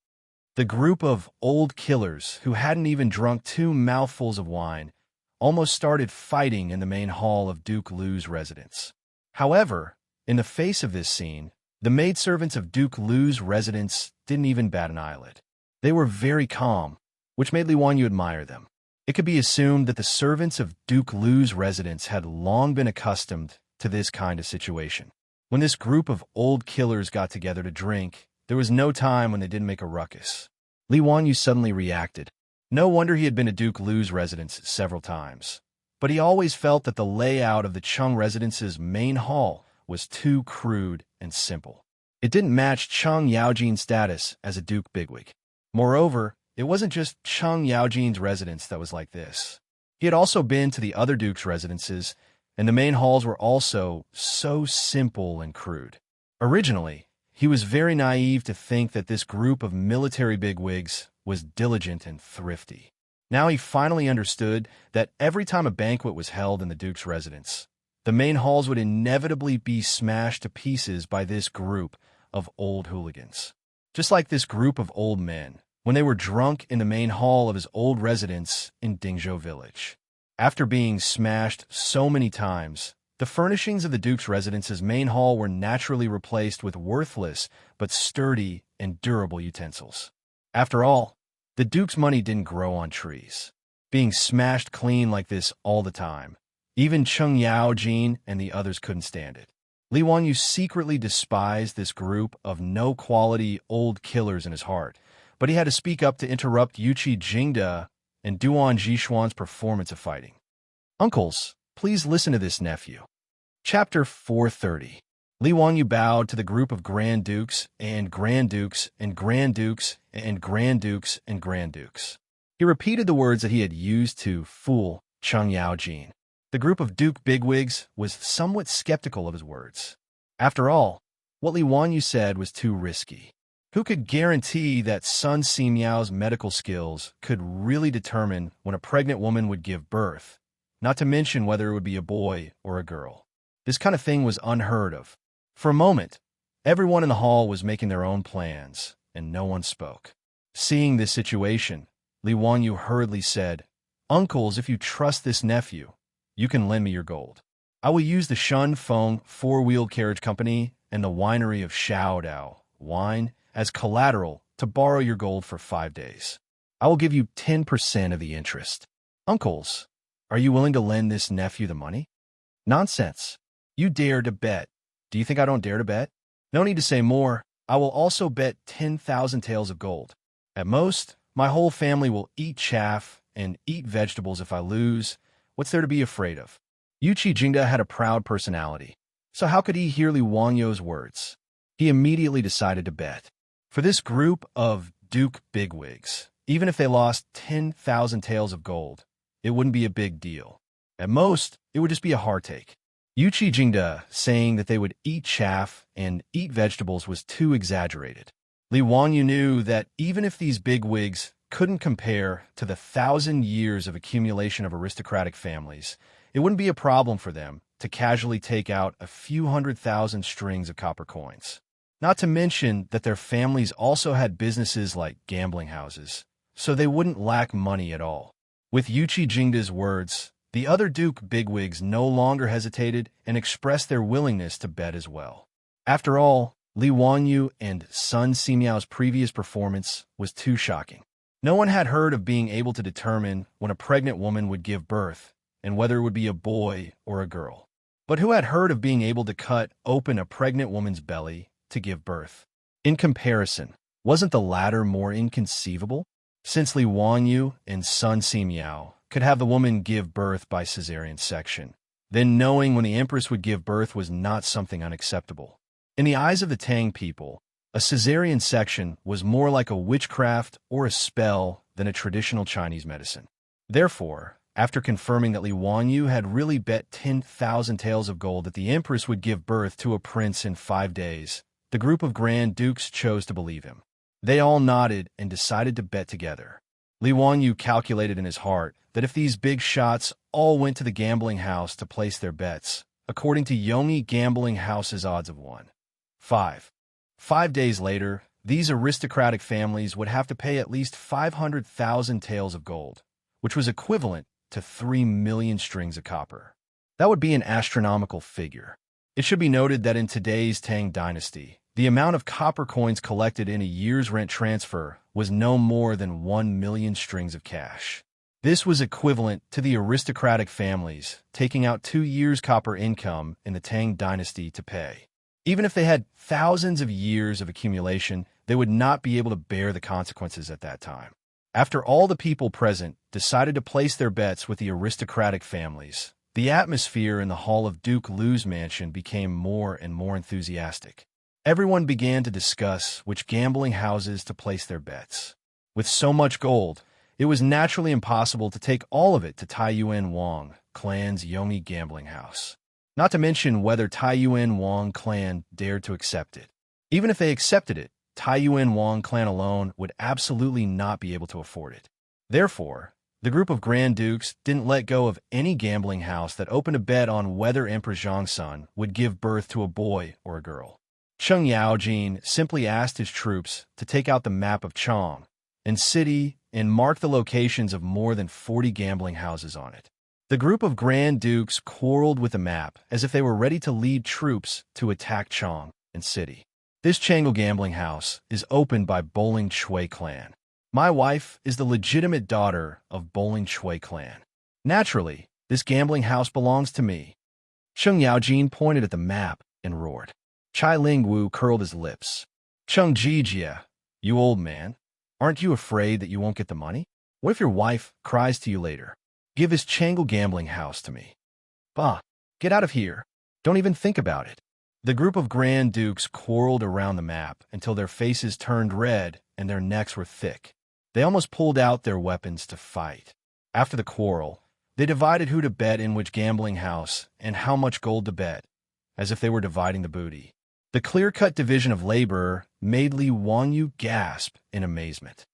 The group of old killers who hadn't even drunk 2 mouthfuls of wine almost started fighting in the main hall of Duke Lu's residence. However, in the face of this scene, The maidservants of Duke Lu's residence didn't even bat an eyelid. They were very calm, which made Li Wanyu admire them. It could be assumed that the servants of Duke Lu's residence had long been accustomed to this kind of situation. When this group of old killers got together to drink, there was no time when they didn't make a ruckus. Li Wanyu suddenly reacted. No wonder he had been to Duke Lu's residence several times. But he always felt that the layout of the Cheng residence's main hall was too crude and simple. It didn't match Cheng Yaojin's status as a Duke bigwig. Moreover, it wasn't just Cheng Yaojin's residence that was like this. He had also been to the other Dukes' residences, and the main halls were also so simple and crude. Originally, he was very naive to think that this group of military bigwigs was diligent and thrifty. Now he finally understood that every time a banquet was held in the Duke's residence, the main halls would inevitably be smashed to pieces by this group of old hooligans. Just like this group of old men, when they were drunk in the main hall of his old residence in Dingzhou village. After being smashed so many times, the furnishings of the Duke's residence's main hall were naturally replaced with worthless but sturdy and durable utensils. After all, the Duke's money didn't grow on trees. Being smashed clean like this all the time, even Cheng Yaojin and the others couldn't stand it. Li Wanyu secretly despised this group of no-quality old killers in his heart, but he had to speak up to interrupt Yuqi Jingde and Duan Jishuan's performance of fighting. Uncles, please listen to this, nephew. Chapter 430. Li Wanyu bowed to the group of Grand Dukes and Grand Dukes and Grand Dukes and Grand Dukes and Grand Dukes. He repeated the words that he had used to fool Cheng Yaojin. The group of Duke bigwigs was somewhat skeptical of his words. After all, what Li Wanyu said was too risky. Who could guarantee that Sun Simiao's medical skills could really determine when a pregnant woman would give birth, not to mention whether it would be a boy or a girl? This kind of thing was unheard of. For a moment, everyone in the hall was making their own plans, and no one spoke. Seeing this situation, Li Wanyu hurriedly said, "Uncles, if you trust this nephew, you can lend me your gold. I will use the Shun Feng four-wheeled carriage company and the winery of Xiaodao wine as collateral to borrow your gold for 5 days. I will give you 10% of the interest." Uncles, are you willing to lend this nephew the money? Nonsense. You dare to bet. Do you think I don't dare to bet? No need to say more. I will also bet 10,000 taels of gold. At most, my whole family will eat chaff and eat vegetables if I lose. What's there to be afraid of? Yuqi Jingde had a proud personality, so how could he hear Li Wanyu's words? He immediately decided to bet. For this group of Duke bigwigs, even if they lost 10,000 taels of gold, it wouldn't be a big deal. At most, it would just be a heartache. Yuqi Jingde saying that they would eat chaff and eat vegetables was too exaggerated. Li Wanyu knew that even if these bigwigs couldn't compare to the 1,000 years of accumulation of aristocratic families, it wouldn't be a problem for them to casually take out a few 100,000 strings of copper coins. Not to mention that their families also had businesses like gambling houses, so they wouldn't lack money at all. With Yuqi Jingde's words, the other Duke bigwigs no longer hesitated and expressed their willingness to bet as well. After all, Li Wanyu and Sun Simiao's previous performance was too shocking. No one had heard of being able to determine when a pregnant woman would give birth and whether it would be a boy or a girl. But who had heard of being able to cut open a pregnant woman's belly to give birth? In comparison, wasn't the latter more inconceivable? Since Li Wanyu and Sun Simiao could have the woman give birth by caesarean section, then knowing when the empress would give birth was not something unacceptable. In the eyes of the Tang people, a caesarean section was more like a witchcraft or a spell than a traditional Chinese medicine. Therefore, after confirming that Li Wanyu had really bet 10,000 taels of gold that the empress would give birth to a prince in 5 days, the group of Grand Dukes chose to believe him. They all nodded and decided to bet together. Li Wanyu calculated in his heart that if these big shots all went to the gambling house to place their bets, according to Yongyi Gambling House's odds of 1.5. 5 days later, these aristocratic families would have to pay at least 500,000 taels of gold, which was equivalent to 3 million strings of copper. That would be an astronomical figure. It should be noted that in today's Tang dynasty, The amount of copper coins collected in a year's rent transfer was no more than 1 million strings of cash. This was equivalent to the aristocratic families taking out 2 years' copper income in the Tang dynasty to pay. Even if they had thousands of years of accumulation, they would not be able to bear the consequences at that time. After all the people present decided to place their bets with the aristocratic families, the atmosphere in the hall of Duke Lu's mansion became more and more enthusiastic. Everyone began to discuss which gambling houses to place their bets. With so much gold, it was naturally impossible to take all of it to Tai Yuan Wang clan's Yongyi gambling house. Not to mention whether Tai Yuan Wang clan dared to accept it. Even if they accepted it, Tai Yuan Wang clan alone would absolutely not be able to afford it. Therefore, the group of Grand Dukes didn't let go of any gambling house that opened a bet on whether Emperor Xianxia would give birth to a boy or a girl. Cheng Yaojin simply asked his troops to take out the map of Chang and city and mark the locations of more than 40 gambling houses on it. The group of Grand Dukes quarreled with the map as if they were ready to lead troops to attack Chang and city. This Chang'o gambling house is opened by Bowling Chui clan. My wife is the legitimate daughter of Bowling Chui clan. Naturally, this gambling house belongs to me. Cheng Yaojin pointed at the map and roared. Chai Ling Wu curled his lips. Cheng Jijia, you old man, aren't you afraid that you won't get the money? What if your wife cries to you later? Give this Chang'o gambling house to me. Bah, get out of here. Don't even think about it. The group of Grand Dukes quarreled around the map until their faces turned red and their necks were thick. They almost pulled out their weapons to fight. After the quarrel, they divided who to bet in which gambling house and how much gold to bet, as if they were dividing the booty. The clear-cut division of labor made Li Wanyu gasp in amazement.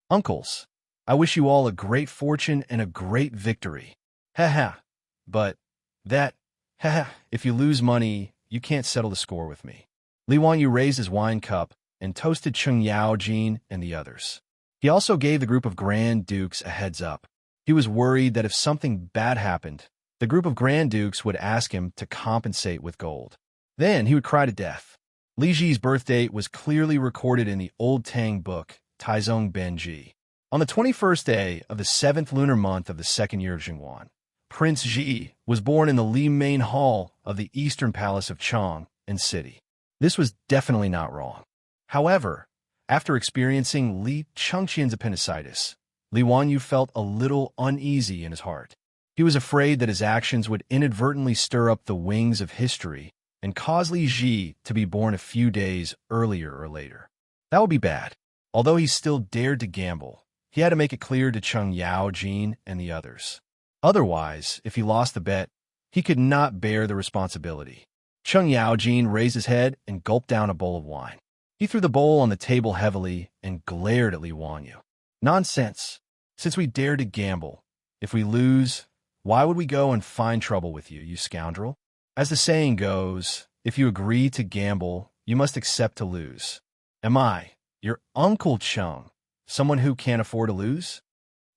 Uncles, I wish you all a great fortune and a great victory. Ha-ha. But if you lose money, you can't settle the score with me. Li Wanyu raised his wine cup and toasted Cheng Yaojin and the others. He also gave the group of Grand Dukes a heads up. He was worried that if something bad happened, the group of Grand Dukes would ask him to compensate with gold. Then he would cry to death. Li Ji's birth date was clearly recorded in the old Tang book, Taizong Benji. On the 21st day of the 7th lunar month of the 2nd year of Jingwan, Prince Ji was born in the Li Main Hall of the Eastern Palace of Chang and City. This was definitely not wrong. However, after experiencing Li Chengqian's appendicitis, Li Wanyu felt a little uneasy in his heart. He was afraid that his actions would inadvertently stir up the wings of history and cause Li Ji to be born a few days earlier or later. That would be bad. Although he still dared to gamble, he had to make it clear to Cheng Yaojin and the others. Otherwise, if he lost the bet, he could not bear the responsibility. Cheng Yaojin raised his head and gulped down a bowl of wine. He threw the bowl on the table heavily and glared at Li Wanyu. Nonsense. Since we dare to gamble, if we lose, why would we go and find trouble with you, you scoundrel? As the saying goes, if you agree to gamble, you must accept to lose. Am I, your Uncle Cheng, someone who can't afford to lose?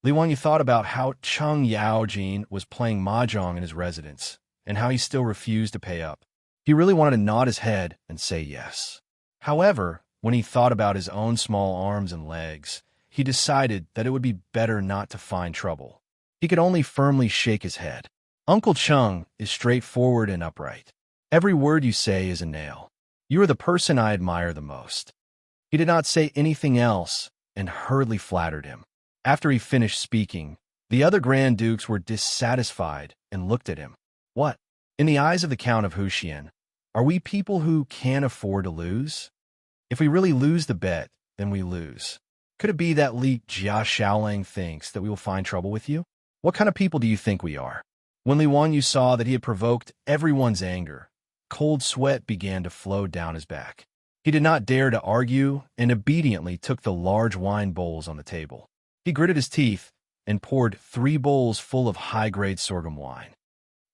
Li Wanyu thought about how Cheng Yaojin was playing mahjong in his residence, and how he still refused to pay up. He really wanted to nod his head and say yes. However, when he thought about his own small arms and legs, he decided that it would be better not to find trouble. He could only firmly shake his head. Uncle Cheng is straightforward and upright. Every word you say is a nail. You are the person I admire the most. He did not say anything else and hurriedly flattered him. After he finished speaking, the other Grand Dukes were dissatisfied and looked at him. What? In the eyes of the Count of Wuxia, are we people who can't afford to lose? If we really lose the bet, then we lose. Could it be that Li Jia Shaolang thinks that we will find trouble with you? What kind of people do you think we are? When Li Wanyu saw that he had provoked everyone's anger, cold sweat began to flow down his back. He did not dare to argue and obediently took the large wine bowls on the table. He gritted his teeth and poured 3 bowls full of high-grade sorghum wine.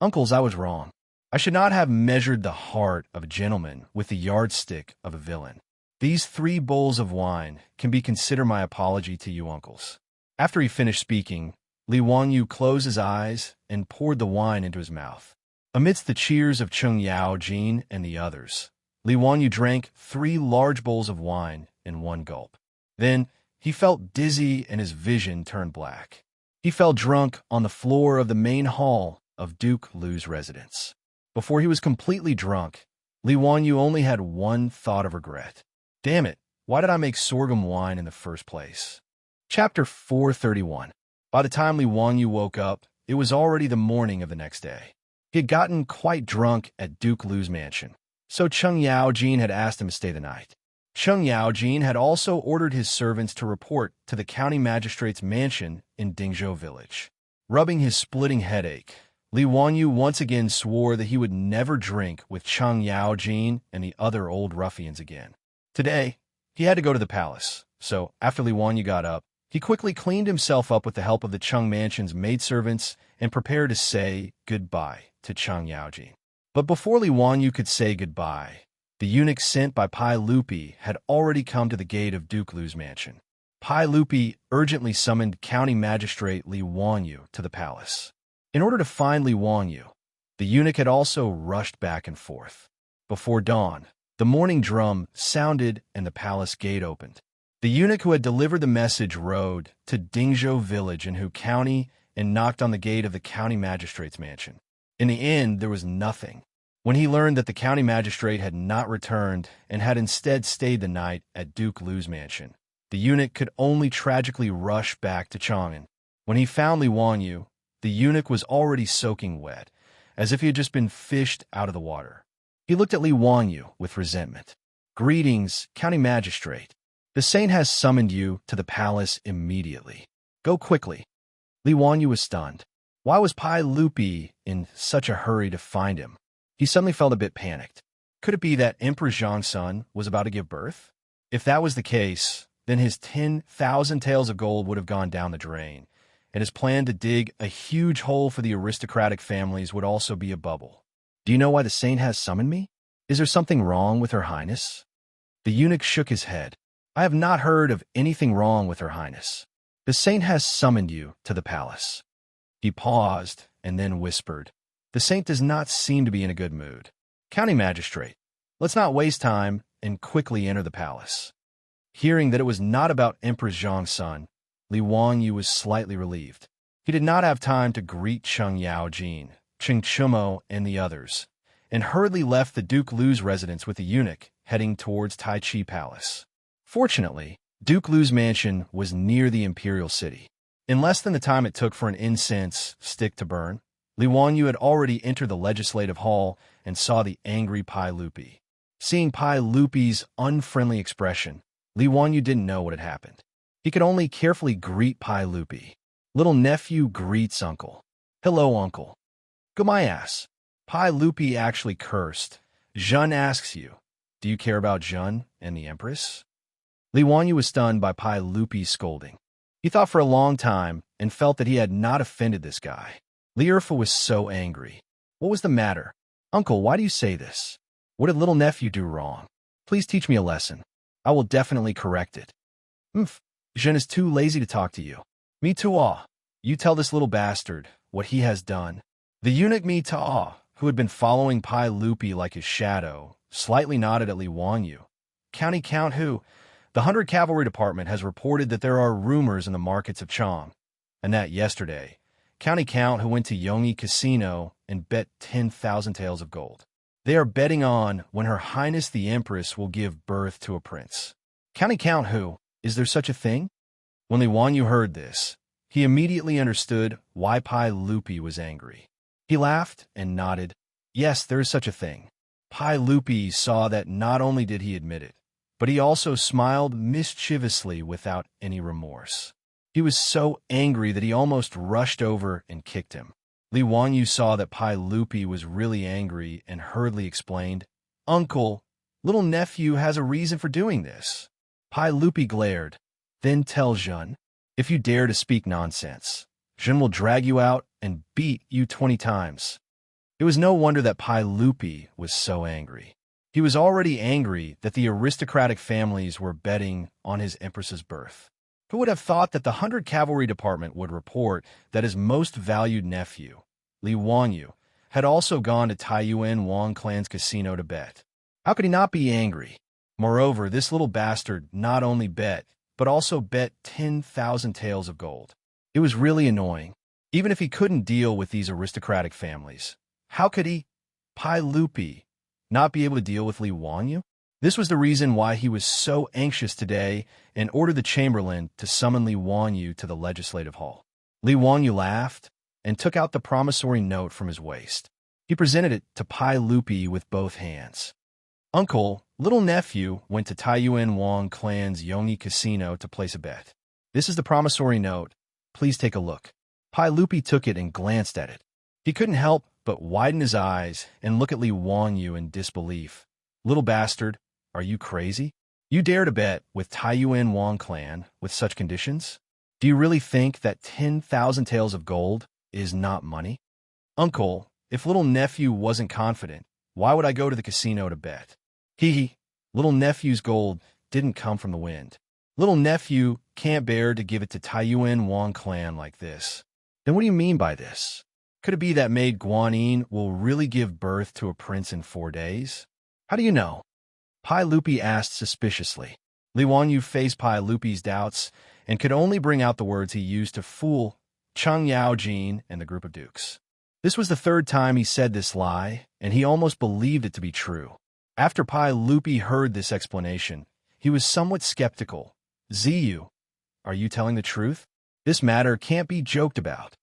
Uncles, I was wrong. I should not have measured the heart of a gentleman with the yardstick of a villain. These 3 bowls of wine can be considered my apology to you, uncles. After he finished speaking, Li Wanyu closed his eyes and poured the wine into his mouth. Amidst the cheers of Cheng Yaojin and the others, Li Wanyu drank 3 large bowls of wine in one gulp. Then, he felt dizzy and his vision turned black. He fell drunk on the floor of the main hall of Duke Lu's residence. Before he was completely drunk, Li Wanyu only had one thought of regret. Damn it, why did I make sorghum wine in the first place? Chapter 431. By the time Li Wanyu woke up, it was already the morning of the next day. He had gotten quite drunk at Duke Lu's mansion, so Cheng Yaojin had asked him to stay the night. Cheng Yaojin had also ordered his servants to report to the county magistrate's mansion in Dingzhou village. Rubbing his splitting headache, Li Wanyu once again swore that he would never drink with Cheng Yaojin and the other old ruffians again. Today, he had to go to the palace, so after Li Wanyu got up, he quickly cleaned himself up with the help of the Cheng mansion's maidservants and prepared to say goodbye to Cheng Yaojin. But before Li Wanyu could say goodbye, the eunuch sent by Pai Lupi had already come to the gate of Duke Lu's mansion. Pai Lupi urgently summoned County Magistrate Li Wanyu to the palace. In order to find Li Wanyu, the eunuch had also rushed back and forth. Before dawn, the morning drum sounded and the palace gate opened. The eunuch who had delivered the message rode to Dingzhou village in Hu County and knocked on the gate of the county magistrate's mansion. In the end, there was nothing. When he learned that the county magistrate had not returned and had instead stayed the night at Duke Lu's mansion, the eunuch could only tragically rush back to Chang'an. When he found Li Wanyu, the eunuch was already soaking wet, as if he had just been fished out of the water. He looked at Li Wanyu with resentment. "Greetings, county magistrate. The saint has summoned you to the palace immediately. Go quickly." Li Wanyu was stunned. Why was Pai Lupi in such a hurry to find him? He suddenly felt a bit panicked. Could it be that Emperor Xianxia was about to give birth? If that was the case, then his 10,000 taels of gold would have gone down the drain, and his plan to dig a huge hole for the aristocratic families would also be a bubble. "Do you know why the saint has summoned me? Is there something wrong with Her Highness?" The eunuch shook his head. "I have not heard of anything wrong with Her Highness. The saint has summoned you to the palace." He paused and then whispered, "The saint does not seem to be in a good mood. County magistrate, let's not waste time and quickly enter the palace." Hearing that it was not about Emperor Xianxia, Li Wanyu was slightly relieved. He did not have time to greet Cheng Yaojin, Cheng Chumo, and the others, and hurriedly left the Duke Lu's residence with the eunuch, heading towards Tai Chi Palace. Fortunately, Duke Lu's mansion was near the imperial city. In less than the time it took for an incense stick to burn, Li Wanyu had already entered the legislative hall and saw the angry Pai Lupi. Seeing Pai Lupi's unfriendly expression, Li Wanyu didn't know what had happened. He could only carefully greet Pai Lupi. "Little nephew greets uncle." "Hello, uncle." "Go my ass." Pai Lupi actually cursed. "Zhen asks you, do you care about Zhen and the Empress?" Li Wanyu was stunned by Pai Lupi's scolding. He thought for a long time and felt that he had not offended this guy. Li Erfa was so angry. What was the matter? "Uncle, why do you say this? What did little nephew do wrong? Please teach me a lesson. I will definitely correct it." Zhen is too lazy to talk to you." "Me too. You tell this little bastard what he has done." The eunuch Mi Ta, who had been following Pai Lupi like his shadow, slightly nodded at Li Wanyu. "County Count Hu, the 100 Cavalry Department has reported that there are rumors in the markets of Chang, and that yesterday, County Count who went to Yongyi Casino and bet 10,000 taels of gold. They are betting on when Her Highness the Empress will give birth to a prince." "County Count who? Is there such a thing?" When Li Wanyu heard this, he immediately understood why Pai Lupi was angry. He laughed and nodded. "Yes, there is such a thing." Pai Lupi saw that not only did he admit it, but he also smiled mischievously without any remorse. He was so angry that he almost rushed over and kicked him. Li Wanyu saw that Pai Lupi was really angry and hurriedly explained, "Uncle, little nephew has a reason for doing this." Pai Lupi glared. "Then tell Zhen. If you dare to speak nonsense, Zhen will drag you out and beat you 20 times. It was no wonder that Pai Lupi was so angry. He was already angry that the aristocratic families were betting on his empress's birth. Who would have thought that the 100 Cavalry Department would report that his most valued nephew, Li Wanyu, had also gone to Taiyuan Wang clan's casino to bet? How could he not be angry? Moreover, this little bastard not only bet, but also bet 10,000 taels of gold. It was really annoying. Even if he couldn't deal with these aristocratic families, how could he, Pai Lupi, not be able to deal with Li Wanyu? This was the reason why he was so anxious today and ordered the chamberlain to summon Li Wanyu to the legislative hall. Li Wanyu laughed and took out the promissory note from his waist. He presented it to Pai Lupi with both hands. Uncle, little nephew went to Taiyuan Wang clan's Yongyi casino to place a bet. This is the promissory note. Please take a look. Pai Lupi took it and glanced at it. He couldn't help but widen his eyes and look at Li Wanyu in disbelief. Little bastard, are you crazy? You dare to bet with Taiyuan Wang clan with such conditions? Do you really think that 10,000 taels of gold is not money? Uncle, if little nephew wasn't confident, why would I go to the casino to bet? Hee, little nephew's gold didn't come from the wind. Little nephew can't bear to give it to Taiyuan Wang clan like this. Then what do you mean by this? Could it be that Maid Guanyin will really give birth to a prince in 4 days? How do you know? Pai Lupi asked suspiciously. Li Wanyu faced Pai Lupi's doubts and could only bring out the words he used to fool Cheng Yaojin and the group of dukes. This was the 3rd time he said this lie, and he almost believed it to be true. After Pai Lupi heard this explanation, he was somewhat skeptical. Ziyu, are you telling the truth? This matter can't be joked about.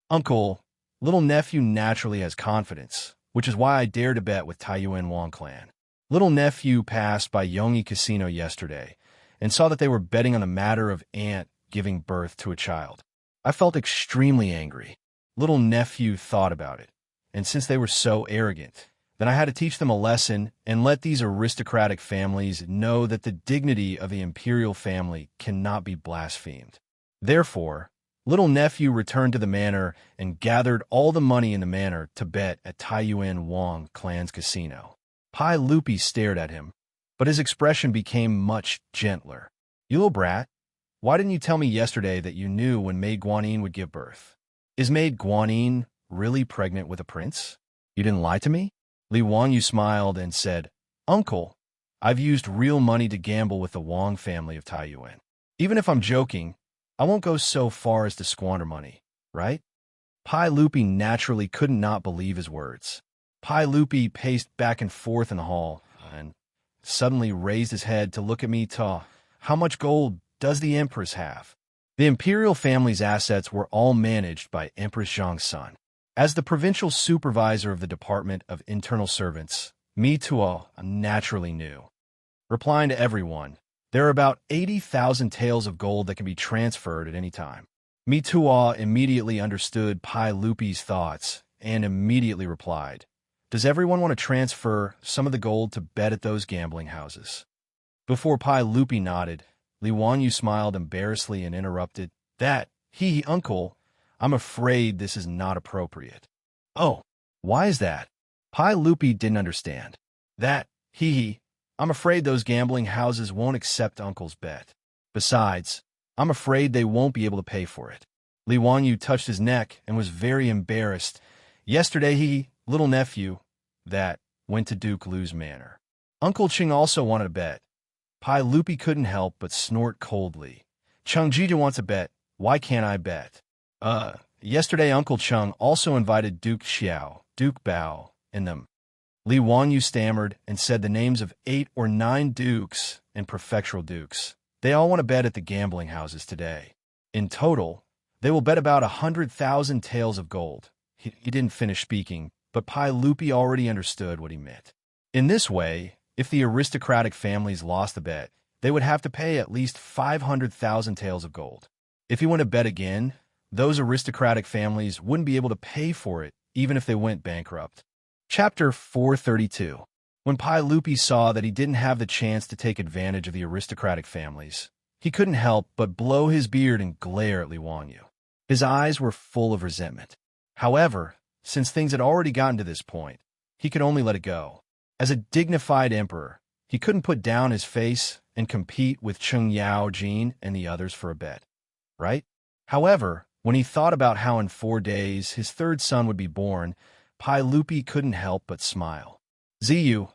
Uncle, little nephew naturally has confidence, which is why I dare to bet with Taiyuan Wang clan. Little nephew passed by Yongyi Casino yesterday and saw that they were betting on the matter of aunt giving birth to a child. I felt extremely angry. Little nephew thought about it, and since they were so arrogant, then I had to teach them a lesson and let these aristocratic families know that the dignity of the imperial family cannot be blasphemed. Therefore, little nephew returned to the manor and gathered all the money in the manor to bet at Taiyuan Wang clan's casino. Pai Lupi stared at him, but his expression became much gentler. You little brat, why didn't you tell me yesterday that you knew when Maid Guanyin would give birth? Is Maid Guanyin really pregnant with a prince? You didn't lie to me? Li Wanyu smiled and said, Uncle, I've used real money to gamble with the Wang family of Taiyuan. Even if I'm joking, I won't go so far as to squander money, right? Pai Lupi naturally could not believe his words. Pai Lupi paced back and forth in the hall and suddenly raised his head to look at me. How much gold does the Empress have? The imperial family's assets were all managed by Empress Xianxia. As the provincial supervisor of the Department of Internal Servants, Mi Tuo naturally knew. Replying to everyone, there are about 80,000 taels of gold that can be transferred at any time. Mi Tuo immediately understood Pai Lupi's thoughts and immediately replied, Does everyone want to transfer some of the gold to bet at those gambling houses? Before Pai Lupi nodded, Li Wanyu smiled embarrassedly and interrupted, Uncle, I'm afraid this is not appropriate. Oh, why is that? Pai Lupi didn't understand. I'm afraid those gambling houses won't accept Uncle's bet. Besides, I'm afraid they won't be able to pay for it. Li Wanyu touched his neck and was very embarrassed. Yesterday little nephew, went to Duke Lu's manor. Uncle Ching also wanted a bet. Pai Lupi couldn't help but snort coldly. Cheng Jija wants a bet. Why can't I bet? Yesterday Uncle Cheng also invited Duke Xiao, Duke Bao, and them. Li Wanyu stammered and said the names of 8 or 9 dukes and prefectural dukes. They all want to bet at the gambling houses today. In total, they will bet about 100,000 taels of gold. He didn't finish speaking, but Pai Lupi already understood what he meant. In this way, if the aristocratic families lost the bet, they would have to pay at least 500,000 taels of gold. If he went to bet again, those aristocratic families wouldn't be able to pay for it even if they went bankrupt. Chapter 432. When Pai Lupi saw that he didn't have the chance to take advantage of the aristocratic families, he couldn't help but blow his beard and glare at Li Wanyu. His eyes were full of resentment. However, since things had already gotten to this point, he could only let it go. As a dignified emperor, he couldn't put down his face and compete with Cheng Yaojin and the others for a bet, right? However, when he thought about how in 4 days his 3rd son would be born, Pai Lupi couldn't help but smile. Ziyu,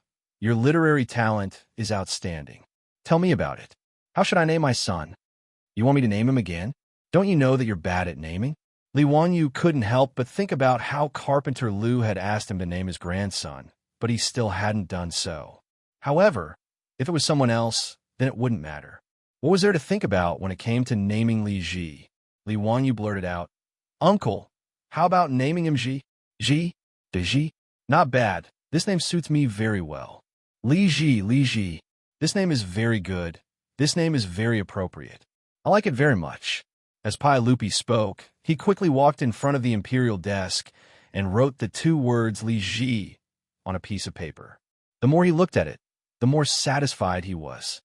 Your literary talent is outstanding. Tell me about it. How should I name my son? You want me to name him again? Don't you know that you're bad at naming? Li Wanyu couldn't help but think about how Carpenter Liu had asked him to name his grandson, but he still hadn't done so. However, if it was someone else, then it wouldn't matter. What was there to think about when it came to naming Li Ji? Li Wanyu blurted out, "Uncle, how about naming him Ji? Ji? De Ji? Not bad. This name suits me very well. Li Ji, Li Ji. This name is very good. This name is very appropriate. I like it very much." As Pai Lupi spoke, he quickly walked in front of the imperial desk and wrote the 2 words Li Ji on a piece of paper. The more he looked at it, the more satisfied he was.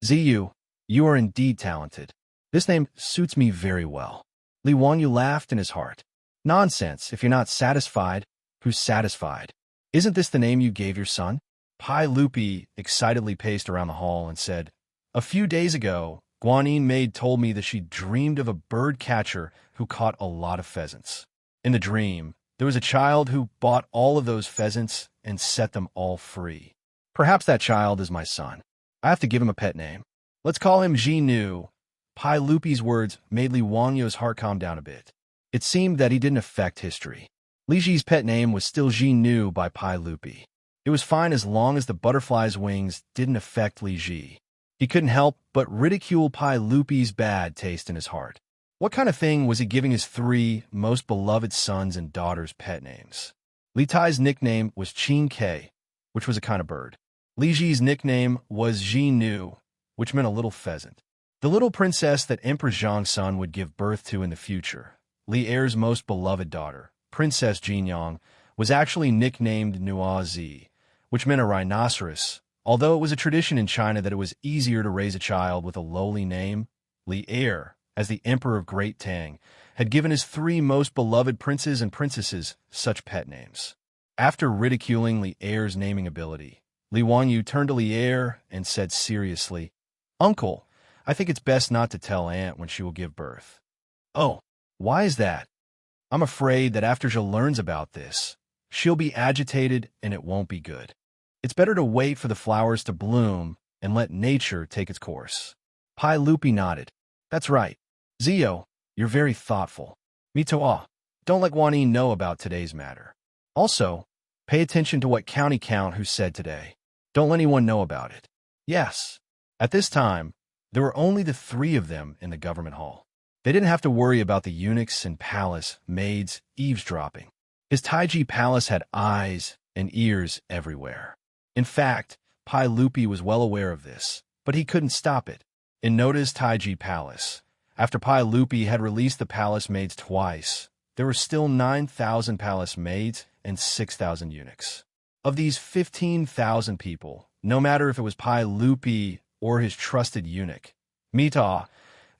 "Ziyu, you are indeed talented. This name suits me very well." Li Wanyu laughed in his heart. "Nonsense, if you're not satisfied, who's satisfied? Isn't this the name you gave your son?" Pai Lupi excitedly paced around the hall and said, "A few days ago, Guanyin maid told me that she dreamed of a bird catcher who caught a lot of pheasants. In the dream, there was a child who bought all of those pheasants and set them all free. Perhaps that child is my son. I have to give him a pet name. Let's call him Ji Nu." Pai Lupi's words made Li Wanyu's heart calm down a bit. It seemed that he didn't affect history. Li Ji's pet name was still Ji Nu by Pai Lupi. It was fine as long as the butterfly's wings didn't affect Li Ji. He couldn't help but ridicule Pai Lupi's bad taste in his heart. What kind of thing was he giving his 3 most beloved sons and daughters pet names? Li Tai's nickname was Qin Ke, which was a kind of bird. Li Ji's nickname was Ji Nu, which meant a little pheasant. The little princess that Emperor Xianxia would give birth to in the future, Li Er's most beloved daughter, Princess Jinyang, was actually nicknamed Nuazi, which meant a rhinoceros. Although it was a tradition in China that it was easier to raise a child with a lowly name, Li Er, as the Emperor of Great Tang, had given his 3 most beloved princes and princesses such pet names. After ridiculing Li Er's naming ability, Li Wanyu turned to Li Er and said seriously, "Uncle, I think it's best not to tell Aunt when she will give birth." "Oh, why is that?" "I'm afraid that after she learns about this, she'll be agitated and it won't be good. It's better to wait for the flowers to bloom and let nature take its course." Pai Lupi nodded. "That's right. Zio, you're very thoughtful. Mitoa, don't let Guanyin know about today's matter. Also, pay attention to what county count who said today. Don't let anyone know about it." Yes. At this time, there were only the 3 of them in the government hall. They didn't have to worry about the eunuchs and palace maids eavesdropping. His Taiji palace had eyes and ears everywhere. In fact, Pai Lupi was well aware of this, but he couldn't stop it. In Noda's Taiji palace, after Pai Lupi had released the palace maids twice, there were still 9,000 palace maids and 6,000 eunuchs. Of these 15,000 people, no matter if it was Pai Lupi or his trusted eunuch, Mita,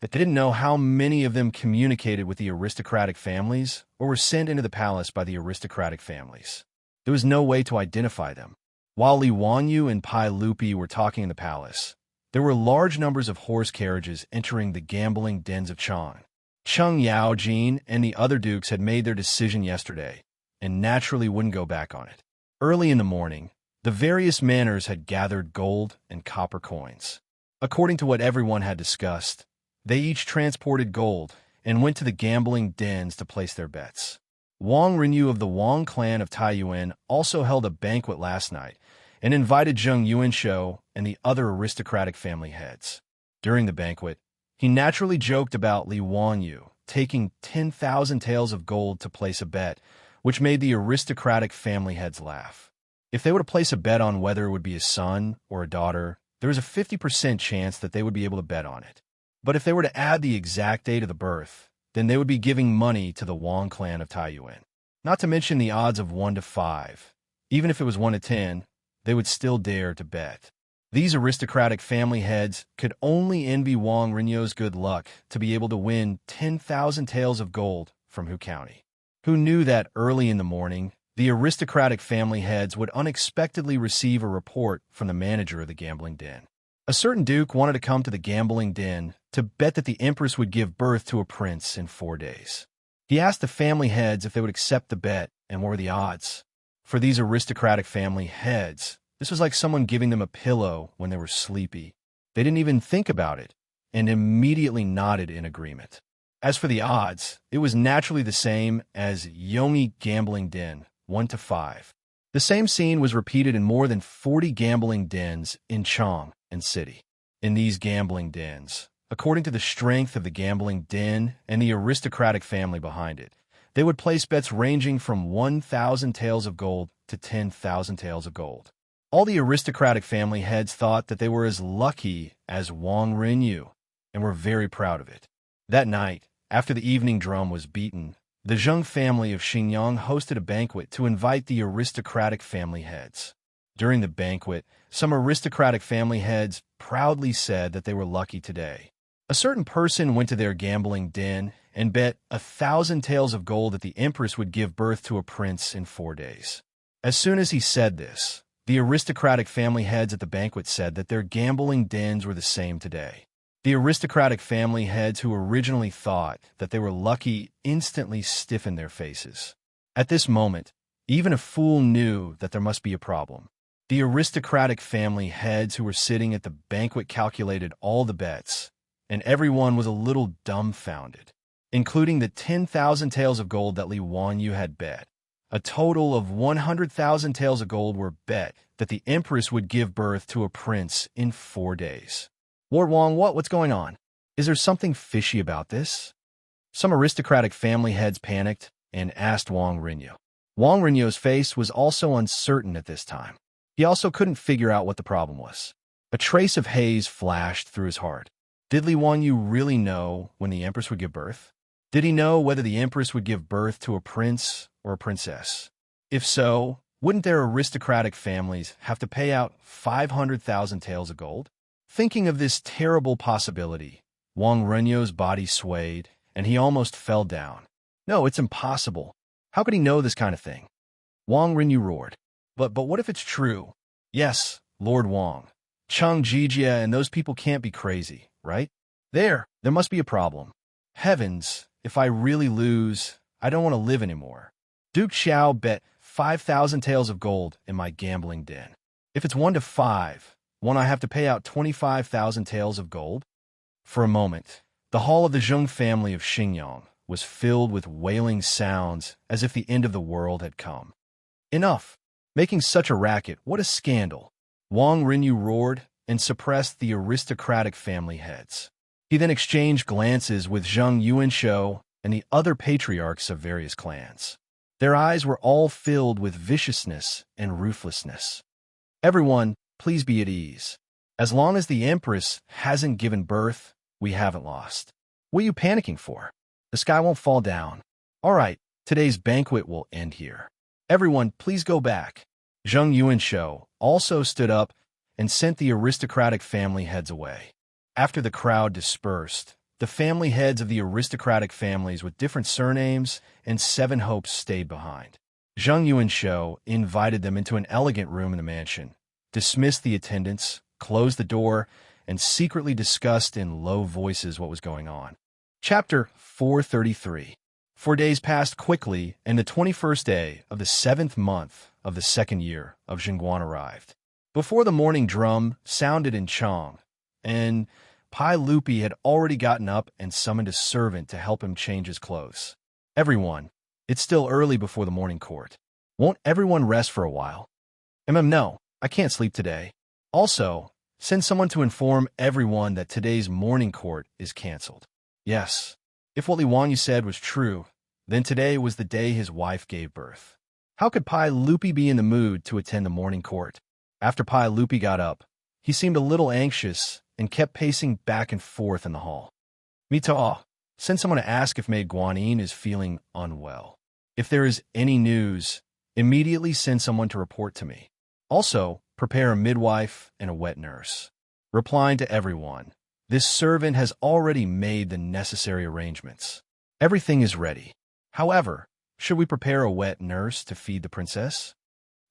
that they didn't know how many of them communicated with the aristocratic families or were sent into the palace by the aristocratic families. There was no way to identify them. While Li Wanyu and Pai Lupi were talking in the palace, there were large numbers of horse carriages entering the gambling dens of Chang. Cheng Yaojin and the other dukes had made their decision yesterday, and naturally wouldn't go back on it. Early in the morning, the various manors had gathered gold and copper coins. According to what everyone had discussed, they each transported gold and went to the gambling dens to place their bets. Wang Renyu of the Wang clan of Taiyuan also held a banquet last night and invited Zheng Yuanshou and the other aristocratic family heads. During the banquet, he naturally joked about Li Wanyu taking 10,000 taels of gold to place a bet, which made the aristocratic family heads laugh. If they were to place a bet on whether it would be a son or a daughter, there was a 50% chance that they would be able to bet on it. But if they were to add the exact date of the birth, then they would be giving money to the Wang clan of Taiyuan. Not to mention the odds of 1 to 5. Even if it was 1 to 10, they would still dare to bet. These aristocratic family heads could only envy Wang Renyou's good luck to be able to win 10,000 taels of gold from Hu County. Who knew that early in the morning, the aristocratic family heads would unexpectedly receive a report from the manager of the gambling den. A certain duke wanted to come to the gambling den to bet that the empress would give birth to a prince in 4 days. He asked the family heads if they would accept the bet and what were the odds. For these aristocratic family heads, This was like someone giving them a pillow when they were sleepy. They didn't even think about it, and immediately nodded in agreement. As for the odds, it was naturally the same as Yongi Gambling Den, 1 to 5. The same scene was repeated in more than 40 gambling dens in Chang and City. In these gambling dens, according to the strength of the gambling den and the aristocratic family behind it, they would place bets ranging from 1,000 taels of gold to 10,000 taels of gold. All the aristocratic family heads thought that they were as lucky as Wang Rinyu, and were very proud of it. That night, after the evening drum was beaten, the Zheng family of Xingyang hosted a banquet to invite the aristocratic family heads. During the banquet, some aristocratic family heads proudly said that they were lucky today. A certain person went to their gambling den and bet 1,000 taels of gold that the empress would give birth to a prince in 4 days. As soon as he said this, the aristocratic family heads at the banquet said that their gambling dens were the same today. The aristocratic family heads who originally thought that they were lucky instantly stiffened their faces. At this moment, even a fool knew that there must be a problem. The aristocratic family heads who were sitting at the banquet calculated all the bets, and everyone was a little dumbfounded, including the 10,000 taels of gold that Li Wanyu had bet. A total of 100,000 taels of gold were bet that the empress would give birth to a prince in 4 days. Lord Wang, what's going on? Is there something fishy about this? Some aristocratic family heads panicked and asked Wang Rinyu. Wang Rinyu's face was also uncertain at this time. He also couldn't figure out what the problem was. A trace of haze flashed through his heart. Did Li Wanyu really know when the empress would give birth? Did he know whether the empress would give birth to a prince or a princess? If so, wouldn't their aristocratic families have to pay out 500,000 taels of gold? Thinking of this terrible possibility, Wang Renyu's body swayed, and he almost fell down. No, it's impossible. How could he know this kind of thing? Wang Renyu roared. But what if it's true? Yes, Lord Wang. Chang Jijia and those people can't be crazy, right? There must be a problem. Heavens, if I really lose, I don't want to live anymore. Duke Xiao bet 5,000 taels of gold in my gambling den. If it's 1 to 5, won't I have to pay out 25,000 taels of gold? For a moment, the hall of the Zheng family of Xingyang was filled with wailing sounds as if the end of the world had come. Enough! Making such a racket, what a scandal! Wang Rinyu roared and suppressed the aristocratic family heads. He then exchanged glances with Zheng Yuanshou and the other patriarchs of various clans. Their eyes were all filled with viciousness and ruthlessness. Everyone, please be at ease. As long as the empress hasn't given birth, we haven't lost. What are you panicking for? The sky won't fall down. All right, today's banquet will end here. Everyone, please go back. Zheng Yuanshou also stood up and sent the aristocratic family heads away. After the crowd dispersed, the family heads of the aristocratic families with different surnames and 7 hopes stayed behind. Zheng Yuanshou invited them into an elegant room in the mansion, dismissed the attendants, closed the door, and secretly discussed in low voices what was going on. Chapter 433. 4 days passed quickly, and the 21st day of the 7th month of the 2nd year of Xinguan arrived. Before the morning drum sounded in Chang, and Pai Lupi had already gotten up and summoned a servant to help him change his clothes. Everyone, it's still early before the morning court. Won't everyone rest for a while? No, I can't sleep today. Also, send someone to inform everyone that today's morning court is canceled. Yes, if what Li Wanyu said was true, then today was the day his wife gave birth. How could Pai Lupi be in the mood to attend the morning court? After Pai Lupi got up, he seemed a little anxious and kept pacing back and forth in the hall. Mita, send someone to ask if Maid Guanyin is feeling unwell. If there is any news, immediately send someone to report to me. Also, prepare a midwife and a wet nurse. Replying to everyone, this servant has already made the necessary arrangements. Everything is ready. However, should we prepare a wet nurse to feed the princess?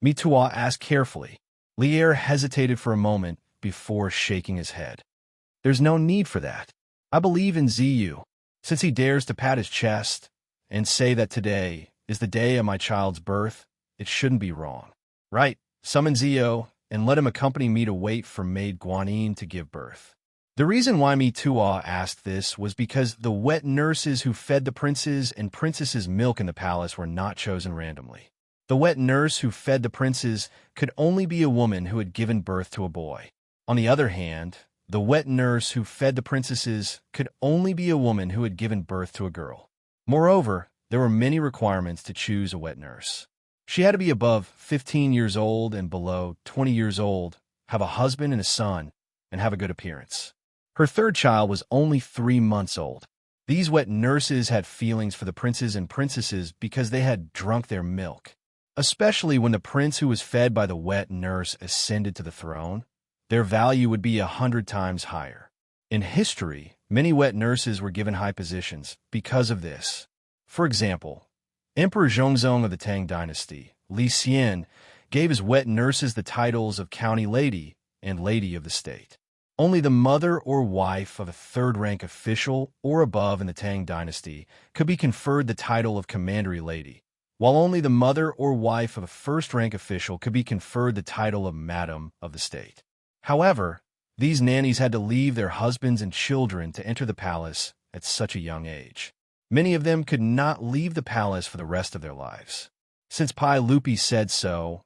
Mitua asked carefully. Lier hesitated for a moment before shaking his head. There's no need for that. I believe in Ziyu. Since he dares to pat his chest and say that today is the day of my child's birth, it shouldn't be wrong. Right, summon Zio and let him accompany me to wait for maid Guanyin to give birth. The reason why Mi Tuo asked this was because the wet nurses who fed the princes and princesses milk in the palace were not chosen randomly. The wet nurse who fed the princes could only be a woman who had given birth to a boy. On the other hand, the wet nurse who fed the princesses could only be a woman who had given birth to a girl. Moreover, there were many requirements to choose a wet nurse. She had to be above 15 years old and below 20 years old, have a husband and a son, and have a good appearance. Her third child was only 3 months old. These wet nurses had feelings for the princes and princesses because they had drunk their milk. Especially when the prince who was fed by the wet nurse ascended to the throne, their value would be 100 times higher. In history, many wet nurses were given high positions because of this. For example, Emperor Zhongzong of the Tang dynasty, Li Xian, gave his wet nurses the titles of County Lady and Lady of the State. Only the mother or wife of a third-rank official or above in the Tang dynasty could be conferred the title of Commandery Lady, while only the mother or wife of a first-rank official could be conferred the title of Madam of the State. However, these nannies had to leave their husbands and children to enter the palace at such a young age. Many of them could not leave the palace for the rest of their lives. Since Pai Lupi said so,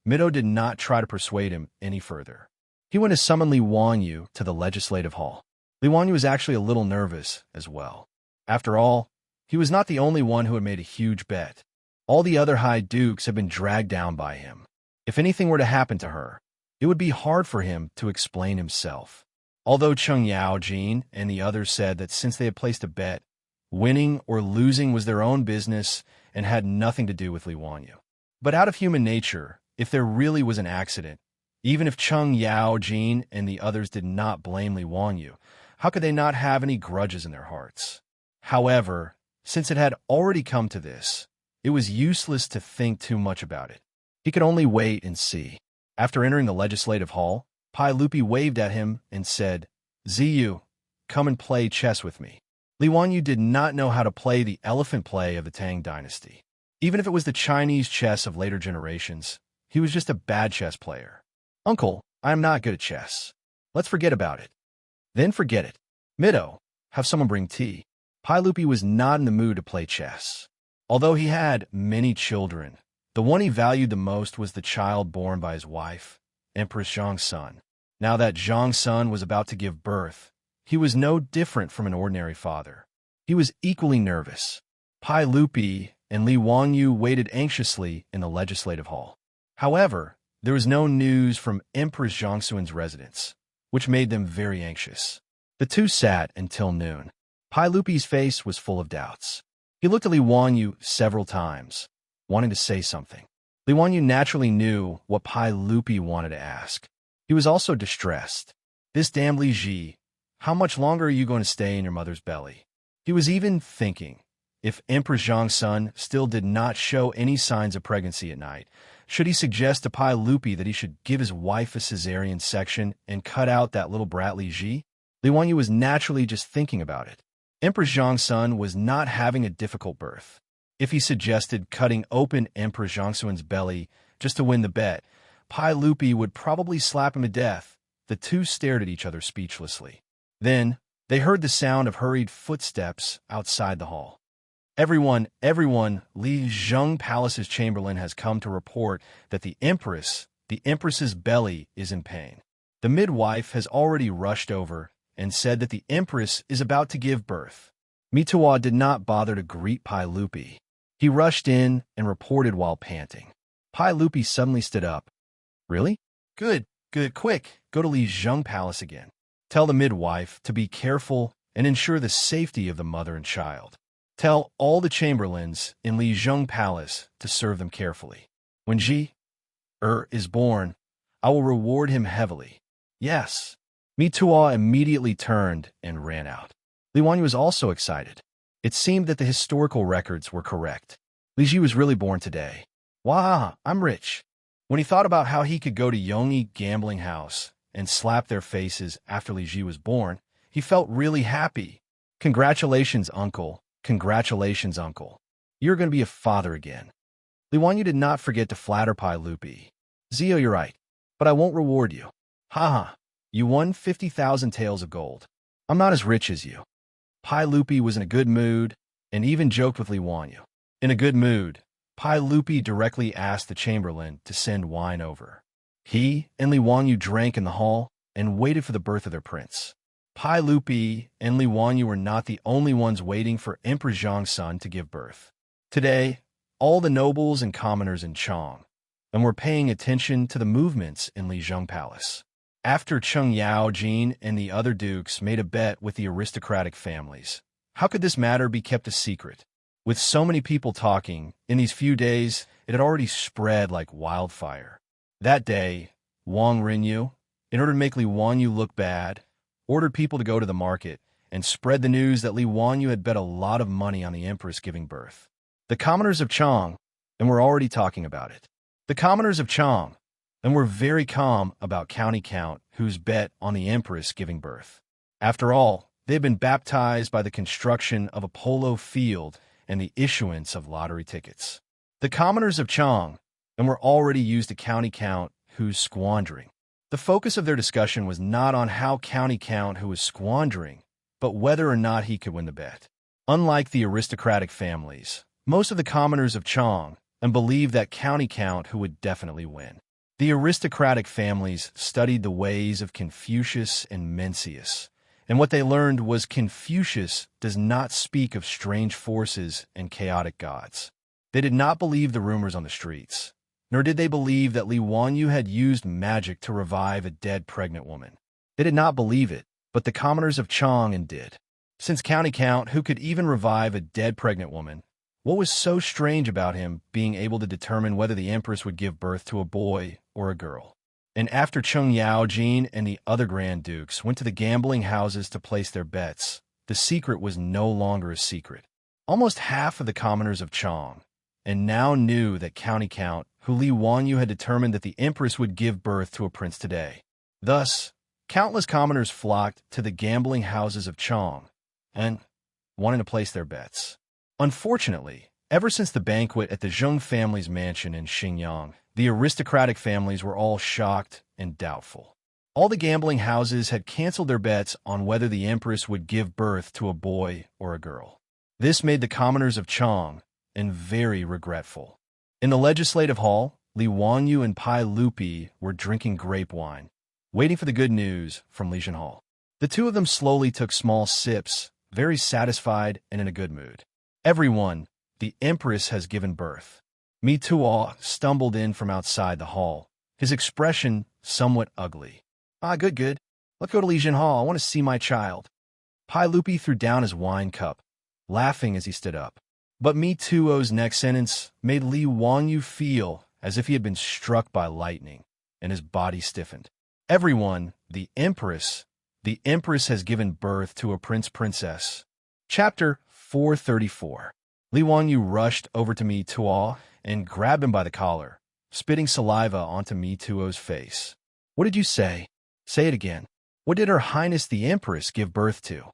Mido did not try to persuade him any further. He went to summon Li Wanyu to the legislative hall. Li Wanyu was actually a little nervous as well. After all, he was not the only one who had made a huge bet. All the other high dukes had been dragged down by him. If anything were to happen to her, it would be hard for him to explain himself. Although Cheng Yaojin and the others said that since they had placed a bet, winning or losing was their own business and had nothing to do with Li Wanyu. But out of human nature, if there really was an accident, even if Cheng Yaojin and the others did not blame Li Wanyu, how could they not have any grudges in their hearts? However, since it had already come to this, it was useless to think too much about it. He could only wait and see. After entering the legislative hall, Pai Lupi waved at him and said, "Ziyu, come and play chess with me." Li Wanyu did not know how to play the elephant play of the Tang dynasty. Even if it was the Chinese chess of later generations, he was just a bad chess player. "Uncle, I am not good at chess. Let's forget about it." "Then forget it. Mido, have someone bring tea." Pai Lupi was not in the mood to play chess. Although he had many children, the one he valued the most was the child born by his wife, Empress Zhang's son. Now that Zhang's son was about to give birth, he was no different from an ordinary father. He was equally nervous. Pai Lupi and Li Wanyu waited anxiously in the legislative hall. However, there was no news from Empress Zhangxuan's residence, which made them very anxious. The two sat until noon. Pai Lupi's face was full of doubts. He looked at Li Wanyu several times, wanting to say something. Li Wanyu naturally knew what Pai Lupi wanted to ask. He was also distressed. This damn Li Ji, how much longer are you going to stay in your mother's belly? He was even thinking, if Empress Zhang's son still did not show any signs of pregnancy at night, should he suggest to Pai Lupi that he should give his wife a cesarean section and cut out that little brat Li Ji? Li Wanyu was naturally just thinking about it. Empress Zhang's son was not having a difficult birth. If he suggested cutting open Empress Zhangxuan's belly just to win the bet, Pai Lupi would probably slap him to death. The two stared at each other speechlessly. Then, they heard the sound of hurried footsteps outside the hall. Everyone, Li Zheng Palace's chamberlain has come to report that the Empress's belly is in pain. The midwife has already rushed over and said that the Empress is about to give birth. Mituwa did not bother to greet Pai Lupi. He rushed in and reported while panting. Pai Lupi suddenly stood up. "Really? Good, quick, go to Li Zheng Palace again. Tell the midwife to be careful and ensure the safety of the mother and child. Tell all the chamberlains in Li Zheng Palace to serve them carefully. When is born, I will reward him heavily." "Yes." Mituwa immediately turned and ran out. Li Wanyu was also excited. It seemed that the historical records were correct. Li Ji was really born today. Wow, I'm rich. When he thought about how he could go to Yongyi gambling house and slap their faces after Li Ji was born, he felt really happy. Congratulations, uncle. Congratulations, uncle. You're going to be a father again." Li Wanyu did not forget to flatter Pai Lupi. "Zio, you're right. but I won't reward you. Ha. You won 50,000 taels of gold. I'm not as rich as you. Pai Lupi was in a good mood and even joked with Li Wanyu. In a good mood, Pai Lupi directly asked the chamberlain to send wine over. He and Li Wanyu drank in the hall and waited for the birth of their prince. Pai Lupi and Li Wanyu were not the only ones waiting for Emperor Xianxia to give birth. Today, all the nobles and commoners in Chang and were paying attention to the movements in Lijiang Palace. After Cheng Yaojin and the other dukes made a bet with the aristocratic families, how could this matter be kept a secret? With so many people talking, in these few days, it had already spread like wildfire. That day, Wang Rinyu, in order to make Li Wanyu look bad, ordered people to go to the market and spread the news that Li Wanyu had bet a lot of money on the empress giving birth. The commoners of Chang, and were already talking about it. The commoners of Chang, and were very calm about County Count, whose bet on the empress giving birth. After all, they had been baptized by the construction of a polo field and the issuance of lottery tickets. The commoners of Chang, and were already used to County Count, whose squandering. The focus of their discussion was not on how County Count who was squandering, but whether or not he could win the bet. Unlike the aristocratic families, most of the commoners of Chang and believed that County Count who would definitely win. The aristocratic families studied the ways of Confucius and Mencius, and what they learned was Confucius does not speak of strange forces and chaotic gods. They did not believe the rumors on the streets, nor did they believe that Li Wanyu had used magic to revive a dead pregnant woman. They did not believe it, but the commoners of Chang'an did. Since County Count, who could even revive a dead pregnant woman, what was so strange about him being able to determine whether the empress would give birth to a boy or a girl? And after Cheng Yaojin and the other Grand Dukes went to the gambling houses to place their bets, the secret was no longer a secret. Almost half of the commoners of Chang and now knew that County Count, who Li Wanyu had determined that the empress would give birth to a prince today. Thus, countless commoners flocked to the gambling houses of Chang and wanted to place their bets. Unfortunately, ever since the banquet at the Zheng family's mansion in Xingyang, the aristocratic families were all shocked and doubtful. All the gambling houses had canceled their bets on whether the empress would give birth to a boy or a girl. This made the commoners of Chang very regretful. In the legislative hall, Li Wanyu and Pai Lupi were drinking grape wine, waiting for the good news from Lijian Hall. The two of them slowly took small sips, very satisfied and in a good mood. Everyone, the empress has given birth. Mi Tuo stumbled in from outside the hall, his expression somewhat ugly. Good. Let's go to Lijian Hall. I want to see my child. Pai Lupi threw down his wine cup, laughing as he stood up. But Mi Tuo's next sentence made Li Wanyu feel as if he had been struck by lightning, and his body stiffened. Everyone, the empress has given birth to a prince-princess. Chapter 434. Li Wanyu rushed over to Mi Tuo and grabbed him by the collar, spitting saliva onto Mi Tuo's face. What did you say? Say it again. What did Her Highness the Empress give birth to?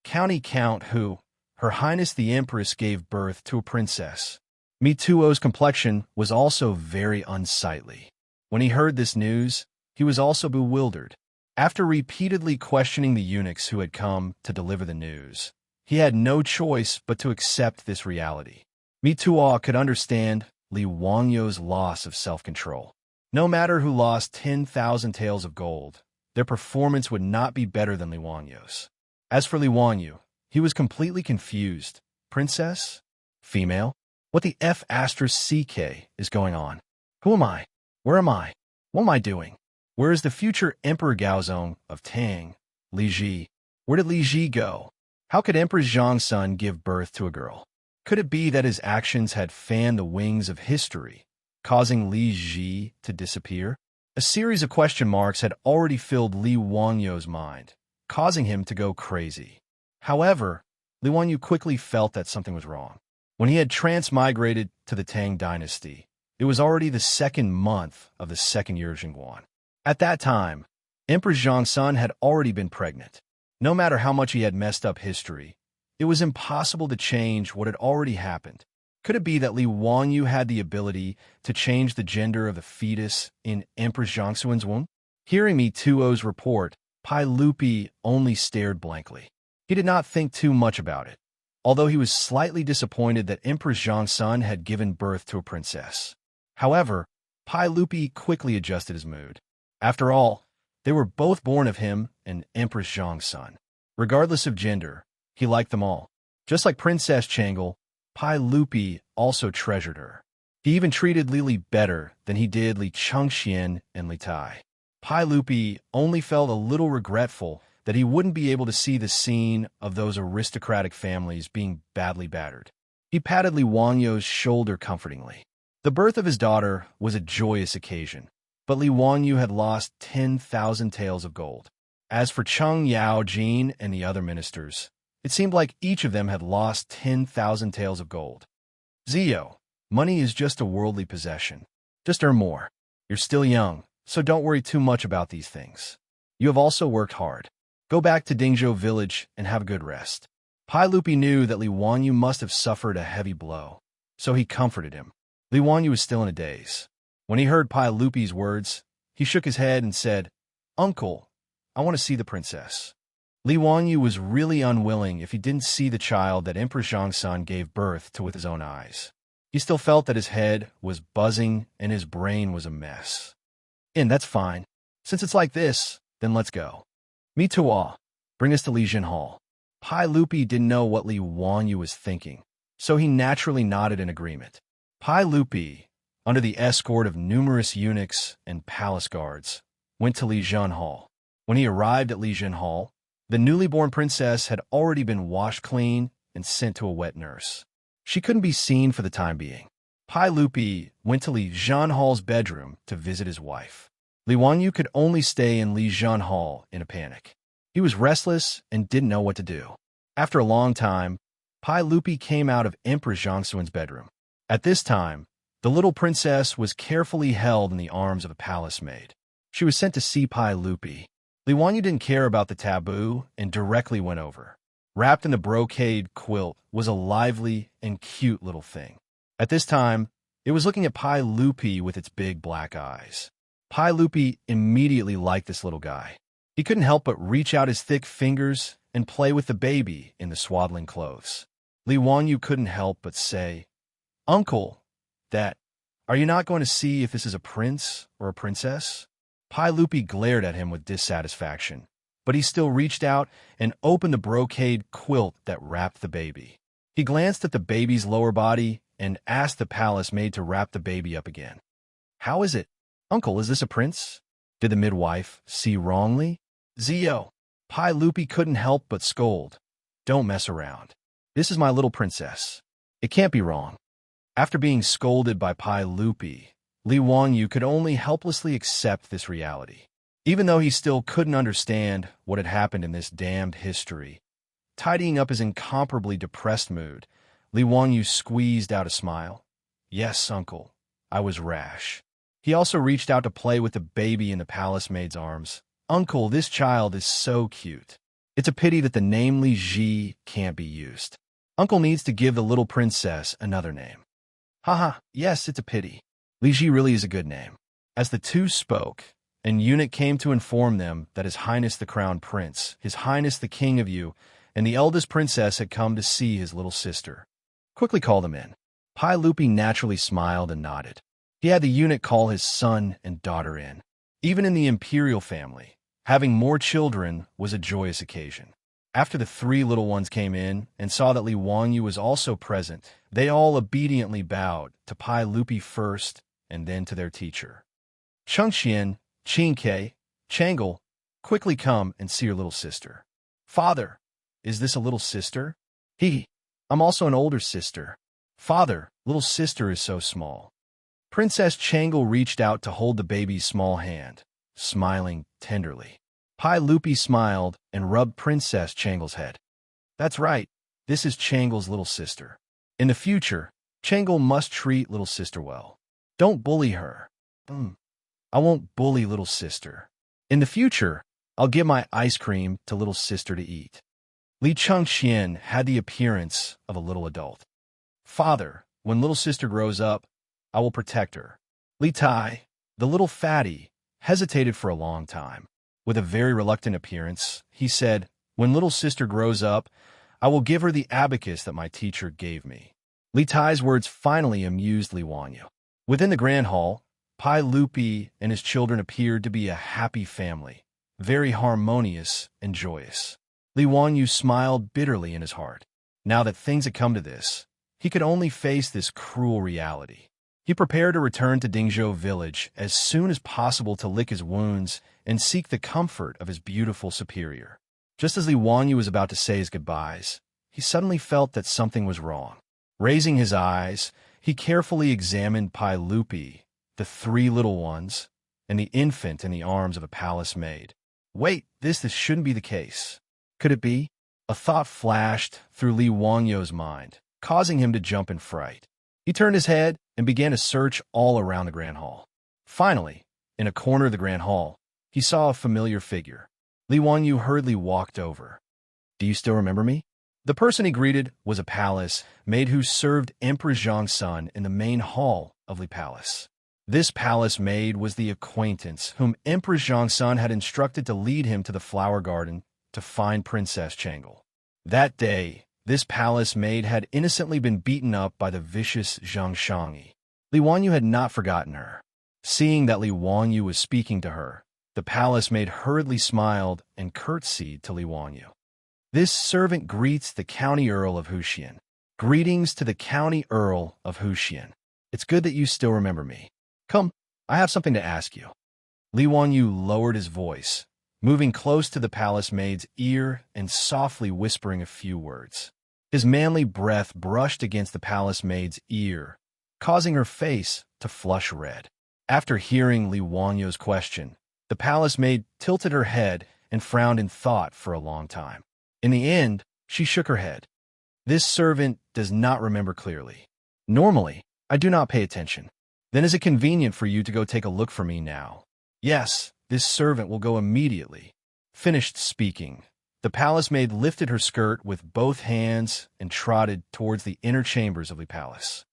County Count who? Her Highness the Empress gave birth to a princess. Mi Tuo's complexion was also very unsightly. When he heard this news, he was also bewildered. After repeatedly questioning the eunuchs who had come to deliver the news, he had no choice but to accept this reality. Mi Tuo could understand Li Wanyu's loss of self-control. No matter who lost 10,000 taels of gold, their performance would not be better than Li Wanyu's. As for Li Wanyu, he was completely confused. Princess? Female? What the F***CK is going on? Who am I? Where am I? What am I doing? Where is the future Emperor Gaozong of Tang, Li Ji? Where did Li Ji go? How could Emperor Zhangsun give birth to a girl? Could it be that his actions had fanned the wings of history, causing Li Ji to disappear? A series of question marks had already filled Li Wanyu's mind, causing him to go crazy. However, Li Wanyu quickly felt that something was wrong. When he had transmigrated to the Tang dynasty, it was already the second month of the second year of Jingguan. At that time, Empress Zhangsun had already been pregnant. No matter how much he had messed up history, it was impossible to change what had already happened. Could it be that Li Wanyu had the ability to change the gender of the fetus in Empress Xianxia's womb? Hearing Mi Tuo's report, Pai Lupi only stared blankly. He did not think too much about it, although he was slightly disappointed that Empress Xianxia had given birth to a princess. However, Pai Lupi quickly adjusted his mood. After all, they were both born of him and Empress Xianxia. Regardless of gender, he liked them all. Just like Princess Changle, Pai Lupi also treasured her. He even treated Li better than he did Li Chengxian and Li Tai. Pai Lupi only felt a little regretful that he wouldn't be able to see the scene of those aristocratic families being badly battered. He patted Li Wanyu's shoulder comfortingly. The birth of his daughter was a joyous occasion, but Li Wanyu had lost 10,000 taels of gold. As for Cheng Yao Jin and the other ministers, it seemed like each of them had lost 10,000 taels of gold. Zio, money is just a worldly possession. Just earn more. You're still young, so don't worry too much about these things. You have also worked hard. Go back to Dingzhou village and have a good rest. Pai Lupi knew that Li Wanyu must have suffered a heavy blow, so he comforted him. Li Wanyu was still in a daze. When he heard Pai Lupi's words, he shook his head and said, "Uncle, I want to see the princess." Li Wanyu was really unwilling if he didn't see the child that Emperor Xianxia gave birth to with his own eyes. He still felt that his head was buzzing and his brain was a mess. "And that's fine. Since it's like this, then let's go. Mi Tuo, bring us to Lijin Hall." Pai Lupi didn't know what Li Wanyu was thinking, so he naturally nodded in agreement. Pai Lupi, under the escort of numerous eunuchs and palace guards, went to Lijin Hall. When he arrived at Lijin Hall, the newly born princess had already been washed clean and sent to a wet nurse. She couldn't be seen for the time being. Pai Lupi went to Lijin Hall's bedroom to visit his wife. Li Wanyu could only stay in Lijin Hall in a panic. He was restless and didn't know what to do. After a long time, Pai Lupi came out of Empress Xianxia's bedroom. At this time, the little princess was carefully held in the arms of a palace maid. She was sent to see Pai Lupi. Li Wanyu didn't care about the taboo and directly went over. Wrapped in the brocade quilt was a lively and cute little thing. At this time, it was looking at Pai Lupi with its big black eyes. Pai Lupi immediately liked this little guy. He couldn't help but reach out his thick fingers and play with the baby in the swaddling clothes. Li Wanyu couldn't help but say, "Uncle, are you not going to see if this is a prince or a princess?" Pai Lupi glared at him with dissatisfaction, but he still reached out and opened the brocade quilt that wrapped the baby. He glanced at the baby's lower body and asked the palace maid to wrap the baby up again. "How is it? Uncle, is this a prince? Did the midwife see wrongly?" "Zio," Pai Lupi couldn't help but scold. "Don't mess around. This is my little princess. It can't be wrong." After being scolded by Pai Lupi, Li Wanyu could only helplessly accept this reality. Even though he still couldn't understand what had happened in this damned history, tidying up his incomparably depressed mood, Li Wanyu squeezed out a smile. "Yes, uncle, I was rash." He also reached out to play with the baby in the palace maid's arms. "Uncle, this child is so cute. It's a pity that the name Li Ji can't be used. Uncle needs to give the little princess another name." "Haha, yes, it's a pity. Li Ji really is a good name." As the two spoke, an eunuch came to inform them that His Highness the Crown Prince, His Highness the King of Yu, and the eldest princess had come to see his little sister. "Quickly call them in." Pai Lupi naturally smiled and nodded. He had the eunuch call his son and daughter in. Even in the imperial family, having more children was a joyous occasion. After the three little ones came in and saw that Li Wanyu was also present, they all obediently bowed to Pai Lupi first and then to their teacher. "Chengxian, Qingke, Changle, quickly come and see your little sister." "Father, is this a little sister?" "I'm also an older sister." "Father, little sister is so small." Princess Changle reached out to hold the baby's small hand, smiling tenderly. Pai Lupi smiled and rubbed Princess Changle's head. "That's right, this is Changle's little sister. In the future, Changle must treat little sister well. Don't bully her." "I won't bully little sister. In the future, I'll give my ice cream to little sister to eat." Li Chengxian had the appearance of a little adult. "Father, when little sister grows up, I will protect her. Li Tai, the little fatty, hesitated for a long time. With a very reluctant appearance, he said, when little sister grows up, I will give her the abacus that my teacher gave me. Li Tai's words finally amused Li Wanyu. Within the grand hall, Pai Lupi and his children appeared to be a happy family, very harmonious and joyous. Li Wanyu smiled bitterly in his heart. Now that things had come to this, he could only face this cruel reality. He prepared to return to Dingzhou village as soon as possible to lick his wounds and seek the comfort of his beautiful superior. Just as Li Wanyu was about to say his goodbyes, he suddenly felt that something was wrong. Raising his eyes, he carefully examined Pai Lupi, the three little ones, and the infant in the arms of a palace maid. Wait, this shouldn't be the case. Could it be? A thought flashed through Li Wanyu's mind, causing him to jump in fright. He turned his head and began to search all around the grand hall. Finally, in a corner of the grand hall, he saw a familiar figure. Li Wanyu hurriedly walked over. Do you still remember me? The person he greeted was a palace maid who served Emperor Xianxia in the main hall of Li Palace. This palace maid was the acquaintance whom Emperor Xianxia had instructed to lead him to the flower garden to find Princess Changle. That day, this palace maid had innocently been beaten up by the vicious Xianxia. Li Wanyu had not forgotten her. Seeing that Li Wanyu was speaking to her, the palace maid hurriedly smiled and curtsied to Li Wanyu. This servant greets the County Earl of Wuxia. Greetings to the County Earl of Wuxia. It's good that you still remember me. Come, I have something to ask you. Li Wanyu lowered his voice, moving close to the palace maid's ear and softly whispering a few words. His manly breath brushed against the palace maid's ear, causing her face to flush red. After hearing Li Wanyu's question, the palace maid tilted her head and frowned in thought for a long time. In the end, she shook her head. This servant does not remember clearly. Normally, I do not pay attention. Then is it convenient for you to go take a look for me now? Yes, this servant will go immediately. Finished speaking, the palace maid lifted her skirt with both hands and trotted towards the inner chambers of the palace.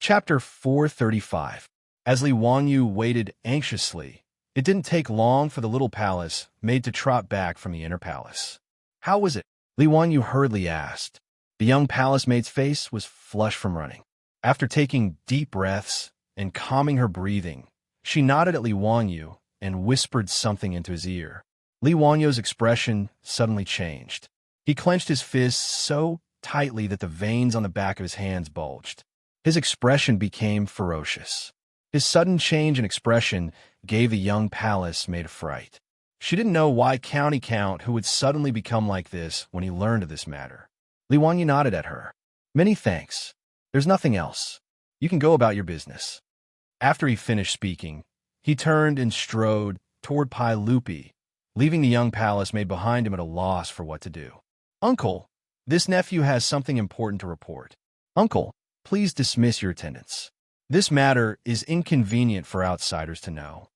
Chapter 435. As Li Wanyu waited anxiously, it didn't take long for the little palace maid to trot back from the inner palace. How was it? Li Wanyu hurriedly asked. The young palace maid's face was flushed from running. After taking deep breaths and calming her breathing, she nodded at Li Wanyu and whispered something into his ear. Li Wanyu's expression suddenly changed. He clenched his fists so tightly that the veins on the back of his hands bulged. His expression became ferocious. His sudden change in expression gave the young palace maid a fright. She didn't know why County Count who would suddenly become like this when he learned of this matter. Li Wanyu nodded at her. Many thanks. There's nothing else. You can go about your business. After he finished speaking, he turned and strode toward Pai Lupi, leaving the young palace maid behind him at a loss for what to do. Uncle, this nephew has something important to report. Uncle, please dismiss your attendants. This matter is inconvenient for outsiders to know.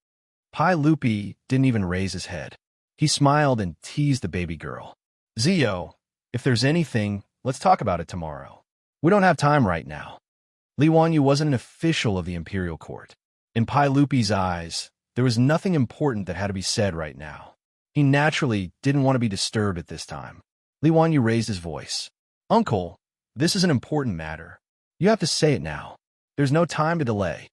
Pai Lupi didn't even raise his head. He smiled and teased the baby girl. Zio, if there's anything, let's talk about it tomorrow. We don't have time right now. Li Wanyu wasn't an official of the imperial court. In Pai Lupi's eyes, there was nothing important that had to be said right now. He naturally didn't want to be disturbed at this time. Li Wanyu raised his voice. Uncle, this is an important matter. You have to say it now. There's no time to delay.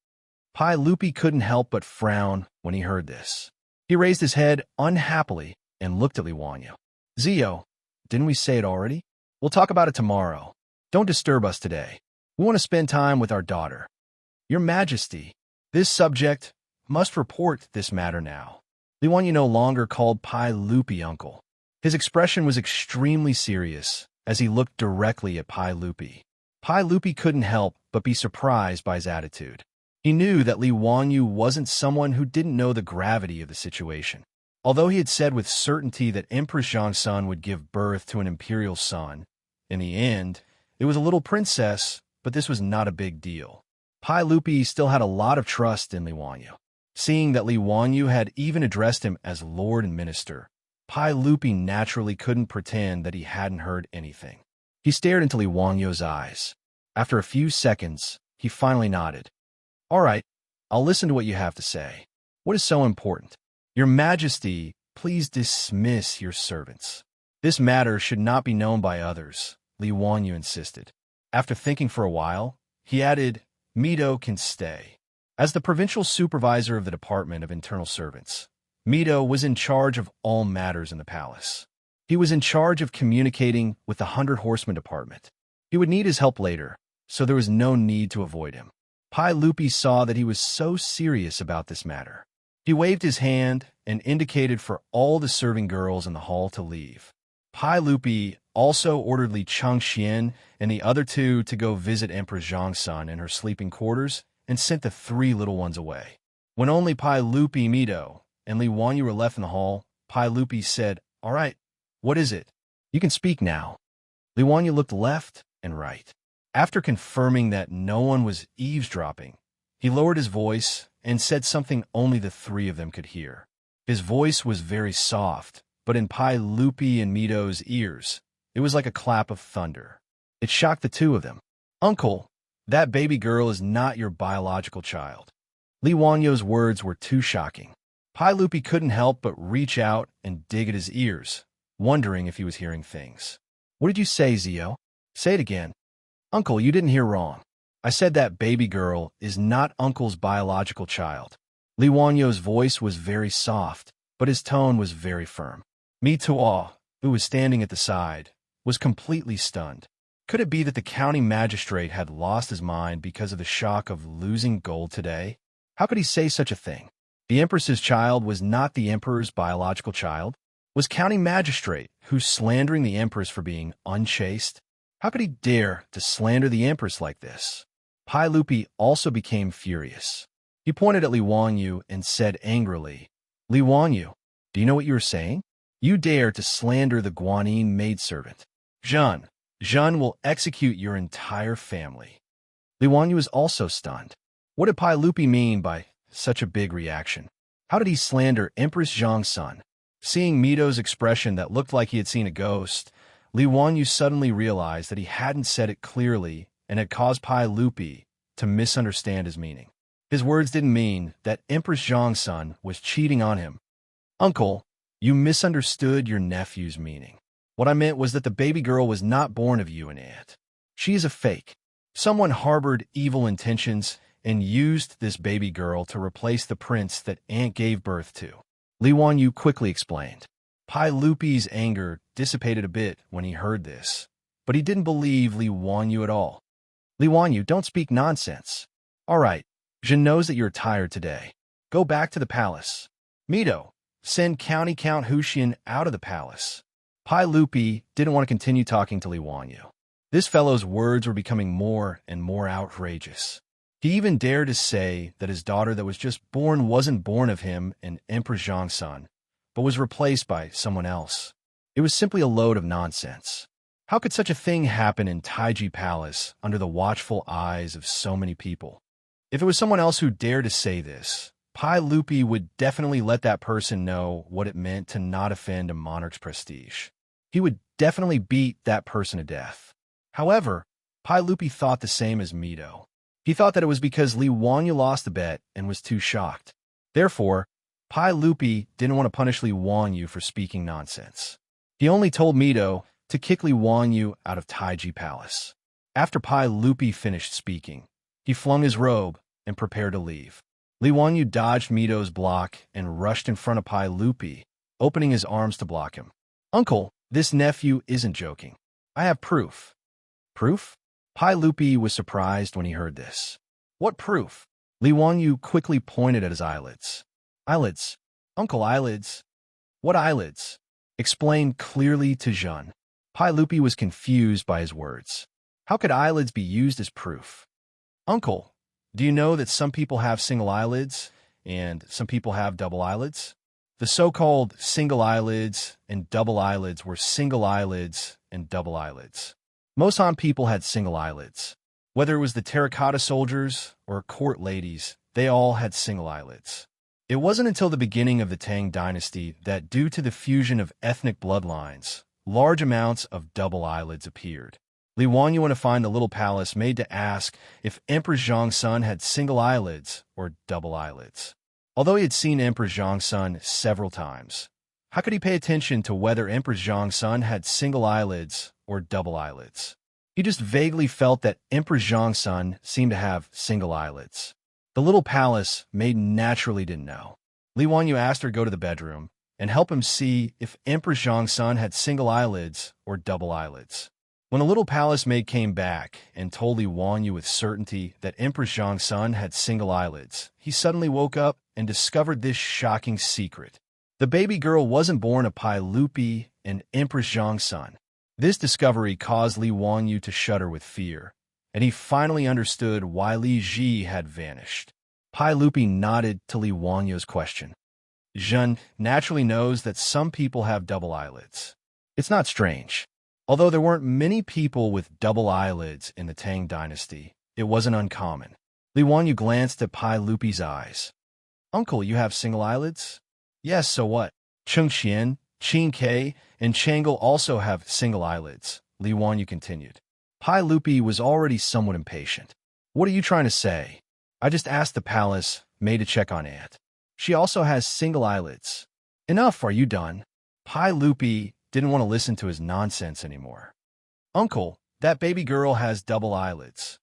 Pai Lupi couldn't help but frown when he heard this. He raised his head unhappily and looked at Li Wanyu. Zio, didn't we say it already? We'll talk about it tomorrow. Don't disturb us today. We want to spend time with our daughter. Your Majesty, this subject must report this matter now. Li Wanyu no longer called Pai Lupi uncle. His expression was extremely serious as he looked directly at Pai Lupi. Pai Lupi couldn't help but be surprised by his attitude. He knew that Li Wanyu wasn't someone who didn't know the gravity of the situation. Although he had said with certainty that Empress Xianxia would give birth to an imperial son, in the end, it was a little princess, but this was not a big deal. Pai Lupi still had a lot of trust in Li Wanyu. Seeing that Li Wanyu had even addressed him as Lord and Minister, Pai Lupi naturally couldn't pretend that he hadn't heard anything. He stared into Li Wanyu's eyes. After a few seconds, he finally nodded. All right, I'll listen to what you have to say. What is so important? Your Majesty, please dismiss your servants. This matter should not be known by others, Li Wanyu insisted. After thinking for a while, he added, Mito can stay. As the provincial supervisor of the Department of Internal Servants, Mito was in charge of all matters in the palace. He was in charge of communicating with the 100 Horsemen Department. He would need his help later, so there was no need to avoid him. Pai Lupi saw that he was so serious about this matter. He waved his hand and indicated for all the serving girls in the hall to leave. Pai Lupi also ordered Li Changxian and the other two to go visit Empress Xianxia in her sleeping quarters and sent the 3 little ones away. When only Pai Lupi, Mito, and Li Wanyu were left in the hall, Pai Lupi said, All right, what is it? You can speak now. Li Wanyu looked left and right. After confirming that no one was eavesdropping, he lowered his voice and said something only the 3 of them could hear. His voice was very soft, but in Pai Lupi and Mito's ears, it was like a clap of thunder. It shocked the 2 of them. Uncle, that baby girl is not your biological child. Li Wanyu's words were too shocking. Pai Lupi couldn't help but reach out and dig at his ears, wondering if he was hearing things. What did you say, Zio? Say it again. Uncle, you didn't hear wrong. I said that baby girl is not Uncle's biological child. Li Wanyu's voice was very soft, but his tone was very firm. Mi Tuo, who was standing at the side, was completely stunned. Could it be that the county magistrate had lost his mind because of the shock of losing gold today? How could he say such a thing? The Empress's child was not the Emperor's biological child? Was county magistrate, who's slandering the Empress for being unchaste? How could he dare to slander the Empress like this? Pai Lupi also became furious. He pointed at Li Wanyu and said angrily, Li Wanyu, do you know what you are saying? You dare to slander the Guanyin maidservant. Zhen will execute your entire family. Li Wanyu was also stunned. What did Pai Lupi mean by such a big reaction? How did he slander Empress Xianxia? Seeing Mito's expression that looked like he had seen a ghost, Li Wanyu suddenly realized that he hadn't said it clearly and had caused Pai Lupi to misunderstand his meaning. His words didn't mean that Empress Xianxia was cheating on him. Uncle, you misunderstood your nephew's meaning. What I meant was that the baby girl was not born of you and Aunt. She is a fake. Someone harbored evil intentions and used this baby girl to replace the prince that Aunt gave birth to. Li Wanyu quickly explained. Pai Lupi's anger dissipated a bit when he heard this, but he didn't believe Li Wanyu at all. Li Wanyu, don't speak nonsense. All right, Zhen knows that you're tired today. Go back to the palace. Mito, send County Count Huxian out of the palace. Pai Lupi didn't want to continue talking to Li Wanyu. This fellow's words were becoming more and more outrageous. He even dared to say that his daughter that was just born wasn't born of him and Empress Xianxia, but was replaced by someone else. It was simply a load of nonsense. How could such a thing happen in Taiji Palace under the watchful eyes of so many people? If it was someone else who dared to say this, Pai Lupi would definitely let that person know what it meant to not offend a monarch's prestige. He would definitely beat that person to death. However, Pai Lupi thought the same as Mito. He thought that it was because Li Wanyu lost the bet and was too shocked. Therefore, Pai Lupi didn't want to punish Li Wanyu for speaking nonsense. He only told Mito to kick Li Wanyu out of Taiji Palace. After Pai Lupi finished speaking, he flung his robe and prepared to leave. Li Wanyu dodged Mito's block and rushed in front of Pai Lupi, opening his arms to block him. Uncle, this nephew isn't joking. I have proof. Proof? Pai Lupi was surprised when he heard this. What proof? Li Wanyu quickly pointed at his eyelids. Eyelids? Uncle, eyelids? What eyelids? Explain clearly to Zhen. Pai Lupi was confused by his words. How could eyelids be used as proof? Uncle, do you know that some people have single eyelids and some people have double eyelids? The so-called single eyelids and double eyelids were single eyelids and double eyelids. Most Han people had single eyelids. Whether it was the terracotta soldiers or court ladies, they all had single eyelids. It wasn't until the beginning of the Tang dynasty that, due to the fusion of ethnic bloodlines, large amounts of double eyelids appeared. Li Wanyu went to find the little palace maid to ask if Emperor Zhongsun had single eyelids or double eyelids. Although he had seen Emperor Zhongsun several times, how could he pay attention to whether Emperor Zhongsun had single eyelids or double eyelids? He just vaguely felt that Emperor Zhongsun seemed to have single eyelids. The little palace maid naturally didn't know. Li Wanyu asked her to go to the bedroom and help him see if Emperor Zhongsun had single eyelids or double eyelids. When the little palace maid came back and told Li Wanyu with certainty that Empress Zhongsun had single eyelids, he suddenly woke up and discovered this shocking secret. The baby girl wasn't born of Pai Lupi and Empress Zhongsun. This discovery caused Li Wanyu to shudder with fear, and he finally understood why Li Ji had vanished. Pai Lupi nodded to Li Wanyu's question. Zhen naturally knows that some people have double eyelids. It's not strange. Although there weren't many people with double eyelids in the Tang dynasty, it wasn't uncommon. Li Wanyu glanced at Pai Lupi's eyes. Uncle, you have single eyelids? Yes, so what? Cheng Xian, Qin Ke, and Changel also have single eyelids, Li Wanyu continued. Pai Lupi was already somewhat impatient. What are you trying to say? I just asked the palace maid to check on Aunt. She also has single eyelids. Enough, are you done? Pai Lupi didn't want to listen to his nonsense anymore. Uncle, that baby girl has double eyelids.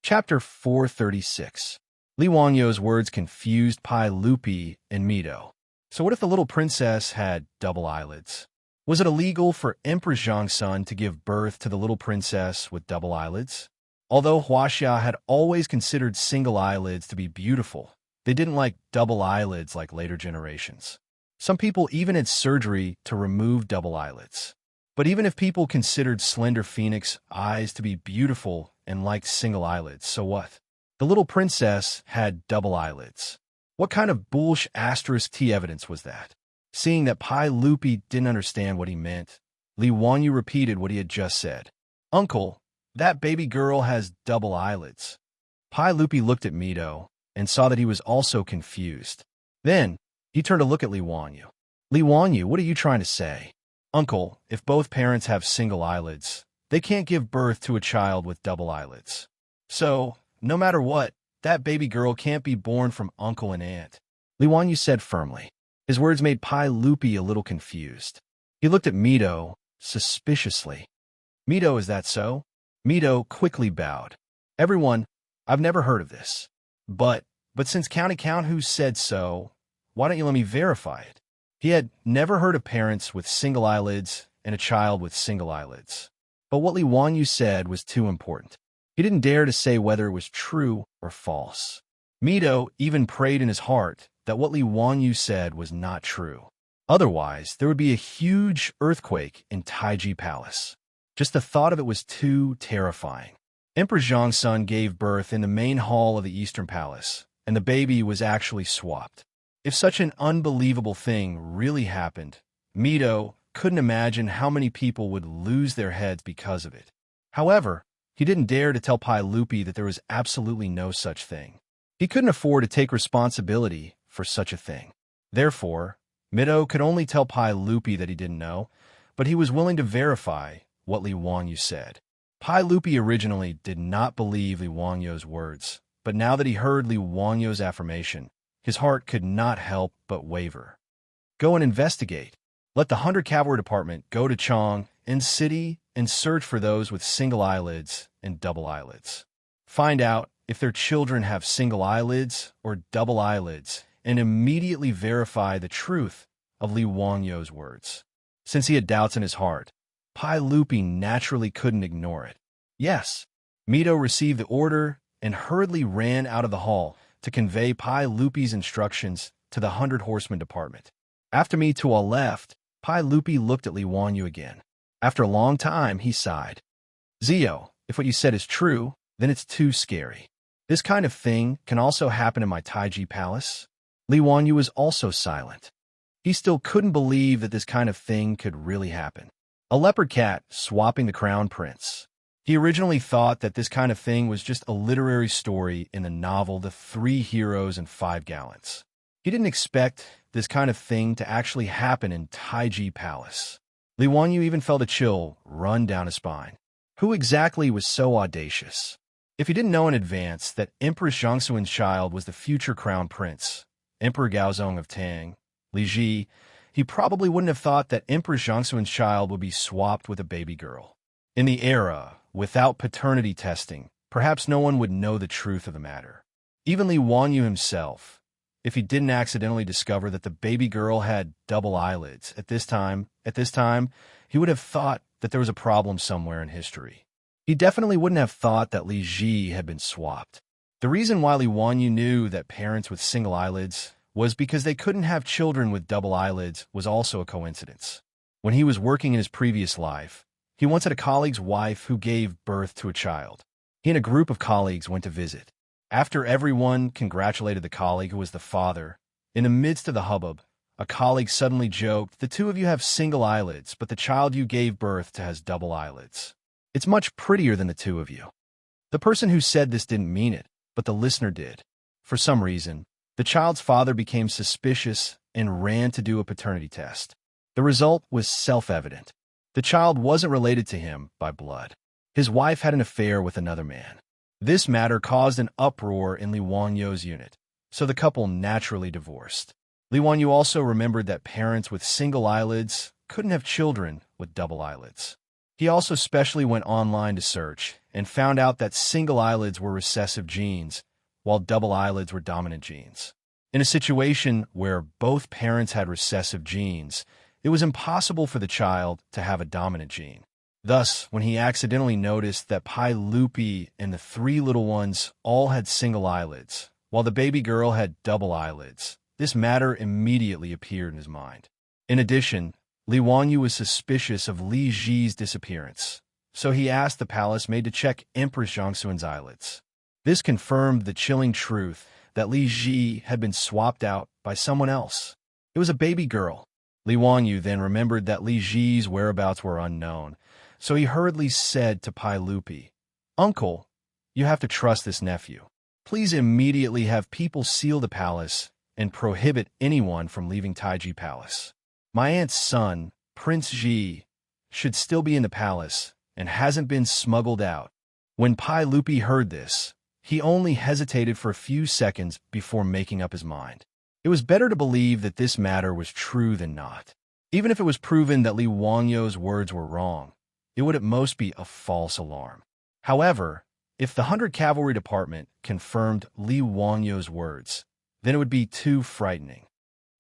Chapter 436. Li Wanyu's words confused Pai Lupi and Mito. So what if the little princess had double eyelids? Was it illegal for Emperor Zhongsun to give birth to the little princess with double eyelids? Although Wuxia had always considered single eyelids to be beautiful, they didn't like double eyelids like later generations. Some people even had surgery to remove double eyelids. But even if people considered slender phoenix eyes to be beautiful and liked single eyelids, so what? The little princess had double eyelids. What kind of bullsh asterisk T evidence was that? Seeing that Pai Lupi didn't understand what he meant, Li Wanyu repeated what he had just said. Uncle, that baby girl has double eyelids. Pai Lupi looked at Mito and saw that he was also confused. Then, he turned to look at Li Wanyu. Li Wanyu, what are you trying to say? Uncle, if both parents have single eyelids, they can't give birth to a child with double eyelids. So, no matter what, that baby girl can't be born from uncle and aunt, Li Wanyu said firmly. His words made Pai Lupi a little confused. He looked at Mito suspiciously. Mito, is that so? Mito quickly bowed. Everyone, I've never heard of this. But since Count who said so, why don't you let me verify it? He had never heard of parents with single eyelids and a child with single eyelids. But what Li Wanyu said was too important. He didn't dare to say whether it was true or false. Mito even prayed in his heart that what Li Wanyu said was not true. Otherwise, there would be a huge earthquake in Taiji Palace. Just the thought of it was too terrifying. Emperor Zhongsun gave birth in the main hall of the Eastern Palace, and the baby was actually swapped. If such an unbelievable thing really happened, Mito couldn't imagine how many people would lose their heads because of it. However, he didn't dare to tell Pai Lupi that there was absolutely no such thing. He couldn't afford to take responsibility for such a thing. Therefore, Mito could only tell Pai Lupi that he didn't know, but he was willing to verify what Li Wanyu said. Pai Lupi originally did not believe Li Wanyu's words, but now that he heard Li Wanyu's affirmation, his heart could not help but waver. Go and investigate. Let the Hunter Cavalry Department go to Chong and City and search for those with single eyelids and double eyelids. Find out if their children have single eyelids or double eyelids and immediately verify the truth of Li Wanyu's words. Since he had doubts in his heart, Pai Lupi naturally couldn't ignore it. Yes, Mito received the order and hurriedly ran out of the hall to convey Pai Lupi's instructions to the 100 Horsemen Department. After Mito left, Pai Lupi looked at Li Wanyu again. After a long time, he sighed. Zio, if what you said is true, then it's too scary. This kind of thing can also happen in my Taiji Palace. Li Wanyu was also silent. He still couldn't believe that this kind of thing could really happen. A leopard cat swapping the crown prince. He originally thought that this kind of thing was just a literary story in the novel The 3 Heroes and 5 Gallants. He didn't expect this kind of thing to actually happen in Taiji Palace. Li Wanyu even felt a chill run down his spine. Who exactly was so audacious? If he didn't know in advance that Empress Xianxuan's child was the future crown prince, Emperor Gaozong of Tang, Li Ji, he probably wouldn't have thought that Empress Xianxuan's child would be swapped with a baby girl. In the era, without paternity testing, perhaps no one would know the truth of the matter. Even Li Wanyu himself, if he didn't accidentally discover that the baby girl had double eyelids at this time, he would have thought that there was a problem somewhere in history. He definitely wouldn't have thought that Li Ji had been swapped. The reason why Li Wanyu knew that parents with single eyelids was because they couldn't have children with double eyelids was also a coincidence. When he was working in his previous life, he once had a colleague's wife who gave birth to a child. He and a group of colleagues went to visit. After everyone congratulated the colleague who was the father, in the midst of the hubbub, a colleague suddenly joked, "The two of you have single eyelids, but the child you gave birth to has double eyelids. It's much prettier than the two of you." The person who said this didn't mean it, but the listener did. For some reason, the child's father became suspicious and ran to do a paternity test. The result was self-evident. The child wasn't related to him by blood. His wife had an affair with another man. This matter caused an uproar in Li Wanyu's unit, so the couple naturally divorced. Li Wanyu also remembered that parents with single eyelids couldn't have children with double eyelids. He also specially went online to search and found out that single eyelids were recessive genes, while double eyelids were dominant genes. In a situation where both parents had recessive genes, it was impossible for the child to have a dominant gene. Thus, when he accidentally noticed that Pai Lupi and the three little ones all had single eyelids, while the baby girl had double eyelids, this matter immediately appeared in his mind. In addition, Li Wanyu was suspicious of Li Ji's disappearance, so he asked the palace maid to check Empress Xianxuan's eyelids. This confirmed the chilling truth that Li Ji had been swapped out by someone else. It was a baby girl. Li Wanyu then remembered that Li Ji's whereabouts were unknown, so he hurriedly said to Pai Lupi, "Uncle, you have to trust this nephew. Please immediately have people seal the palace and prohibit anyone from leaving Taiji Palace. My aunt's son, Prince Ji, should still be in the palace and hasn't been smuggled out." When Pai Lupi heard this, he only hesitated for a few seconds before making up his mind. It was better to believe that this matter was true than not. Even if it was proven that Li Wanyu's words were wrong, it would at most be a false alarm. However, if the 100 Cavalry Department confirmed Li Wanyu's words, then it would be too frightening.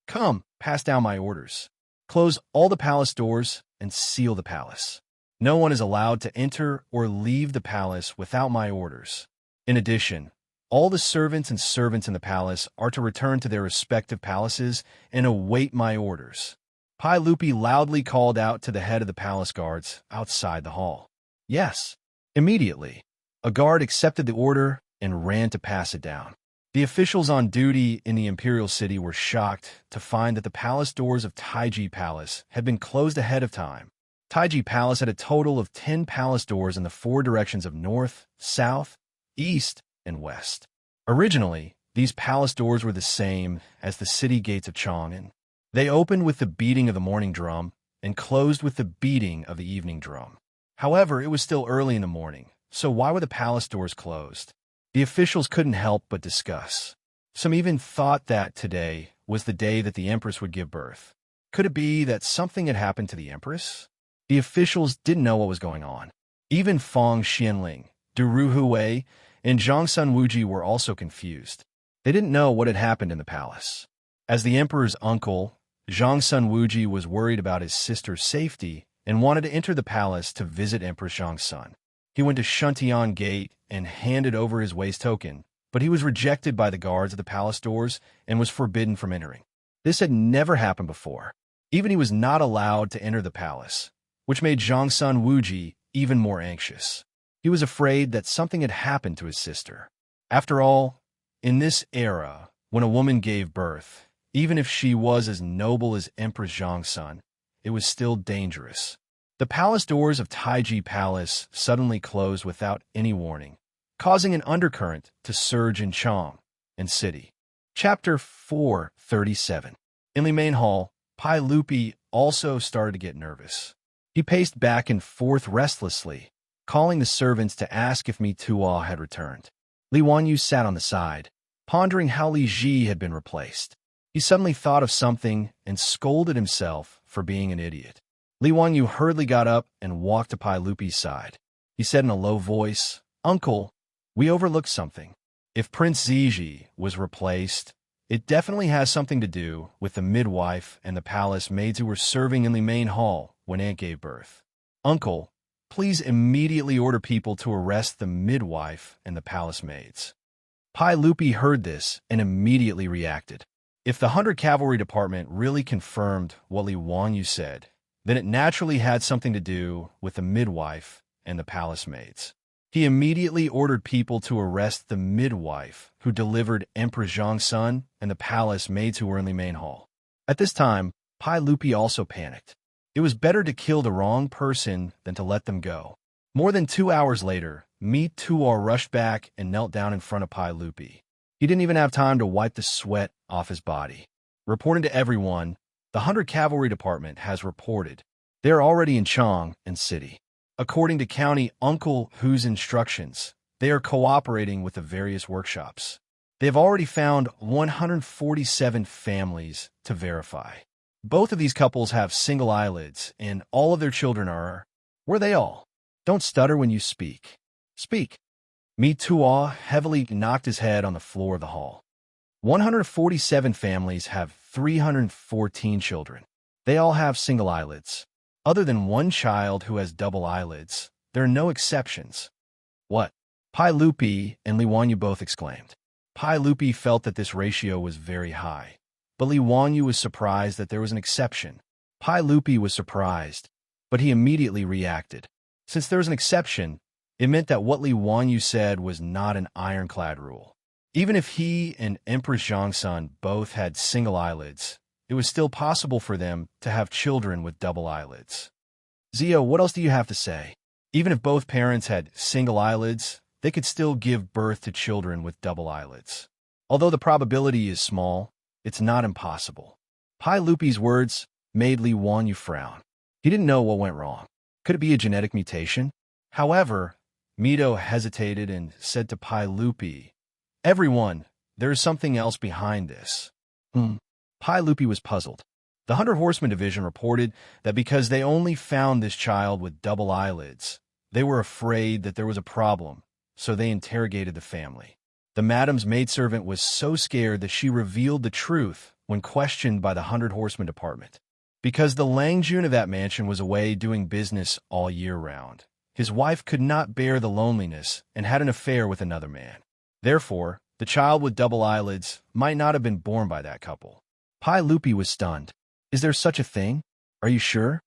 "Come, pass down my orders. Close all the palace doors and seal the palace. No one is allowed to enter or leave the palace without my orders. In addition, all the servants in the palace are to return to their respective palaces and await my orders." Pai Lupi loudly called out to the head of the palace guards outside the hall. Yes, immediately, a guard accepted the order and ran to pass it down. The officials on duty in the imperial city were shocked to find that the palace doors of Taiji Palace had been closed ahead of time. Taiji Palace had a total of 10 palace doors in the 4 directions of north, south, east, and west. Originally, these palace doors were the same as the city gates of Chang'an. They opened with the beating of the morning drum and closed with the beating of the evening drum. However, it was still early in the morning, so why were the palace doors closed? The officials couldn't help but discuss. Some even thought that today was the day that the empress would give birth. Could it be that something had happened to the empress? The officials didn't know what was going on. Even Feng Xianling, Du Hui, and Zhangsun Wuji were also confused. They didn't know what had happened in the palace. As the emperor's uncle, Zhangsun Wuji was worried about his sister's safety and wanted to enter the palace to visit Empress Zhangsun. He went to Shuntian Gate and handed over his waist token, but he was rejected by the guards at the palace doors and was forbidden from entering. This had never happened before. Even he was not allowed to enter the palace, which made Zhangsun Wuji even more anxious. He was afraid that something had happened to his sister. After all, in this era, when a woman gave birth, even if she was as noble as Empress Zhangsun, it was still dangerous. The palace doors of Taiji Palace suddenly closed without any warning, causing an undercurrent to surge in Chang and city. Chapter 437. In the main hall, Pai Lupi also started to get nervous. He paced back and forth restlessly, calling the servants to ask if Mi Tuo had returned. Li Wanyu sat on the side, pondering how Li Ji had been replaced. He suddenly thought of something and scolded himself for being an idiot. Li Wanyu hurriedly got up and walked to Pai Lupi's side. He said in a low voice, "Uncle, we overlooked something. If Prince Ziji was replaced, it definitely has something to do with the midwife and the palace maids who were serving in the main hall when Aunt gave birth. Uncle, please immediately order people to arrest the midwife and the palace maids." Pai Lupi heard this and immediately reacted. If the 100 Cavalry Department really confirmed what Li Wanyu said, then it naturally had something to do with the midwife and the palace maids. He immediately ordered people to arrest the midwife who delivered Emperor Xianxia and the palace maids who were in the main hall. At this time, Pai Lupi also panicked. It was better to kill the wrong person than to let them go. More than 2 hours later, Mi Tuo rushed back and knelt down in front of Pai Lupi. He didn't even have time to wipe the sweat off his body. Reporting to everyone, the 100 Cavalry Department has reported they are already in Chang and City. According to County Uncle Hu's instructions, they are cooperating with the various workshops. They have already found 147 families to verify. Both of these couples have single eyelids, and all of their children are... Were they all? Don't stutter when you speak. Speak. Mi Tuo heavily knocked his head on the floor of the hall. 147 families have 314 children. They all have single eyelids. Other than one child who has double eyelids, there are no exceptions. What? Pai Lupi and Li Wanyu both exclaimed. Pai Lupi felt that this ratio was very high, but Li Wanyu was surprised that there was an exception. Pai Lupi was surprised, but he immediately reacted. Since there was an exception, it meant that what Li Wanyu said was not an ironclad rule. Even if he and Empress Xianxia both had single eyelids, it was still possible for them to have children with double eyelids. Zio, what else do you have to say? Even if both parents had single eyelids, they could still give birth to children with double eyelids. Although the probability is small, it's not impossible. Pai Lupi's words made Li Wanyu frown. He didn't know what went wrong. Could it be a genetic mutation? However, Mito hesitated and said to Pai Lupi, "Everyone, there is something else behind this." Pai Lupi was puzzled. The 100 Horsemen Division reported that because they only found this child with double eyelids, they were afraid that there was a problem, so they interrogated the family. The madam's maidservant was so scared that she revealed the truth when questioned by the 100 Horsemen Department. Because the Langjun of that mansion was away doing business all year round, his wife could not bear the loneliness and had an affair with another man. Therefore, the child with double eyelids might not have been born by that couple. Pai Lupi was stunned. Is there such a thing? Are you sure?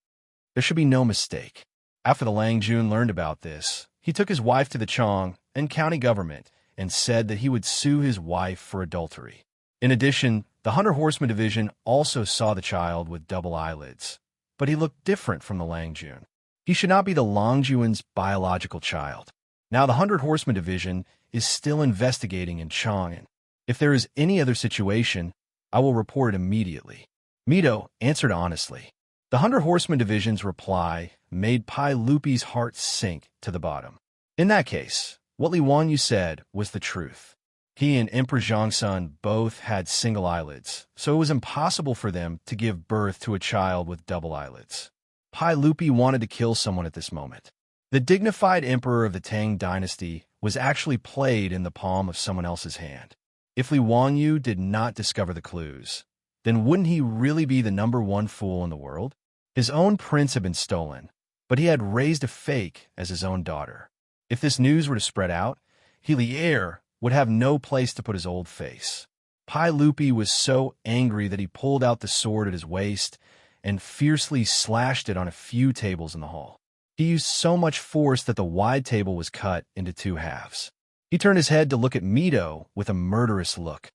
There should be no mistake. After the Langjun learned about this, he took his wife to the Chang and county government and said that he would sue his wife for adultery. In addition, the 100 Horsemen Division also saw the child with double eyelids, but he looked different from the Langjun. He should not be the Langjun's biological child. Now the 100 Horsemen Division is still investigating in Chang'an. If there is any other situation, I will report it immediately. Mito answered honestly. The 100 Horsemen Division's reply made Pai Lupi's heart sink to the bottom. In that case, what Li Wanyu said was the truth. He and Emperor Xianxia both had single eyelids, so it was impossible for them to give birth to a child with double eyelids. Pai Lupi wanted to kill someone at this moment. The dignified emperor of the Tang dynasty was actually played in the palm of someone else's hand. If Li Wanyu did not discover the clues, then wouldn't he really be the #1 fool in the world? His own prince had been stolen, but he had raised a fake as his own daughter. If this news were to spread out, Helier would have no place to put his old face. Pai Lupi was so angry that he pulled out the sword at his waist and fiercely slashed it on a few tables in the hall. He used so much force that the wide table was cut into 2 halves. He turned his head to look at Mito with a murderous look.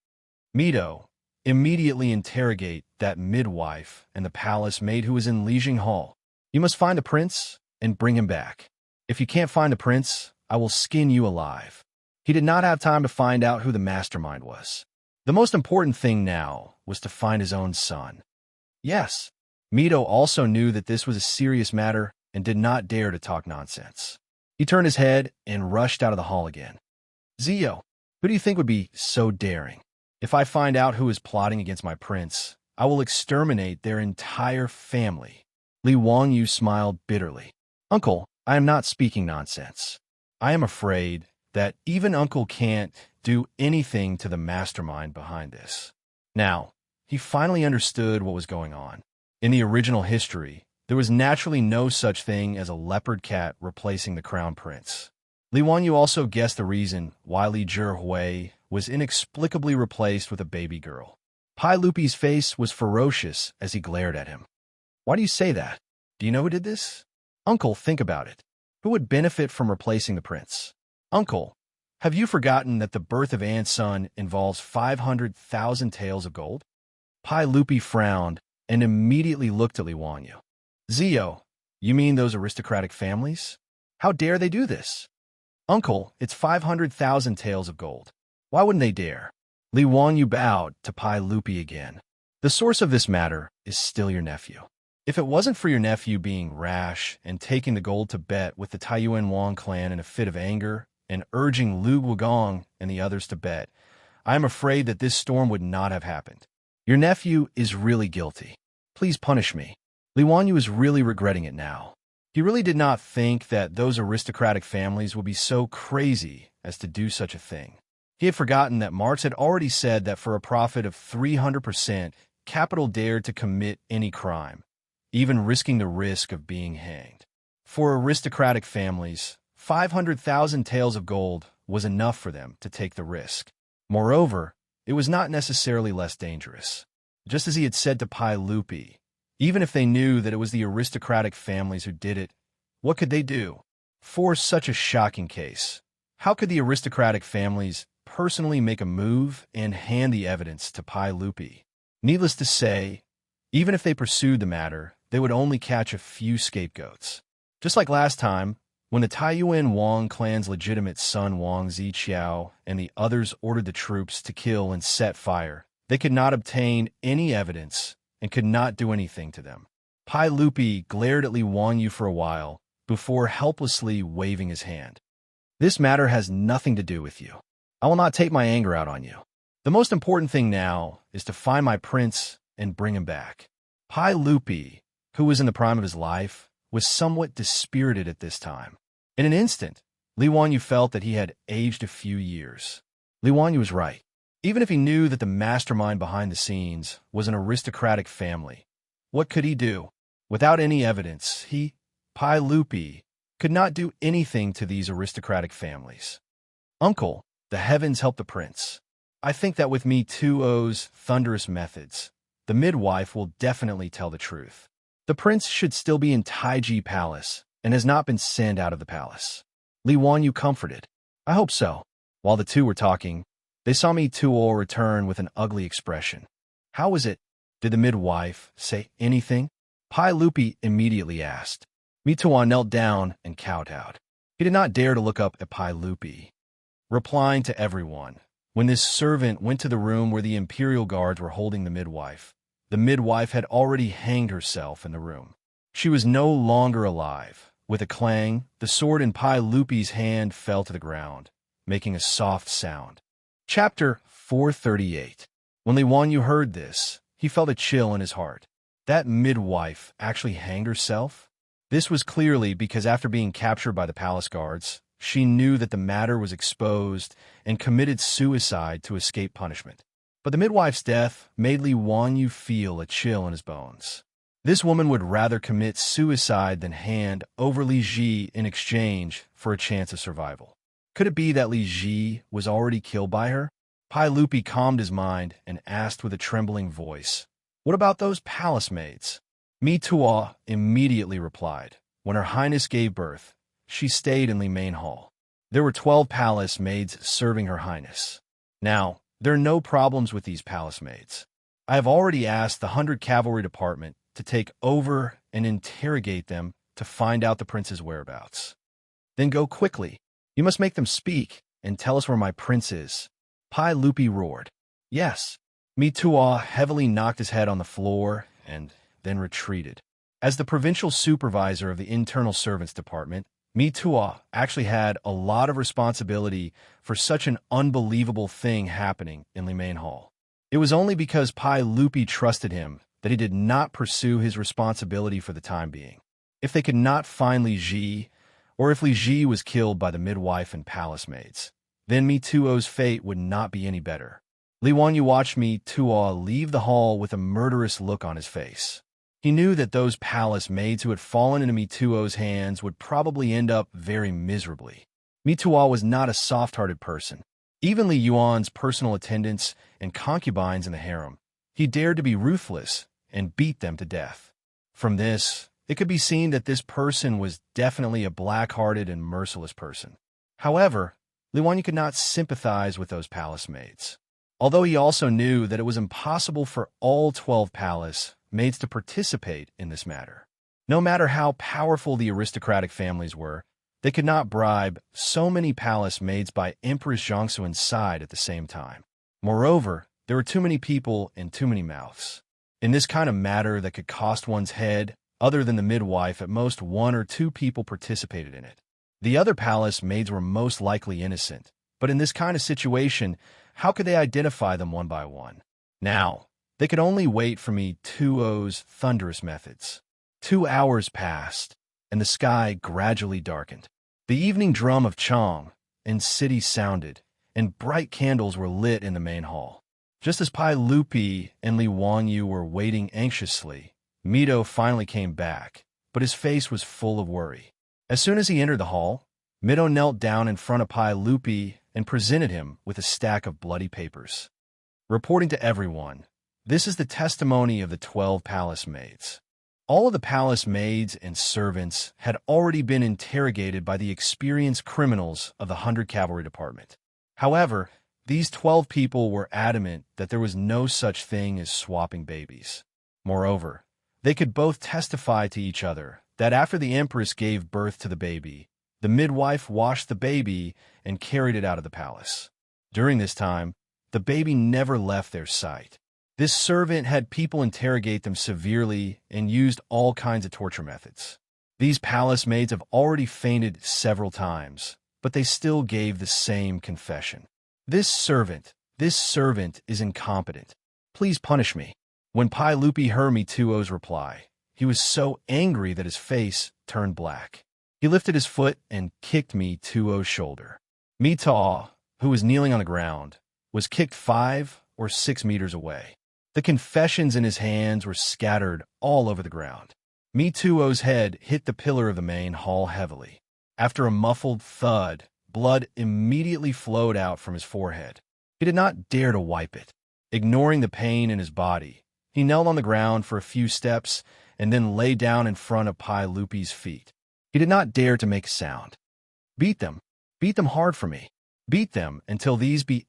Mito, immediately interrogate that midwife and the palace maid who was in Lijing Hall. You must find the prince and bring him back. If you can't find the prince, I will skin you alive. He did not have time to find out who the mastermind was. The most important thing now was to find his own son. Yes, Mito also knew that this was a serious matter and did not dare to talk nonsense. He turned his head and rushed out of the hall again. Zio, who do you think would be so daring? If I find out who is plotting against my prince, I will exterminate their entire family. Li Wangyu smiled bitterly. Uncle, I am not speaking nonsense. I am afraid that even Uncle can't do anything to the mastermind behind this. Now, he finally understood what was going on. In the original history, there was naturally no such thing as a leopard cat replacing the crown prince. Li Wangyu also guessed the reason why Li Zhihui was inexplicably replaced with a baby girl. Pai Lupi's face was ferocious as he glared at him. Why do you say that? Do you know who did this? Uncle, think about it. Who would benefit from replacing the prince? Uncle, have you forgotten that the birth of An's son involves 500,000 taels of gold? Pai Lupi frowned and immediately looked at Li Wangyu. Zio, you mean those aristocratic families? How dare they do this? Uncle, it's 500,000 taels of gold. Why wouldn't they dare? Li Wangyu bowed to Pai Lupi again. The source of this matter is still your nephew. If it wasn't for your nephew being rash and taking the gold to bet with the Taiyuan Wang clan in a fit of anger and urging Lu Wugong and the others to bet, I am afraid that this storm would not have happened. Your nephew is really guilty. Please punish me. Li Wangyu is really regretting it now. He really did not think that those aristocratic families would be so crazy as to do such a thing. He had forgotten that Marx had already said that for a profit of 300%, capital dared to commit any crime, even risking the risk of being hanged. For aristocratic families, 500,000 taels of gold was enough for them to take the risk. Moreover, it was not necessarily less dangerous. Just as he had said to Pai Lupi, even if they knew that it was the aristocratic families who did it, what could they do? For such a shocking case, how could the aristocratic families personally make a move and hand the evidence to Pai Lupi? Needless to say, even if they pursued the matter, they would only catch a few scapegoats. Just like last time, when the Taiyuan Wang clan's legitimate son Wang Ziqiao and the others ordered the troops to kill and set fire, they could not obtain any evidence and could not do anything to them. Pai Lupi glared at Li Wangyu for a while before helplessly waving his hand. This matter has nothing to do with you. I will not take my anger out on you. The most important thing now is to find my prince and bring him back. Pai Lupi, who was in the prime of his life, was somewhat dispirited at this time. In an instant, Li Wangyu felt that he had aged a few years. Li Wangyu was right. Even if he knew that the mastermind behind the scenes was an aristocratic family, what could he do? Without any evidence, he, Pai Lupi, could not do anything to these aristocratic families. Uncle, the heavens help the prince. I think that with me 2O's thunderous methods, the midwife will definitely tell the truth. The prince should still be in Taiji Palace and has not been sent out of the palace. Li Wangyu comforted. I hope so. While the two were talking, they saw Mi Tuo return with an ugly expression. How was it? Did the midwife say anything? Pai Lupi immediately asked. Mi Tuo knelt down and kowtowed. He did not dare to look up at Pai Lupi. Replying to everyone, when this servant went to the room where the imperial guards were holding the midwife had already hanged herself in the room. She was no longer alive. With a clang, the sword in Pai Lupi's hand fell to the ground, making a soft sound. Chapter 438. When Li Wangyu heard this, he felt a chill in his heart. That midwife actually hanged herself? This was clearly because after being captured by the palace guards, she knew that the matter was exposed and committed suicide to escape punishment. But the midwife's death made Li Wangyu feel a chill in his bones. This woman would rather commit suicide than hand over Li Ji in exchange for a chance of survival. Could it be that Li Ji was already killed by her? Pai Lupi calmed his mind and asked with a trembling voice, "What about those palace maids?" Mi Tuo immediately replied, "When Her Highness gave birth, she stayed in Li Main Hall. There were 12 palace maids serving Her Highness. Now, there are no problems with these palace maids. I have already asked the 100 Cavalry Department to take over and interrogate them to find out the prince's whereabouts. Then go quickly. You must make them speak and tell us where my prince is." Pai Lupi roared. "Yes." Mi Tuo heavily knocked his head on the floor and then retreated. As the provincial supervisor of the Internal Servants Department, Mi Tuo actually had a lot of responsibility for such an unbelievable thing happening in Limain Hall. It was only because Pai Lupi trusted him that he did not pursue his responsibility for the time being. If they could not find Li Ji, or if Li Ji was killed by the midwife and palace maids, then Mi Tuo's fate would not be any better. Li Wanyu watched Mi Tuo leave the hall with a murderous look on his face. He knew that those palace maids who had fallen into Mi Tuo's hands would probably end up very miserably. Mi Tuo was not a soft-hearted person. Even Li Yuan's personal attendants and concubines in the harem, he dared to be ruthless and beat them to death. From this, it could be seen that this person was definitely a black-hearted and merciless person. However, Li Wanyu could not sympathize with those palace maids. Although he also knew that it was impossible for all 12 palace maids to participate in this matter. No matter how powerful the aristocratic families were, they could not bribe so many palace maids by Empress Xianxia's side at the same time. Moreover, there were too many people and too many mouths. In this kind of matter that could cost one's head, other than the midwife, at most 1 or 2 people participated in it. The other palace maids were most likely innocent, but in this kind of situation, how could they identify them one by one? Now, they could only wait for Mi Tuo's thunderous methods. 2 hours passed, and the sky gradually darkened. The evening drum of Chang and city sounded, and bright candles were lit in the main hall. Just as Pai Lupi and Li Wanyu were waiting anxiously, Mito finally came back, but his face was full of worry. As soon as he entered the hall, Mito knelt down in front of Pai Lupi and presented him with a stack of bloody papers. Reporting to everyone, this is the testimony of the 12 palace maids. All of the palace maids and servants had already been interrogated by the experienced criminals of the 100 Cavalry Department. However, these 12 people were adamant that there was no such thing as swapping babies. Moreover, they could both testify to each other that after the Empress gave birth to the baby, the midwife washed the baby and carried it out of the palace. During this time, the baby never left their sight. This servant had people interrogate them severely and used all kinds of torture methods. These palace maids have already fainted several times, but they still gave the same confession. This servant is incompetent. Please punish me. When Pai Lupi heard Mi Tuo's reply, he was so angry that his face turned black. He lifted his foot and kicked Mi Tuo's shoulder. Mi Tuo, who was kneeling on the ground, was kicked 5 or 6 meters away. The confessions in his hands were scattered all over the ground. Mi Tuo's head hit the pillar of the main hall heavily. After a muffled thud, blood immediately flowed out from his forehead. He did not dare to wipe it. Ignoring the pain in his body, he knelt on the ground for a few steps and then lay down in front of Pai Lupi's feet. He did not dare to make a sound. Beat them hard for me. Beat them until these be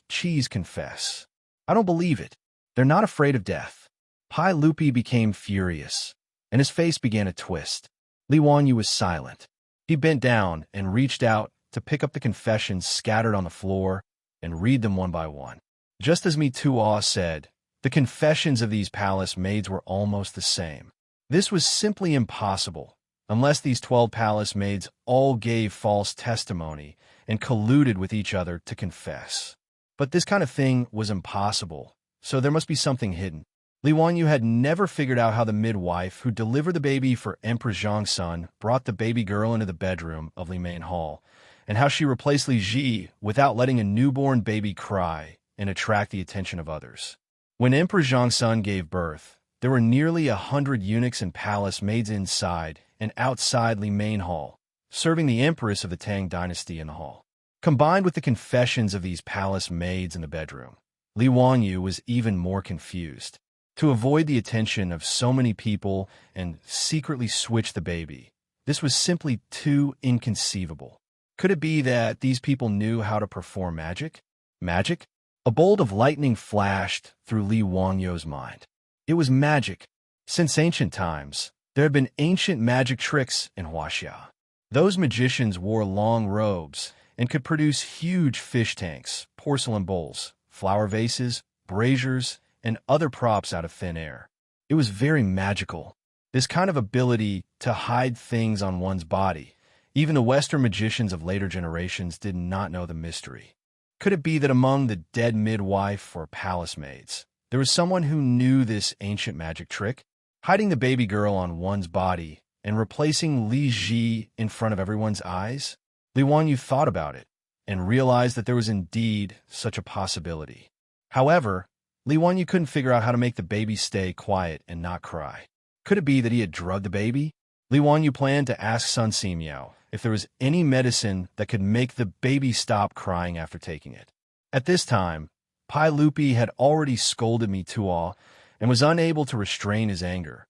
*cheese confess. I don't believe it. They're not afraid of death. Pai Lupi became furious, and his face began to twist. Li Wanyu was silent. He bent down and reached out to pick up the confessions scattered on the floor and read them one by one. Just as Mi Tuo said, the confessions of these palace maids were almost the same. This was simply impossible, unless these 12 palace maids all gave false testimony and colluded with each other to confess. But this kind of thing was impossible, so there must be something hidden. Li Wanyu had never figured out how the midwife who delivered the baby for Empress Xianxia brought the baby girl into the bedroom of Li Main Hall, and how she replaced Li Ji without letting a newborn baby cry and attract the attention of others. When Empress Xianxia gave birth, there were nearly 100 eunuchs and palace maids inside and outside Li Main Hall, serving the Empress of the Tang dynasty in the hall. Combined with the confessions of these palace maids in the bedroom, Li Wanyu was even more confused. To avoid the attention of so many people and secretly switch the baby, this was simply too inconceivable. Could it be that these people knew how to perform magic? Magic? A bolt of lightning flashed through Li Wanyu's mind. It was magic. Since ancient times, there had been ancient magic tricks in Wuxia. Those magicians wore long robes and could produce huge fish tanks, porcelain bowls, flower vases, braziers, and other props out of thin air. It was very magical. This kind of ability to hide things on one's body Even the Western magicians of later generations did not know the mystery. Could it be that among the dead midwife or palace maids, there was someone who knew this ancient magic trick? Hiding the baby girl on one's body and replacing Li Ji in front of everyone's eyes? Li Wanyu thought about it and realized that there was indeed such a possibility. However, Li Wanyu couldn't figure out how to make the baby stay quiet and not cry. Could it be that he had drugged the baby? Li Wanyu planned to ask Sun Simiao if there was any medicine that could make the baby stop crying after taking it. At this time, Pai Lupi had already scolded Mi Tuo and was unable to restrain his anger,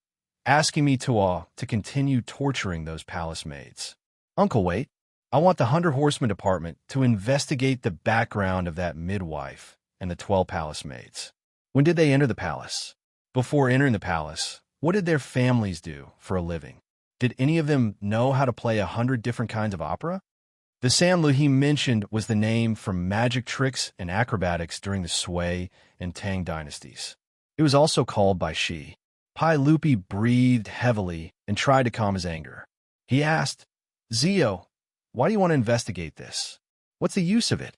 asking Mi Tuo to continue torturing those palace maids. "Uncle, wait. I want the 100 Horsemen Department to investigate the background of that midwife and the 12 palace maids. When did they enter the palace? Before entering the palace, what did their families do for a living? Did any of them know how to play 100 different kinds of opera?" The Sanlu he mentioned was the name for magic tricks and acrobatics during the Sui and Tang dynasties. It was also called by Shi. Pai Lupi breathed heavily and tried to calm his anger. He asked, "Zio, why do you want to investigate this? What's the use of it?"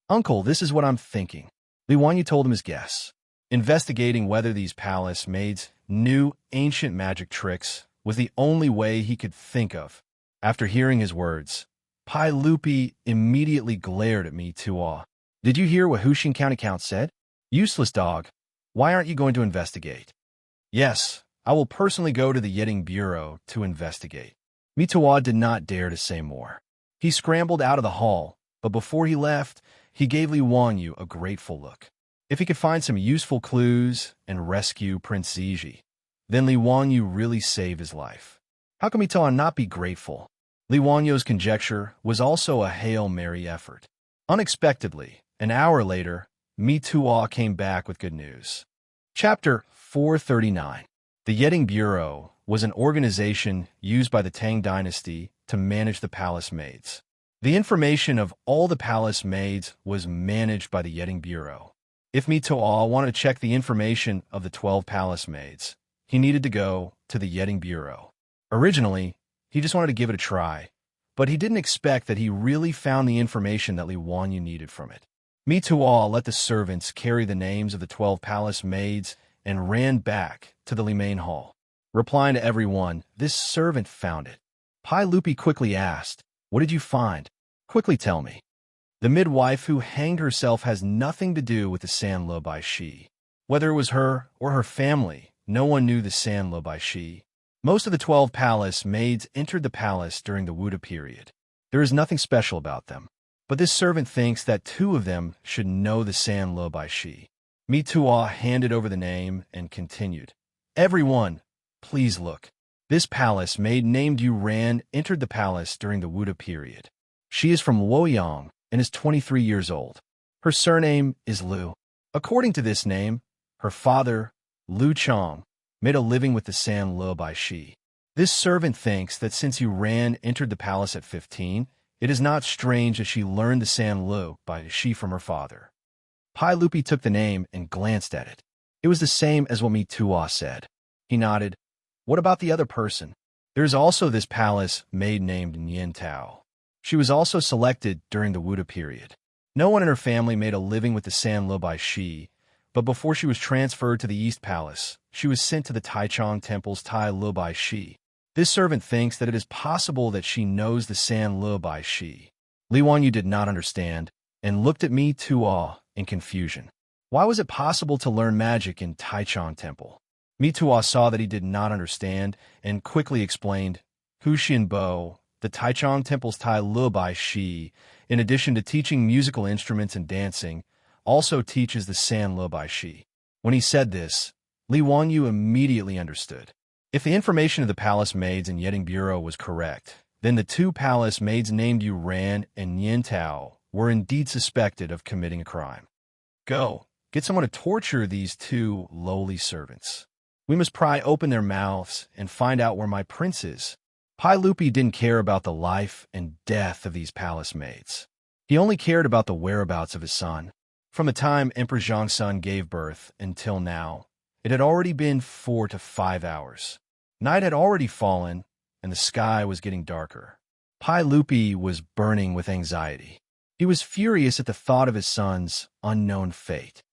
"Uncle, this is what I'm thinking." Li Wanyu told him his guess. Investigating whether these palace maids knew ancient magic tricks was the only way he could think of. After hearing his words, Pai Lupi immediately glared at Mi Tuo. "Did you hear what Huxing County Count said? Useless dog. Why aren't you going to investigate?" "Yes, I will personally go to the Yetting Bureau to investigate." Mi Tuo did not dare to say more. He scrambled out of the hall, but before he left, he gave Li Wanyu a grateful look. If he could find some useful clues and rescue Prince Ziji, then Li Wanyu really saved his life. How can Mi Tuo not be grateful? Li Wanyu's conjecture was also a Hail Mary effort. Unexpectedly, an hour later, Mi Tuo came back with good news. Chapter 439. The Yetting Bureau was an organization used by the Tang dynasty to manage the palace maids. The information of all the palace maids was managed by the Yetting Bureau. If Mi Tuo wanted to check the information of the 12 palace maids, he needed to go to the Yetting Bureau. Originally, he just wanted to give it a try, but he didn't expect that he really found the information that Li Wanyu needed from it. Mi Tuo let the servants carry the names of the 12 palace maids and ran back to the Limain Hall. Replying to everyone, this servant found it. Pai Lupi quickly asked, "What did you find? Quickly tell me." "The midwife who hanged herself has nothing to do with the Sanlu by Shi. Whether it was her or her family, no one knew the Sanlu by Shi. Most of the 12 palace maids entered the palace during the Wuda period. There is nothing special about them. But this servant thinks that 2 of them should know the Sanlu by Shi." Mi Tuo handed over the name and continued, "Everyone, please look. This palace maid named Yu Ran entered the palace during the Wuda period. She is from Luoyang and is 23 years old. Her surname is Lu. According to this name, her father, Lu Chong, made a living with the Sanlu by Shi. This servant thinks that since Yu Ran entered the palace at 15, it is not strange that she learned the Sanlu by Shi from her father." Pai Lupi took the name and glanced at it. It was the same as what Mi Tuo said. He nodded. "What about the other person? There is also this palace maid named Nian Tao. She was also selected during the Wuda period. No one in her family made a living with the Sanlu by Shi, but before she was transferred to the East Palace, she was sent to the Taichung Temple's Tai Lu by Shi. This servant thinks that it is possible that she knows the Sanlu by Shi." Li Wanyu did not understand and looked at Mi Tuo in confusion. Why was it possible to learn magic in Taichung Temple? Mi Tuo saw that he did not understand and quickly explained, "Huxian Bo, the Taichung Temple's Tai Lu by Shi, in addition to teaching musical instruments and dancing, also teaches the Sanlu by Shi." When he said this, Li Wanyu immediately understood. If the information of the palace maids in Yetting Bureau was correct, then the 2 palace maids named Yu Ran and Nian Tao were indeed suspected of committing a crime. "Go, get someone to torture these 2 lowly servants. We must pry open their mouths and find out where my prince is." Pai Lupi didn't care about the life and death of these palace maids. He only cared about the whereabouts of his son. From the time Emperor Xianxia gave birth until now, it had already been 4 to 5 hours. Night had already fallen, and the sky was getting darker. Pai Lupi was burning with anxiety. He was furious at the thought of his son's unknown fate.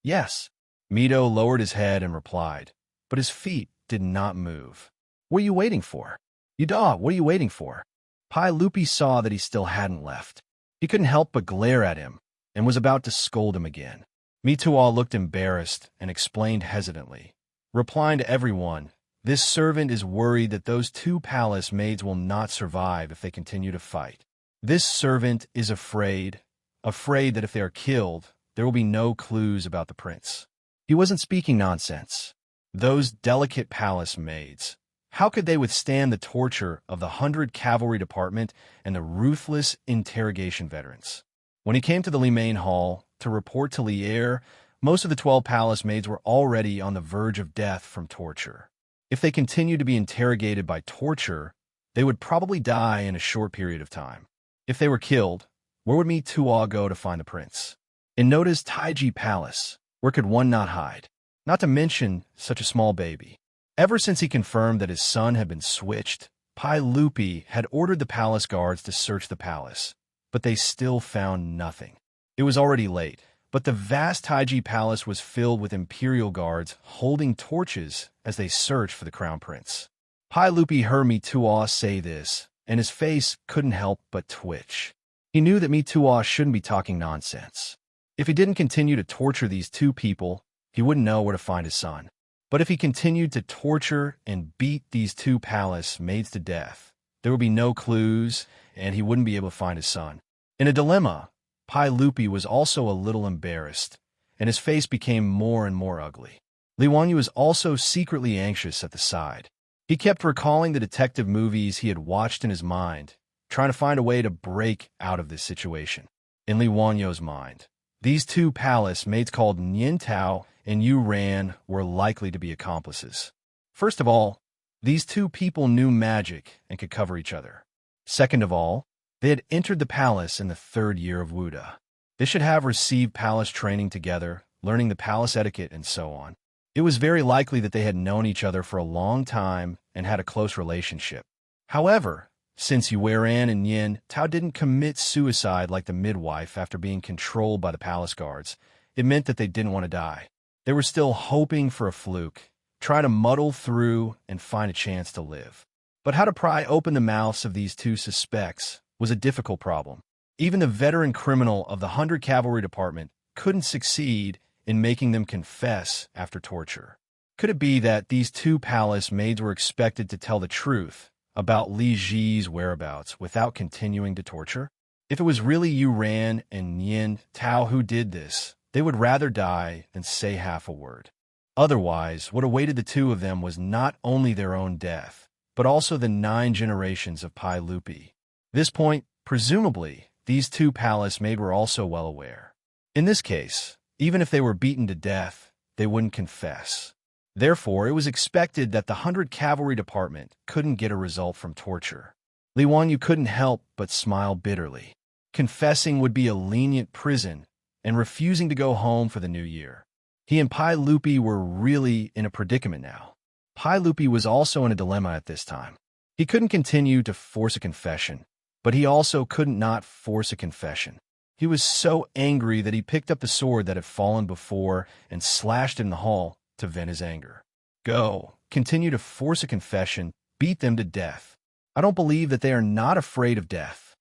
Yes. Mito lowered his head and replied, but his feet did not move. What are you waiting for? Yuda, what are you waiting for? Pai Lupi saw that he still hadn't left. He couldn't help but glare at him and was about to scold him again. Mituo looked embarrassed and explained hesitantly, replying to everyone, this servant is worried that those two palace maids will not survive if they continue to fight. This servant is afraid that if they are killed, there will be no clues about the prince. He wasn't speaking nonsense. Those delicate palace maids, how could they withstand the torture of the 100 Cavalry Department and the ruthless interrogation veterans? When he came to the Limain Hall to report to Lier, most of the 12 palace maids were already on the verge of death from torture. If they continued to be interrogated by torture, they would probably die in a short period of time. If they were killed, where would Mi Tuo go to find the prince? In Noda's Taiji Palace, where could one not hide? Not to mention such a small baby. Ever since he confirmed that his son had been switched, Pai Lupi had ordered the palace guards to search the palace, but they still found nothing. It was already late, but the vast Taiji Palace was filled with imperial guards holding torches as they searched for the crown prince. Pai Lupi heard Mi Tuo say this, and his face couldn't help but twitch. He knew that Mi Tuo shouldn't be talking nonsense. If he didn't continue to torture these two people, he wouldn't know where to find his son. But if he continued to torture and beat these two palace maids to death, there would be no clues, and he wouldn't be able to find his son. In a dilemma, Pai Lupi was also a little embarrassed, and his face became more and more ugly. Li Wanyu was also secretly anxious at the side. He kept recalling the detective movies he had watched in his mind, trying to find a way to break out of this situation. In Li Wanyu's mind, these two palace maids called Nian Tao and Yu Ran were likely to be accomplices. First of all, these two people knew magic and could cover each other. Second of all, they had entered the palace in the 3rd year of Wuda. They should have received palace training together, learning the palace etiquette and so on. It was very likely that they had known each other for a long time and had a close relationship. However, since Yueran and Yin Tao didn't commit suicide like the midwife after being controlled by the palace guards, it meant that they didn't want to die. They were still hoping for a fluke, trying to muddle through and find a chance to live. But how to pry open the mouths of these two suspects was a difficult problem. Even the veteran criminal of the 100 Cavalry Department couldn't succeed in making them confess after torture. Could it be that these two palace maids were expected to tell the truth about Li Ji's whereabouts without continuing to torture? If it was really Yu Ran and Yin Tao who did this, they would rather die than say half a word. Otherwise, what awaited the two of them was not only their own death, but also the 9 generations of Pai Lupi. This point, presumably, these two palace maids were also well aware. In this case, even if they were beaten to death, they wouldn't confess. Therefore, it was expected that the 100 Cavalry Department couldn't get a result from torture. Li Wanyu couldn't help but smile bitterly. Confessing would be a lenient prison, and refusing to go home for the new year. He and Pai Lupi were really in a predicament now. Pai Lupi was also in a dilemma at this time. He couldn't continue to force a confession, but he also couldn't not force a confession. He was so angry that he picked up the sword that had fallen before and slashed in the hall to vent his anger. Go, continue to force a confession, beat them to death. I don't believe that they are not afraid of death.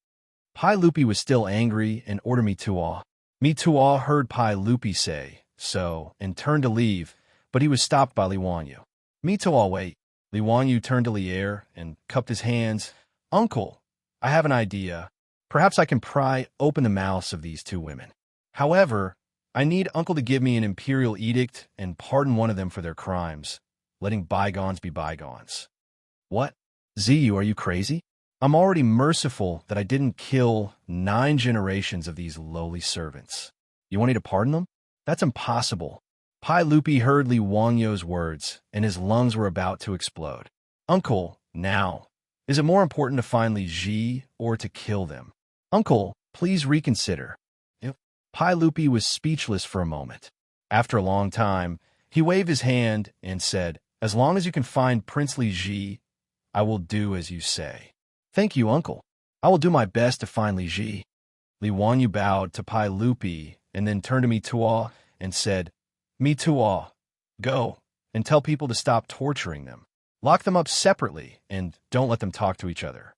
Pai Lupi was still angry and ordered Mi Tuo. Mi Tuo heard Pai Lupi say so and turned to leave, but he was stopped by Li Wanyu. Mi Tuo, wait. Li Wanyu turned to Lier and cupped his hands. Uncle, I have an idea. Perhaps I can pry open the mouths of these two women. However, I need Uncle to give me an imperial edict and pardon one of them for their crimes, letting bygones be bygones. What? Ziyu, are you crazy? I'm already merciful that I didn't kill 9 generations of these lowly servants. You want me to pardon them? That's impossible. Pai Lupi heard Li Wangyu's words, and his lungs were about to explode. Uncle, now. Is it more important to find Li Ji or to kill them? Uncle, please reconsider. Pai Lupi was speechless for a moment. After a long time, he waved his hand and said, as long as you can find Prince Li Ji, I will do as you say. Thank you, Uncle. I will do my best to find Li Ji. Li Wanyu bowed to Pai Lupi and then turned to Mi Tuo and said, Mi Tuo, go and tell people to stop torturing them. Lock them up separately and don't let them talk to each other.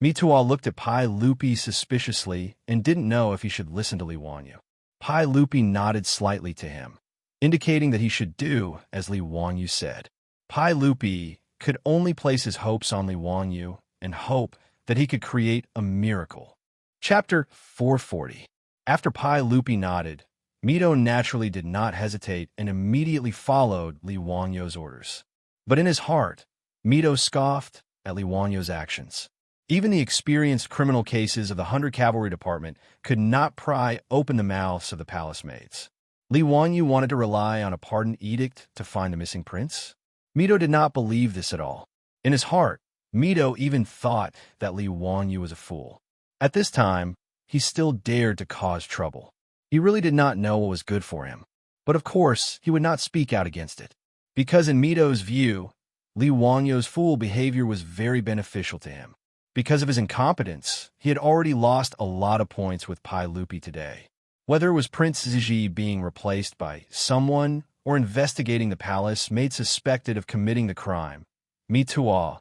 Mi Tuo looked at Pai Lupi suspiciously and didn't know if he should listen to Li Wanyu. Pai Lupi nodded slightly to him, indicating that he should do as Li Wanyu said. Pai Lupi could only place his hopes on Li Wanyu and hope that he could create a miracle. Chapter 440. After Pai Lupi nodded, Mito naturally did not hesitate and immediately followed Li Wanyu's orders. But in his heart, Mito scoffed at Li Wanyu's actions. Even the experienced criminal cases of the 100 Cavalry Department could not pry open the mouths of the palace maids. Li Wanyu wanted to rely on a pardon edict to find the missing prince? Mito did not believe this at all. In his heart, Mito even thought that Li Wanyu was a fool. At this time, he still dared to cause trouble. He really did not know what was good for him. But of course, he would not speak out against it. Because in Mito's view, Li Wanyu's fool behavior was very beneficial to him. Because of his incompetence, he had already lost a lot of points with Pai Lupi today. Whether it was Prince Ziji being replaced by someone or investigating the palace made suspected of committing the crime, Mi Tuo,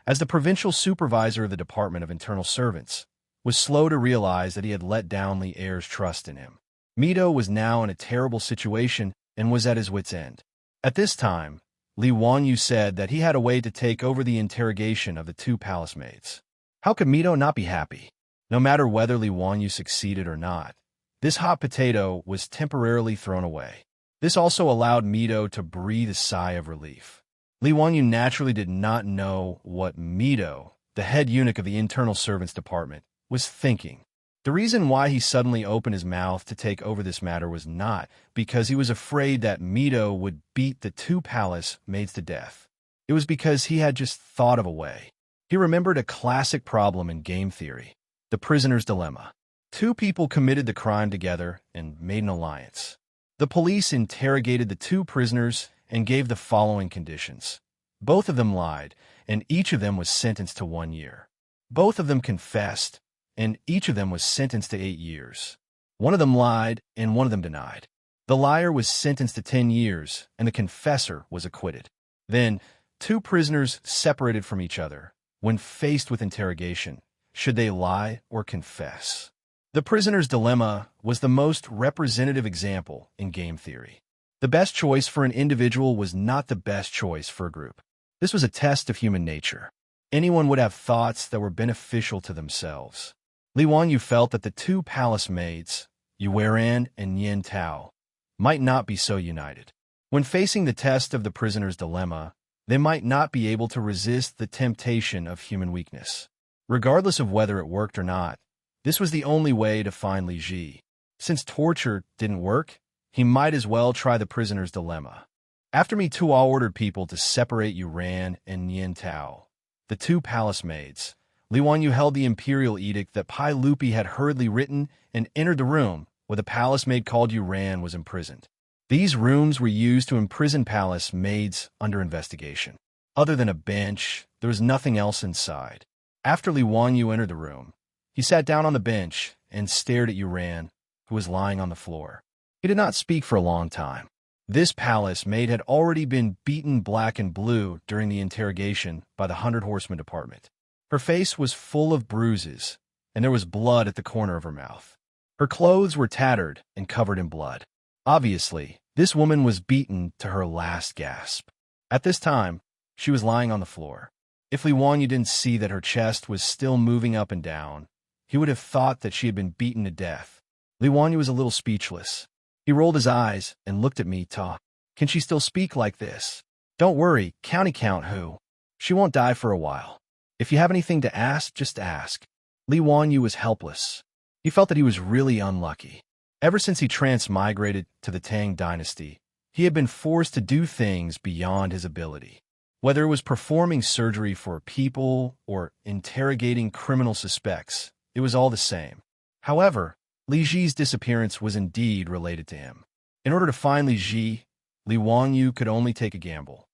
as the provincial supervisor of the Department of Internal Servants, was slow to realize that he had let down Li Er's trust in him. Mito was now in a terrible situation and was at his wit's end. At this time, Li Wanyu said that he had a way to take over the interrogation of the two palace maids. How could Mito not be happy? No matter whether Li Wanyu succeeded or not, this hot potato was temporarily thrown away. This also allowed Mito to breathe a sigh of relief. Li Wanyu naturally did not know what Mito, the head eunuch of the Internal Servants Department, was thinking. The reason why he suddenly opened his mouth to take over this matter was not because he was afraid that Mito would beat the two palace maids to death. It was because he had just thought of a way. He remembered a classic problem in game theory, the prisoner's dilemma. Two people committed the crime together and made an alliance. The police interrogated the two prisoners and gave the following conditions. Both of them lied, and each of them was sentenced to 1 year. Both of them confessed, and each of them was sentenced to 8 years. One of them lied, and one of them denied. The liar was sentenced to 10 years, and the confessor was acquitted. Then, two prisoners separated from each other. When faced with interrogation, should they lie or confess? The prisoner's dilemma was the most representative example in game theory. The best choice for an individual was not the best choice for a group. This was a test of human nature. Anyone would have thoughts that were beneficial to themselves. Li Wanyu felt that the two palace maids, Yueran and Yin Tao, might not be so united. When facing the test of the prisoner's dilemma, they might not be able to resist the temptation of human weakness. Regardless of whether it worked or not, this was the only way to find Li Ji. Since torture didn't work, he might as well try the prisoner's dilemma. After Mi Tuo ordered people to separate Yuran and Yin Tao, the two palace maids, Li Wanyu held the imperial edict that Pai Lupi had hurriedly written and entered the room where the palace maid called Yuran was imprisoned. These rooms were used to imprison palace maids under investigation. Other than a bench, there was nothing else inside. After Li Wanyu entered the room, he sat down on the bench and stared at Yuran, who was lying on the floor. He did not speak for a long time. This palace maid had already been beaten black and blue during the interrogation by the 100 Horsemen Department. Her face was full of bruises, and there was blood at the corner of her mouth. Her clothes were tattered and covered in blood. Obviously, this woman was beaten to her last gasp. At this time, she was lying on the floor. If Li Wanyu didn't see that her chest was still moving up and down, he would have thought that she had been beaten to death. Li Wanyu was a little speechless. He rolled his eyes and looked at me, Ta. Can she still speak like this? Don't worry, county count who. She won't die for a while. If you have anything to ask, just ask. Li Wanyu was helpless. He felt that he was really unlucky. Ever since he transmigrated to the Tang dynasty, he had been forced to do things beyond his ability. Whether it was performing surgery for people or interrogating criminal suspects, it was all the same. However, Li Ji's disappearance was indeed related to him. In order to find Li Ji, Li Wanyu could only take a gamble.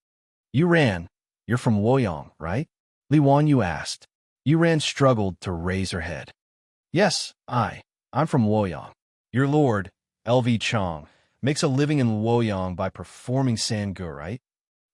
You ran. You're from Luoyang, right? Li Wanyu asked. Yuran struggled to raise her head. Yes, I'm from Luoyang. Your lord, LV Chong, makes a living in Luoyang by performing Sangu, right?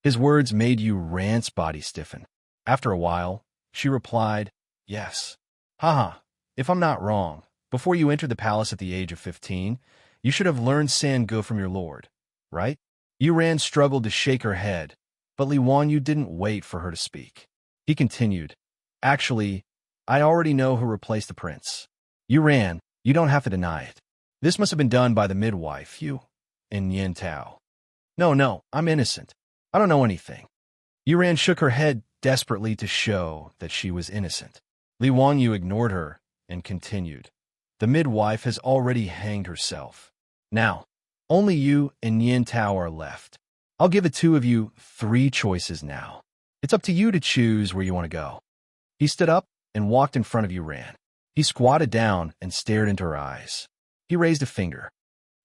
His words made Yuran's body stiffen. After a while, she replied, yes. Haha, if I'm not wrong, before you entered the palace at the age of 15, you should have learned Sangu from your lord, right? Yuran struggled to shake her head, but Li Wanyu didn't wait for her to speak. He continued, actually, I already know who replaced the prince. Yuran, you don't have to deny it. This must have been done by the midwife, you, and Yin Tao. No, I'm innocent. I don't know anything. Yuran shook her head desperately to show that she was innocent. Li Wanyu ignored her and continued. The midwife has already hanged herself. Now, only you and Yin Tao are left. I'll give the two of you 3 choices now. It's up to you to choose where you want to go. He stood up and walked in front of Yuran. He squatted down and stared into her eyes. He raised a finger.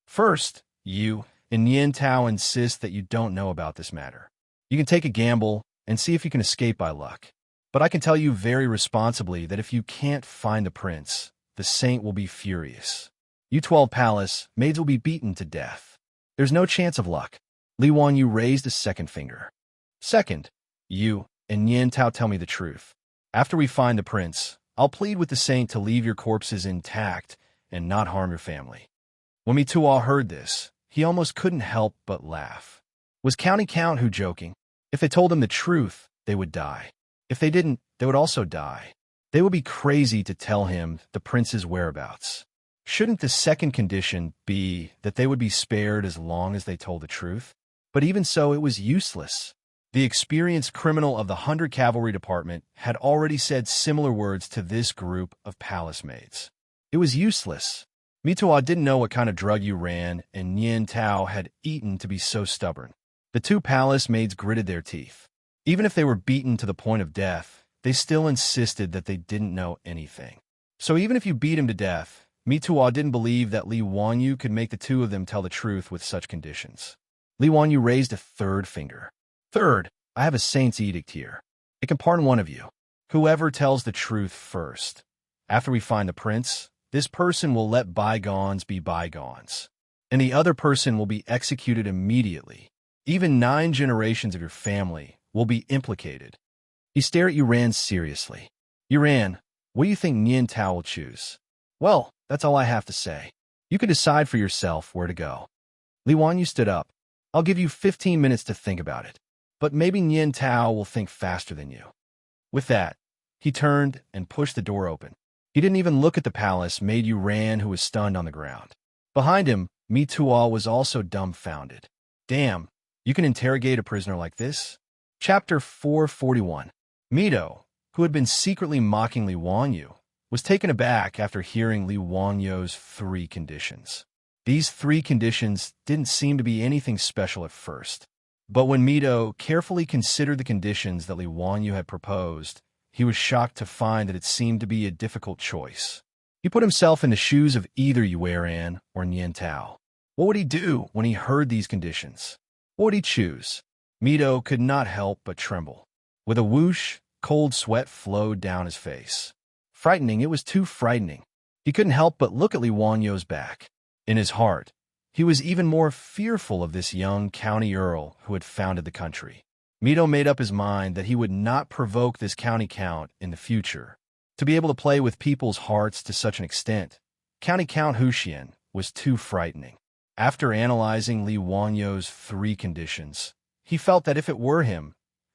First, you and Yin Tao insist that you don't know about this matter. You can take a gamble and see if you can escape by luck. But I can tell you very responsibly that if you can't find the prince, the saint will be furious. You 12 palace maids will be beaten to death. There's no chance of luck. Li Wanyu raised a second finger. Second, you and Yin Tao tell me the truth. After we find the prince, I'll plead with the saint to leave your corpses intact and not harm your family. When Mituo heard this, he almost couldn't help but laugh. Was County Count who joking? If they told him the truth, they would die. If they didn't, they would also die. They would be crazy to tell him the prince's whereabouts. Shouldn't the second condition be that they would be spared as long as they told the truth? But even so, it was useless. The experienced criminal of the 100 Cavalry Department had already said similar words to this group of palace maids. It was useless. Mituo didn't know what kind of drug Yuran and Yin Tao had eaten to be so stubborn. The 2 palace maids gritted their teeth. Even if they were beaten to the point of death, they still insisted that they didn't know anything. So even if you beat him to death, Mituo didn't believe that Li Wanyu could make the 2 of them tell the truth with such conditions. Li Wanyu raised a third finger. Third, I have a saint's edict here. It can pardon one of you. Whoever tells the truth first. After we find the prince, this person will let bygones be bygones, and the other person will be executed immediately. Even 9 generations of your family will be implicated. He stared at Yuran seriously. Yuran, what do you think Yin Tao will choose? Well, that's all I have to say. You can decide for yourself where to go. Li Wanyu stood up. I'll give you 15 minutes to think about it. But maybe Yin Tao will think faster than you. With that, he turned and pushed the door open. He didn't even look at the palace maid Yuran, who was stunned on the ground. Behind him, Mituo was also dumbfounded. Damn, you can interrogate a prisoner like this? Chapter 441. Mito, who had been secretly mocking Li Wanyu, was taken aback after hearing Li Wanyu's 3 conditions. These 3 conditions didn't seem to be anything special at first. But when Mito carefully considered the conditions that Li Wanyu had proposed, he was shocked to find that it seemed to be a difficult choice. He put himself in the shoes of either Yuran or Yin Tao. What would he do when he heard these conditions? What would he choose? Mito could not help but tremble. With a whoosh, cold sweat flowed down his face. Frightening, it was too frightening. He couldn't help but look at Li Wanyu's back. In his heart, he was even more fearful of this young county earl who had founded the country. Mito made up his mind that he would not provoke this county count in the future. To be able to play with people's hearts to such an extent, County Count Wuxia was too frightening. After analyzing Li Wanyu's 3 conditions, he felt that if it were him,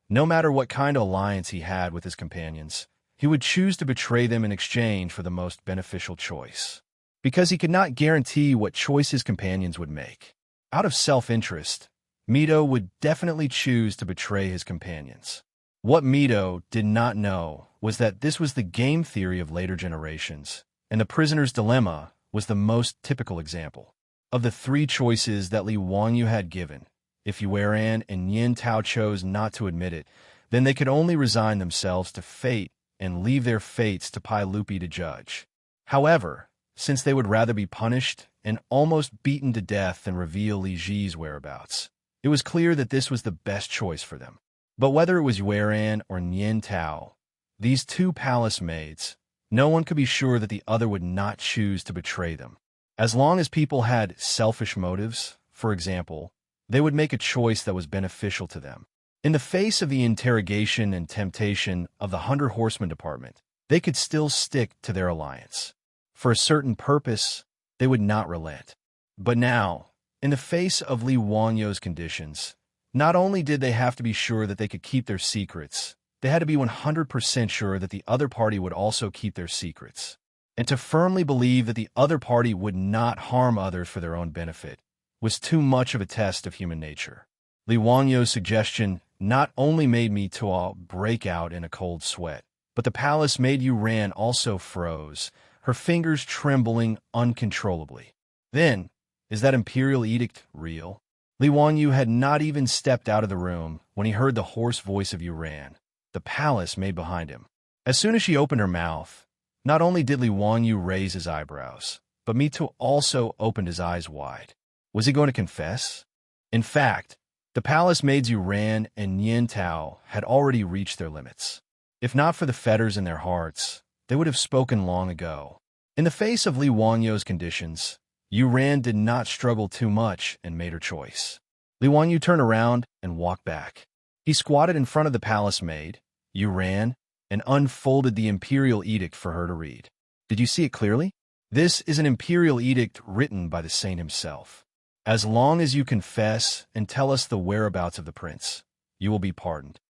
no matter what kind of alliance he had with his companions, he would choose to betray them in exchange for the most beneficial choice. Because he could not guarantee what choice his companions would make. Out of self-interest, Mito would definitely choose to betray his companions. What Mito did not know was that this was the game theory of later generations, and the prisoner's dilemma was the most typical example. Of the 3 choices that Li Wanyu had given, if Yuran and Yin Tao chose not to admit it, then they could only resign themselves to fate and leave their fates to Pai Lupi to judge. However, since they would rather be punished and almost beaten to death than reveal Li Ji's whereabouts, it was clear that this was the best choice for them. But whether it was Yuran or Yin Tao, These two palace maids, no one could be sure that the other would not choose to betray them. As long as people had selfish motives, for example, they would make a choice that was beneficial to them. In the face of the interrogation and temptation of the 100 Horsemen Department, they could still stick to their alliance. For a certain purpose, they would not relent. But now, in the face of Li Wanyo's conditions, not only did they have to be sure that they could keep their secrets, they had to be 100% sure that the other party would also keep their secrets. And to firmly believe that the other party would not harm others for their own benefit was too much of a test of human nature. Li Wanyo's suggestion not only made me Tuo break out in a cold sweat, but the palace maid Yu Ran also froze, her fingers trembling uncontrollably. Then, is that imperial edict real? Li Wanyu had not even stepped out of the room when he heard the hoarse voice of Yu Ran, the palace maid behind him. As soon as she opened her mouth, not only did Li Wanyu raise his eyebrows, but Mito also opened his eyes wide. Was he going to confess? In fact, the palace maids Yu Ran and Nian Tao had already reached their limits. If not for the fetters in their hearts, they would have spoken long ago. In the face of Li Wanyo's conditions, Yu Ran did not struggle too much and made her choice. Li Wanyu turned around and walked back. He squatted in front of the palace maid, Yu Ran, and unfolded the imperial edict for her to read. Did you see it clearly? This is an imperial edict written by the saint himself. As long as you confess and tell us the whereabouts of the prince, you will be pardoned.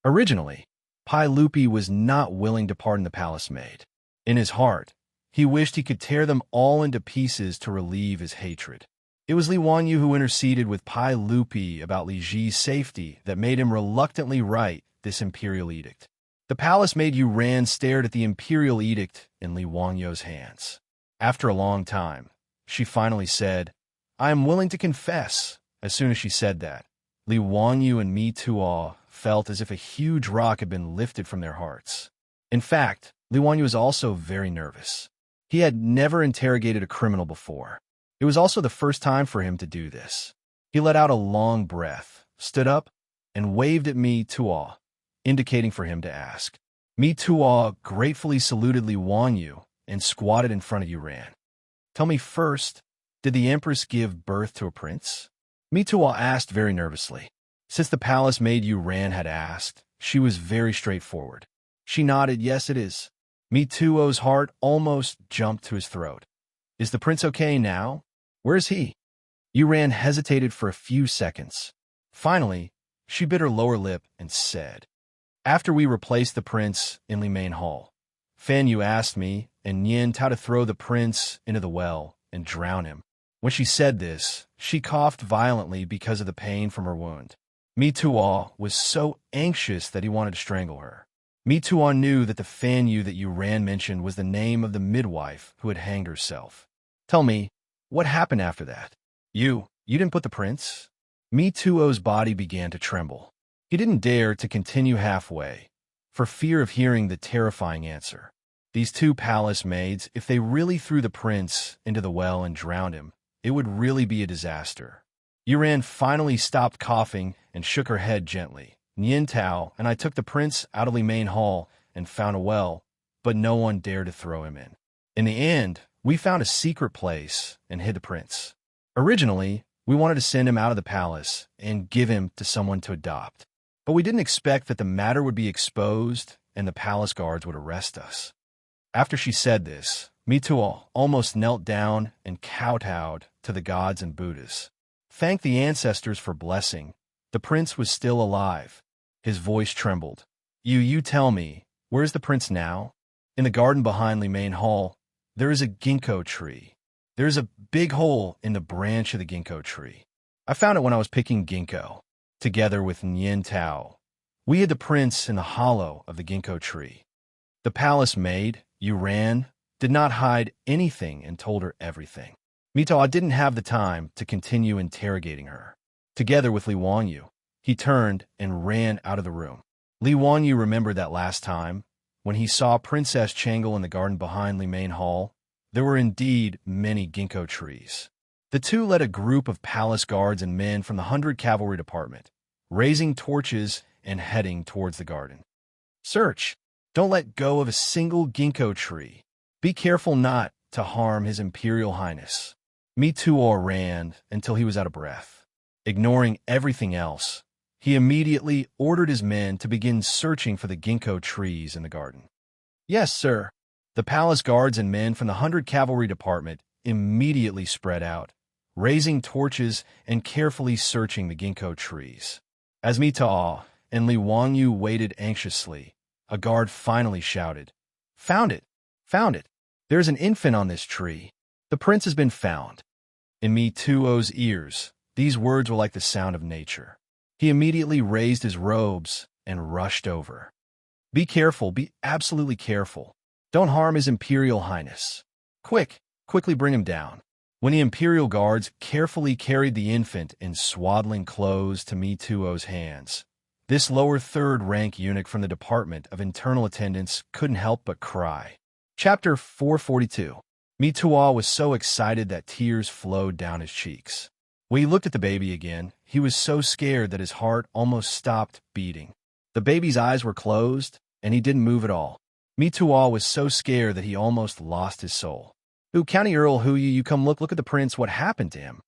Originally, Pai Lupi was not willing to pardon the palace maid. In his heart, he wished he could tear them all into pieces to relieve his hatred. It was Li Wanyu who interceded with Pai Lupi about Li Ji's safety that made him reluctantly write this imperial edict. The palace maid Yu Ran stared at the imperial edict in Li Wanyu's hands. After a long time, she finally said, "I am willing to confess." As soon as she said that, Li Wanyu and Mi Tuo felt as if a huge rock had been lifted from their hearts. In fact, Li Wanyu was also very nervous. He had never interrogated a criminal before. It was also the first time for him to do this. He let out a long breath, stood up, and waved at Mi Tuo, indicating for him to ask. Mi Tuo gratefully saluted Li Wanyu and squatted in front of Yu Ran. "Tell me first, did the Empress give birth to a prince?" Mi Tuo asked very nervously. Since the palace maid Yu Ran had asked, she was very straightforward. She nodded, "Yes, it is." Mi Tuo's heart almost jumped to his throat. "Is the prince okay now? Where is he?" Yu Ran hesitated for a few seconds. Finally, she bit her lower lip and said, "After we replaced the prince in Li Main Hall, Fan Yu asked me and Nian Tao to throw the prince into the well and drown him." When she said this, she coughed violently because of the pain from her wound. Mi Tuo was so anxious that he wanted to strangle her. Mi Tuo knew that the Fan Yu that Yu Ran mentioned was the name of the midwife who had hanged herself. "Tell me, what happened after that? You didn't put the prince?" Mi Tuo's body began to tremble. He didn't dare to continue halfway, for fear of hearing the terrifying answer. These two palace maids, if they really threw the prince into the well and drowned him, it would really be a disaster. Yu Ran finally stopped coughing and shook her head gently. "Nian Tao and I took the prince out of Li Main Hall and found a well, but no one dared to throw him in. In the end, we found a secret place and hid the prince. Originally, we wanted to send him out of the palace and give him to someone to adopt, but we didn't expect that the matter would be exposed and the palace guards would arrest us." After she said this, Mi Tuo almost knelt down and kowtowed to the gods and Buddhas. Thank the ancestors for blessing. The prince was still alive. His voice trembled. You tell me, where is the prince now?" "In the garden behind Li Main Hall, there is a ginkgo tree. There is a big hole in the branch of the ginkgo tree. I found it when I was picking ginkgo, together with Nian Tao. We hid the prince in the hollow of the ginkgo tree." The palace maid, Yu Ran, did not hide anything and told her everything. Mi Tuo didn't have the time to continue interrogating her. Together with Li Wanyu, he turned and ran out of the room. Li Wanyu remembered that last time, when he saw Princess Changle in the garden behind Li Main Hall. There were indeed many ginkgo trees. The two led a group of palace guards and men from the 100 Cavalry Department, raising torches and heading towards the garden. "Search! Don't let go of a single ginkgo tree. Be careful not to harm His Imperial Highness. Mituo ran until he was out of breath. Ignoring everything else, he immediately ordered his men to begin searching for the ginkgo trees in the garden. Yes, sir. The palace guards and men from the 100 Cavalry Department immediately spread out, raising torches and carefully searching the ginkgo trees. As Mituo and Li Wangyu waited anxiously, a guard finally shouted, "Found it! Found it! There's an infant on this tree. The prince has been found." In Mituo's ears, these words were like the sound of nature. He immediately raised his robes and rushed over. Be careful, be absolutely careful. Don't harm His Imperial Highness. Quickly bring him down. When the Imperial Guards carefully carried the infant in swaddling clothes to Mituo's hands, this lower third-rank eunuch from the Department of Internal Attendance couldn't help but cry. Chapter 442. Mituo was so excited that tears flowed down his cheeks. When he looked at the baby again, he was so scared that his heart almost stopped beating. The baby's eyes were closed, and he didn't move at all. Mituo was so scared that he almost lost his soul. County Earl, you come look at the prince, what happened to him?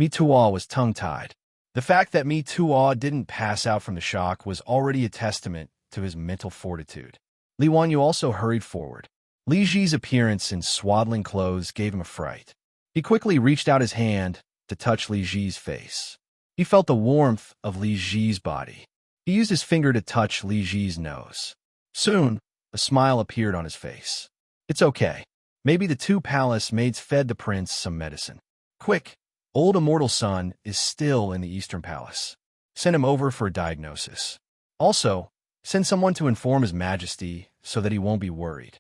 Mituo was tongue-tied. The fact that Mituo didn't pass out from the shock was already a testament to his mental fortitude. Li Wangyu also hurried forward. Li Ji's appearance in swaddling clothes gave him a fright. He quickly reached out his hand to touch Li Ji's face. He felt the warmth of Li Ji's body. He used his finger to touch Li Ji's nose. Soon, a smile appeared on his face. It's okay. Maybe the two palace maids fed the prince some medicine. Quick, old immortal son is still in the Eastern Palace. Send him over for a diagnosis. Also, send someone to inform His Majesty so that he won't be worried.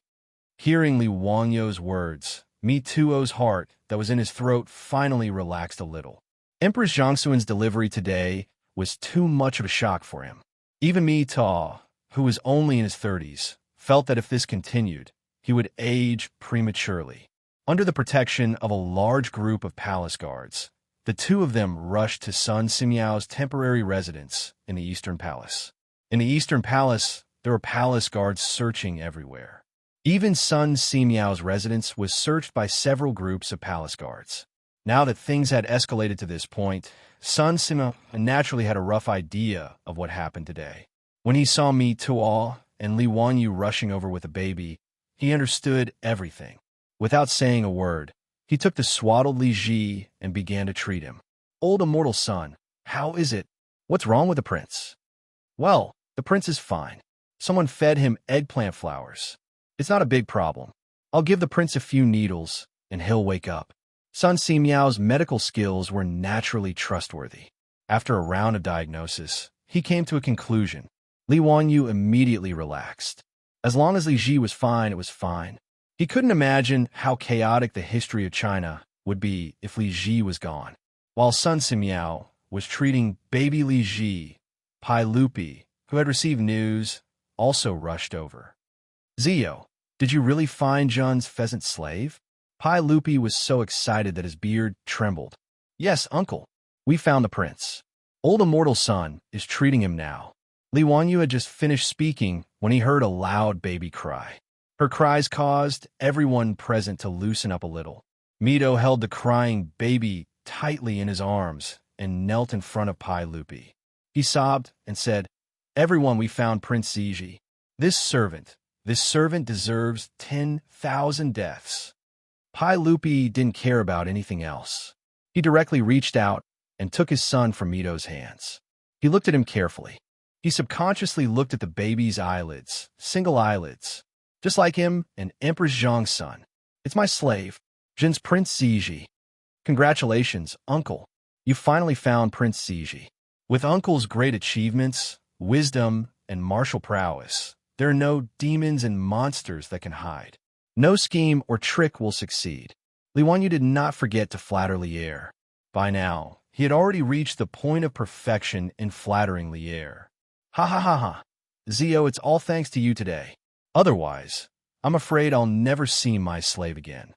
Hearing Li Wangyu's words, Mituo's heart that was in his throat finally relaxed a little. Empress Xianxia's delivery today was too much of a shock for him. Even Mituo, who was only in his 30s, felt that if this continued, he would age prematurely. Under the protection of a large group of palace guards, the two of them rushed to Sun Simiao's temporary residence in the Eastern Palace. In the Eastern Palace, there were palace guards searching everywhere. Even Sun Simiao's residence was searched by several groups of palace guards. Now that things had escalated to this point, Sun Simiao naturally had a rough idea of what happened today. When he saw Mituo and Li Wangyu rushing over with a baby, he understood everything. Without saying a word, he took the swaddled Li Ji and began to treat him. Old immortal son, how is it? What's wrong with the prince? Well, the prince is fine. Someone fed him eggplant flowers. It's not a big problem. I'll give the prince a few needles, and he'll wake up. Sun Simiao's medical skills were naturally trustworthy. After a round of diagnosis, he came to a conclusion. Li Wangyu immediately relaxed. As long as Li Ji was fine, it was fine. He couldn't imagine how chaotic the history of China would be if Li Ji was gone. While Sun Simiao was treating baby Li Ji, Pai Lupi, who had received news, also rushed over. Zio, did you really find Jun's pheasant slave? Pai Lupi was so excited that his beard trembled. Yes, uncle. We found the prince. Old immortal son is treating him now. Li Wangyu had just finished speaking when he heard a loud baby cry. Her cries caused everyone present to loosen up a little. Mito held the crying baby tightly in his arms and knelt in front of Pai Lupi. He sobbed and said, "Everyone, we found Prince Ziji. This servant deserves 10,000 deaths." Pai Lupi didn't care about anything else. He directly reached out and took his son from Mito's hands. He looked at him carefully. He subconsciously looked at the baby's eyelids, single eyelids. Just like him, and Empress Zhang's son. It's my slave, Jin's Prince Ziji. Congratulations, uncle. You finally found Prince Ziji. With uncle's great achievements, wisdom, and martial prowess, there are no demons and monsters that can hide. No scheme or trick will succeed. Li Wangyu did not forget to flatter Lier. By now, he had already reached the point of perfection in flattering Lier. Ha ha ha ha. Zio, it's all thanks to you today. Otherwise, I'm afraid I'll never see my slave again.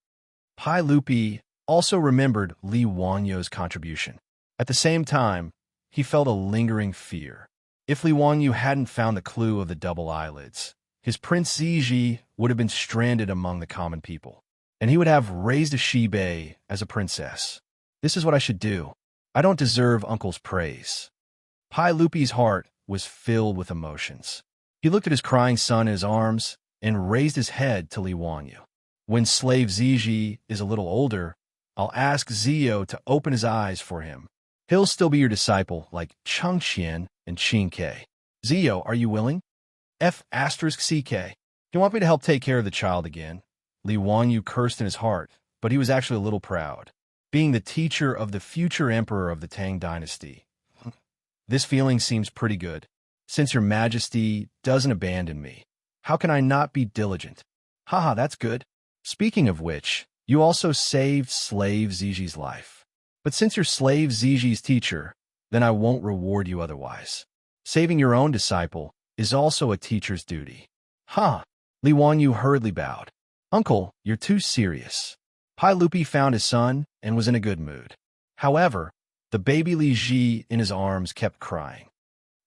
Pai Lupi also remembered Li Wangyu's contribution. At the same time, he felt a lingering fear. If Li Wangyu hadn't found the clue of the double eyelids, his Prince Ziji would have been stranded among the common people, and he would have raised a she-bei as a princess. This is what I should do. I don't deserve Uncle's praise. Pai Lupi's heart was filled with emotions. He looked at his crying son in his arms and raised his head to Li Wanyu. When slave Ziji is a little older, I'll ask Zio to open his eyes for him. He'll still be your disciple like Chengxian and Qingke. Zio, are you willing? F***CK. You want me to help take care of the child again? Li Wanyu cursed in his heart, but he was actually a little proud. Being the teacher of the future emperor of the Tang dynasty. This feeling seems pretty good. Since your majesty doesn't abandon me, how can I not be diligent? Haha, that's good. Speaking of which, you also saved slave Ziji's life. But since you're slave Ziji's teacher, then I won't reward you otherwise. Saving your own disciple is also a teacher's duty. Huh. Li Wanyu hurriedly bowed. Uncle, you're too serious. Pai Lupi found his son and was in a good mood. However, the baby Li Ji in his arms kept crying.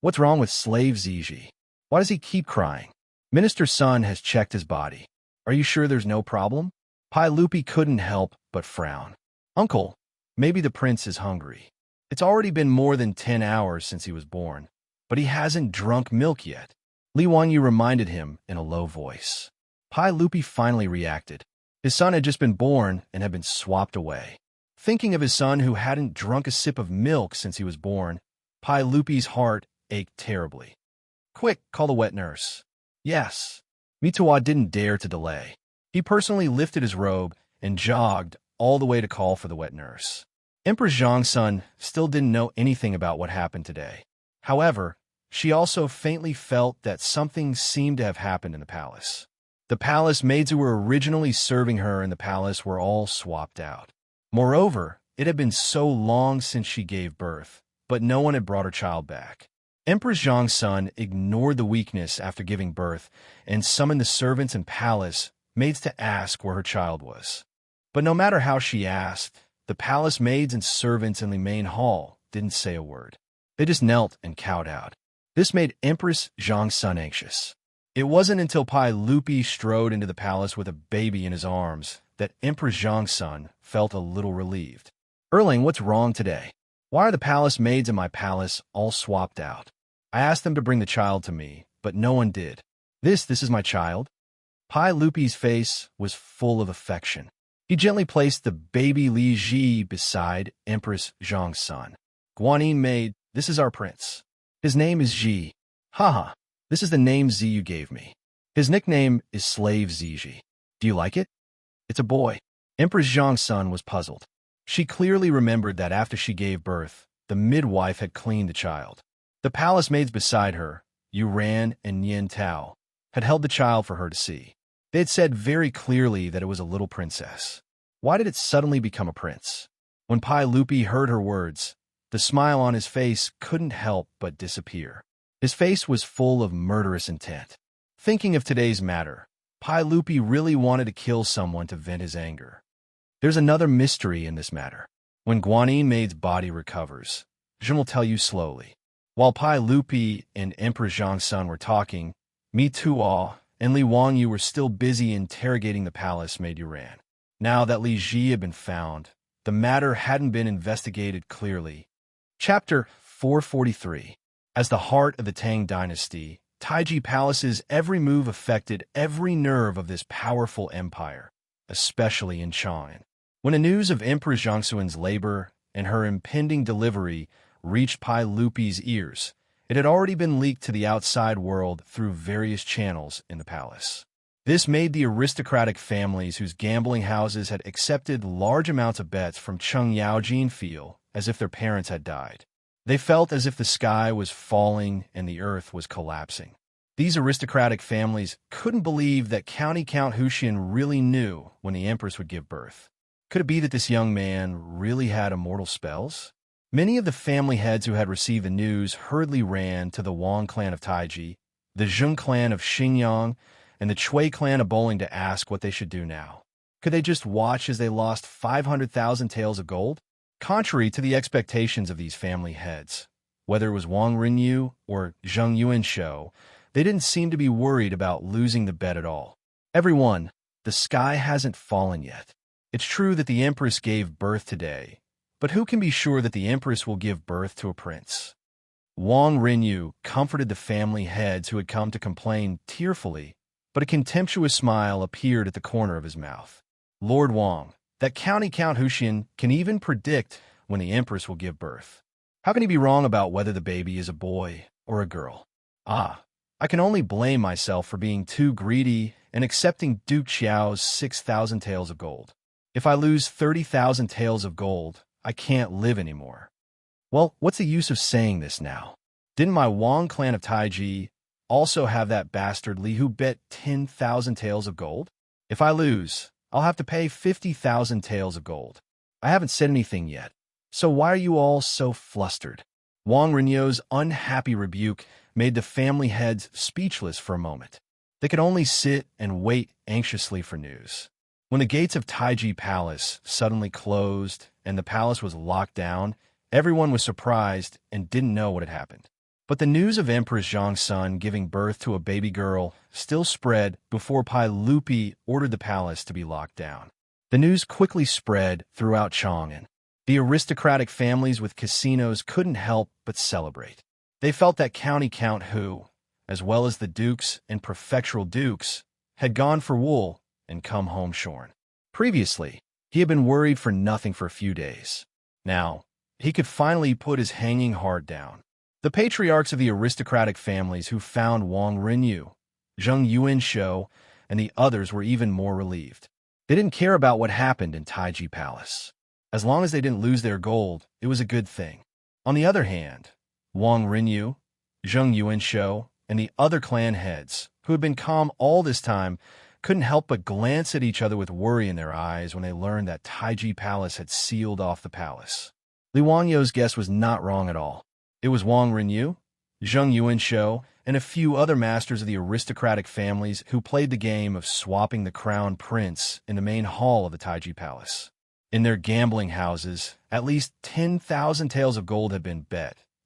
What's wrong with slave Ziji? Why does he keep crying? Minister's son has checked his body. Are you sure there's no problem? Pai Lupi couldn't help but frown. Uncle, maybe the prince is hungry. It's already been more than 10 hours since he was born, but he hasn't drunk milk yet. Li Wanyu reminded him in a low voice. Pai Lupi finally reacted. His son had just been born and had been swapped away. Thinking of his son who hadn't drunk a sip of milk since he was born, Pai Lupi's heart ached terribly. Quick, call the wet nurse. Yes. Mituwa didn't dare to delay. He personally lifted his robe and jogged all the way to call for the wet nurse. Empress Xianxia still didn't know anything about what happened today. However, she also faintly felt that something seemed to have happened in the palace. The palace maids who were originally serving her in the palace were all swapped out. Moreover, it had been so long since she gave birth, but no one had brought her child back. Empress Xianxia ignored the weakness after giving birth and summoned the servants and palace maids to ask where her child was. But no matter how she asked, the palace maids and servants in the main hall didn't say a word. They just knelt and cowed out. This made Empress Xianxia anxious. It wasn't until Pai Lupi strode into the palace with a baby in his arms that Empress Xianxia felt a little relieved. Erling, what's wrong today? Why are the palace maids in my palace all swapped out? I asked them to bring the child to me, but no one did. This is my child? Pai Lupi's face was full of affection. He gently placed the baby Li Ji beside Empress Xianxia. Guanyin maid, this is our prince. His name is Ji. Haha, this is the name Ziyu gave me. His nickname is Slave Ziji. Do you like it? It's a boy. Empress Xianxia was puzzled. She clearly remembered that after she gave birth, the midwife had cleaned the child. The palace maids beside her, Yuran and Nian Tao, had held the child for her to see. They had said very clearly that it was a little princess. Why did it suddenly become a prince? When Pai Lupi heard her words, the smile on his face couldn't help but disappear. His face was full of murderous intent. Thinking of today's matter, Pai Lupi really wanted to kill someone to vent his anger. There's another mystery in this matter. When Guanyin maid's body recovers, Jun will tell you slowly. While Pai Lupi and Emperor Xianxia were talking, Mituwa and Li Wanyu were still busy interrogating the palace maid Yuran. Now that Li Ji had been found, the matter hadn't been investigated clearly. Chapter 443. As the heart of the Tang dynasty, Taiji Palace's every move affected every nerve of this powerful empire, especially in Chang'an. When the news of Empress Xiangxuan's labor and her impending delivery reached Pai Lupi's ears, it had already been leaked to the outside world through various channels in the palace. This made the aristocratic families whose gambling houses had accepted large amounts of bets from Cheng Yaojin feel as if their parents had died. They felt as if the sky was falling and the earth was collapsing. These aristocratic families couldn't believe that County Count Huxian really knew when the Empress would give birth. Could it be that this young man really had immortal spells? Many of the family heads who had received the news hurriedly ran to the Wang clan of Taiji, the Zheng clan of Xingyang, and the Chui clan of Bowling to ask what they should do now. Could they just watch as they lost 500,000 taels of gold? Contrary to the expectations of these family heads, whether it was Wang Rinyu or Zheng Yuanshou, They didn't seem to be worried about losing the bet at all. Everyone, the sky hasn't fallen yet. It's true that the Empress gave birth today, but who can be sure that the Empress will give birth to a prince? Wang Rinyu comforted the family heads who had come to complain tearfully, but a contemptuous smile appeared at the corner of his mouth. Lord Wang, that county Count Huxian can even predict when the Empress will give birth. How can he be wrong about whether the baby is a boy or a girl? Ah, I can only blame myself for being too greedy and accepting Duke Xiao's 6,000 taels of gold. If I lose 30,000 taels of gold, I can't live anymore. Well, what's the use of saying this now? Didn't my Wang clan of Taiji also have that bastard Li who bet 10,000 taels of gold? If I lose, I'll have to pay 50,000 taels of gold. I haven't said anything yet, so why are you all so flustered? Wang Renyu's unhappy rebuke made the family heads speechless for a moment. They could only sit and wait anxiously for news. When the gates of Taiji Palace suddenly closed and the palace was locked down, everyone was surprised and didn't know what had happened. But the news of Empress Xianxia giving birth to a baby girl still spread before Pai Lupi ordered the palace to be locked down. The news quickly spread throughout Chang'an. The aristocratic families with casinos couldn't help but celebrate. They felt that County Count Hu, as well as the dukes and prefectural dukes, had gone for wool and come home shorn. Previously, he had been worried for nothing for a few days. Now, he could finally put his hanging heart down. The patriarchs of the aristocratic families who found Wang Rinyu, Zheng Yuanshou, and the others were even more relieved. They didn't care about what happened in Taiji Palace. As long as they didn't lose their gold, it was a good thing. On the other hand, Wang Rinyu, Zheng Yuanshou, and the other clan heads, who had been calm all this time, couldn't help but glance at each other with worry in their eyes when they learned that Taiji Palace had sealed off the palace. Li Wangyou's guess was not wrong at all. It was Wang Rinyu, Zheng Yuanshou, and a few other masters of the aristocratic families who played the game of swapping the crown prince in the main hall of the Taiji Palace. In their gambling houses, at least 10,000 taels of gold had been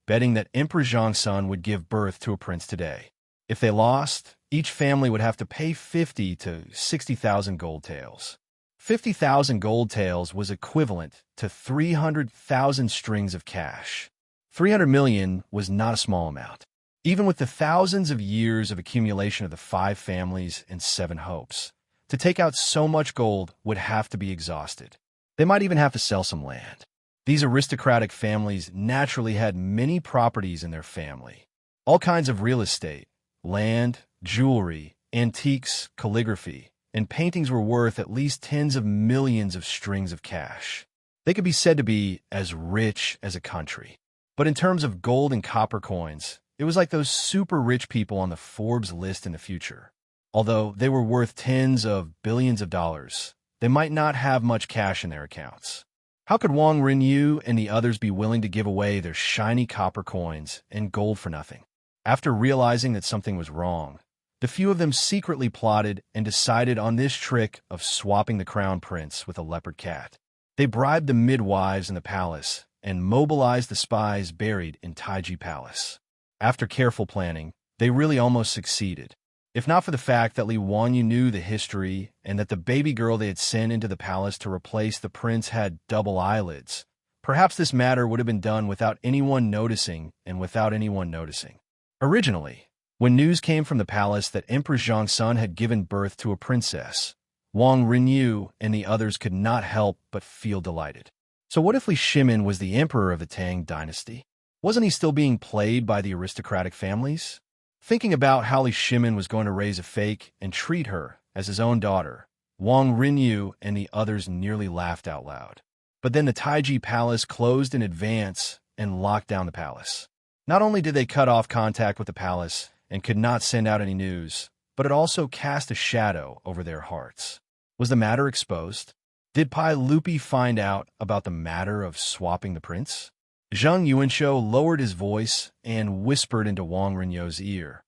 betting that Emperor Zhongsun would give birth to a prince today. If they lost, each family would have to pay 50 to 60,000 gold taels. 50,000 gold taels was equivalent to 300,000 strings of cash. 300 million was not a small amount. Even with the thousands of years of accumulation of the 5 families and 7 hopes, to take out so much gold would have to be exhausted. They might even have to sell some land. These aristocratic families naturally had many properties in their family. All kinds of real estate, land, jewelry, antiques, calligraphy, and paintings were worth at least tens of millions of strings of cash. They could be said to be as rich as a country. But in terms of gold and copper coins, it was like those super rich people on the Forbes list in the future. Although they were worth tens of billions of dollars, they might not have much cash in their accounts. How could Wang Rinyu and the others be willing to give away their shiny copper coins and gold for nothing? After realizing that something was wrong, the few of them secretly plotted and decided on this trick of swapping the crown prince with a leopard cat. They bribed the midwives in the palace and mobilized the spies buried in Taiji Palace. After careful planning, they really almost succeeded. If not for the fact that Li Wanyu knew the history and that the baby girl they had sent into the palace to replace the prince had double eyelids, perhaps this matter would have been done without anyone noticing and without anyone noticing. Originally, when news came from the palace that Emperor Zhongsun had given birth to a princess, Wang Rinyu and the others could not help but feel delighted. So what if Li Shimin was the emperor of the Tang dynasty? Wasn't he still being played by the aristocratic families? Thinking about how Li Shimin was going to raise a fake and treat her as his own daughter, Wang Rinyu and the others nearly laughed out loud. But then the Taiji Palace closed in advance and locked down the palace. Not only did they cut off contact with the palace and could not send out any news, but it also cast a shadow over their hearts. Was the matter exposed? Did Pai Lupi find out about the matter of swapping the prince? Zheng Yuanshou lowered his voice and whispered into Wang Rinyu's ear.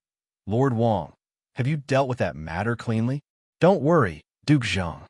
Lord Wang, have you dealt with that matter cleanly? Don't worry, Duke Zheng.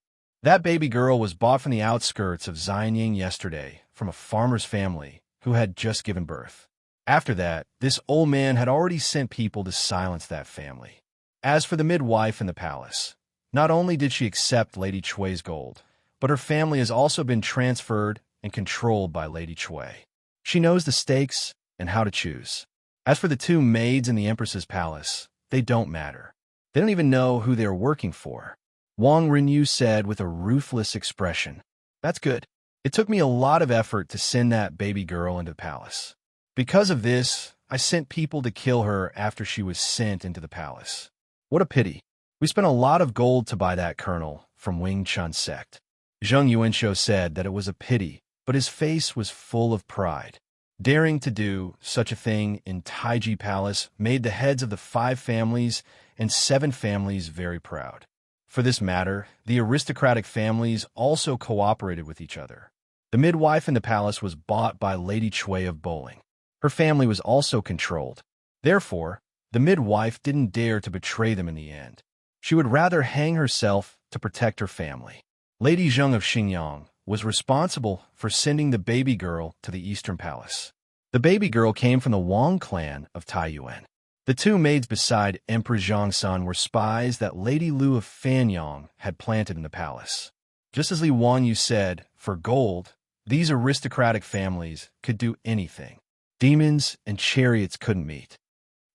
That baby girl was bought from the outskirts of Xianying yesterday from a farmer's family who had just given birth. After that, this old man had already sent people to silence that family. As for the midwife in the palace, not only did she accept Lady Chui's gold, but her family has also been transferred and controlled by Lady Chui. She knows the stakes and how to choose. As for the two maids in the Empress's palace, they don't matter. They don't even know who they're working for. Wang Renyu said with a ruthless expression, "That's good. It took me a lot of effort to send that baby girl into the palace. Because of this, I sent people to kill her after she was sent into the palace. What a pity. We spent a lot of gold to buy that colonel from Wing Chun sect." Zheng Yuanshou said that it was a pity, but his face was full of pride. Daring to do such a thing in Taiji Palace made the heads of the 5 families and 7 families very proud. For this matter, the aristocratic families also cooperated with each other. The midwife in the palace was bought by Lady Chui of Bowling. Her family was also controlled. Therefore, the midwife didn't dare to betray them in the end. She would rather hang herself to protect her family. Lady Zheng of Xingyang was responsible for sending the baby girl to the Eastern Palace. The baby girl came from the Wang clan of Taiyuan. The 2 maids beside Emperor Zhongsun were spies that Lady Lu of Fanyang had planted in the palace. Just as Li Wanyu said, for gold, these aristocratic families could do anything. Demons and chariots couldn't meet.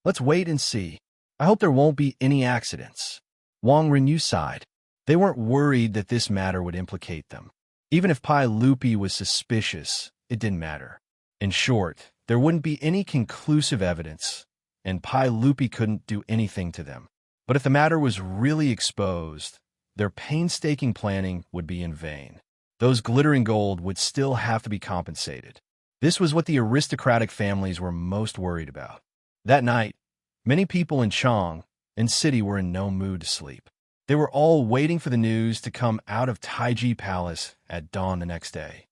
Let's wait and see. I hope there won't be any accidents. Wang Renyu sighed. They weren't worried that this matter would implicate them. Even if Pai Lupi was suspicious, it didn't matter. In short, there wouldn't be any conclusive evidence, and Pai Lupi couldn't do anything to them. But if the matter was really exposed, their painstaking planning would be in vain. Those glittering gold would still have to be compensated. This was what the aristocratic families were most worried about. That night, many people in Chang and city were in no mood to sleep. They were all waiting for the news to come out of Taiji Palace at dawn the next day.